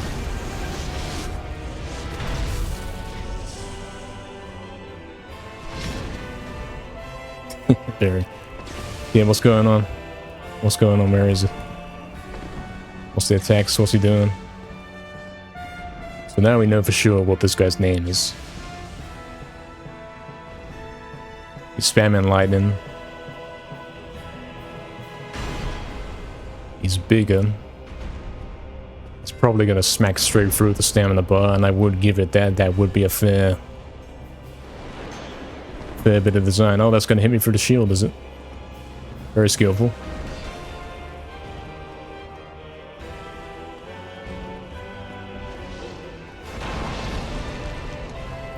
There. Yeah, what's going on? What's going on? Where is it? What's the attacks? What's he doing? So now we know for sure what this guy's name is. He's spamming lightning. He's bigger. It's probably gonna smack straight through the stamina bar, and I would give it that. That would be a fair bit of design. Oh, that's gonna hit me for the shield, is it? Very skillful.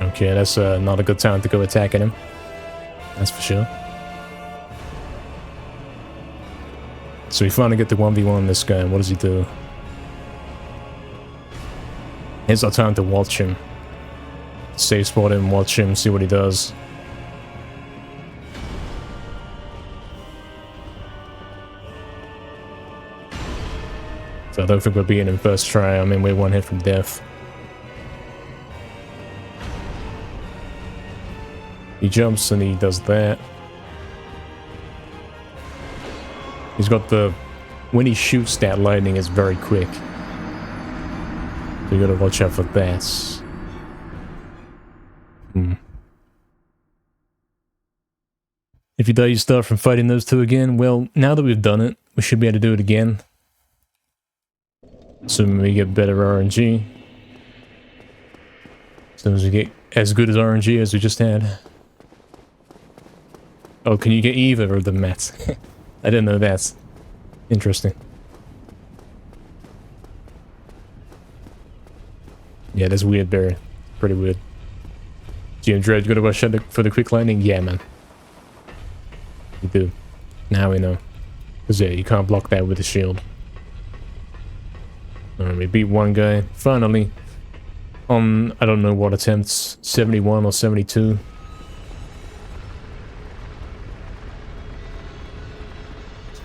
Okay, that's not a good time to go attacking him. That's for sure. So we finally get the 1v1 this guy. What does he do? Here's our time to watch him. Save spot him, watch him, see what he does. So I don't think we're beating him first try. I mean, we're 1 hit from death. He jumps and he does that. He's got the... When he shoots, that lightning is very quick. So you gotta watch out for that. If you die, you start from fighting those two again. Well, now that we've done it, we should be able to do it again. Assuming we get better RNG. As soon as we get as good as RNG as we just had. Oh, can you get either of them, Matt? I didn't know that. Interesting. Yeah, that's weird, Barry. Pretty weird. GM Dread, you gonna watch out for the quick lightning? Yeah, man. You do. Now we know. Because yeah, you can't block that with a shield. Alright, we beat one guy. Finally. On, I don't know what attempts. 71 or 72.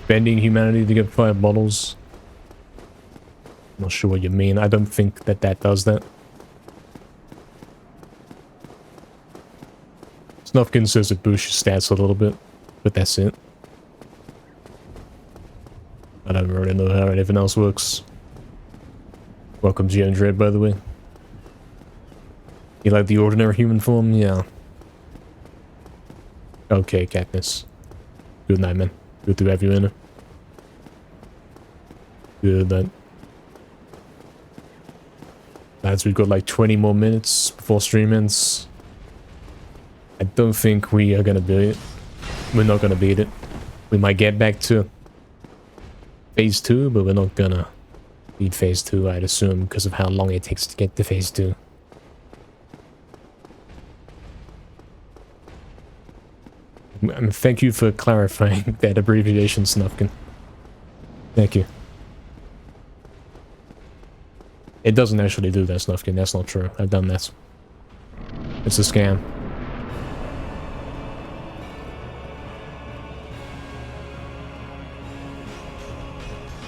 Bending humanity to get 5 bottles. I'm not sure what you mean. I don't think that that does that. Snufkin says it boosts your stats a little bit, but that's it. I don't really know how anything else works. Welcome to Dread, by the way. You like the ordinary human form? Yeah. Okay, Katniss. Good night, man. Good to have you in. Good night. Lads, we've got like 20 more minutes before stream ends. I don't think we are gonna beat it. We're not gonna beat it. We might get back to phase 2, but we're not gonna beat phase 2, I'd assume, because of how long it takes to get to phase 2. Thank you for clarifying that abbreviation, Snufkin. Thank you. It doesn't actually do that, Snufkin. That's not true. I've done that. It's a scam.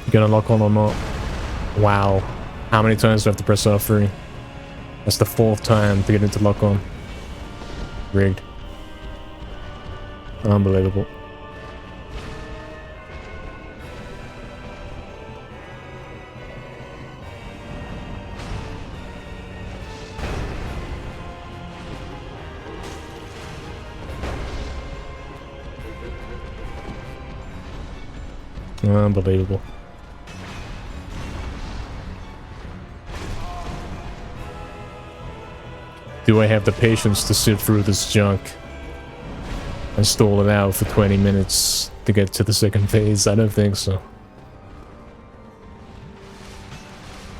You gonna lock on or not? Wow. How many times do I have to press R3? That's the 4th time to get into lock on. Rigged. Unbelievable. Unbelievable. Do I have the patience to sit through this junk and stall it out for 20 minutes to get to the second phase? I don't think so. You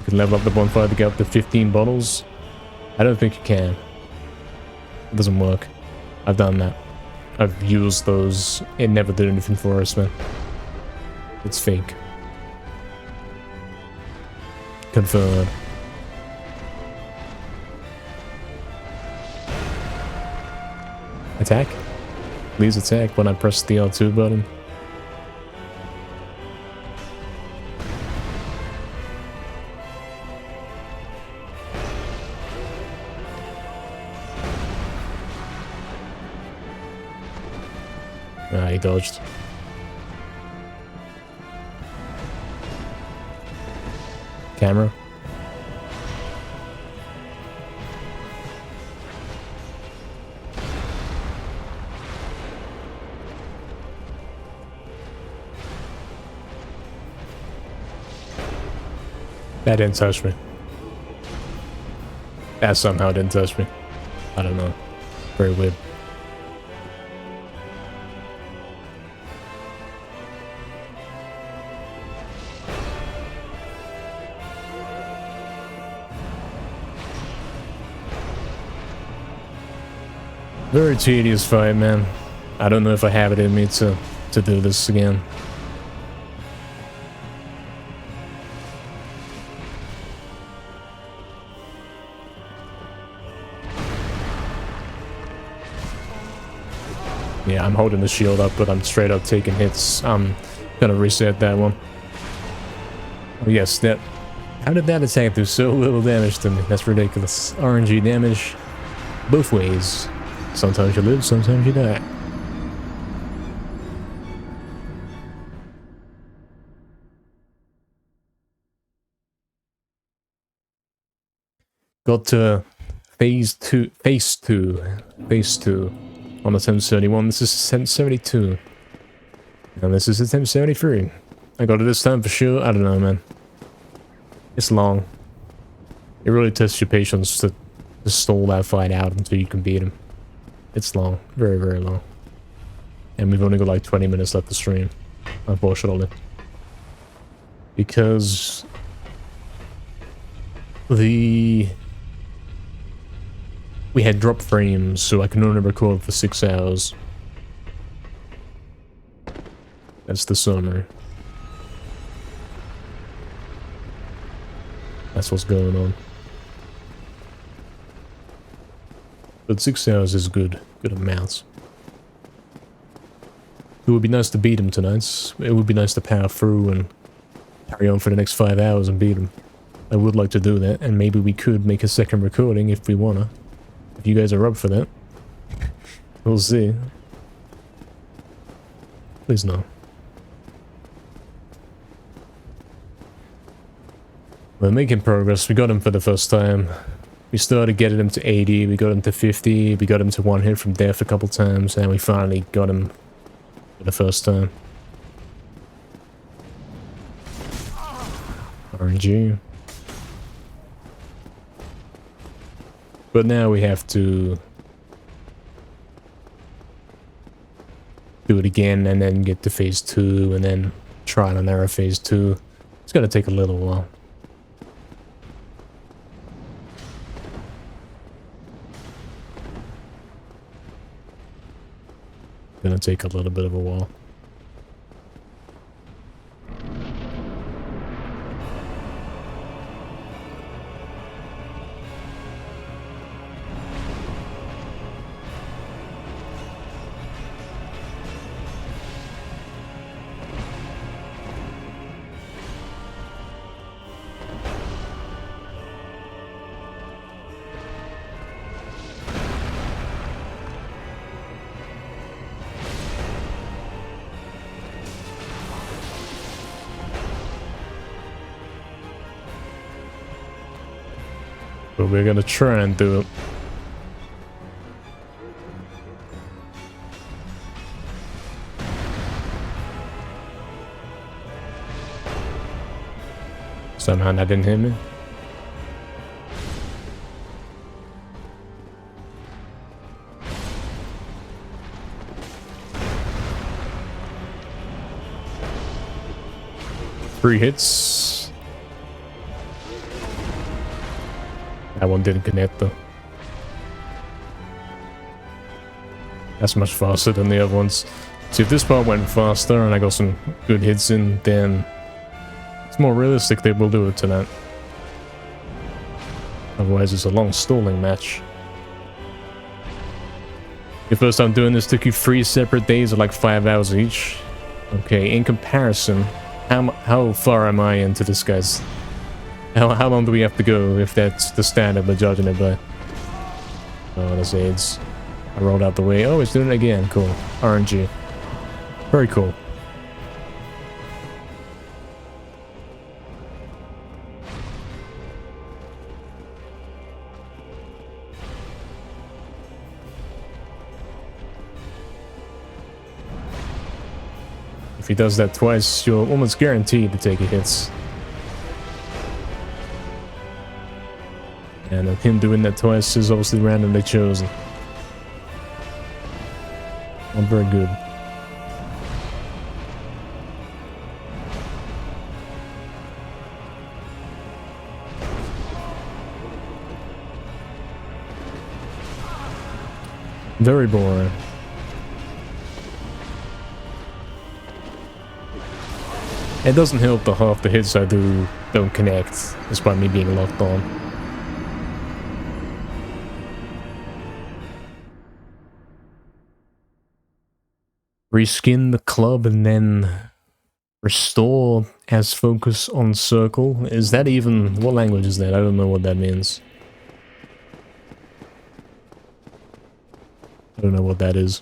can level up the bonfire to get up to 15 bottles. I don't think you can. It doesn't work. I've done that. I've used those. It never did anything for us, man. It's fake. Confirmed. Attack? Please attack when I press the L2 button. Ah, he dodged. Camera. That didn't touch me. That somehow didn't touch me. I don't know. Very weird. Very tedious fight, man. I don't know if I have it in me to do this again. Yeah, I'm holding the shield up, but I'm straight up taking hits. I'm gonna reset that one. Oh yes, that... How did that attack do so little damage to me? That's ridiculous. RNG damage both ways. Sometimes you live, sometimes you die. Got to phase 2 on the 1071. This is 1072. And this is a 1073. I got it this time for sure. I don't know, man. It's long. It really tests your patience to stall that fight out until you can beat him. It's long. Very, very long. And we've only got like 20 minutes left to stream, unfortunately. Because we had drop frames, so I can only record for 6 hours. That's the summary. That's what's going on. But 6 hours is good amounts. It would be nice to beat him tonight. It would be nice to power through and carry on for the next 5 hours and beat him. I would like to do that, and maybe we could make a second recording if we wanna. If you guys are up for that. We'll see. Please no. We're making progress. We got him for the first time. We started getting him to 80, we got him to 50, we got him to 1 hit from death a couple times, and we finally got him for the first time. RNG. But now we have to do it again and then get to phase 2 and then try and error phase 2. It's gonna take a little while. Gonna take a little bit of a while. But we're gonna try and do it. Somehow that didn't hit me. Three hits. That one didn't connect though. That's much faster than the other ones. See, if this part went faster and I got some good hits in, then it's more realistic they will do it tonight. Otherwise it's a long stalling match. Your first time doing this took you 3 separate days of like 5 hours each. Okay, in comparison, how far am I into this, guys? How long do we have to go if that's the standard we're judging it by? Oh, there's AIDS. I rolled out the way. Oh, it's doing it again. Cool. RNG. Very cool. If he does that twice, you're almost guaranteed to take a hits. And him doing that twice is obviously randomly chosen. Not very good. Very boring. It doesn't help that half the hits I do don't connect, despite me being locked on. Reskin the club and then restore as focus on circle. Is that even... what language is that? I don't know what that means. I don't know what that is.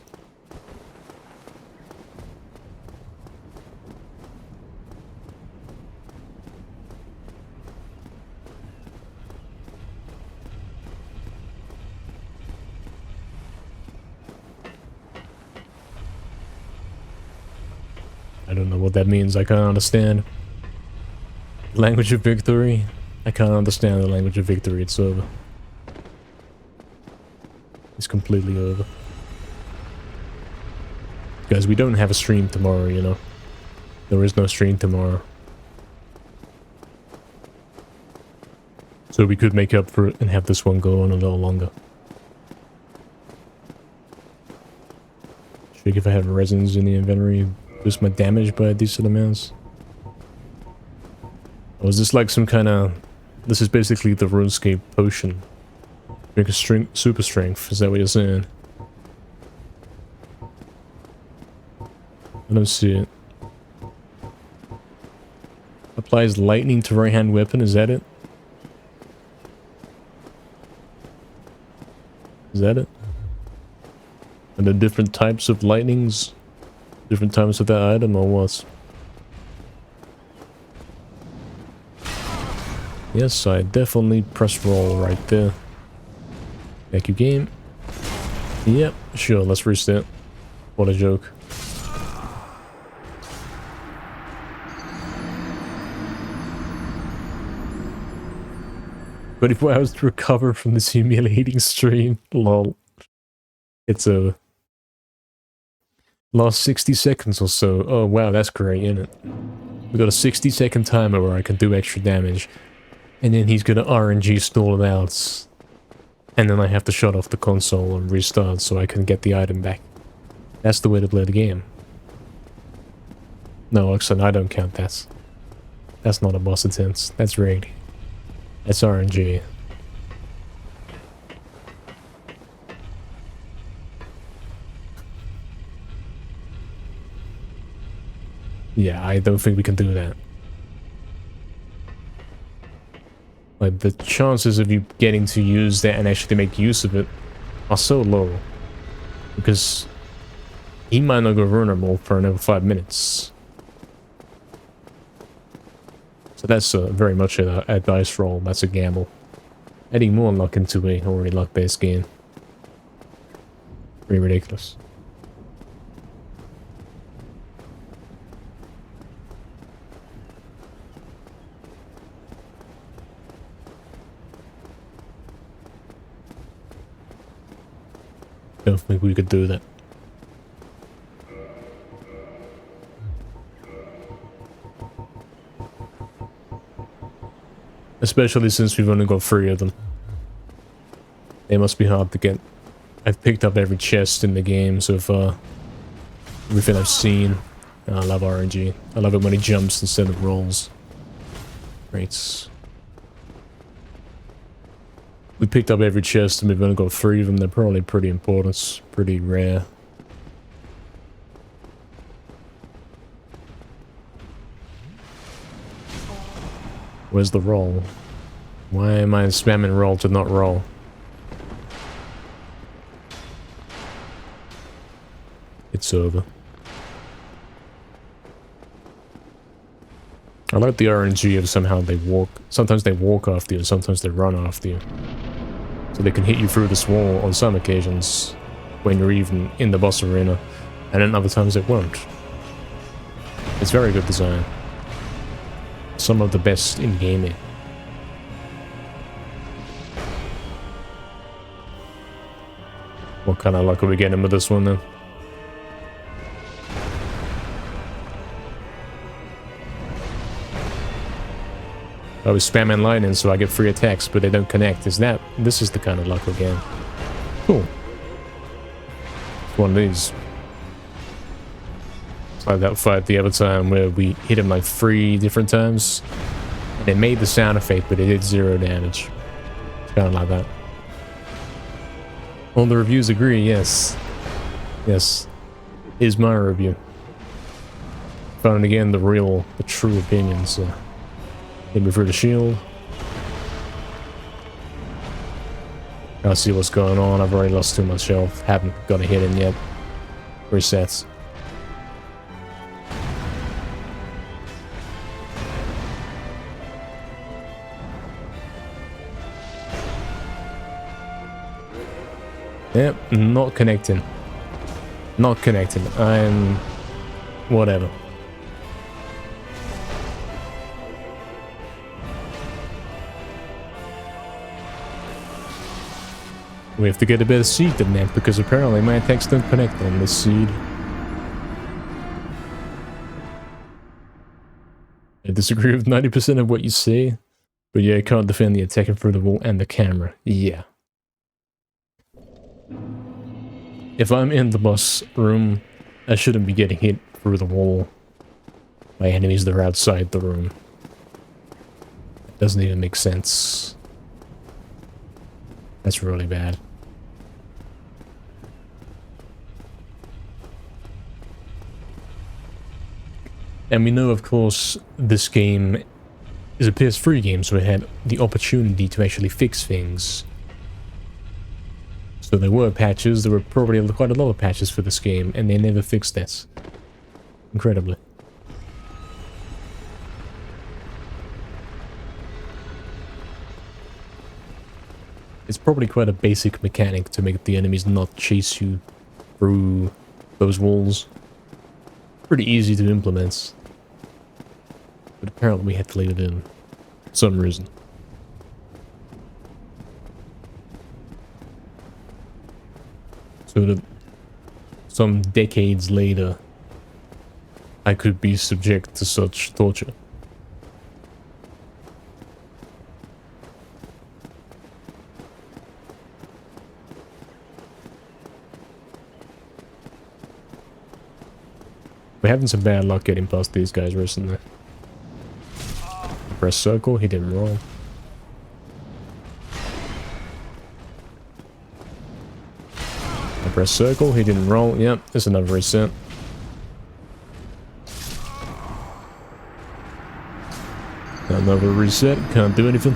I don't know what that means. I can't understand. Language of victory? I can't understand the language of victory. It's over. It's completely over. Guys, we don't have a stream tomorrow, you know. There is no stream tomorrow. So we could make up for it and have this one go on a little longer. Check if I have resins in the inventory. Boost my damage by decent amounts. Or is this like some kind of... this is basically the RuneScape potion. Drink a super strength, is that what you're saying? I don't see it. Applies lightning to right hand weapon, is that it? Is that it? And the different types of lightnings? Different types of that item or what? Yes, I definitely press roll right there. Thank you, game. Yep, sure, let's restart. What a joke. 24 hours to recover from this humiliating stream. Lol. It's a... Last 60 seconds or so. Oh wow, that's great, isn't it? We got a 60-second timer where I can do extra damage. And then he's gonna RNG stall it out. And then I have to shut off the console and restart so I can get the item back. That's the way to play the game. No, Oxen, I don't count that. That's not a boss attempt. That's rigged. That's RNG. Yeah, I don't think we can do that. Like, the chances of you getting to use that and actually make use of it are so low. Because he might not go vulnerable for another 5 minutes. So that's very much a dice roll. That's a gamble. Adding more luck into a already luck-based game. Pretty ridiculous. Don't think we could do that. Especially since we've only got 3 of them. They must be hard to get. I've picked up every chest in the game so far. Everything I've seen. I love RNG. I love it when it jumps instead of rolls. Great. We picked up every chest and we've only got 3 of them. They're probably pretty important. Pretty rare. Where's the roll? Why am I spamming roll to not roll? It's over. I like the RNG of somehow they walk. Sometimes they walk after you, sometimes they run after you. So they can hit you through this wall on some occasions when you're even in the boss arena, and then other times it won't. It's very good design. Some of the best in gaming. What kind of luck are we getting with this one then? I was spamming lightning so I get 3 attacks, but they don't connect. This is the kind of luck we're getting. Cool. One of these. It's like that fight the other time where we hit him like 3 different times. And it made the sound effect, but it did 0 damage. It's kind of like that. All the reviews agree, yes. Yes. Is my review. Found again the true opinions. Hit me through the shield. I'll see what's going on. I've already lost too much health. Haven't got a hit in yet. Resets. Yep, not connecting. Not connecting. I'm... whatever. We have to get a better seed than that, because apparently my attacks don't connect on this seed. I disagree with 90% of what you say, but yeah, I can't defend the attacking through the wall and the camera. Yeah. If I'm in the boss room, I shouldn't be getting hit through the wall by enemies that are outside the room. It doesn't even make sense. That's really bad. And we know, of course, this game is a PS3 game, so it had the opportunity to actually fix things. So there were patches, there were probably quite a lot of patches for this game, and they never fixed that. Incredibly. It's probably quite a basic mechanic to make the enemies not chase you through those walls. Pretty easy to implement. But apparently we had to leave it in for some reason. So that some decades later, I could be subject to such torture. We're having some bad luck getting past these guys recently. Press circle, he didn't roll. I press circle, he didn't roll. Yep, there's another reset. Another reset, can't do anything.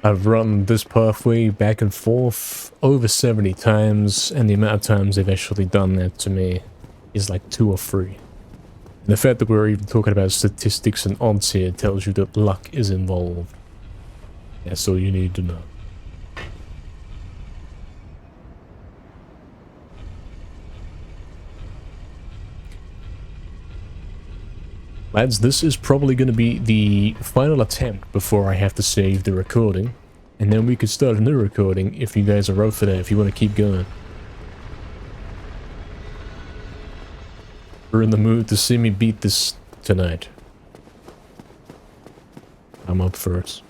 I've run this pathway back and forth over 70 times, and the amount of times they've actually done that to me is like 2 or 3. And the fact that we're even talking about statistics and odds here tells you that luck is involved. That's all you need to know. Lads, this is probably going to be the final attempt before I have to save the recording. And then we could start a new recording if you guys are up for that, if you want to keep going. We're in the mood to see me beat this tonight. I'm up for it.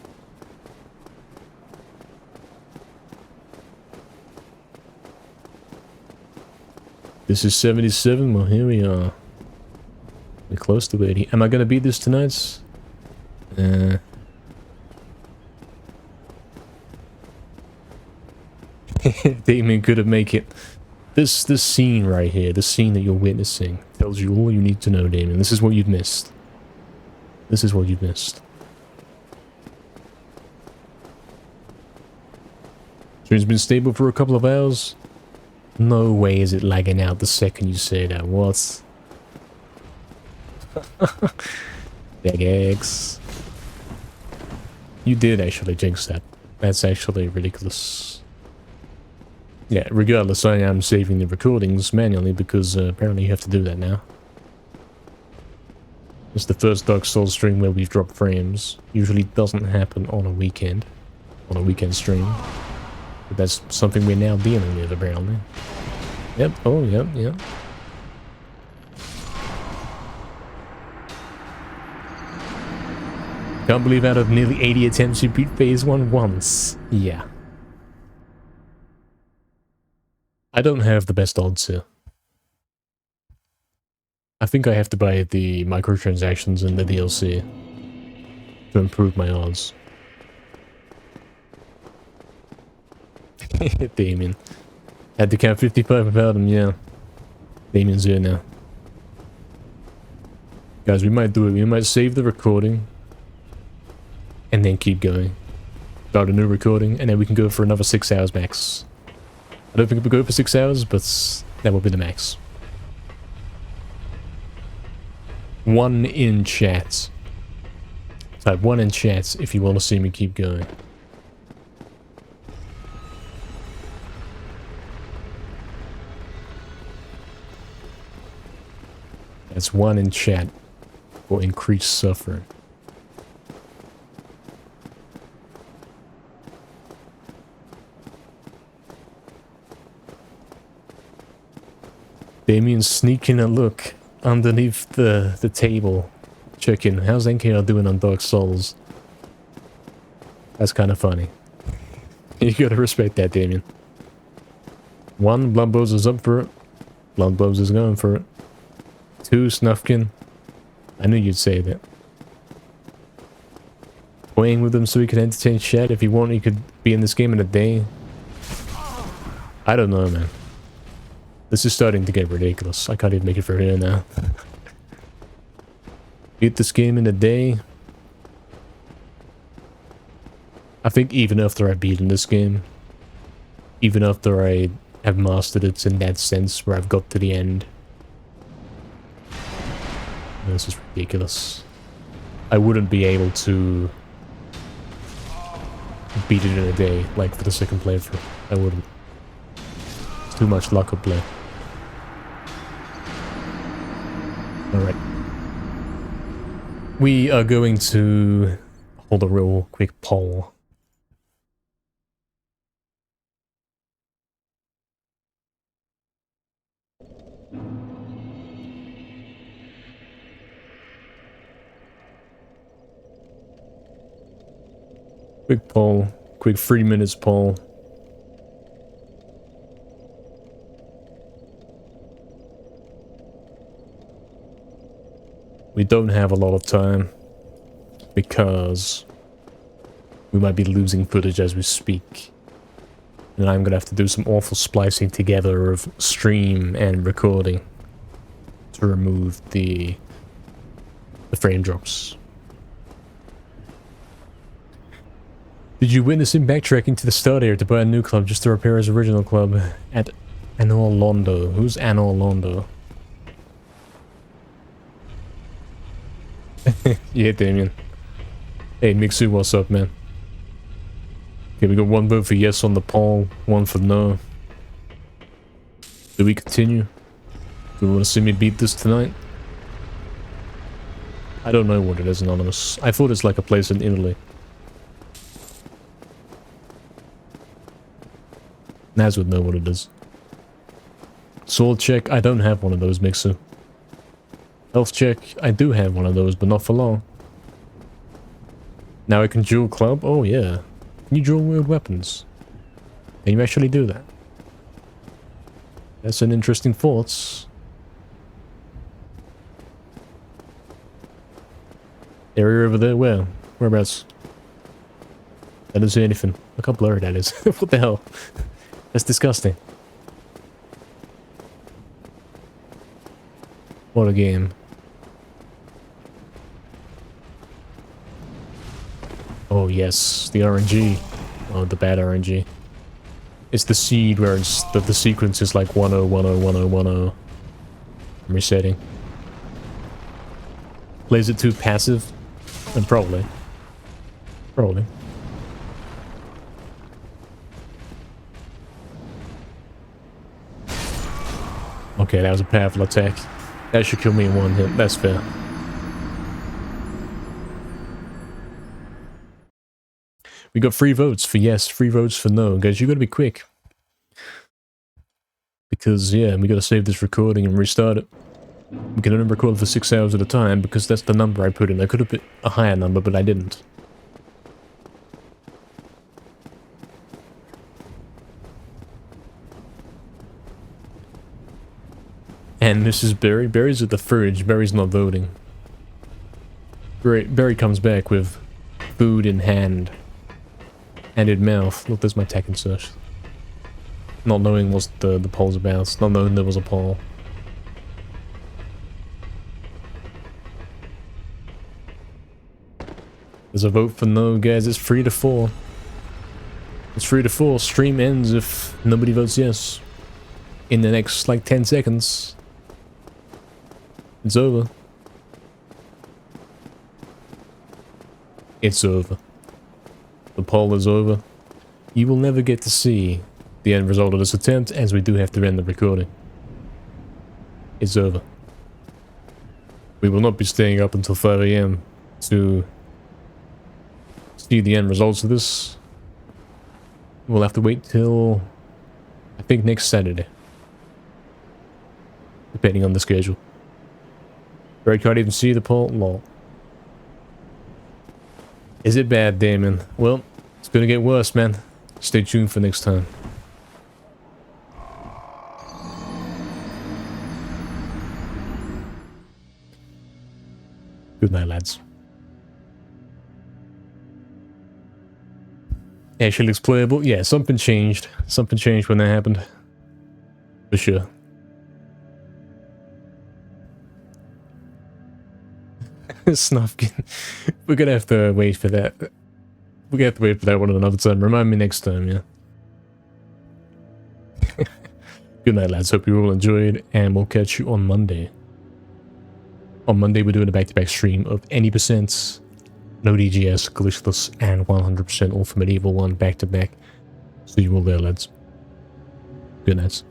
This is 77, well here we are. We're close to 80. Am I gonna beat this tonight? Damien couldn't make it. This scene right here, the scene that you're witnessing, tells you all you need to know, Damien. This is what you've missed. This is what you've missed. Stream's been stable for a couple of hours. No way is it lagging out the second you say that. What? Big eggs. You did actually jinx that. That's actually ridiculous. Yeah, regardless, I am saving the recordings manually because apparently you have to do that now. It's the first Dark Souls stream where we've dropped frames. Usually doesn't happen on a weekend stream. But that's something we're now dealing with apparently. Yep, oh yep, yep. Can't believe out of nearly 80 attempts you beat phase 1 once. Yeah. I don't have the best odds here. I think I have to buy the microtransactions and the DLC to improve my odds. Damien. Had to count 55 without him, yeah. Damien's here now. Guys, we might do it. We might save the recording. And then keep going. Start a new recording, and then we can go for another 6 hours max. I don't think we'll go for 6 hours, but that will be the max. 1 in chat. Type 1 in chat if you want to see me keep going. That's 1 in chat for increased suffering. Damien's sneaking a look underneath the table, checking how's NKR doing on Dark Souls. That's kind of funny. You gotta respect that, Damien. 1, Bloodbows is up for it. Bloodbows is going for it. 2, Snufkin. I knew you'd say that. Playing with him so he could entertain chat. If he wanted, he could be in this game in a day. I don't know, man. This is starting to get ridiculous. I can't even make it for here now. Beat this game in a day. I think even after I've beaten this game, even after I have mastered it in that sense where I've got to the end, this is ridiculous. I wouldn't be able to beat it in a day, like for the second playthrough. I wouldn't. It's too much luck of play. Alright. We are going to hold a real quick poll. Quick poll. Quick 3 minutes poll. We don't have a lot of time because we might be losing footage as we speak. And I'm gonna have to do some awful splicing together of stream and recording to remove the frame drops. Did you witness him backtracking to the start area to buy a new club just to repair his original club at Anor Londo? Who's Anor Londo? Yeah, Damien. Hey, Mixu, what's up, man? Okay, we got one vote for yes on the poll, one for no. Do we continue? Do you want to see me beat this tonight? I don't know what it is, Anonymous. I thought it's like a place in Italy. Naz would know what it is. Sword check, I don't have one of those, Mixu. Health check, I do have one of those, but not for long. Now I can dual club? Oh yeah. Can you dual wield weapons? Can you actually do that? That's an interesting thought. Area over there, where? Whereabouts? I don't see anything. Look how blurry that is. What the hell? That's disgusting. What a game. Oh yes, the RNG. Oh, the bad RNG. It's the seed where it's the sequence is like 10101010. I'm resetting. Plays it too passive? And probably. Probably. Okay, that was a powerful attack. That should kill me in one hit. That's fair. We got 3 votes for yes, 3 votes for no. Guys, you gotta be quick. Because, yeah, we gotta save this recording and restart it. We can only record for 6 hours at a time because that's the number I put in. I could have put a higher number, but I didn't. And Mrs. Berry. Berry's at the fridge. Berry's not voting. Berry comes back with food in hand. And in mouth. Look, there's my tech insert. Not knowing what the poll's about. Not knowing there was a poll. There's a vote for no, guys. It's 3 to 4. It's 3 to 4. Stream ends if nobody votes yes. In the next, like, 10 seconds. It's over. It's over. The poll is over. You will never get to see the end result of this attempt, as we do have to end the recording. It's over. We will not be staying up until 5 AM to see the end results of this. We'll have to wait till, I think, next Saturday. Depending on the schedule. I can't even see the poll. Lol. Is it bad, Damon? Well, it's gonna get worse, man. Stay tuned for next time. Good night, lads. Actually looks playable. Yeah, something changed. Something changed when that happened. For sure. Snufkin. We're gonna have to wait for that. We're gonna have to wait for that one another time. Remind me next time, yeah. Good night, lads. Hope you all enjoyed, and we'll catch you on Monday. On Monday, we're doing a back-to-back stream of any percents, no DGS, glitchless, and 100% all for Medieval 1 back-to-back. See you all there, lads. Good nights.